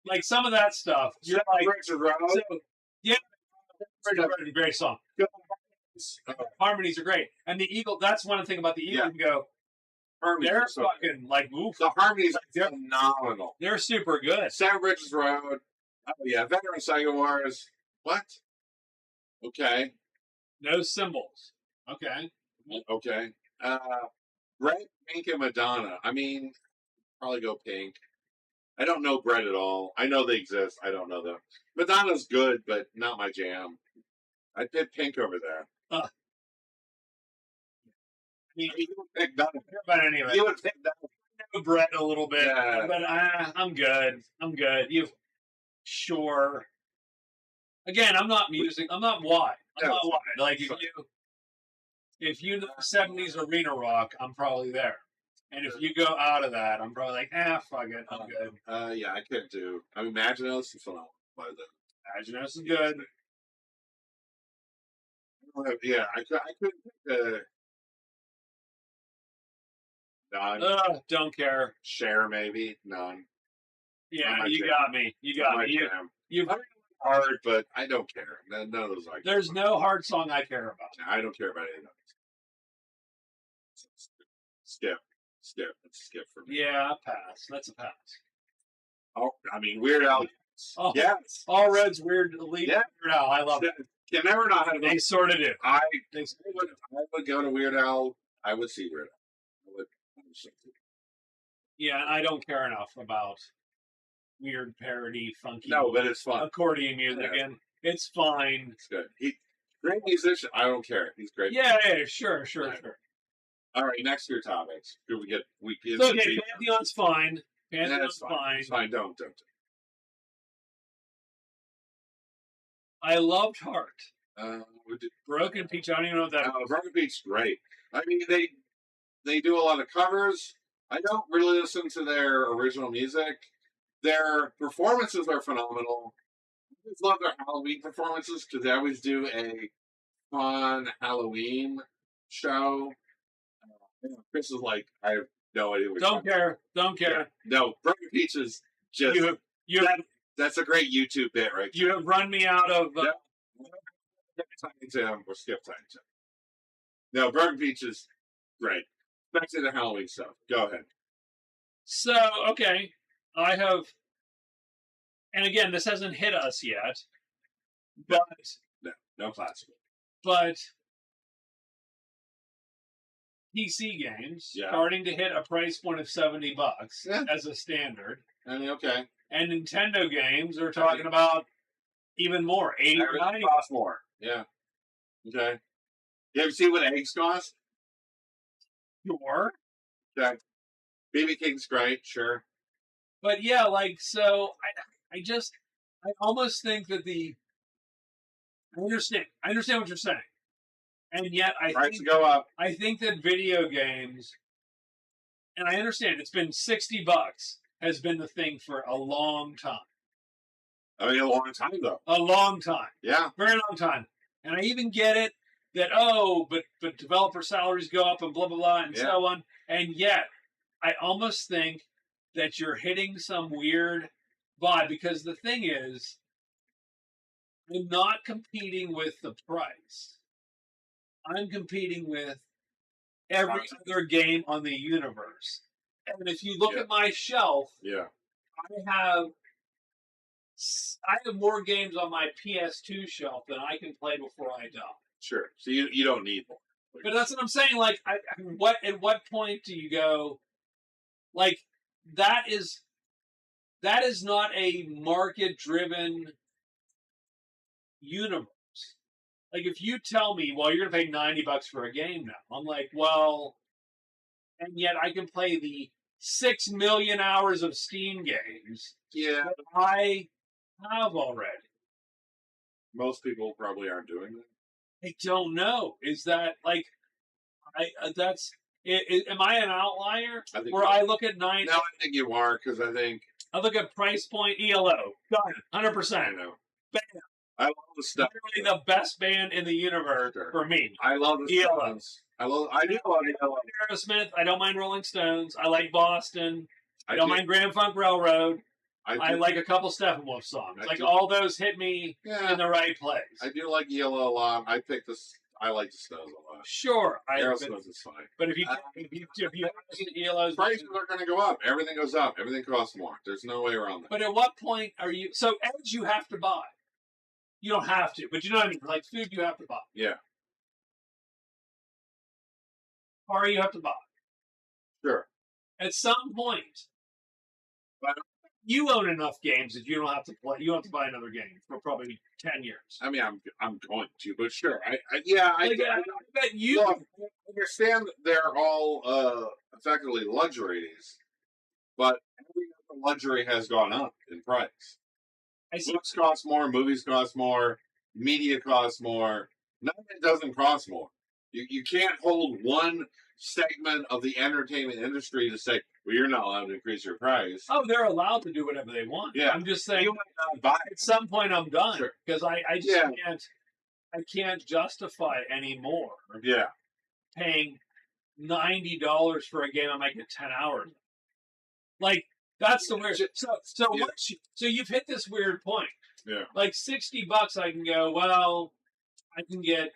like some of that stuff. You're Seven like, Bridges Road. so, yeah, great song. Harmonies are great, and the Eagle. That's one thing about the Eagle. You go, they're fucking like oof. The harmonies are phenomenal. They're super good. Seven Bridges Road. Oh yeah, Veteran Second Wars. What? Okay. No symbols. Okay. Okay. Red, Pink, and Madonna. I mean, probably go Pink. I don't know Bread at all. I know they exist. I don't know them. Madonna's good, but not my jam. I'd pick Pink over there. You would pick Donna. But anyway, You would pick Donna. Bread a little bit, yeah. but I'm good. I'm good. Sure. Again, I'm not music. I'm not wide. I'm not wide. Like if you know 70s arena rock, I'm probably there. And if you go out of that, I'm probably like, fuck it, I'm good. Yeah, I couldn't do. I mean, Imaginos is phenomenal. Imaginos is good. Yeah, I couldn't. None. Don't care. Share maybe none. Yeah, you got me. You got me. You've hard, but I don't care. None of those. There's no hard song I care about. I don't care about any of those. Skip. It's a skip for me. Yeah, pass. That's a pass. Oh, I mean, Weird Al. Oh, yes. All Red's Weird Weird Al. I love it. You never know how to. They sort of do. I would go to Weird Al. I would see Weird Al. Yeah, and I don't care enough about weird parody, funky. No, but it's fun. Accordion music, and it's fine. It's good. Great musician. I don't care. He's great. Yeah, sure. All right, next to your topics. Do we get okay, Pantheon's fine. Pantheon's fine. It's fine. Don't. I loved Heart. Broken Peach. I don't even know what that is. Broken Peach is great. I mean, they do a lot of covers. I don't really listen to their original music. Their performances are phenomenal. I always love their Halloween performances because they always do a fun Halloween show. Chris is like, I have no idea what Don't care. Yeah. No, Broken Peach is just that's a great YouTube bit, right? You have run me out of Tiny Tim or Skip Tiny Tim. No, Broken Peach is great. Back to the Halloween stuff. Go ahead. So, okay. I have, and again, this hasn't hit us yet, but no classical. But PC games starting to hit a price point of $70 as a standard. I mean, okay. And Nintendo games are talking about even more, 80 or 90. Cost more. Yeah. Okay. You ever see what eggs cost? Sure. Okay. BB King's great, sure. But yeah, so I almost think that I understand what you're saying. And yet go up. I think that video games, and I understand it's been $60 has been the thing for a long time. I mean, a long time though. A long time. Yeah. Very long time. And I even get it that, but developer salaries go up and blah, blah, blah, and so on. And yet, I almost think that you're hitting some weird vibe because the thing is, I'm not competing with the price. I'm competing with every other game on the universe. And if you look at my shelf, I have more games on my PS2 shelf than I can play before I die. Sure. So you don't need more. But that's what I'm saying. At what point do you go? That is not a market-driven universe. If you tell me, well, you're going to pay $90 for a game now, I'm like, well, and yet I can play the 6 million hours of Steam games that I have already. Most people probably aren't doing that. I don't know. Is that am I an outlier? I look at 90? No, I think you are because I look at price point ELO. Done. 100%. I know. Bam. I love the stuff. Literally the best band in the universe for me. I love the ELO. I do love ELO. Aerosmith. I don't mind Rolling Stones. I like Boston. I don't mind Grand Funk Railroad. I like a couple Steppenwolf songs. I Like do. all those hit me Yeah, in the right place. I do like ELO a lot. I pick this. I like the Snows a lot. Sure, Aerosmith is fine. but if you have ELO's, Prices are going to go up. Everything goes up. Everything costs more. There's no way around that. but at what point are you? So eggs you have to buy. You don't have to, but you know what I mean. Like food, you have to buy. Yeah, Car, you have to buy. sure. At some point, But- you own enough games that you don't have to play. You don't have to buy another game for probably 10 years. I mean, I'm going to, but sure. I bet you. Look, I understand that they're all effectively luxuries, but every other luxury has gone up in price. I see. Books cost more, movies cost more, media costs more. None of it doesn't cost more. You can't hold one segment of the entertainment industry to say, well, you're not allowed to increase your price. Oh, they're allowed to do whatever they want. Yeah. I'm just saying. You might not buy At some point, I'm done Sure. because I just Yeah. can't justify anymore Yeah. paying $90 for a game I might get 10 hours. Like that's the weird. So Yeah. so you've hit this weird point. Yeah. Like $60, I can go. Well, I can get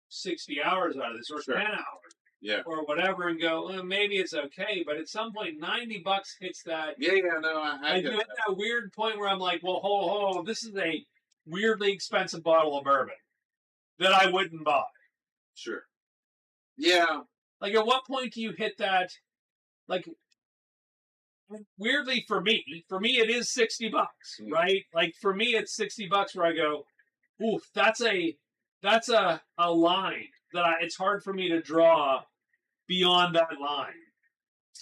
60 hours out of this, or Sure. 10 hours, Yeah. or whatever, and go. Well, maybe it's okay, but at some point, $90 hits that. Yeah, no, I do hit that weird point where I'm like, well, hold, this is a weirdly expensive bottle of bourbon that I wouldn't buy. Sure. Yeah. Like, at what point do you hit that? Like, weirdly for me, it is $60, right? Like for me, it's $60 where I go, oof, that's a line that it's hard for me to draw beyond that line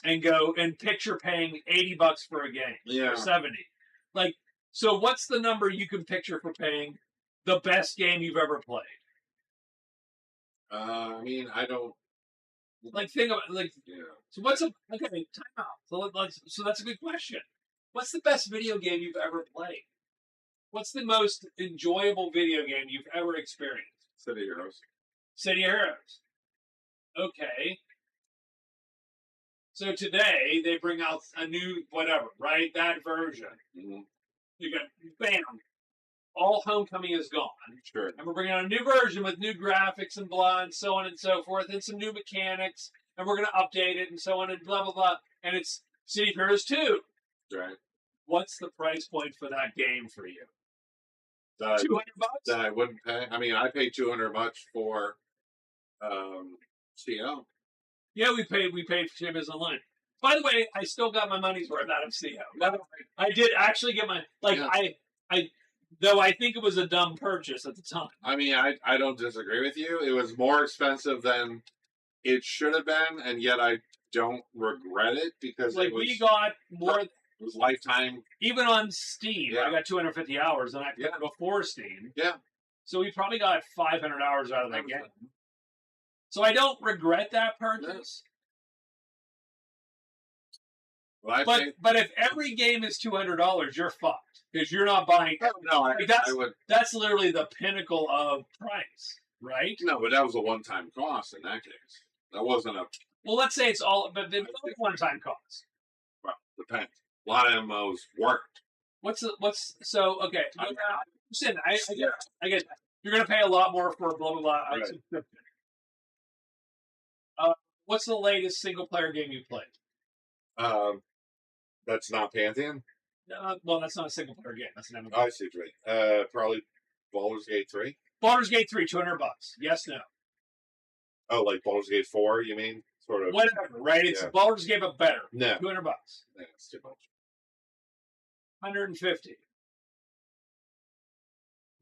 and go and picture paying $80 for a game Yeah. or 70. Like, so what's the number you can picture for paying the best game you've ever played? I mean, I don't. Like, think about like. Yeah. So what's a okay? Time out. So that's a good question. What's the best video game you've ever played? What's the most enjoyable video game you've ever experienced? City Heroes. City Heroes. Okay. So today they bring out a new whatever, right? That version. Mm-hmm. You got bam. All Homecoming is gone. Sure. And we're bringing out a new version with new graphics and blah and so on and so forth and some new mechanics. And we're going to update it and so on and blah, blah, blah. And it's City Heroes 2. Right. What's the price point for that game for you? That $200? that I wouldn't pay. I mean, I paid $200 for CO. Yeah, we paid for Champions Online. By the way, I still got my money's worth out of CO. I did actually get my though I think it was a dumb purchase at the time. I mean, I don't disagree with you. It was more expensive than it should have been, and yet I don't regret it because Like we got more. It was lifetime. Even on Steam, Yeah. I got 250 hours, and I played Yeah. before Steam. Yeah. So we probably got 500 hours out of that game. So I don't regret that purchase. Well, But if every game is $200, you're fucked because you're not buying. no, I would. That's literally the pinnacle of price, right? No, but that was a one-time cost in that case. That wasn't a. Well, let's say it's all, but then one-time cost. Well, depends. A lot of MMOs worked. So okay? I get that. You're gonna pay a lot more for a blah blah blah Right. subscription. What's the latest single-player game you played? That's not Pantheon. Well, that's not a single-player game. That's an MMO. I see what you mean. Probably Baldur's Gate 3. Baldur's Gate 3, $200. Yes, no. Oh, like Baldur's Gate 4, you mean? Sort of. Whatever, right? It's Yeah. Baldur's Gate, but better. No. $200. That's too much. 150.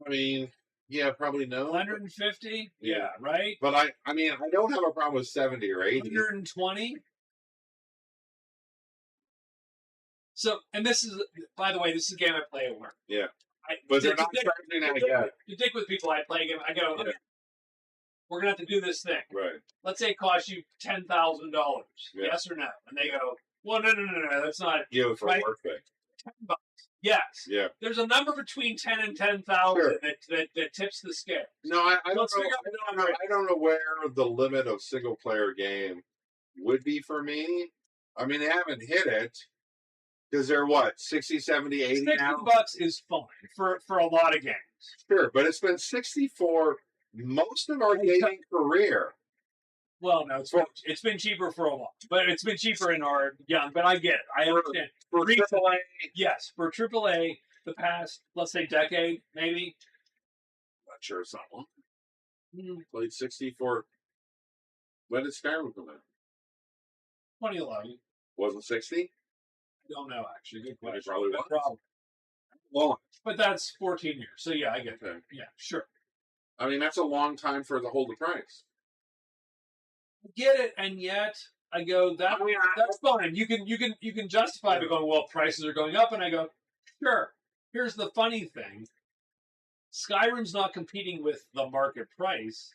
I mean, yeah, probably no. 150. Yeah. Yeah, right. But I mean, I don't have a problem with 70 or 80. 120. So, and this is, by the way, this is a game I play at work. Yeah. But they're not charging that yet. You think with people I play a game, I go, okay, we're gonna have to do this thing. Right. Let's say it costs you $10,000. Yeah. Yes or no? And they go, well, no, that's not Yeah, for Right. a work thing. $10. Yes. Yeah. There's a number between 10 and 10,000 Sure. that tips the scale. No, I don't Let's know. figure out the number. I don't know where the limit of single player game would be for me. I mean, they haven't hit it Because they're what, 60, 70, 80 $60 now? is fine for a lot of games. Sure, but it's been 60 for most of our gaming career. Well, no, it's been cheaper for a while, but it's been cheaper in our young. But I get it. I understand. For AAA, Yes, for AAA, the past, let's say, decade, maybe. not sure it's not long. Played 60 for. When did Skyrim come out? 2011. Wasn't 60? I don't know, actually. Good question. It probably was. Problem. Long. But that's 14 years. So, yeah, I get that. Okay. Yeah, sure. I mean, that's a long time for the hold the price. I get it, and yet I go, that's fine. You can justify it going, well, prices are going up, and I go, sure. Here's the funny thing. Skyrim's not competing with the market price.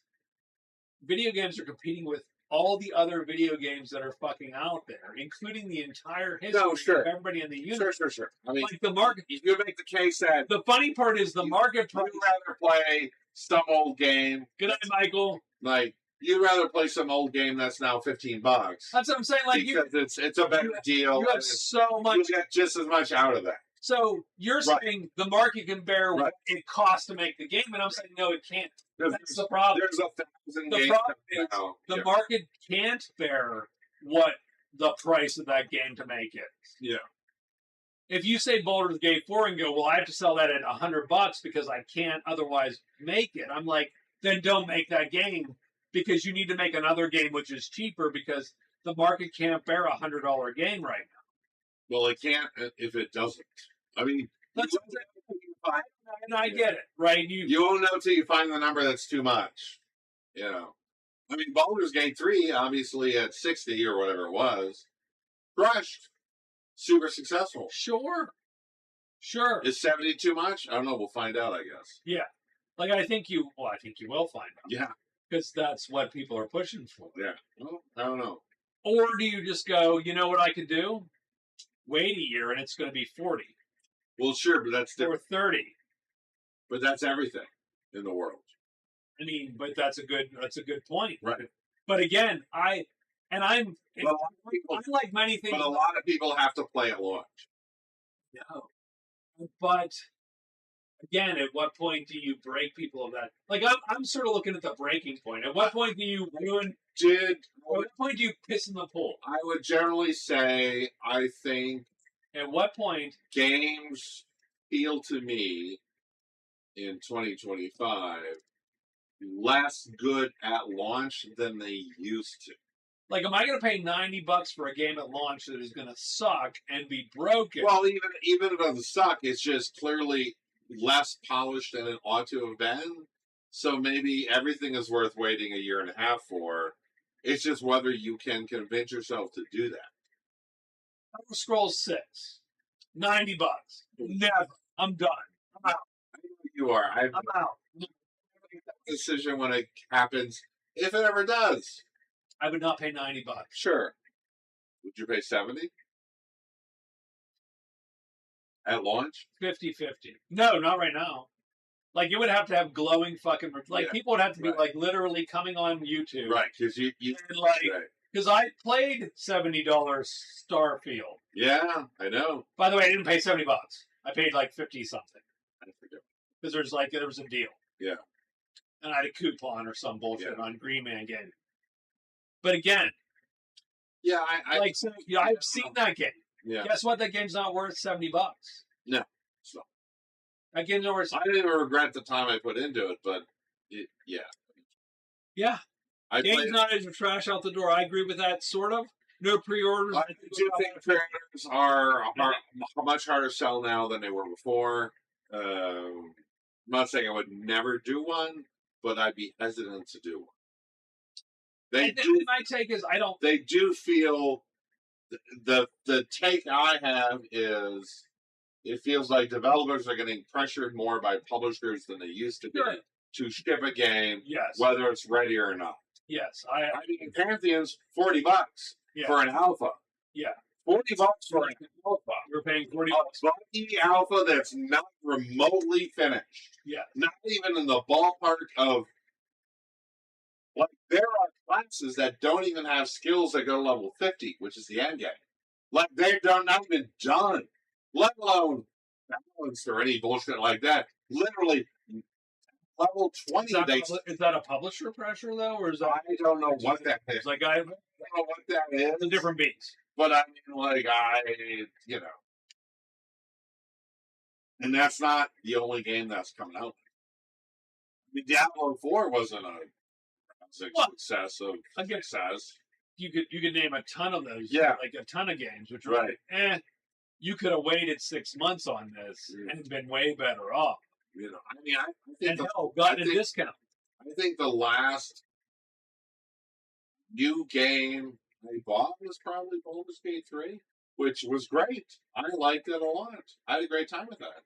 Video games are competing with all the other video games that are fucking out there, including the entire history of everybody in the universe. Sure. I mean, like the market. You make the case that the funny part is the market price. You'd rather play some old game. Good night, Michael. Like, you'd rather play some old game that's now $15. That's what I'm saying. Like, because it's a better deal. You have so much. You get just as much out of that. So you're saying the market can bear what it costs to make the game, and I'm saying no, it can't. That's the problem. There's 1,000 games. The problem is the market can't bear what the price of that game to make it. Yeah. If you say Baldur's Gate 4 and go, well, I have to sell that at $100 because I can't otherwise make it. I'm like, then don't make that game because you need to make another game which is cheaper because the market can't bear a $100 game right now. Well, it can't if it doesn't. I mean, and I get it, right? You won't know till you find the number that's too much. You know. I mean, Baldur's Gate 3, obviously at 60 or whatever it was, crushed. Super successful. Sure. Is 70 too much? I don't know. We'll find out, I guess. Yeah. Like, I think you will find out. Yeah. Because that's what people are pushing for. Yeah. Well, I don't know. Or do you just go, you know what I could do? Wait a year and it's going to be 40. Well, sure, but that's different. Or 30. But that's everything in the world. I mean, but that's a good point. Right. But again, I like many things. But a lot of people have to play at launch. No. But again, at what point do you break people of that? Like, I'm sort of looking at the breaking point. At what point do you ruin? At what point do you piss in the pool? I would generally say, I think. At what point? Games feel to me in 2025 less good at launch than they used to. Like, am I going to pay $90 for a game at launch that is going to suck and be broken? Well, even if it doesn't suck, it's just clearly less polished than it ought to have been. So maybe everything is worth waiting a year and a half for. It's just whether you can convince yourself to do that. Elder Scrolls 6, $90. Never. I'm done. I'm out. I know you are. I'm out. Decision when it happens, if it ever does. I would not pay $90. Sure. Would you pay 70? At launch? 50-50. No, not right now. Like, it would have to have glowing fucking... Like, people would have to be, like, literally coming on YouTube. Right, because you because I played $70 Starfield. Yeah, I know. By the way, I didn't pay $70. I paid, like, 50-something. I forget. Because there was a deal. Yeah. And I had a coupon or some bullshit on Green Man Gaming. But again... Yeah, I've seen that game. Yeah. Guess what? That game's not worth $70. No. So. That game's not worth. I didn't regret the time I put into it, but yeah. Yeah. Game's not as trash out the door. I agree with that, sort of. No pre-orders. I do think pre-orders are much harder to sell now than they were before. I'm not saying I would never do one, but I'd be hesitant to do one. My take is They do feel the take I have is it feels like developers are getting pressured more by publishers than they used to be to ship a game, whether it's ready or not. Yes, I mean, Pantheon's $40 for an alpha. Yeah, $40 for an alpha. You're paying $40. Buggy alpha that's not remotely finished. Yeah, not even in the ballpark of. Like, there are classes that don't even have skills that go to level 50, which is the end game. Like they've not even done, let alone balanced or any bullshit like that. Literally level 20. Is that a publisher pressure though, or is that? I don't know what that is. Like I don't know what that is. It's a different beast. But I mean, like and that's not the only game that's coming out. I mean, Diablo 4 wasn't a success of success. You could name a ton of those, like a ton of games, which right. You could have waited 6 months on this and been way better off. I mean, I think gotten a discount. I think the last new game I bought was probably Baldur's Gate 3, which was great. I liked it a lot. I had a great time with that.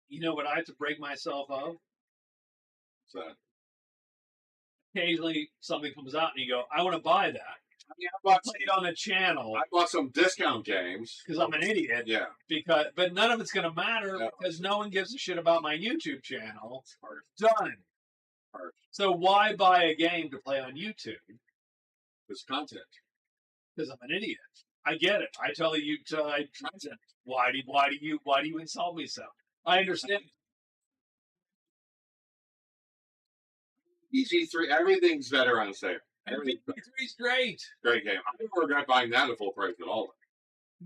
You know what I have to break myself of? What's that? Occasionally something comes out and you go, I want to buy that. I mean, I bought it on the channel. I bought some discount games because I'm an idiot. Yeah. But none of it's going to matter because no one gives a shit about my YouTube channel. Done. So why buy a game to play on YouTube? It's content. Because I'm an idiot. I get it. I tell you, content. Why do you insult me so? I understand. EG3, everything's better on sale. EG3's great. Great game. I don't regret buying that at full price at all.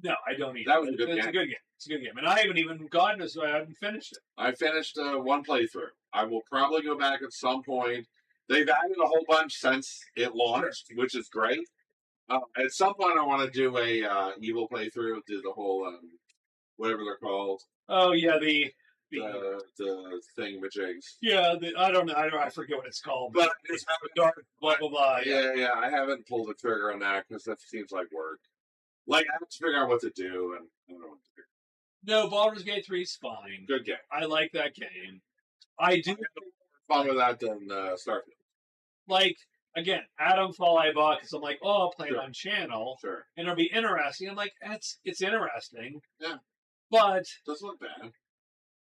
No, I don't either. That was a good game. It's a good game. It's a good game. And I haven't even gotten it, so I haven't finished it. I finished one playthrough. I will probably go back at some point. They've added a whole bunch since it launched, which is great. At some point, I want to do a evil playthrough, do the whole whatever they're called. Oh yeah, the thingamajigs. Yeah, I don't know. I forget what it's called. But it's dark. Blah blah blah. Yeah. I haven't pulled the trigger on that because that seems like work. Like I have to figure out what to do, and I don't know what to do. No, Baldur's Gate 3 is fine. Good game. I like that game. I do have more fun with that than Starfield. Like again, Atomfall I bought because I'm like, oh, I'll play it on channel, and it'll be interesting. I'm like, it's interesting. Yeah, but it doesn't look bad.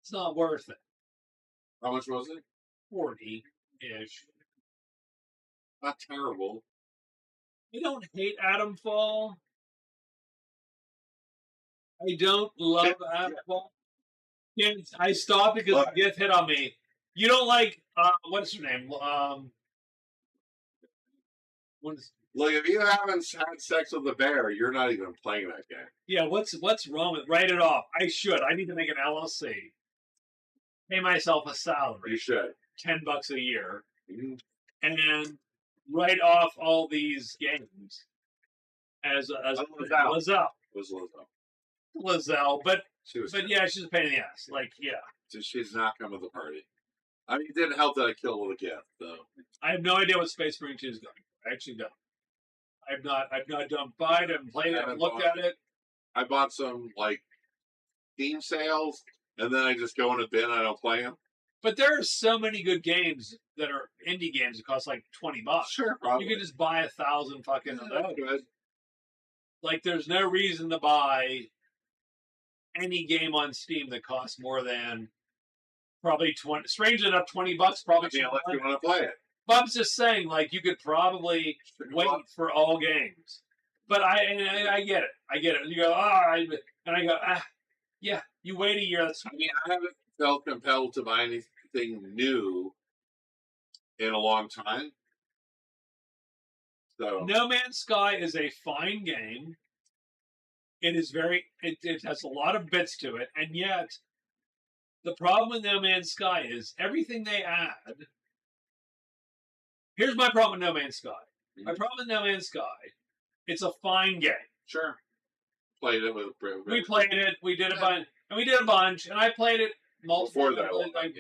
It's not worth it. How much was it? 40-ish. Not terrible. I don't hate Atomfall. I don't love Atomfall. I stopped because the gift hit on me. You don't like what's her name? Look, if you haven't had sex with a bear, you're not even playing that game. Yeah, what's wrong with write it off? I should. I need to make an LLC. Pay myself a salary. You should. $10 a year. Mm-hmm. And write off all these games as Lizelle. Was Lizelle, but yeah, she's a pain in the ass. Like, yeah. She's not coming to the party. I mean, it didn't help that I killed with a gift, though. I have no idea what Space Marine 2 is going. I actually don't. I've not done bought it and played it and looked at it. I bought some Steam sales, and then I just go in a bin. I don't play them. But there are so many good games that are indie games that cost like $20. Sure, probably. You could just buy 1,000 fucking of those. Good. Like, there's no reason to buy any game on Steam that costs more than probably 20. Strangely enough, $20 probably. Yeah, unless you want to play it. But I'm just saying, like, you could probably wait for all games. But I get it. I get it. And you go, and I go, yeah, you wait a year. I mean, I haven't felt compelled to buy anything new in a long time. So No Man's Sky is a fine game. It is it has a lot of bits to it, and yet the problem with No Man's Sky is everything they add. Here's my problem with No Man's Sky. Mm-hmm. My problem with No Man's Sky, it's a fine game. Sure. Played it with we played it. We did a bunch, and we did a bunch, and I played it multiple times.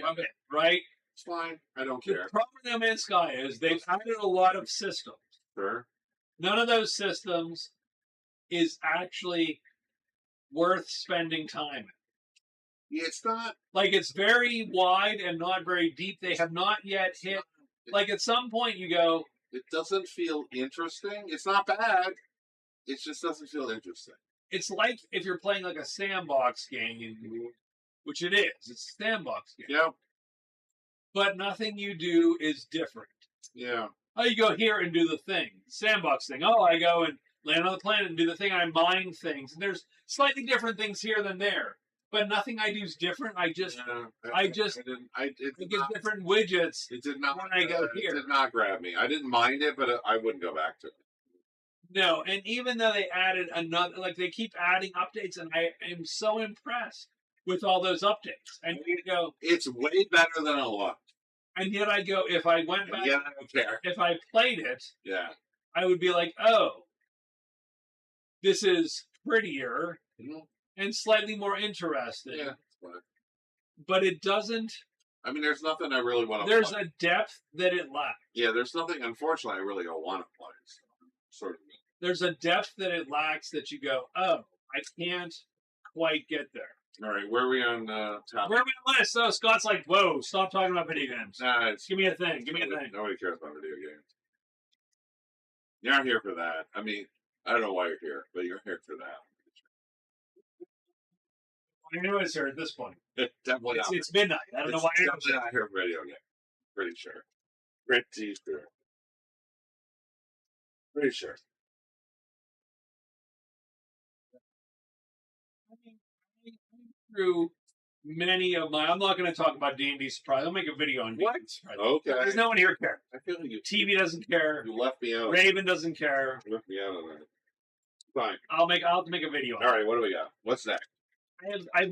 Right? It's fine. I don't care. The problem with No Man's Sky is they've added a lot of systems. Sure. None of those systems is actually worth spending time in. It's not. Like, it's very wide and not very deep. They have not yet hit. Like, at some point you go. It doesn't feel interesting. It's not bad. It just doesn't feel interesting. It's like if you're playing like a sandbox game, which it is. It's a sandbox game. Yeah. But nothing you do is different. Yeah. Oh, you go here and do the thing. Sandbox thing. Oh, I go and land on the planet and do the thing. I mine things, and there's slightly different things here than there, but nothing I do is different. I just get different widgets. It did not. When I go here, it did not grab me. I didn't mind it, but I wouldn't go back to it. No, and even though they added another, like they keep adding updates, and I am so impressed with all those updates. And you go, it's way better than it looked. And yet I go, if I went back, I don't care. If I played it, yeah, I would be like, oh, this is prettier and slightly more interesting. Yeah, but it doesn't. I mean, there's nothing I really want to. There's play. a depth that it lacks. Yeah, there's nothing. Unfortunately, I really don't want to play. So, sort of. There's a depth that it lacks that you go, oh, I can't quite get there. All right, where are we on top? Where are we on the list? So Scott's like, whoa, stop talking about video games. Nah, give me a thing. Give me a thing. Nobody cares about video games. You're not here for that. I mean, I don't know why you're here, but you're here for that. I know it's here at this point. Definitely not. It's midnight. I don't know why you're definitely not here for video games. Pretty sure. Pretty sure. Pretty sure. Through many of my, I'm not going to talk about D&D surprise. I'll make a video on what? D&D surprise. Okay. Because no one here cares. I feel like you. TV doesn't care. You left me out. Raven doesn't care. You left me out on that. Fine. I'll make a video. All right. What do we got? What's next? I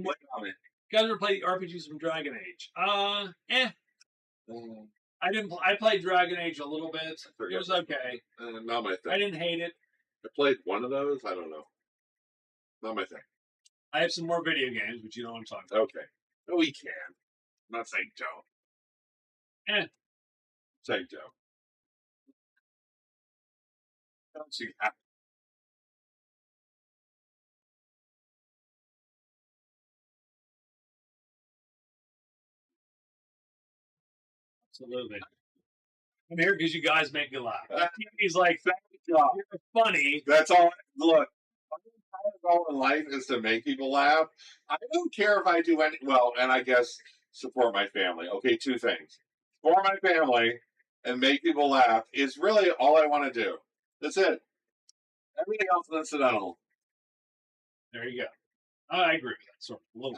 guys ever played RPGs from Dragon Age? I didn't. I played Dragon Age a little bit. It was okay. Not my thing. I didn't hate it. I played one of those. I don't know. Not my thing. I have some more video games, but you know what I'm talking about. Okay. No, we can. I'm not saying don't. Saying don't. Don't see that. Absolutely. I'm here because you guys make me laugh. He's like, you're funny. That's all. Look, my goal in life is to make people laugh. I don't care if I do any. Well, and I guess support my family. Okay, two things: support my family and make people laugh is really all I want to do. That's it. Everything else is incidental. There you go. I agree with that. Sort of, a little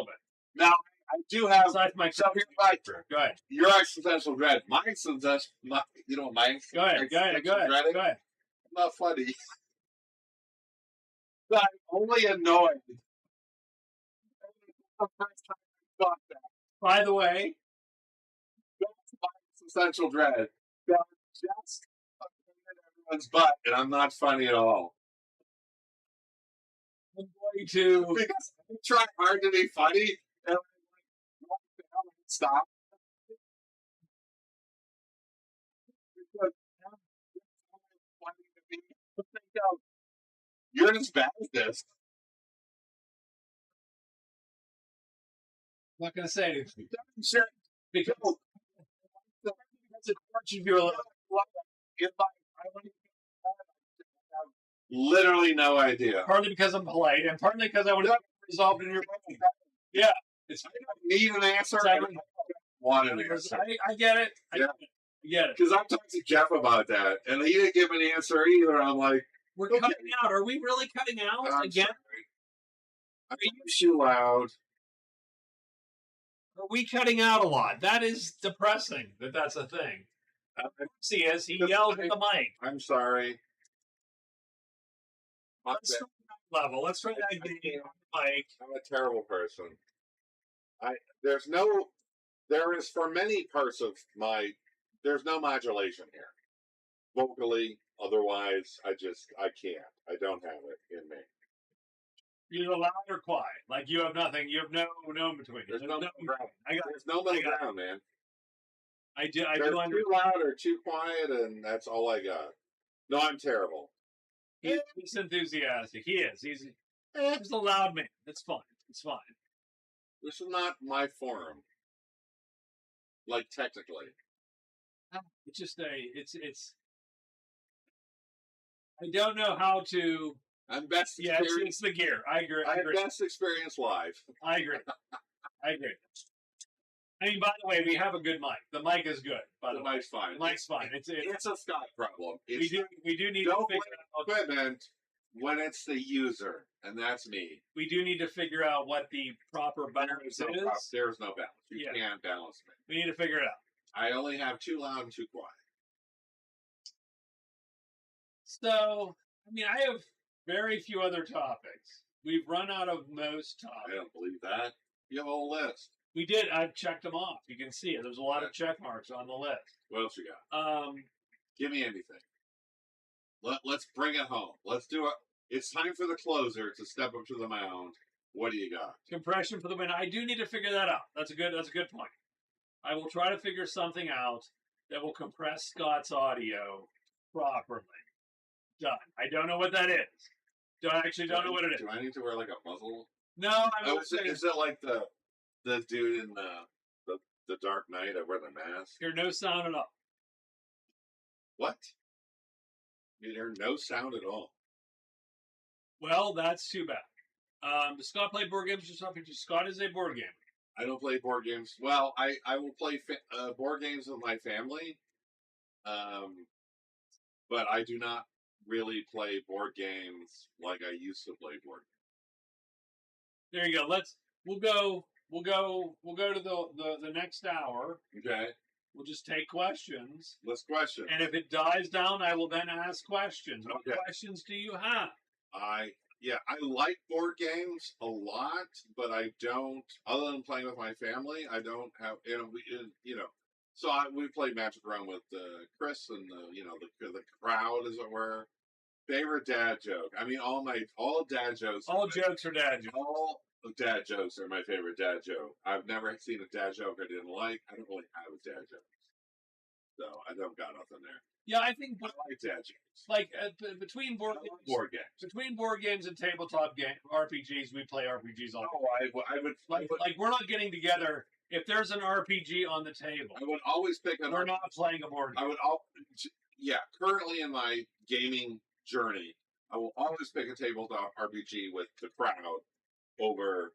bit. Now, I do have. Besides my So here's my. Go ahead. Your existential dread. My existential. You know, my. Go ahead. I'm not funny. I'm only annoyed. The first time I thought that. By the way, that's my existential dread. That I'm just everyone's butt, and I'm not funny at all. I'm going to because I try hard to be funny, and I'm like, what the hell? Stop. Because I'm funny to me. You're as bad as this. I'm not going to say anything. Sure. Because it touches you a little. Literally no idea. Partly because I'm polite, and partly because I want to get resolved in your brain. Yeah. I don't need an answer. I don't want an answer. I get it. I get it. Because I talked to Jeff about that, and he didn't give an answer either. I'm like, we're cutting out. Are we really cutting out again? Sorry. Are you too loud? Are we cutting out a lot? That is depressing. That's a thing. He is. He yelled at the mic. I'm sorry. Let's try that level. Let's try that game on the mic. I'm a terrible person. There is for many parts of there's no modulation here. Vocally, otherwise, I can't. I don't have it in me. You're loud or quiet. Like you have nothing. You have no in between. There's no middle ground. There's no middle ground, man. They're too loud or too quiet, and that's all I got. No, I'm terrible. He's enthusiastic. He is. He's a loud man. It's fine. It's fine. This is not my forum. Like technically. It's just it's. I don't know how to. I'm best. Yeah, it's the gear. I agree. I have best experience live. I agree. I mean, by the way, we have a good mic. The mic is good. By the way, mic's fine. the mic's fine. It's a Scott problem. we do need to don't figure blame out equipment when it's the user, and that's me. we do need to figure out what the proper balance is. There's no balance. You can't balance it. We need to figure it out. I only have too loud and too quiet. So, I mean, I have very few other topics. We've run out of most I topics. don't believe that. You have a whole list. We did. I've checked them off. You can see it. There's a lot of check marks on the list. What else you got? Give me anything. Let's bring it home. Let's do it. It's time for the closer to step up to the mound. What do you got? Compression for the win. I do need to figure that out. That's a good point. I will try to figure something out that will compress Scott's audio properly. Done. I don't know what that is. Don't know what it is. Do I need to wear like a muzzle? No, is it like the dude in the Dark Knight? I wear the mask. Hear no sound at all. What? You hear no sound at all. Well, that's too bad. Does Scott play board games or something? Scott is a board gamer. I don't play board games. Well, I will play board games with my family, but I do not really play board games like I used to play board games. There you go. We'll go to the next hour. Okay. We'll just take questions. Let's question. And if it dies down, I will then ask questions. What Okay. questions do you have? I like board games a lot, but I don't. Other than playing with my family, I don't have. So we played Magic around with Chris and the crowd, as it were. Favorite dad joke. I mean, all dad jokes. All jokes are dad jokes. All dad jokes are my favorite dad joke. I've never seen a dad joke I didn't like. I don't really have a dad joke, so I don't got nothing there. Yeah, I think I like dad jokes. like between board games and tabletop RPGs, we play RPGs all. Oh, I would like we're not getting together. If there's an RPG on the table, I would always pick an. We're not playing a board game. Currently in my gaming journey, I will always pick a tabletop RPG with the crowd over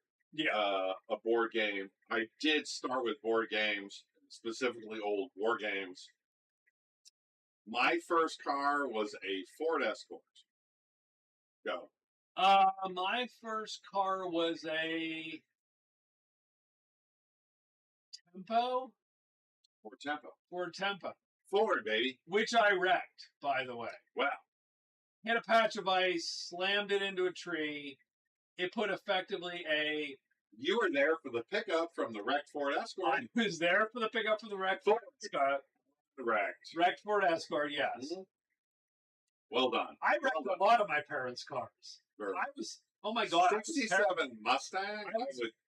a board game. I did start with board games, specifically old war games. My first car was a Ford Escort. Go. My first car was a Tempo. Ford Tempo. Ford, baby. Which I wrecked, by the way. Wow. Hit a patch of ice, slammed it into a tree. It put effectively a... You were there for the pickup from the wrecked Ford Escort. I was there for the pickup from the wrecked Ford Escort. Wrecked Ford Escort, yes. Mm-hmm. Well done. I wrecked a lot of my parents' cars. I was... Oh my God. 67 Mustang?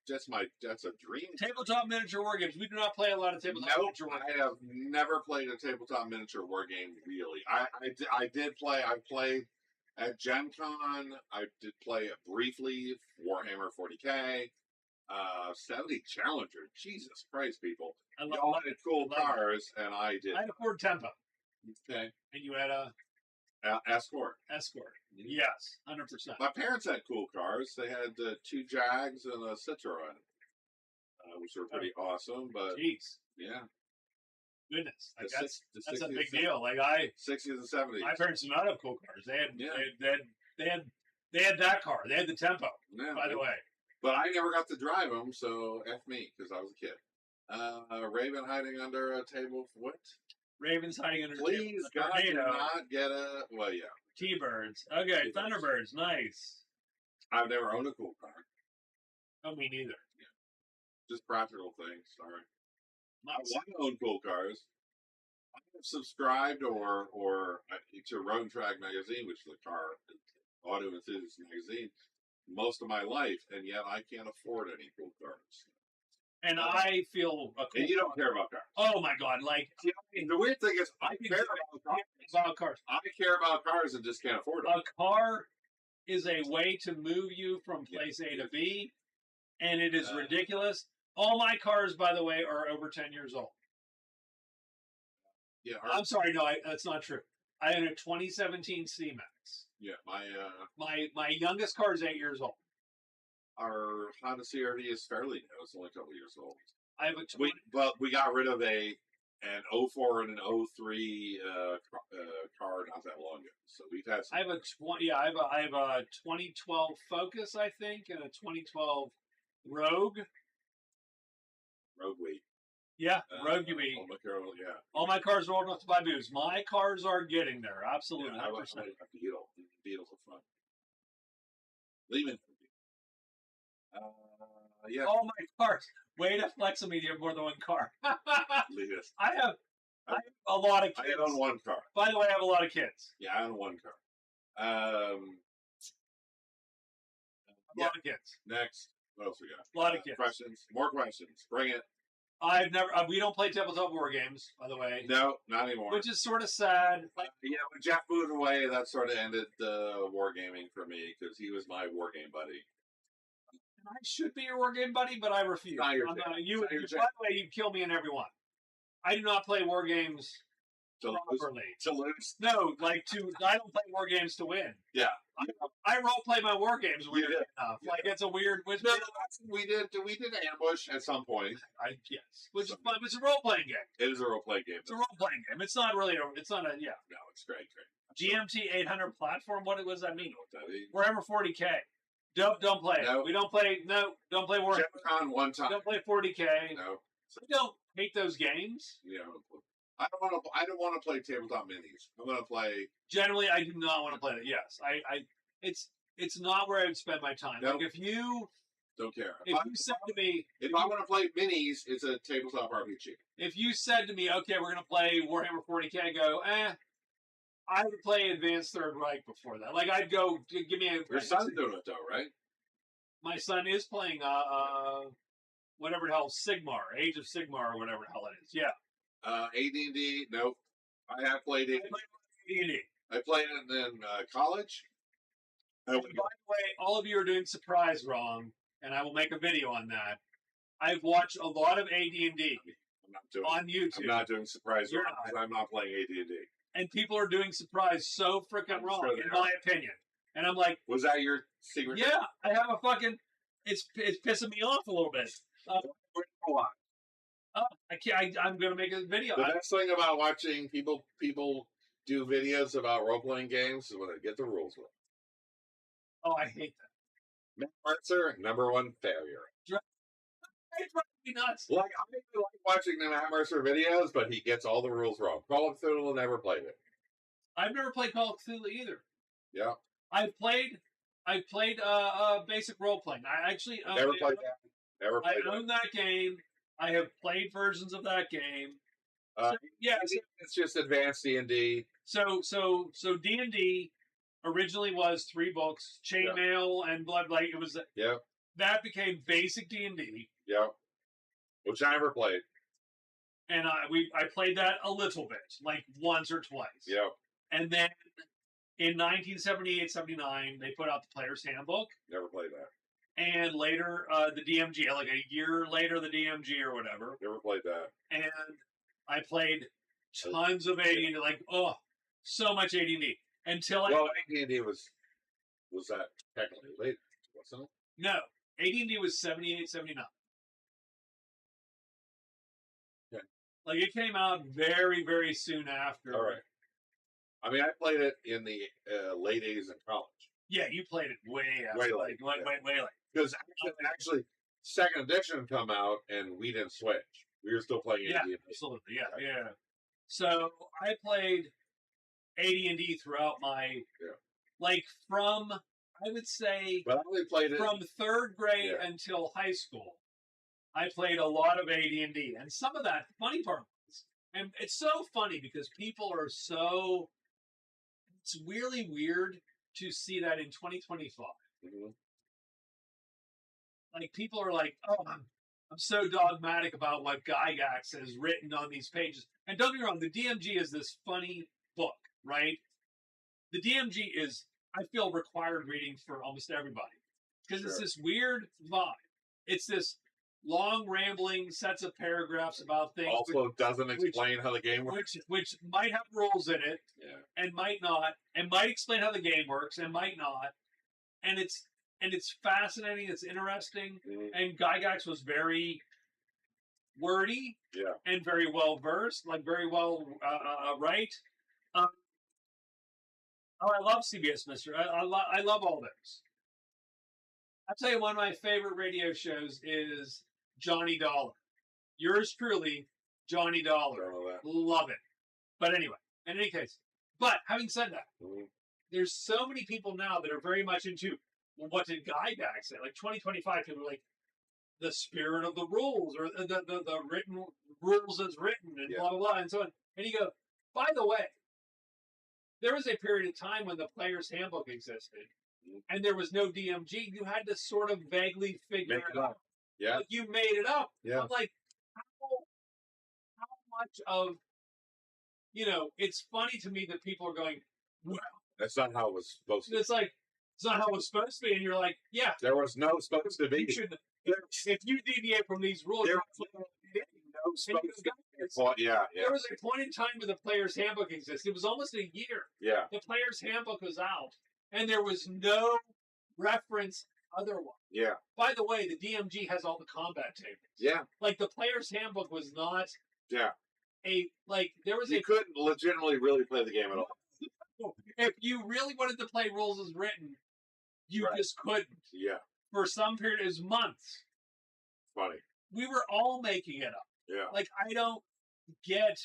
That's a dream. Tabletop miniature war games. We do not play a lot of tabletop miniature war games. I have never played a tabletop miniature war game, really. I played at Gen Con. I did play it briefly, Warhammer 40K, 70 Challenger. Jesus Christ, people. Y'all had cool cars, and I did. I had a Ford Tempo. Okay. And you had a... Escort. Yes, 100%. My parents had cool cars. They had 2 Jags and a Citroen, which were pretty awesome. But jeez, yeah, goodness, like that's a big deal. Like 60s and 70s. My parents did not have cool cars. They had that car. They had the Tempo. Yeah, by the way, but I never got to drive them, so F me because I was a kid. Raven hiding under a table. What? Ravens hiding under Please, God, do not get a... Well, yeah. T-Birds. Okay, Thunderbirds. Nice. I've never owned a cool car. Oh, me neither. Yeah. Just practical things. Sorry. I want to own cool cars. I have subscribed to Road and Track magazine, which is a car auto enthusiast magazine, most of my life, and yet I can't afford any cool cars. And I feel... And you don't care about cars. Oh, my God. Like, the weird thing is, I care about cars. I care about cars and just can't afford them. A car is a way to move you from place A to B, and it is ridiculous. All my cars, by the way, are over 10 years old. Yeah. I'm sorry. No, that's not true. I own a 2017 C-Max. Yeah. My youngest car is 8 years old. Our Honda CRV is fairly new. It's only a couple years old. I have a 20. we got rid of an 04 and an 03 card not that long ago. So we've had some. I have a 20. Yeah, I have a 2012 Focus, I think, and a 2012 Rogue. Rogue Week. Yeah, Rogue UB. Yeah. All my cars are old enough to buy booze. My cars are getting there. Absolutely. Yeah, I like a Beetle. Beetles are fun. Leaving. Yeah. All my cars. Way to flex on me. You have more than one car. I have a lot of kids. I own one car. By the way, I have a lot of kids. Yeah, I own one car. A lot of kids. Next. What else we got? A lot of kids. Questions. More questions. Bring it. I've never. We don't play tabletop war games, by the way. No, not anymore. Which is sort of sad. When Jeff moved away, that sort of ended wargaming for me because he was my wargame buddy. I should be your wargame buddy, but I refuse. By the way, you'd kill me in every one. I do not play war games properly. To lose? No, I don't play war games to win. Yeah. I role play my war games weirdly enough. Yeah. Like it's a weird. We did ambush at some point. Yes, which is fun. It's a role playing game. It is a role playing game. It's a role playing game. It's not really. It's not a. Yeah. No, it's great. GMT 800 platform. What does that mean? Warhammer 40K. Don't play it. No. We don't play. No, don't play Warhammer. GenCon one time. Don't play 40K. No. I don't hate those games. Yeah. I don't want to play tabletop minis. I want to play. Generally, I do not want to play it. Yes, it's not where I would spend my time. Nope. Like if you don't care. If you said to me, if I want to play minis, it's a tabletop RPG. If you said to me, okay, we're gonna play Warhammer 40K, I go, I would play Advanced Third Reich before that. Like I'd go, give me a. Your son's doing it though, right? My son is playing whatever the hell Sigmar, Age of Sigmar, or whatever the hell it is. Yeah. AD&D. Nope. I have played it. AD&D. I played it in college. By the way, all of you are doing surprise wrong, and I will make a video on that. I've watched a lot of AD&D on YouTube. I'm not doing surprise wrong because I'm not playing AD&D. And people are doing surprise so freaking wrong, in my opinion. And I'm like, was that your secret? Yeah, I have a fucking. It's pissing me off a little bit. I'm gonna make a video. The best thing about watching people do videos about role playing games is when they get the rules wrong. Oh, I hate that. Matt Mercer, #1 failure. It drives me nuts. Like I really like watching the Matt Mercer videos, but he gets all the rules wrong. Call of Cthulhu never played it. I've never played Call of Cthulhu either. Yeah. I've played basic role playing. I actually never played that. Never played I own that game. I have played versions of that game. It's just advanced D&D. So D&D originally was 3 books: Chainmail and Blood. Like it was. Yeah. That became basic D&D. Yeah. Which I never played. And I played that a little bit, like once or twice. Yeah. And then in 1978-79, they put out the Player's Handbook. Never played that. And later, the DMG, like a year later, the DMG or whatever. Never played that. And I played tons of AD&D, like, so much AD&D. AD&D was that technically late, wasn't it? No, AD&D was 78-79. Yeah. Like, it came out very, very soon after. All right. I mean, I played it in the late 80s in college. Yeah, you played it way after. Way late. Way late. Because actually, second edition come out, and we didn't switch. We were still playing AD&D. Yeah, absolutely. Yeah. So I played AD&D throughout my, from, I would say, but I only played it from 3rd grade until high school. I played a lot of AD&D, and some of that, funny part was, and it's so funny because people are so, it's really weird to see that in 2025. Mm-hmm. Like, people are like, I'm so dogmatic about what Gygax has written on these pages. And don't get me wrong, the DMG is this funny book, right? The DMG is, I feel, required reading for almost everybody. Because it's this weird vibe. It's this long, rambling sets of paragraphs about things. Also doesn't explain how the game works. Which might have rules in it, and might not, and might explain how the game works, and might not. And it's fascinating, it's interesting, and Gygax was very wordy and very well versed, like very well right. Oh, I love CBS Mystery. I love all those. I'll tell you, one of my favorite radio shows is Johnny Dollar. Yours truly, Johnny Dollar. Love it. But anyway, in any case, but having said that, there's so many people now that are very much into, well, what did Gygax say? Like 2025 people are like, the spirit of the rules, or the written rules as written, and blah, blah, blah, and so on. And you go, by the way, there was a period of time when the player's handbook existed, and there was no DMG. You had to sort of vaguely figure it out. Yeah. Like you made it up. Yeah. I'm like, how much of, it's funny to me that people are going, well, that's not how it was supposed to be. It's like, it's not how it was supposed to be. And you're like, yeah. There was no supposed to be. If you deviate from these rules, there was no supposed to be. There was a point in time when the player's handbook existed. It was almost a year. Yeah. The player's handbook was out, and there was no reference otherwise. Yeah. By the way, the DMG has all the combat tables. Yeah. Like the player's handbook was not. Yeah. You couldn't legitimately really play the game at all. If you really wanted to play rules as written, you just couldn't. Yeah. For some period, it was months. Funny. We were all making it up. Yeah. Like, I don't get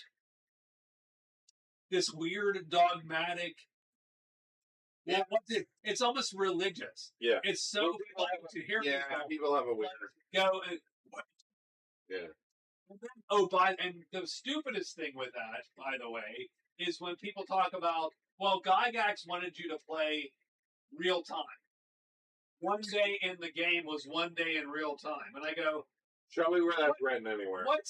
this weird dogmatic. Yeah. It's almost religious. Yeah. It's so fun to hear. Yeah. People have a weird. Go and what? Yeah. And the stupidest thing with that, by the way, is when people talk about, well, Gygax wanted you to play real time. One day in the game was one day in real time. And I go, show me where that's written anywhere. What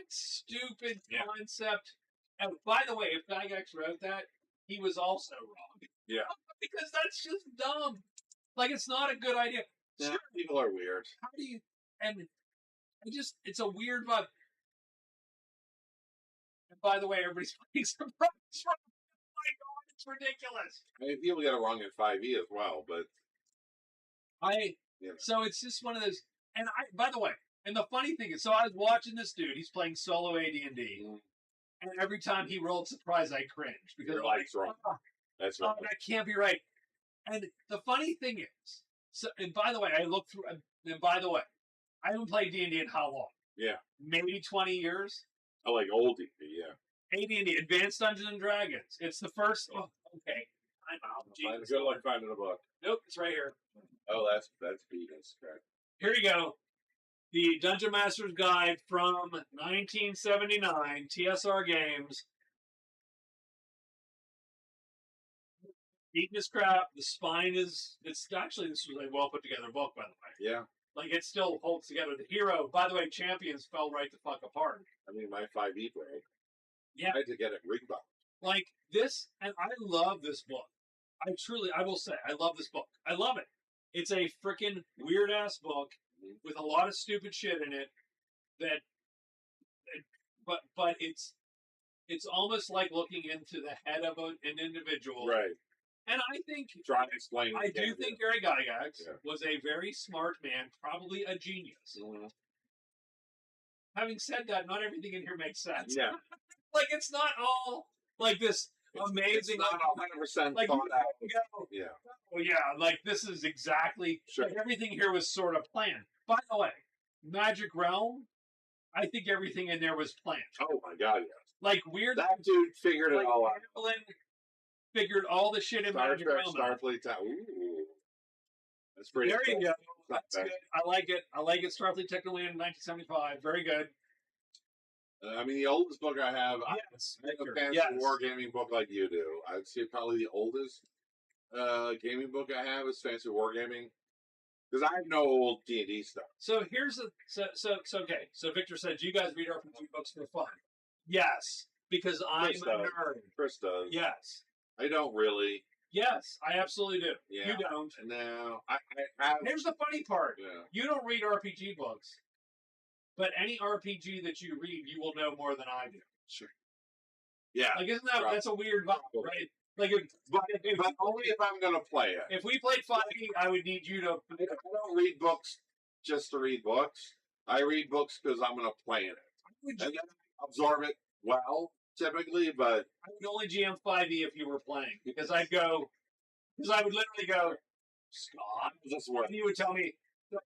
stupid concept. And by the way, if Gygax wrote that, he was also wrong. Yeah. Because that's just dumb. Like, it's not a good idea. Yeah, sure, people are weird. How do you, and it's a weird vibe. And by the way, everybody's playing Surprise Rock. Oh my God, it's ridiculous. I mean, people get it wrong in 5e as well, but so it's just one of those. And by the way, and the funny thing is, so I was watching this dude. He's playing solo AD&D, and every time he rolled surprise, I cringed because you're like, wrong. That's wrong. That can't be right. And the funny thing is, and by the way, I looked through. And by the way, I haven't played D&D in how long? Yeah, maybe 20 years. I like old D&D. Yeah, AD&D, Advanced Dungeons and Dragons. It's the first. Oh, okay, I'm out. Good luck finding a book. Nope, it's right here. Oh, that's Venus. Correct. Here you go. The Dungeon Master's Guide from 1979, TSR Games. Eating this crap. The spine is. It's actually, this was a well put together book, by the way. Yeah. Like, it still holds together. The hero, by the way, Champions fell right the fuck apart. I mean, my 5e break. Yeah. I had to get it rebound. Like this, and I love this book. I will say, I love this book. I love it. It's a freaking weird ass book with a lot of stupid shit in it. But it's almost like looking into the head of an individual, right? And I think trying to explain. I do think Gary Gygax was a very smart man, probably a genius. Mm-hmm. Having said that, not everything in here makes sense. Yeah, like it's not all like this. Amazing, it's not 100% like thought out. Yeah. Oh yeah, like this is exactly. Sure. Like, everything here was sort of planned. By the way, Magic Realm, I think everything in there was planned. Oh my God, yes. Like weird. That dude figured it all out. Figured all the shit in Magic Realm. Starfleet Town. Ooh, that's pretty. There cool. you go. That's good. I like it. I like it. Starfleet Technically in 1975. Very good. I mean, the oldest book I have, yes, I'm a fancy wargaming book like you do. I'd say probably the oldest gaming book I have is Fancy Wargaming. Because I have no old D&D stuff. So here's the... okay. So Victor said, do you guys read RPG books for fun? Yes. Because I'm a nerd. Chris does. Yes. I don't really. Yes, I absolutely do. Yeah. You don't. No. I have... Here's the funny part. Yeah. You don't read RPG books. But any RPG that you read, you will know more than I do. Sure. Yeah. Like, isn't that, that's a weird vibe, right? Like, but only if I'm going to play it. If we played 5e, I would need you to... I don't read books just to read books. I read books because I'm going to play in it. And then I absorb it well, typically, but... I would only GM 5e if you were playing, because I would literally go, Scott, and you would tell me,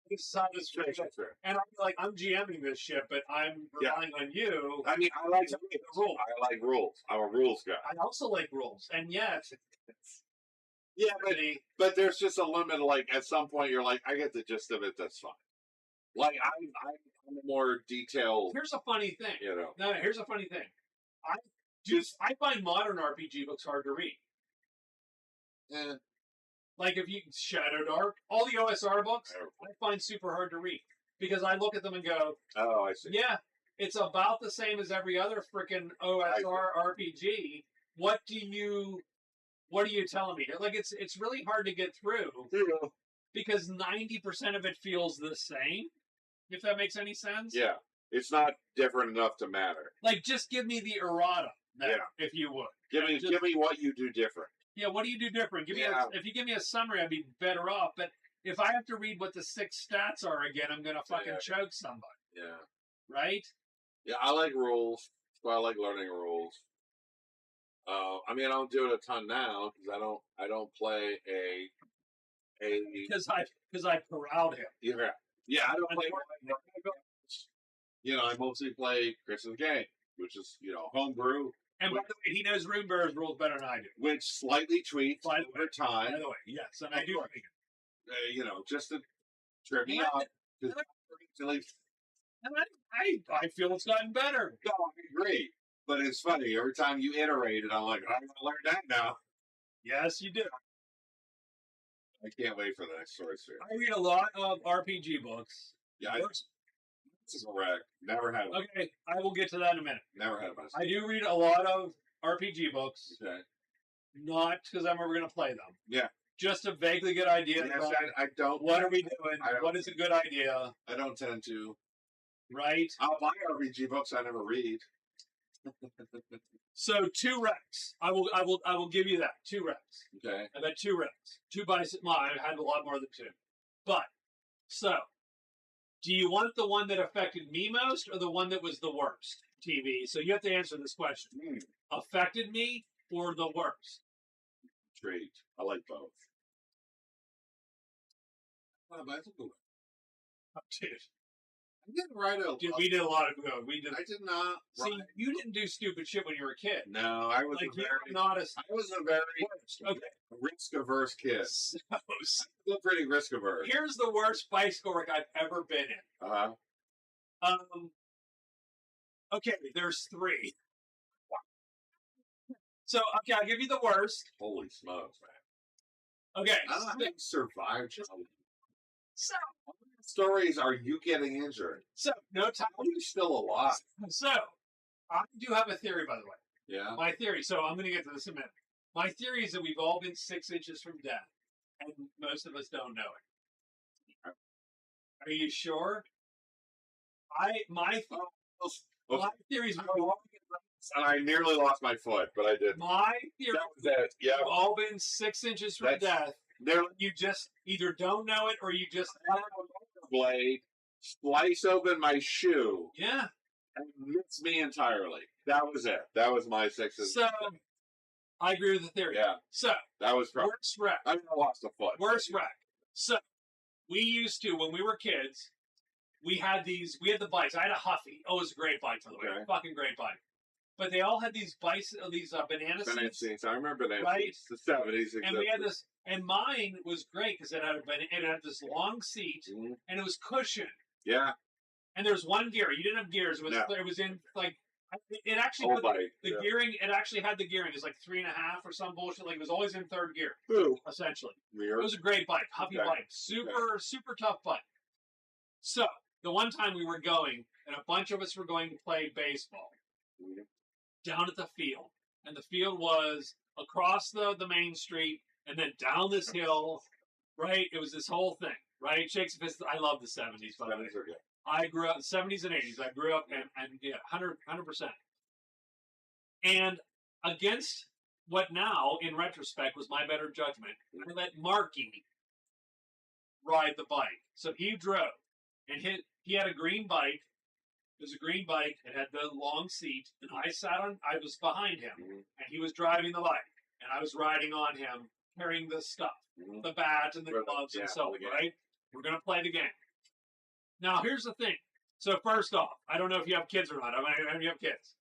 this is how this fits. And I'd be like, I'm GMing this shit, but I'm relying on you. I mean, I like the rules. I like rules. I'm a rules guy. I also like rules, and yet... Yeah, but there's just a limit. Like at some point, you're like, I get the gist of it. That's fine. Like I'm more detailed. Here's a funny thing. You know. No, here's a funny thing. I find modern RPG books hard to read. Yeah. Like if you Shadow Dark, all the OSR books, I find super hard to read because I look at them and go, oh, I see. Yeah, it's about the same as every other freaking OSR RPG. What are you telling me? Like it's really hard to get through because 90% of it feels the same. If that makes any sense. Yeah, it's not different enough to matter. Like, just give me the errata, if you would. Give me what you do different. Yeah, what do you do different? If you give me a summary, I'd be better off. But if I have to read what the 6 stats are again, I'm gonna fucking choke somebody. Yeah. Right. Yeah, I like rules. So I like learning rules. I mean, I don't do it a ton now because I don't play because I corralled him. Yeah, I don't play. You know, I mostly play Chris's game, which is homebrew. And by the way, he knows Runebearer's rules better than I do. Which slightly tweaked over time. By the way, yes, and I do tweak it. Just to trip me up. And I feel it's gotten better. No, I agree. But it's funny. Every time you iterate it, I'm like, I'm going to learn that now. Yes, you do. I can't wait for the next story series. I read a lot of RPG books. Yeah, this is correct. Never had one. Okay, I will get to that in a minute. Never had one. I do read a lot of RPG books. Okay. Not because I'm ever going to play them. Yeah. Just a vaguely good idea. Yes, I don't. What are we doing? What is a good idea? I don't tend to. Right? I'll buy RPG books I never read. So 2 reps. I will give you that. 2 reps. Okay. I've had 2 reps. 2 biceps. I had a lot more than 2. But so, do you want the one that affected me most or the one that was the worst? TV. So you have to answer this question. Affected me or the worst? Intrigued. I like both. Oh, that's a good one. Oh, dude. I didn't write a. Dude, we did a lot of. I did not. See, you didn't do stupid shit when you were a kid. No, I was I was a very risk-averse kid. So, Still pretty risk-averse. Here's the worst bicycle wreck I've ever been in. Okay, there's 3. So, okay, I'll give you the worst. Holy smokes, man. Okay. I don't think survived. So, how many stories are you getting injured? So, no time. Are you still alive? So, I do have a theory, by the way. Yeah. My theory. So, I'm going to get to this in a minute. My theory is that we've all been 6 inches from death, and most of us don't know it. Are you sure? My theory is and I nearly lost my foot, but I did. My theory is that we've all been 6 inches from death. You just either don't know it or you just blade slice open my shoe. Yeah. And miss me entirely. That was it. That was my 6 inches. So I agree with the theory. Yeah. So that was worst wreck. I lost a foot. Worst wreck. So we used to, when we were kids, we had the bikes. I had a Huffy. Oh, it was a great bike, by the way. Fucking great bike. But they all had these bikes, banana seats. I remember banana seats. The 70s. And we had this, and mine was great because it had this long seat and it was cushioned. Yeah. And there was one gear. You didn't have gears. It was in like it actually gearing. It actually had the gearing. It was like 3.5 or some bullshit. Like it was always in 3rd gear. Ooh. Essentially. Weird. It was a great bike, Huffy bike, super tough bike. So the one time we were going, and a bunch of us were going to play baseball down at the field, and the field was across the main street, and then down this hill. Right, it was this whole thing. Right, Shakes of his. I love the 70s. By the way, I grew up 70s and 80s. I grew up and yeah, 100%. And against what now, in retrospect, was my better judgment, I let Marky ride the bike. So he drove. and he had a green bike. It was a green bike. It had the long seat, and I was behind him, and he was driving the bike, and I was riding on him, carrying the stuff, the bat and the gloves and so on, right? We're going to play the game. Now, here's the thing. So first off, I don't know if you have kids or not. I mean, you have kids.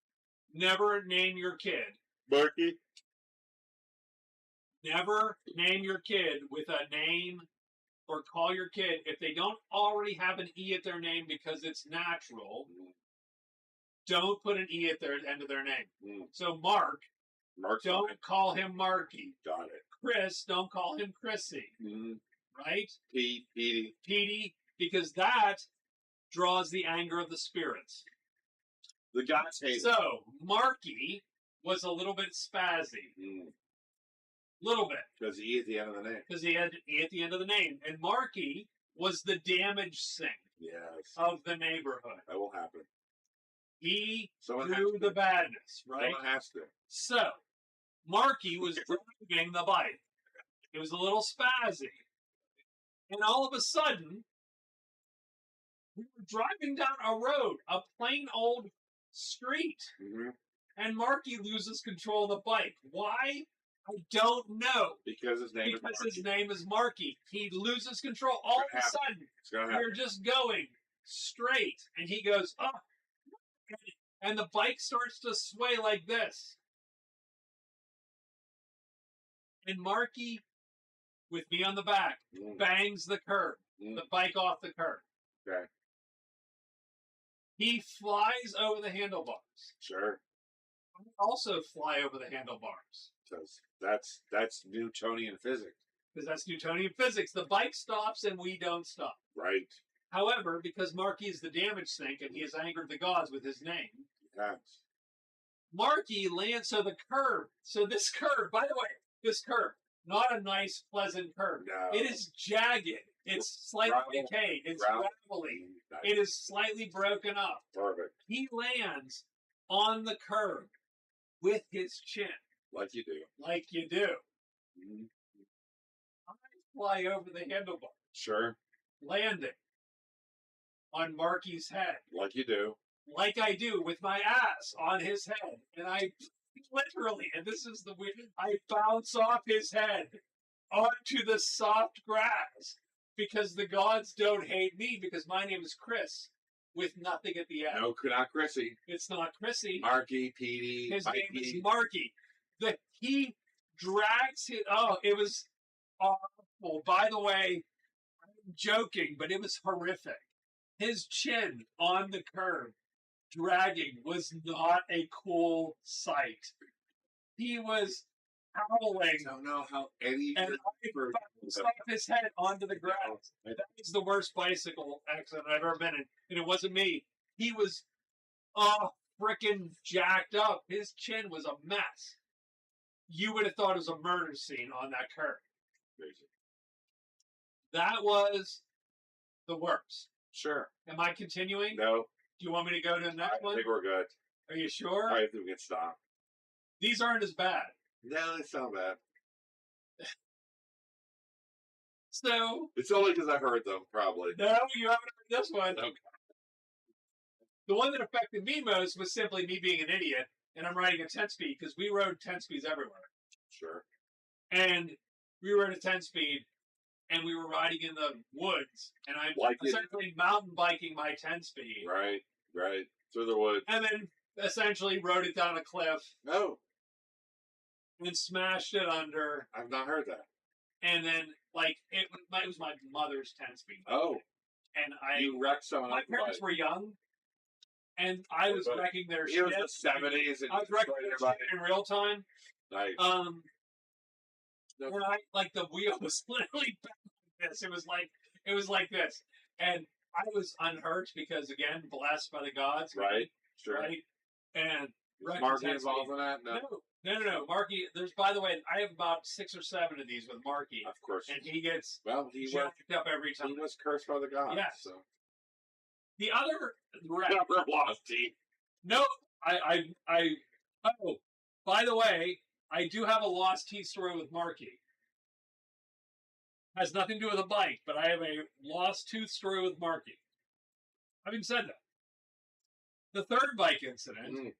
Never name your kid Marky. Never name your kid with a name or call your kid if they don't already have an E at their name because it's natural. Don't put an E at the end of their name. So Mark, don't call him Marky. Got it. Chris, don't call him Chrissy. Right? Petey. Because that draws the anger of the spirits. The gods hate it. So Marky was a little bit spazzy. Little bit. Because he at the end of the name. Because he had E at the end of the name. And Marky was the damage sink of the neighborhood. That will happen. He drew the badness, right? Someone has to. So, Marky was driving the bike. It was a little spazzy. And all of a sudden, we were driving down a road, a plain old street. And Marky loses control of the bike. Why? I don't know. Because his name is Marky. He loses control. All of a sudden, we're just going straight. And he goes, oh. And the bike starts to sway like this. And Marky, with me on the back, bangs the curb. The bike off the curb. Okay. He flies over the handlebars. Sure. I also fly over the handlebars. That's Newtonian physics. Because that's Newtonian physics. The bike stops and we don't stop. Right. However, because Marky is the damage sink and he has angered the gods with his name, Marky lands, so the curve, so this curve, by the way, this curve, not a nice, pleasant curve. No. It is jagged. It's slightly decayed. It's gravelly. Nice. It is slightly broken up. Perfect. He lands on the curve with his chin. Like you do. Like you do. I fly over the handlebar. Sure. Landing on Marky's head. Like you do. Like I do with my ass on his head. And I literally, and this is the weird, I bounce off his head onto the soft grass because the gods don't hate me because my name is Chris with nothing at the end. No, not Chrissy. It's not Chrissy. Marky, Petey. His name is Marky. He drags it. Oh, it was awful. By the way, I'm joking, but it was horrific. His chin on the curb, dragging, was not a cool sight. He was howling. I don't know how any. And I bounced off his head onto the ground. That was the worst bicycle accident I've ever been in. And it wasn't me. He was freaking jacked up. His chin was a mess. You would have thought it was a murder scene on that curb. Crazy. That was the worst. Sure. Am I continuing? No. Do you want me to go to the next one? I think we're good. Are you sure? I think we can stop. These aren't as bad. No, it's not bad. So. It's only because I heard them, probably. No, you haven't heard this one. Okay. The one that affected me most was simply me being an idiot, and I'm riding a 10-speed, because we rode 10-speeds everywhere. Sure. And we rode a 10-speed, and we were riding in the woods, and I'm essentially mountain biking my 10-speed. Right. Through the woods. And then essentially rode it down a cliff. No. And smashed it under. I've not heard that. And then, it was my mother's 10-speed. Oh. And you wrecked someone my parents were young, and I was wrecking their shit. It was the 70s. I was wrecking their shit in real time. Nice. Where the wheel was literally back like this. It was like this. And I was unhurt because, again, blessed by the gods. Right. Sure. Right? And was Marky involved in that? No. Marky, by the way, I have about 6 or 7 of these with Marky. Of course. And he gets jacked up every time. He was cursed by the gods. Yes. So. The other Never lost teeth. No, by the way, I do have a lost teeth story with Marky. Has nothing to do with a bike, but I have a lost tooth story with Marky. Having said that, the third bike incident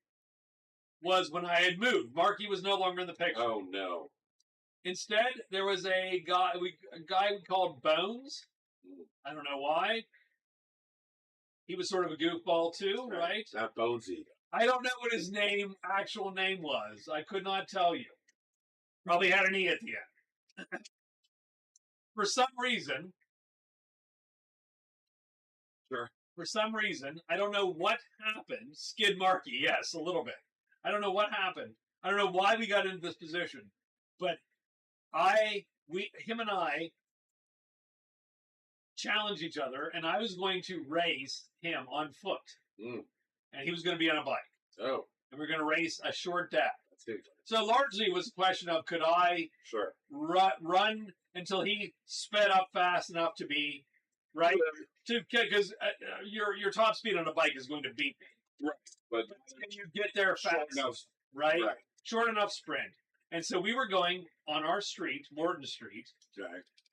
was when I had moved. Marky was no longer in the picture. Oh no! Instead, there was a guy we called Bones. I don't know why. He was sort of a goofball too, right? Not Bonesy. I don't know what his actual name was. I could not tell you. Probably had an E at the end. For some reason, I don't know what happened. Skid Marky, yes, a little bit. I don't know what happened. I don't know why we got into this position, but him and I challenged each other, and I was going to race him on foot, and he was going to be on a bike. Oh, and we are going to race a short dab. That's good. So largely it was a question of could I run until he sped up fast enough to be right because your top speed on a bike is going to beat me. Right, but can you get there fast enough? Right, short enough sprint. And so we were going on our street, Morton Street,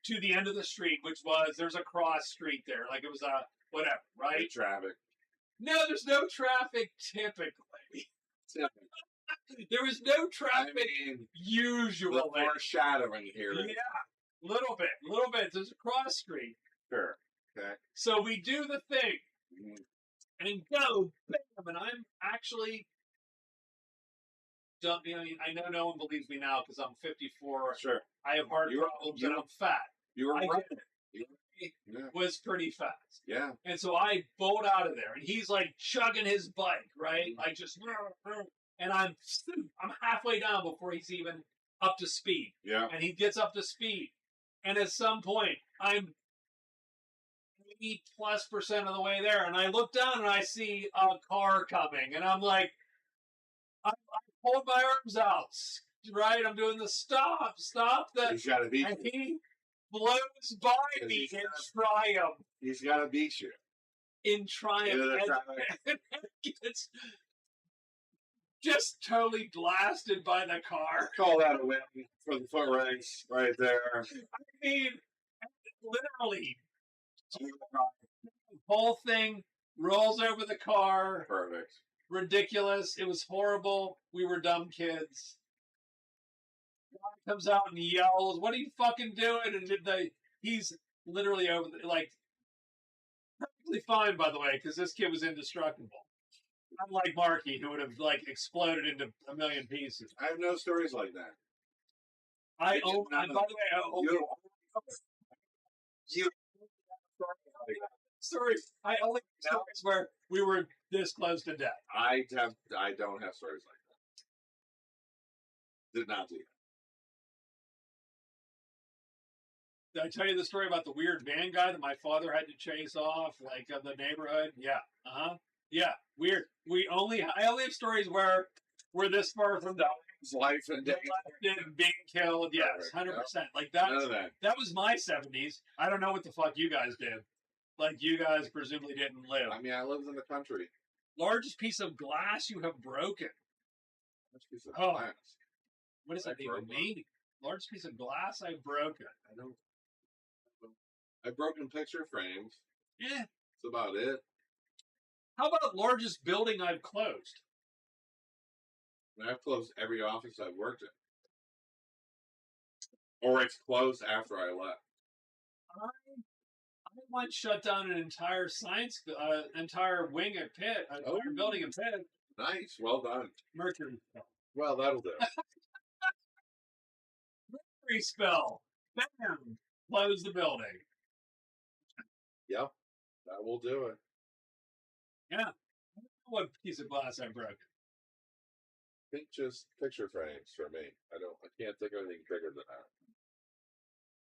to the end of the street, which was there's a cross street there, like it was a whatever, right? Traffic. No, there's no traffic typically. There was no traffic usually. The foreshadowing here. Yeah, little bit. There's a cross street. Sure. Okay. So we do the thing and go, bam, and I'm actually. I know no one believes me now because I'm 54. Sure. I have heart problems and I'm fat. You were right. Was pretty fast. Yeah. And so I bolt out of there, and he's like chugging his bike, right? Like just, and I'm halfway down before he's even up to speed. Yeah. And he gets up to speed, and at some point I'm 80+% of the way there, and I look down and I see a car coming, and I'm like, I hold my arms out, right? I'm doing the stop. He's got to beat and you. he blows by me in triumph. He's got to beat you. In triumph. And gets just totally blasted by the car. Call that a win for the foot race right there. I mean, literally, the whole thing rolls over the car. Perfect. Ridiculous. It was horrible. We were dumb kids. Guy comes out and yells, "What are you fucking doing?" And he's literally over perfectly fine, by the way, because this kid was indestructible. Unlike Marky, who would have exploded into a million pieces. I have no stories like that. By the way, stories. I only have stories where we were this close to death. I don't have stories like that. Did not do that. Did I tell you the story about the weird van guy that my father had to chase off, of the neighborhood? Yeah. Yeah. Weird. I only have stories where we're this far from his life and death, being killed. Yes, 100%. Like that. None of that. That was my 70s. I don't know what the fuck you guys did. You guys presumably didn't live. I mean, I lived in the country. Largest piece of glass you have broken. Largest piece of glass. What does that even mean? Largest piece of glass I've broken. I've broken picture frames. Yeah. That's about it. How about largest building I've closed? I've closed every office I've worked in. Or it's closed after I left. I once shut down an entire entire wing at Pitt, entire building at Pitt. Nice. Well done. Mercury spell. Well, that'll do. Mercury spell. Bam. Close the building. Yep. That will do it. Yeah. I don't know what piece of glass I broke. I think just picture frames for me. I can't think of anything bigger than that.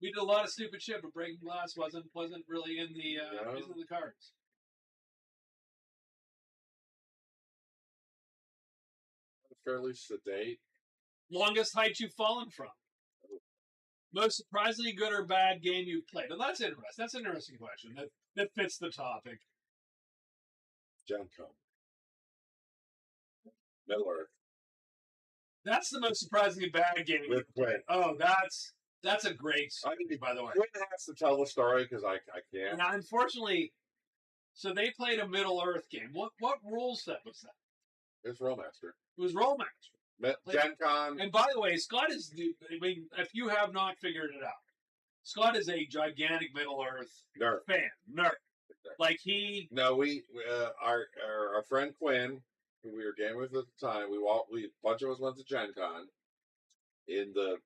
We did a lot of stupid shit, but breaking glass wasn't really in the cards. Fairly sedate. Longest height you've fallen from. Most surprisingly good or bad game you've played. Now that's interesting. That's an interesting question. That fits the topic. Genco. Middle Earth. That's the most surprisingly bad game you've played. Oh, that's a great story, by the way. Quinn has to tell the story because I can't. Now, unfortunately, So they played a Middle Earth game. What rule set was that? It's Rollmaster. It was Rollmaster. Gen Con. And by the way, Scott is, I mean, if you have not figured it out, Scott is a gigantic Middle Earth fan. Nerd. Like No, our friend Quinn, who we were gaming with at the time, a bunch of us went to Gen Con in the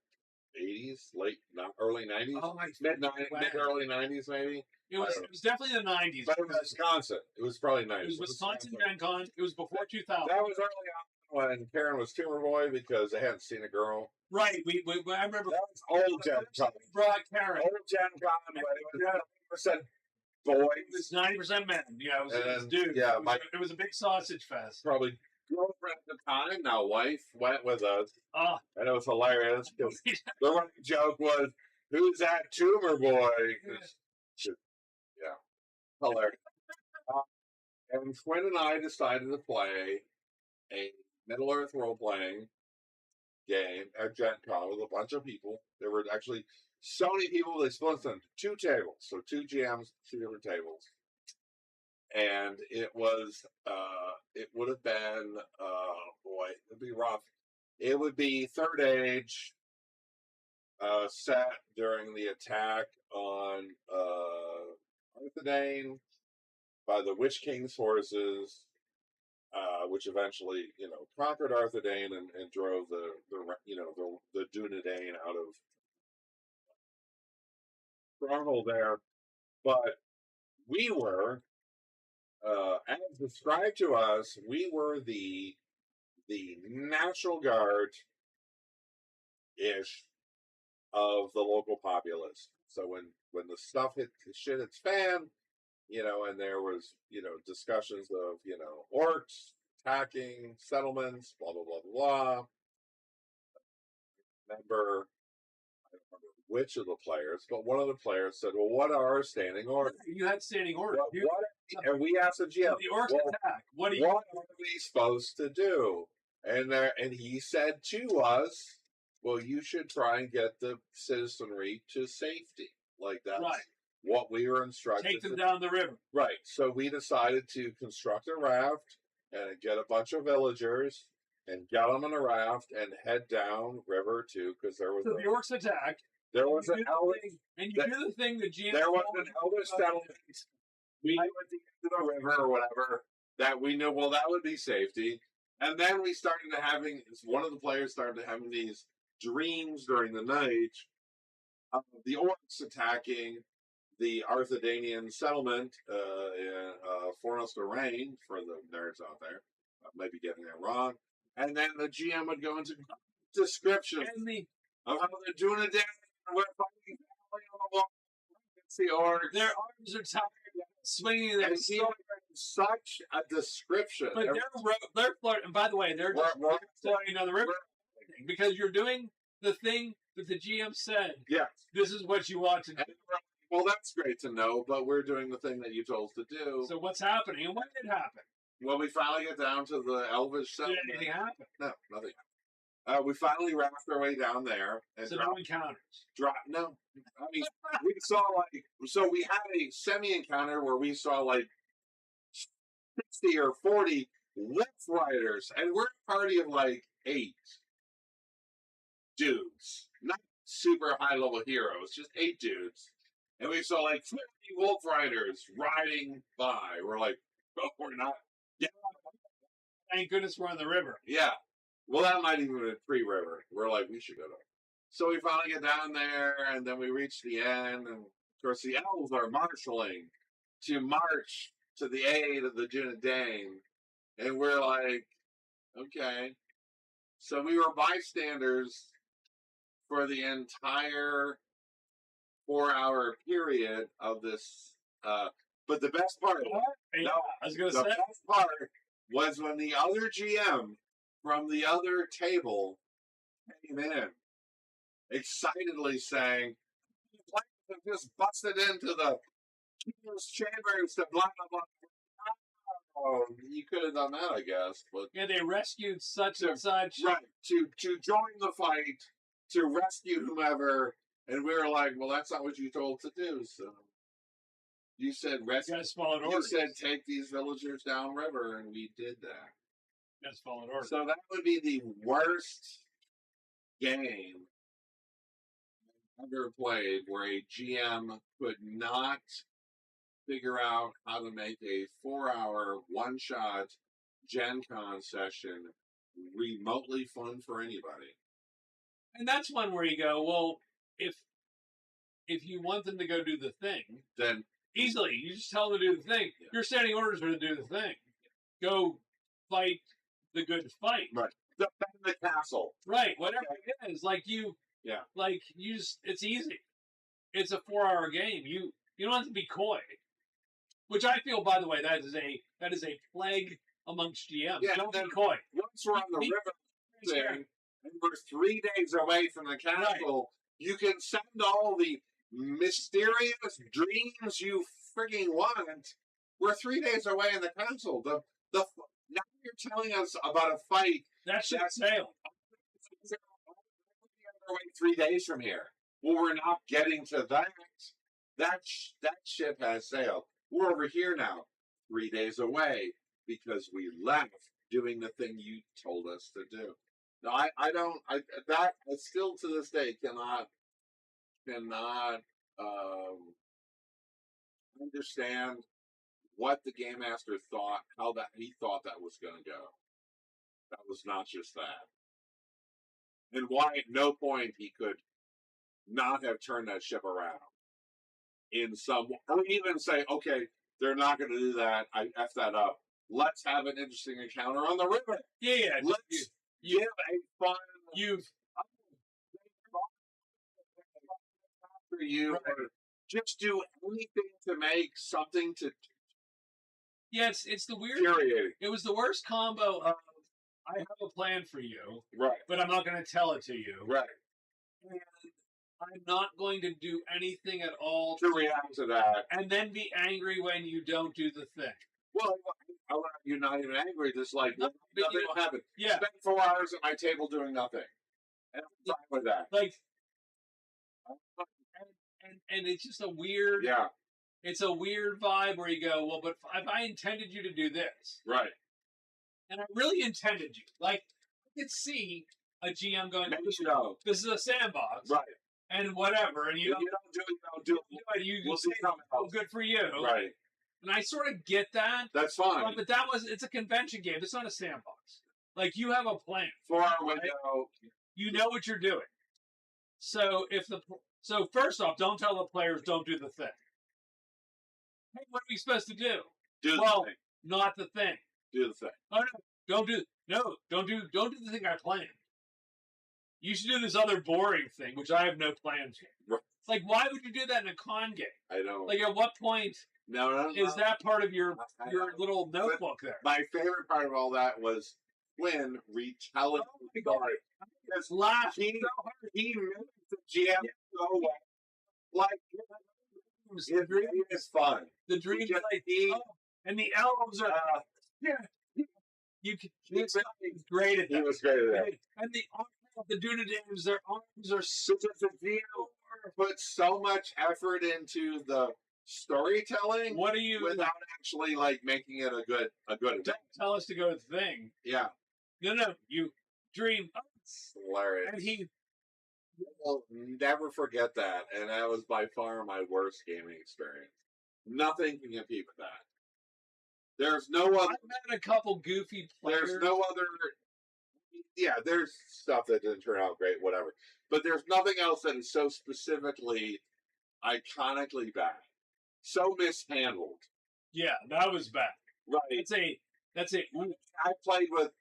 80s, early 90s, early 90s maybe. It was definitely the 90s. But it was Wisconsin. It was probably 90s. It was Wisconsin Gen Con. It was before 2000. That was early on when Karen was Tumor Boy because they hadn't seen a girl. Right. I remember. That was old Gen Con. Brought Karen. Old Gen Con, but it was 100% boys. It was 90% men. Yeah, it was dudes. Yeah, it was a big sausage fest. Probably girlfriend at the time, now wife, went with us. Oh. And it was hilarious because the running joke was, "Who's that Tumor Boy?" Yeah, hilarious. And Quinn and I decided to play a Middle Earth role-playing game at Gen Con with a bunch of people. There were actually so many people, they split us into 2 tables. So 2 GMs, 2 different tables. And it was, it would have been, boy, it'd be rough. It would be Third Age, set during the attack on Arthedain by the Witch King's forces, which eventually, conquered Arthedain and drove the Dunedain out of stronghold there. But we were, as described to us, we were the National Guard ish of the local populace. So when the stuff hit its fan, and there was, discussions of, orcs attacking settlements, blah, blah, blah, blah, blah. I don't remember which of the players, but one of the players said, "Well, what are our standing orders?" You had standing orders. And we asked the GM, the orcs attack. What are we supposed to do? And he said to us, "Well, you should try and get the citizenry to safety." Like that's what we were instructed. Take them down the river. Right. So we decided to construct a raft and get a bunch of villagers and get them in a raft and head down river too, because there was the orcs attacked. There was an elder, and you do the thing that GM. There was an elder settlement. We went to the river or whatever that we knew. Well, that would be safety. And then we started to having one of the players started to having these dreams during the night of the orcs attacking the Arthedanian settlement in Forest Rain, for the nerds out there. I might be getting that wrong. And then the GM would go into descriptions of how they're doing it down. We're fighting on the wall. It's the orcs. Their arms are tired, swinging their such a description. But they're flirting. And by the way, they're flirting on the river because you're doing the thing that the GM said. Yes. This is what you want to do. Well, that's great to know, but we're doing the thing that you told us to do. So what's happening? And when did it happen? Well, we finally get down to the Elvish settlement. Did anything happen? No, nothing happened. We finally raft our way down there. And so no encounters? No. I mean, we saw we had a semi-encounter where we saw 60 or 40 wolf riders, and we're a party of 8 dudes. Not super high-level heroes, just 8 dudes. And we saw 50 wolf riders riding by. We're like, oh, we're not. Yeah. Thank goodness we're on the river. Yeah. Well, that might even be pre-river. We're like, we should go to. So we finally get down there, and then we reach the end. And, of course, the elves are marshaling to march to the aid of the Dunedain. And we're like, okay. So we were bystanders for the entire 4-hour period of this. But the best part, I was going to say, the best part was when the other GM from the other table came in, excitedly saying, "The players have just busted into the king's chambers to blah blah blah." Oh, you could have done that, I guess. But yeah, they rescued such and such. Right to join the fight, to rescue whomever. And we were like, well, that's not what you told to do. So You said You guys followed You orders. said take these villagers downriver, and we did that. You guys followed orders. So that would be the worst game I've ever played where a GM could not figure out how to make a 4-hour one-shot Gen Con session remotely fun for anybody. And that's one where you go, well, if you want them to go do the thing, Then easily, you just tell them to do the thing. Yeah. Your standing orders are to do the thing. Go fight the good fight. Right. Defend the castle. Right. Whatever it is, like you. Yeah. Like you just, it's easy. It's a 4-hour game. You don't have to be coy. Which I feel, by the way, that is a plague amongst GMs. Yeah, Don't be then coy. Once we're on the river thing, and we're 3 days away from the castle, you can send all the mysterious dreams you freaking want. We're 3 days away in the castle. Now you're telling us about a fight That should sail. We're away 3 days from here. Well, we're not getting to that. That ship has sailed. We're over here now, 3 days away, because we left doing the thing you told us to do. No, I still to this day cannot understand what the game master thought, how that he thought that was going to go. That was not just that, and why at no point he could not have turned that ship around in some, or even say, okay, they're not going to do that. I f that up. Let's have an interesting encounter on the river. Yeah. Let's give a fun. You've For you, Right. or just do anything to make something to it's the weird. infuriating. It was the worst combo of I have a plan for you, Right, but I'm not going to tell it to you. right. And I'm not going to do anything at all To react to that. and then be angry when you don't do the thing. Well, you're not even angry. Just like No, but nothing you- will happen. Yeah, Spend 4 hours at my table doing nothing, and I'm fine with that. like, and it's just a weird. Yeah, It's a weird vibe where you go, well, but if I intended you to do this, right. and I really intended you, like, I could see a GM going, Maybe you know. this is a sandbox, Right. and whatever, and If you don't you don't do it, you don't do it. you We'll say, see something oh, else. good for you. Right. And I sort of get that, That's fine. but it's a convention game. It's not a sandbox. Like, you have a plan. 4-hour window. You know what you're doing. So first off, don't tell the players don't do the thing. Hey, what are we supposed to do? Do the Well, thing. not the thing. Do the thing. Oh no, don't do the thing I planned. You should do this other boring thing, which I have no plans for. Right. Like, why would you do that in a con game? I don't. Like, at what point No. is that part of your I know. little notebook there? My favorite part of all that was Quinn retelling the story. Because Laugh. he mimicked the GM so well. Like, The dream, it's fun. the dream, Just- like, and the elves are. You can. He's great at He that. was great at that. And the Dunedains, their arms are So just the GM put so much effort into the storytelling What are you? without actually like making it a good Don't event. tell us to go to the thing. Yeah, No, you dream. it's hilarious. And he. Will never forget that, and that was by far my worst gaming experience. Nothing can compete with that. There's no other. I've met a couple goofy players. There's no other. Yeah, there's stuff that didn't turn out great, whatever. But there's nothing else that is so specifically, iconically bad, so mishandled. Yeah, that was bad. Right. That's a. I played with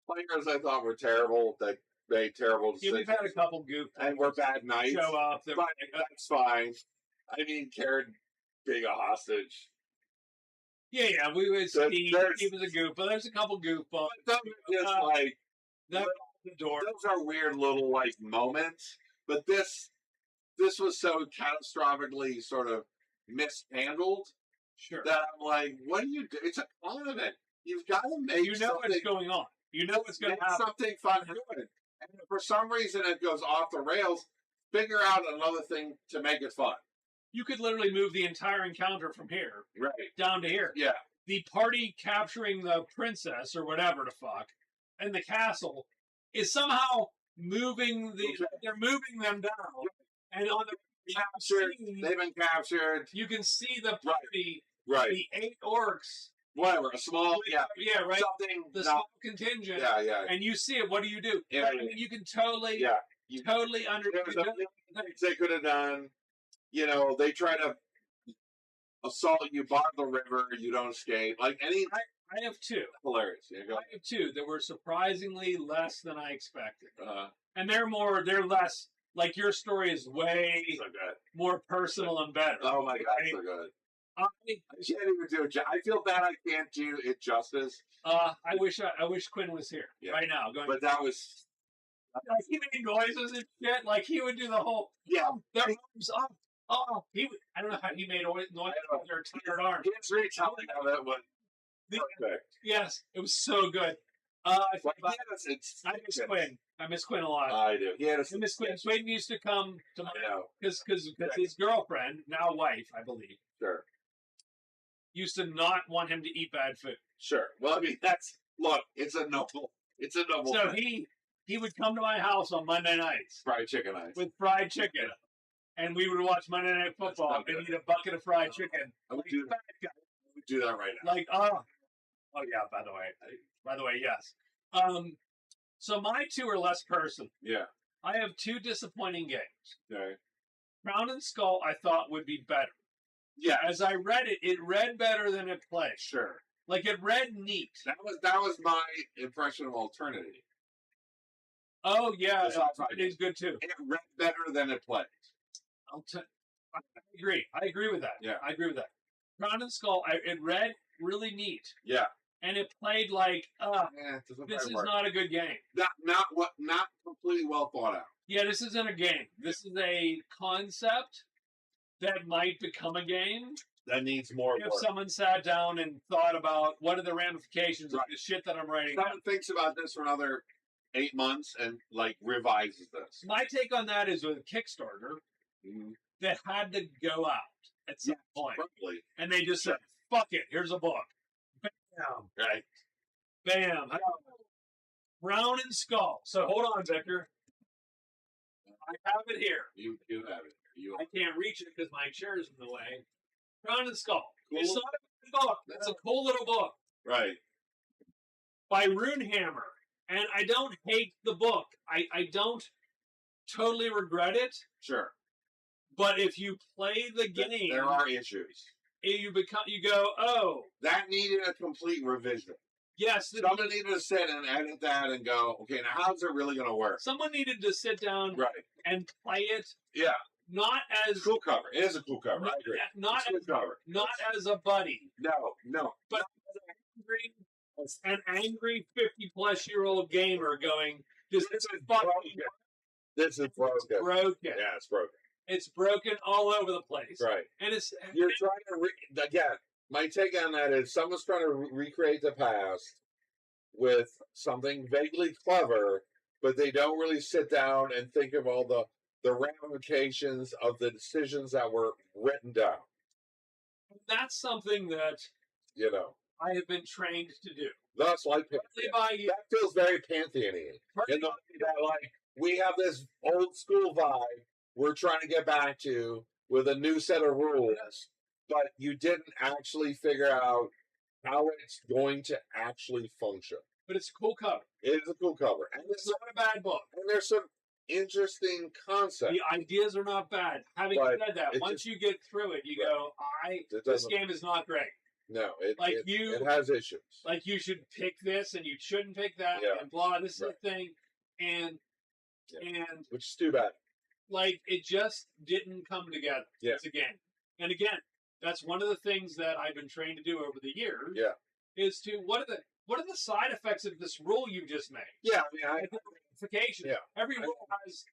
players I thought were terrible. That made terrible Yeah, decisions, we've had a couple goof and were bad nights. show up. They're But like, that's fine. I mean, Karen being a hostage. yeah, we would Steve. there's- He was a goof, but there's a couple goofballs. Those are just like That the door. those are weird little like moments. But this was so catastrophically sort of mishandled Sure. that I'm like, what do you do? It's a condiment. You've got to make You know something, what's going on. You know what's going make to happen. something fun happen. And if for some reason it goes off the rails, figure out another thing to make it fun. you could literally move the entire encounter from here Right. down to here. Yeah. The party capturing the princess or whatever the fuck and the castle is somehow moving they're moving them down. And on the Captured. They've been captured. You can see the party, Right. the 8 orcs. Whatever. A small, Yeah, right. Something. The small contingent. Yeah. And you see it. What do you do? Yeah. I mean, you can totally, totally understand. They could have done. They try to assault you, bottom the river, you don't escape. Like any. I have 2. Hilarious. I have 2 that were surprisingly less than I expected. And they're less. Like your story is way more personal and better. Oh my god, so good. I can't even do it. I feel bad I can't do it justice. I wish Quinn was here right now. But that was. Like he made noises and shit. Like he would do the whole. Yeah. Their arms up. Oh, I don't know how he made noise with their tired arms. It's retelling how that was perfect. Yes, it was so good. I miss Quinn. I miss Quinn a lot. I do. I miss Quinn. Quinn used to come to my house because his girlfriend, now wife, I believe, used to not want him to eat bad food. Sure. Well, I mean, it's a noble. So he would come to my house on Monday nights. Fried chicken nights. With fried chicken. And we would watch Monday Night Football and eat a bucket of fried chicken. I would do that right now. Like, oh yeah, by the way, yes. So my 2 are less personal. Yeah. I have 2 disappointing games. Okay. Crown and Skull I thought would be better. Yeah. As I read it read better than it played. Sure. Like it read neat. That was my impression of Alternity. Oh yeah, it is good too. It read better than it played. I agree. I agree with that. Yeah. I agree with that. Crown and Skull, it read really neat. Yeah. And it played like, this is not a good game. Not completely well thought out. Yeah, this isn't a game. This is a concept that might become a game. That needs more if work. Someone sat down and thought about what are the ramifications of the shit that I'm writing. Someone thinks about this for another 8 months and revises this. My take on that is with Kickstarter that had to go out at some point. Probably. And they just said, fuck it, here's a book. Bam. Right. Bam. Crown and Skull. So hold on, Victor. I have it here. You have it. I can't reach it because my chair is in the way. Crown and Skull. Cool. It's not a good book. It's a cool little book. Right. By Runehammer. And I don't hate the book. I don't totally regret it. Sure. But if you play the game, there are issues. You go, oh, that needed a complete revision. Yes, someone needed to sit and edit that and go, okay, now how's it really going to work? Someone needed to sit down and play it. Yeah. Not as cool cover. It is a cool cover. I agree. Not as a buddy. No. But an angry 50-plus-year-old gamer going, this is broken. This is broken. Broken. Yeah, it's broken. It's broken all over the place. Right. And you're trying to again. My take on that is someone's trying to recreate the past with something vaguely clever, but they don't really sit down and think of all the ramifications of the decisions that were written down. That's something that I have been trained to do. That's like that feels very Pantheon-y. That we have this old school vibe we're trying to get back to with a new set of rules, but you didn't actually figure out how it's going to actually function. But it's a cool cover. It is a cool cover. And it's not a bad book. And there's some interesting concepts. The ideas are not bad. Having said that, once you get through it, you go, this game is not great. No, it has issues. Like you should pick this and you shouldn't pick that and blah, this is the thing. And which is too bad. Like it just didn't come together. Yeah. It's a game. And again, that's one of the things that I've been trained to do over the years. Yeah. Is to what are the side effects of this rule you just made? Yeah, I mean ramifications. Yeah. Every rule has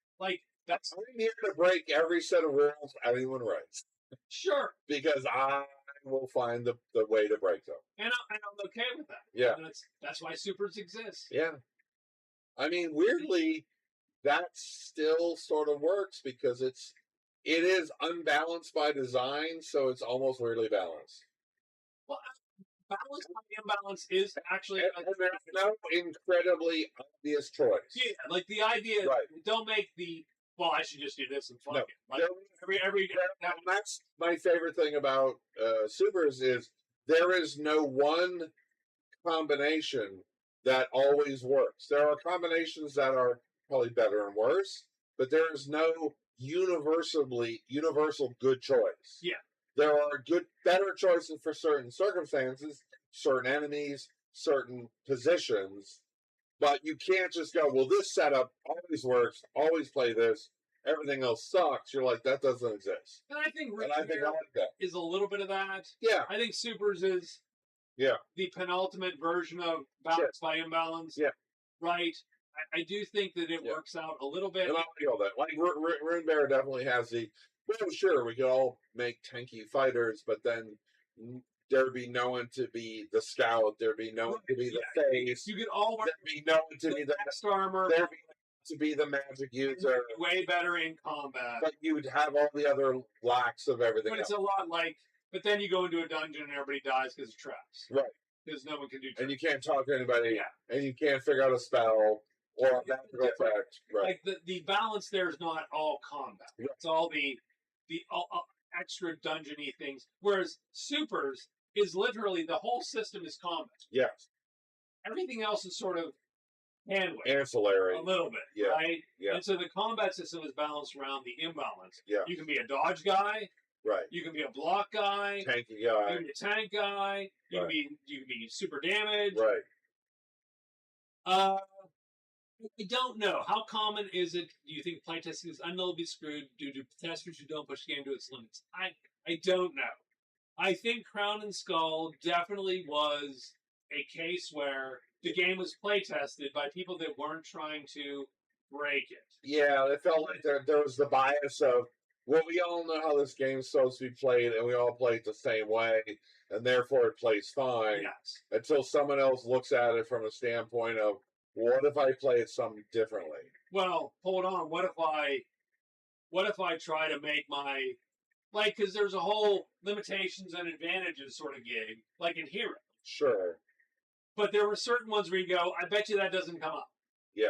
that's I'm here to break every set of rules anyone writes. Sure. Because I will find the way to break them. And I'm okay with that. Yeah. And that's why supers exist. Yeah. I mean, weirdly, that still sort of works because it's it is unbalanced by design, so it's almost weirdly balanced. Well, balance by imbalance is actually And there's no incredibly obvious choice. yeah, like the idea. Right. Don't make the I should just do this and fuck No, it. Like every that's my favorite thing about supers is there is no one combination that always works. There are combinations that are probably better and worse, but there is no universal good choice. Yeah. There are better choices for certain circumstances, certain enemies, certain positions, but you can't just go, well, this setup always works, always play this, everything else sucks. You're like, that doesn't exist. And I think I like that. Is a little bit of that. Yeah. I think Supers is the penultimate version of balance by imbalance. Yeah. Right. I do think that it works out a little bit. And I like all that. Like Runebearer definitely has well, sure, we could all make tanky fighters, but then there'd be no one to be the scout. There'd be no one to be the face. You could all work. There'd be no one to be the next armor. There'd be to be the magic user. Way better in combat. But you'd have all the other lacks of everything. But it's a lot like. But then you go into a dungeon and everybody dies because of traps. Right. Because no one can do traps. And you can't talk to anybody. Yeah. And you can't figure out a spell or a magical effect. Right. Like the balance there is not all combat. Right. It's all the extra dungeony things. Whereas supers is literally the whole system is combat. Yes. Everything else is sort of ancillary. A little bit. Right? Yeah. And so the combat system is balanced around the imbalance. Yeah. You can be a dodge guy. Right. You can be a block guy. Tanky guy. You can be a tank guy. You can be super damaged. Right. I don't know. How common is it? Do you think playtesting is unknowably screwed due to testers who don't push the game to its limits? I don't know. I think Crown and Skull definitely was a case where the game was playtested by people that weren't trying to break it. Yeah, it felt like there was the bias of, well, we all know how this game's supposed to be played, and we all play it the same way, and therefore it plays fine. Yes. Until someone else looks at it from a standpoint of, what if I play it something differently? Well, hold on. What if I try to make my because there's a whole limitations and advantages sort of gig, like in Hero. Sure. But there were certain ones where you go, I bet you that doesn't come up. Yeah.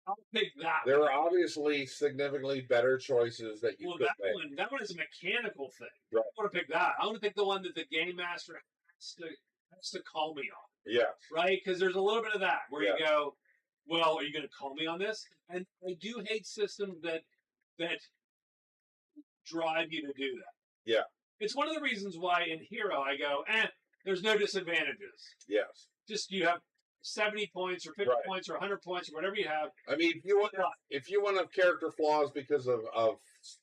I'll pick that. There are obviously significantly better choices that you could make. That one is a mechanical thing. Right. I want to pick that. I want to pick the one that the game master has to call me on. Yeah. Right? Because there's a little bit of that where you go, well, are you going to call me on this? And I do hate systems that drive you to do that. Yeah. It's one of the reasons why in Hero I go, there's no disadvantages. Yes. Just you have 70 points or 50 points or 100 points or whatever you have. I mean, if you want to have character flaws because of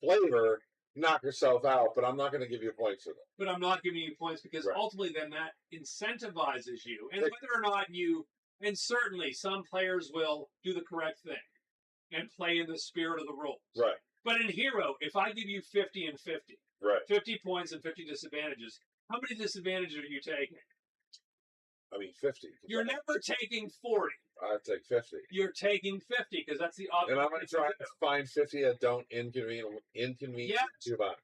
flavor, knock yourself out, but I'm not going to give you points for them. But I'm not giving you points because ultimately then that incentivizes you. And whether or not and certainly some players will do the correct thing and play in the spirit of the rules. Right. But in Hero, if I give you 50 and 50, 50 points and 50 disadvantages, how many disadvantages are you taking? I mean, 50. You're never taking 40. I'd take 50. You're taking 50 because that's the option. And I'm going to try to find 50 that don't inconvenience too much.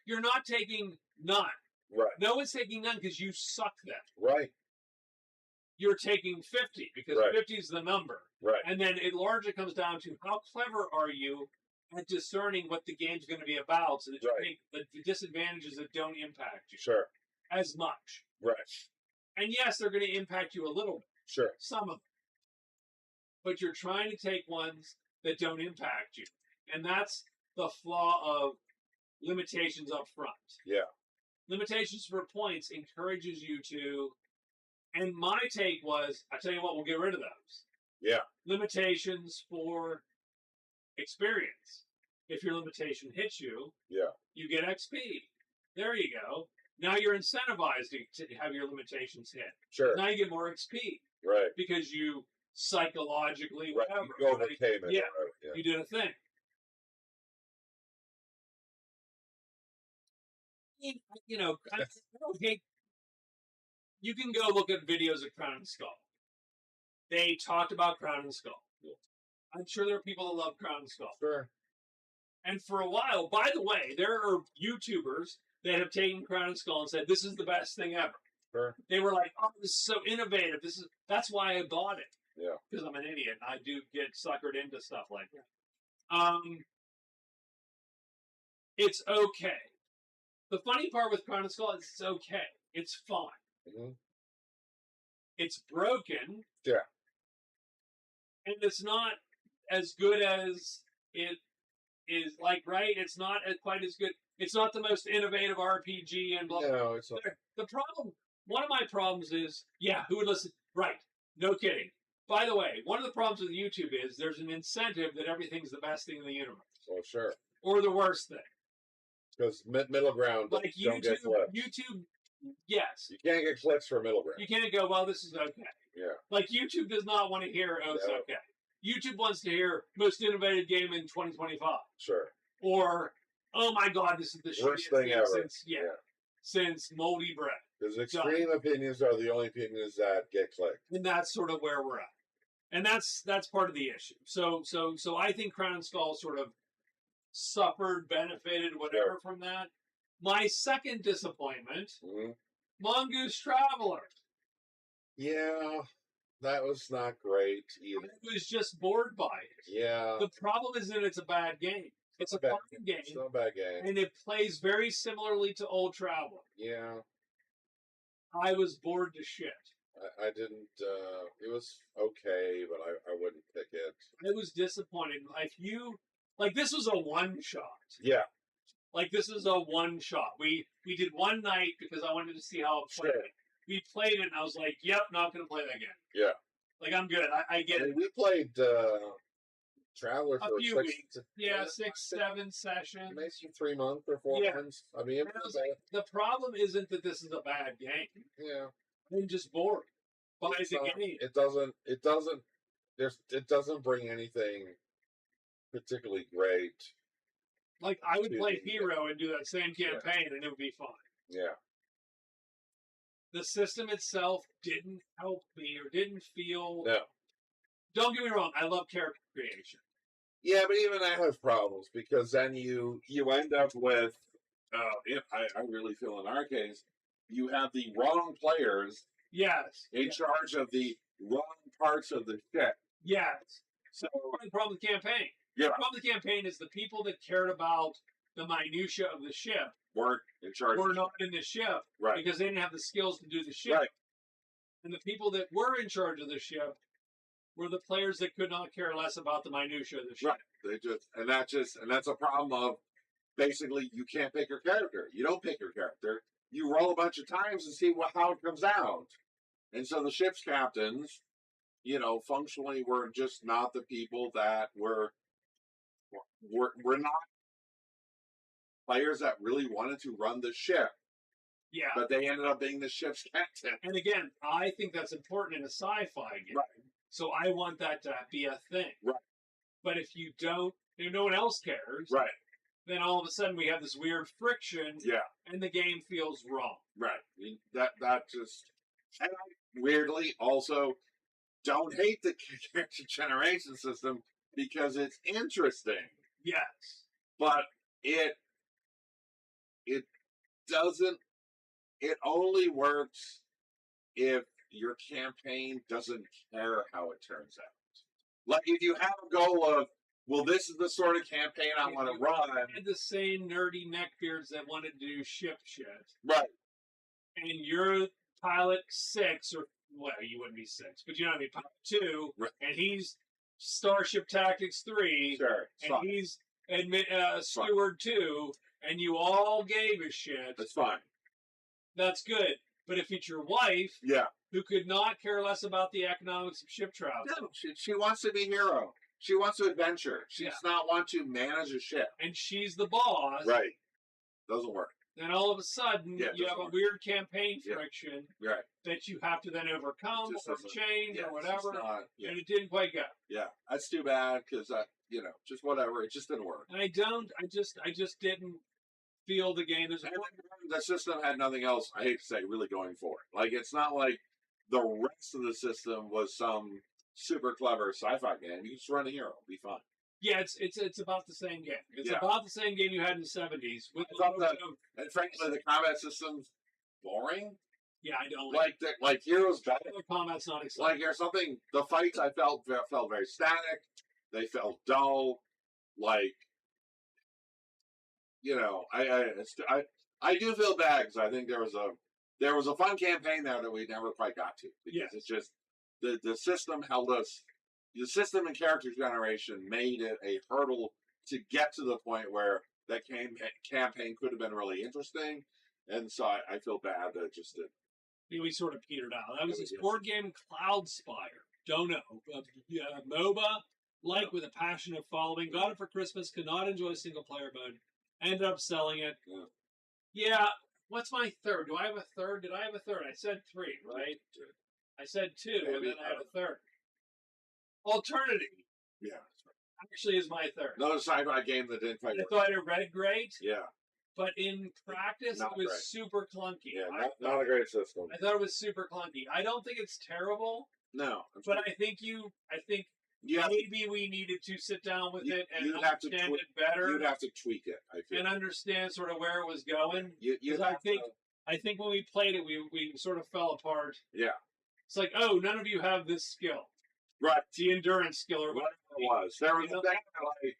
You're not taking none. Right. No one's taking none because you suck then. Right. You're taking 50 because 50 is the number. Right. And then it largely comes down to how clever are you at discerning what the game's going to be about so that you take the disadvantages that don't impact you. Sure. As much. Right. And yes, they're going to impact you a little bit. Sure. Some of them. But you're trying to take ones that don't impact you. And that's the flaw of limitations up front. Yeah. Limitations for points encourages you to, and my take was, I tell you what, we'll get rid of those. Yeah. Limitations for experience. If your limitation hits you, you get XP. There you go. Now you're incentivized to have your limitations hit. Sure. Now you get more XP. Right. Because you psychologically, whatever. You overcame it. Yeah. You did a thing. You know, I don't hate. You can go look at videos of Crown and Skull. They talked about Crown and Skull. I'm sure there are people that love Crown and Skull. Sure. And for a while, by the way, there are YouTubers that have taken Crown and Skull and said, this is the best thing ever. Sure. They were like, oh, this is so innovative. That's why I bought it. Yeah. Because I'm an idiot. I do get suckered into stuff like that. It's okay. The funny part with Crown and Skull is it's okay. It's fine. Mm-hmm. It's broken. Yeah. And it's not as good as it is, like, right? It's not quite as good. It's not the most innovative RPG and blah, blah. No, it's not. The problem, one of my problems is, who would listen? Right. No kidding. By the way, one of the problems with YouTube is there's an incentive that everything's the best thing in the universe. Oh, sure. Or the worst thing. Because middle ground like don't get clicks. YouTube, yes. You can't get clicks for middle ground. You can't go, well, this is okay. Yeah. Like, YouTube does not want to hear, oh, it's okay. YouTube wants to hear most innovative game in 2025. Sure. Or, oh my God, this is the worst shittiest thing ever. Since moldy bread. Because extreme opinions are the only opinions that get clicked. And that's sort of where we're at. And that's part of the issue. So I think Crown and Skull sort of suffered, benefited, whatever from that. My second disappointment, Mongoose Traveler. Yeah, that was not great either. I was just bored by it. Yeah. The problem isn't it's a bad game. It's a fun game. It's not a bad game. And it plays very similarly to Old Traveler. Yeah. I was bored to shit. I didn't, it was okay, but I wouldn't pick it. I was disappointed. This was a one-shot. Yeah. Like, this is a one-shot. We did one night because I wanted to see how it played. Sure. We played it, and I was like, yep, not going to play that again. Yeah. Like, I'm good. I get it. We played Traveler for a few weeks. 6, 7 sessions. Maybe 3 months or 4 months. I mean, the problem isn't that this is a bad game. Yeah. I'm just bored by the game. It doesn't bring anything particularly great. Like, I would play Hero and do that same campaign, and it would be fine. Yeah. The system itself didn't help me or didn't feel... No. Don't get me wrong, I love character creation. Yeah, but even that has problems, because then you end up with, I really feel in our case, you have the wrong players in charge of the wrong parts of the ship. Yes. So the problem with the campaign. Yeah. The problem with the campaign is the people that cared about the minutia of the ship weren't in charge. Were not in the ship, right? Because they didn't have the skills to do the ship. Right. And the people that were in charge of the ship were the players that could not care less about the minutia of the ship. Right. That's a problem of basically you can't pick your character. You don't pick your character. You roll a bunch of times and see how it comes out. And so the ship's captains, functionally were just not the people that were not players that really wanted to run the ship. Yeah. But they ended up being the ship's captain. And again, I think that's important in a sci-fi game. Right. So I want that to be a thing. Right. But if you don't, if no one else cares, right, then all of a sudden we have this weird friction. Yeah. And the game feels wrong. Right. That just, and I weirdly also don't hate the character generation system because it's interesting. Yes. But it doesn't, it only works if your campaign doesn't care how it turns out. Like, if you have a goal of, well, this is the sort of campaign I want to run. I had the same nerdy neckbeards that wanted to do ship shit. Right. And you're pilot 6, or, well, you wouldn't be 6, but you know what I mean, pilot 2, right. And he's Starship Tactics 3, sure, and fine. He's Steward 2, and you all gave a shit. That's fine. That's good. But if it's your wife, yeah, who could not care less about the economics of ship travel. No, she wants to be hero. She wants to adventure. She does not want to manage a ship. And she's the boss. Right. Doesn't work. Then all of a sudden, you have a weird campaign friction right. that you have to then overcome or change or whatever. And it didn't quite go. Yeah, that's too bad because, just whatever. It just didn't work. And I just didn't feel the game. The system had nothing else, I hate to say, really going for it. Like, it's not like the rest of the system was some super clever sci-fi game. You just run a hero, be fine. Yeah, it's about the same game. It's Yeah. about the same game you had in the 70s. With I thought and frankly, the combat system's boring. yeah, I don't Like Heroes better. the combat's not exciting. Like, there's something. The fights I felt very static. They felt dull. Like, you know, I do feel bad because I think there was a fun campaign there that we never quite got to because it's just the system held us. The system and character generation made it a hurdle to get to the point where that campaign could have been really interesting, and so I feel bad that it just didn't. We sort of petered out. That was this board game, Cloudspire. Don't know. MOBA, with a passionate following. Got it for Christmas. Could not enjoy single player mode. Ended up selling it. Yeah. What's my third? Do I have a third? Did I have a third? I said 3, right? I said 2, and then I have a third. Alternative. Yeah. Actually is my third. Another sci-fi game that didn't quite I thought it read great. Yeah. But in practice, Not it was great. super clunky. Yeah, not a great system. I thought it was super clunky. I don't think it's terrible. No. But I think maybe we needed to sit down with it and understand it better. You'd have to tweak it, I feel. And understand sort of where it was going. I think when we played it, we sort of fell apart. Yeah. It's like, oh, none of you have this skill. Right. The endurance skill or whatever it was. There was a thing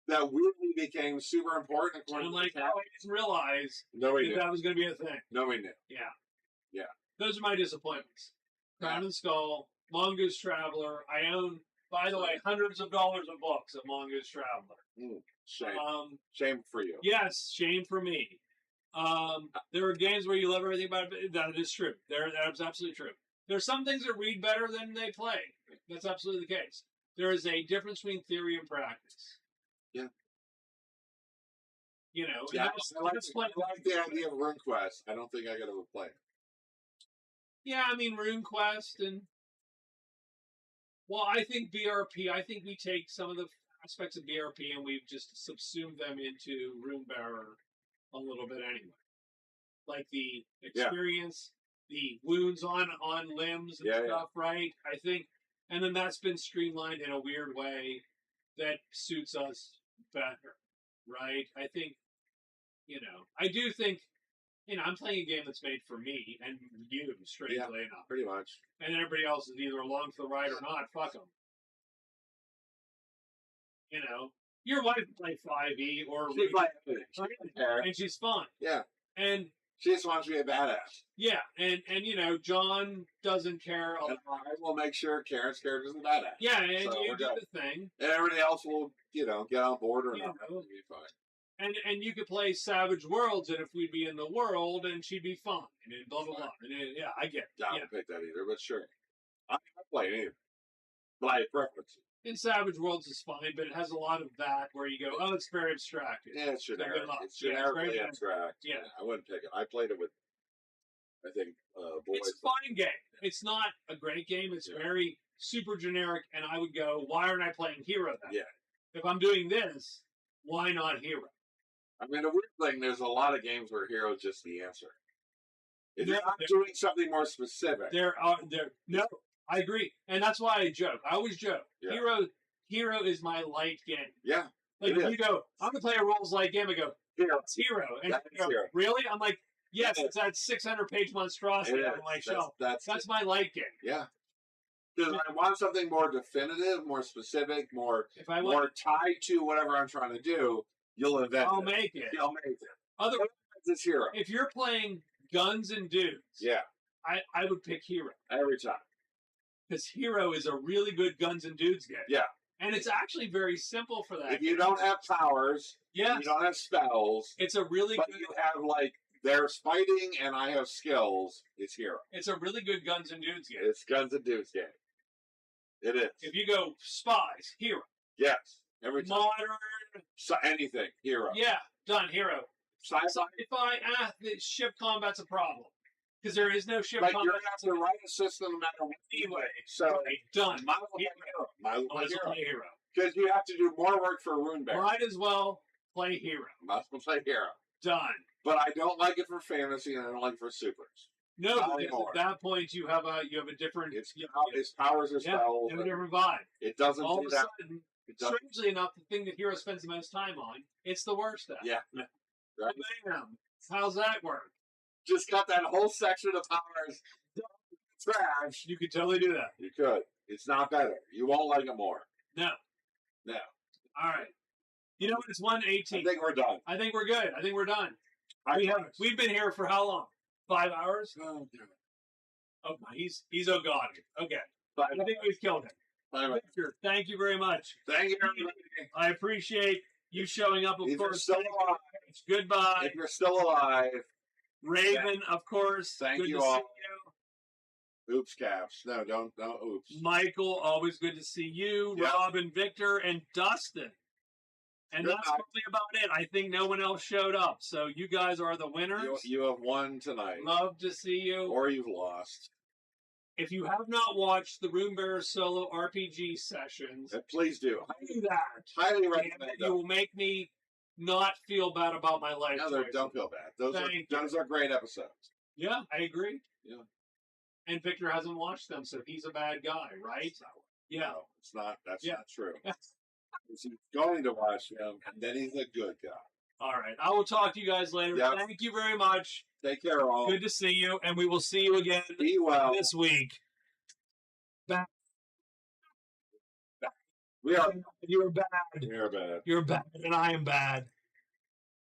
that weirdly became super important. And I'm like, oh, I didn't realize that was going to be a thing. No, we knew. Yeah. Yeah. Those are my disappointments. Crown and Skull, Mongoose Traveler. I own, by the way, hundreds of dollars of books of Mongoose Traveler. Shame. Shame for you. Yes, shame for me. There are games where you love everything about it. That is true. That's absolutely true. There's some things that read better than they play. That's absolutely the case. There is a difference between theory and practice. Yeah. You know, yeah, I like the idea of RuneQuest. I don't think I could ever play it. Yeah, I mean RuneQuest and I think BRP. I think we take some of the aspects of BRP and we've just subsumed them into Runebearer a little bit anyway. Like the experience, the wounds on limbs and stuff, right? I think, and then that's been streamlined in a weird way that suits us better, right? I think, I do think, I'm playing a game that's made for me and you, strangely enough. Pretty much. And everybody else is either along for the ride or not. Fuck them. Your wife can play 5e or and she's fun. Yeah. And she just wants to be a badass. Yeah, and John doesn't care a lot. I will make sure Karen's character is a badass. Yeah, and you do the thing. And everybody else will, get on board or not. It'll be fine. And you could play Savage Worlds, and if we'd be in the world, and she'd be fine, and blah blah blah. And I get it. I don't pick that either, but sure. I play it either. But I have preferences. In Savage Worlds is fine, but it has a lot of that where you go, oh, it's very abstracted. Yeah, it's generic. It's generically abstract. Yeah. I wouldn't pick it. I played it with, I think, boys. It's a fine game. It's not a great game. It's very super generic, and I would go, why aren't I playing Hero then? Yeah. If I'm doing this, why not Hero? I mean, the weird thing, there's a lot of games where Hero is just the answer. If you're not doing something more specific. No, I agree. And that's why I joke. I always joke. Yeah. Hero is my light game. Yeah. Like if you go, I'm going to play a rules light game, I go, it's Hero. And you go, really? I'm like, yes, it's that 600-page monstrosity on my shelf. That's my light game. Yeah. Because I want something more definitive, more specific, more tied to whatever I'm trying to do, you'll invent I'll make it. You'll make it. Otherwise, it's Hero. If you're playing Guns and Dudes, I would pick Hero. Every time. Because Hero is a really good Guns and Dudes game. Yeah. And it's actually very simple for that. If you don't have powers, you don't have spells, it's a really good... you have, there's fighting and I have skills, it's Hero. It's a really good Guns and Dudes game. It's Guns and Dudes game. It is. If you go Spies, Hero. Yes. Every time. Modern... anything, Hero. Yeah, done, Hero. Sci-fi, the ship combat's a problem. Because there is no ship combat. You're going to have to write a system no matter what. Anyway, so done. Might as well play Hero. Because you have to do more work for Runebearer. Might as well play Hero. Might as well play Hero. Done. But I don't like it for fantasy, and I don't like it for supers. No, because at that point you have a different. Its powers are spells. You have a different vibe. It doesn't all do of that. a sudden Strangely enough, the thing that Hero spends the most time on, it's the worst at. Yeah. Right. Bam. How's that work? Just cut that whole section of powers trash. You could totally do that. You could. It's not better. You won't like it more. No. No. All right. You know what? It's 1:18. I think we're done. I think we're good. I think we're done. I We've been here for how long? 5 hours? Oh, Oh, he's Ogani. Okay. I think we've killed him. Victor, thank you very much. Thank you, everybody. I appreciate you showing up, of If you're course. still alive. Goodbye. If you're still alive. Raven, of course. Thank good you to all. See you. Oops, caps. No, don't oops. Michael, always good to see you. Yep. Rob and Victor and Dustin. And Good that's night. probably about it. I think no one else showed up. So you guys are the winners. You have won tonight. Love to see you. Or you've lost. If you have not watched the Runebearer solo RPG sessions, Please do. do that. Highly And recommend you them. will make me not feel bad about my life. No, choices. don't feel bad. Those Thank you. are great episodes. Yeah, I agree. Yeah. And Victor hasn't watched them, so he's a bad guy, right? Yeah. No, it's not. That's Yeah. not true. He's going to watch them, and then he's a good guy. All right. I will talk to you guys later. Yep. Thank you very much. Take care, all. Good to see you, and we will see you again Be well. this week. We are. You're bad. We are bad. You're bad, and I am bad.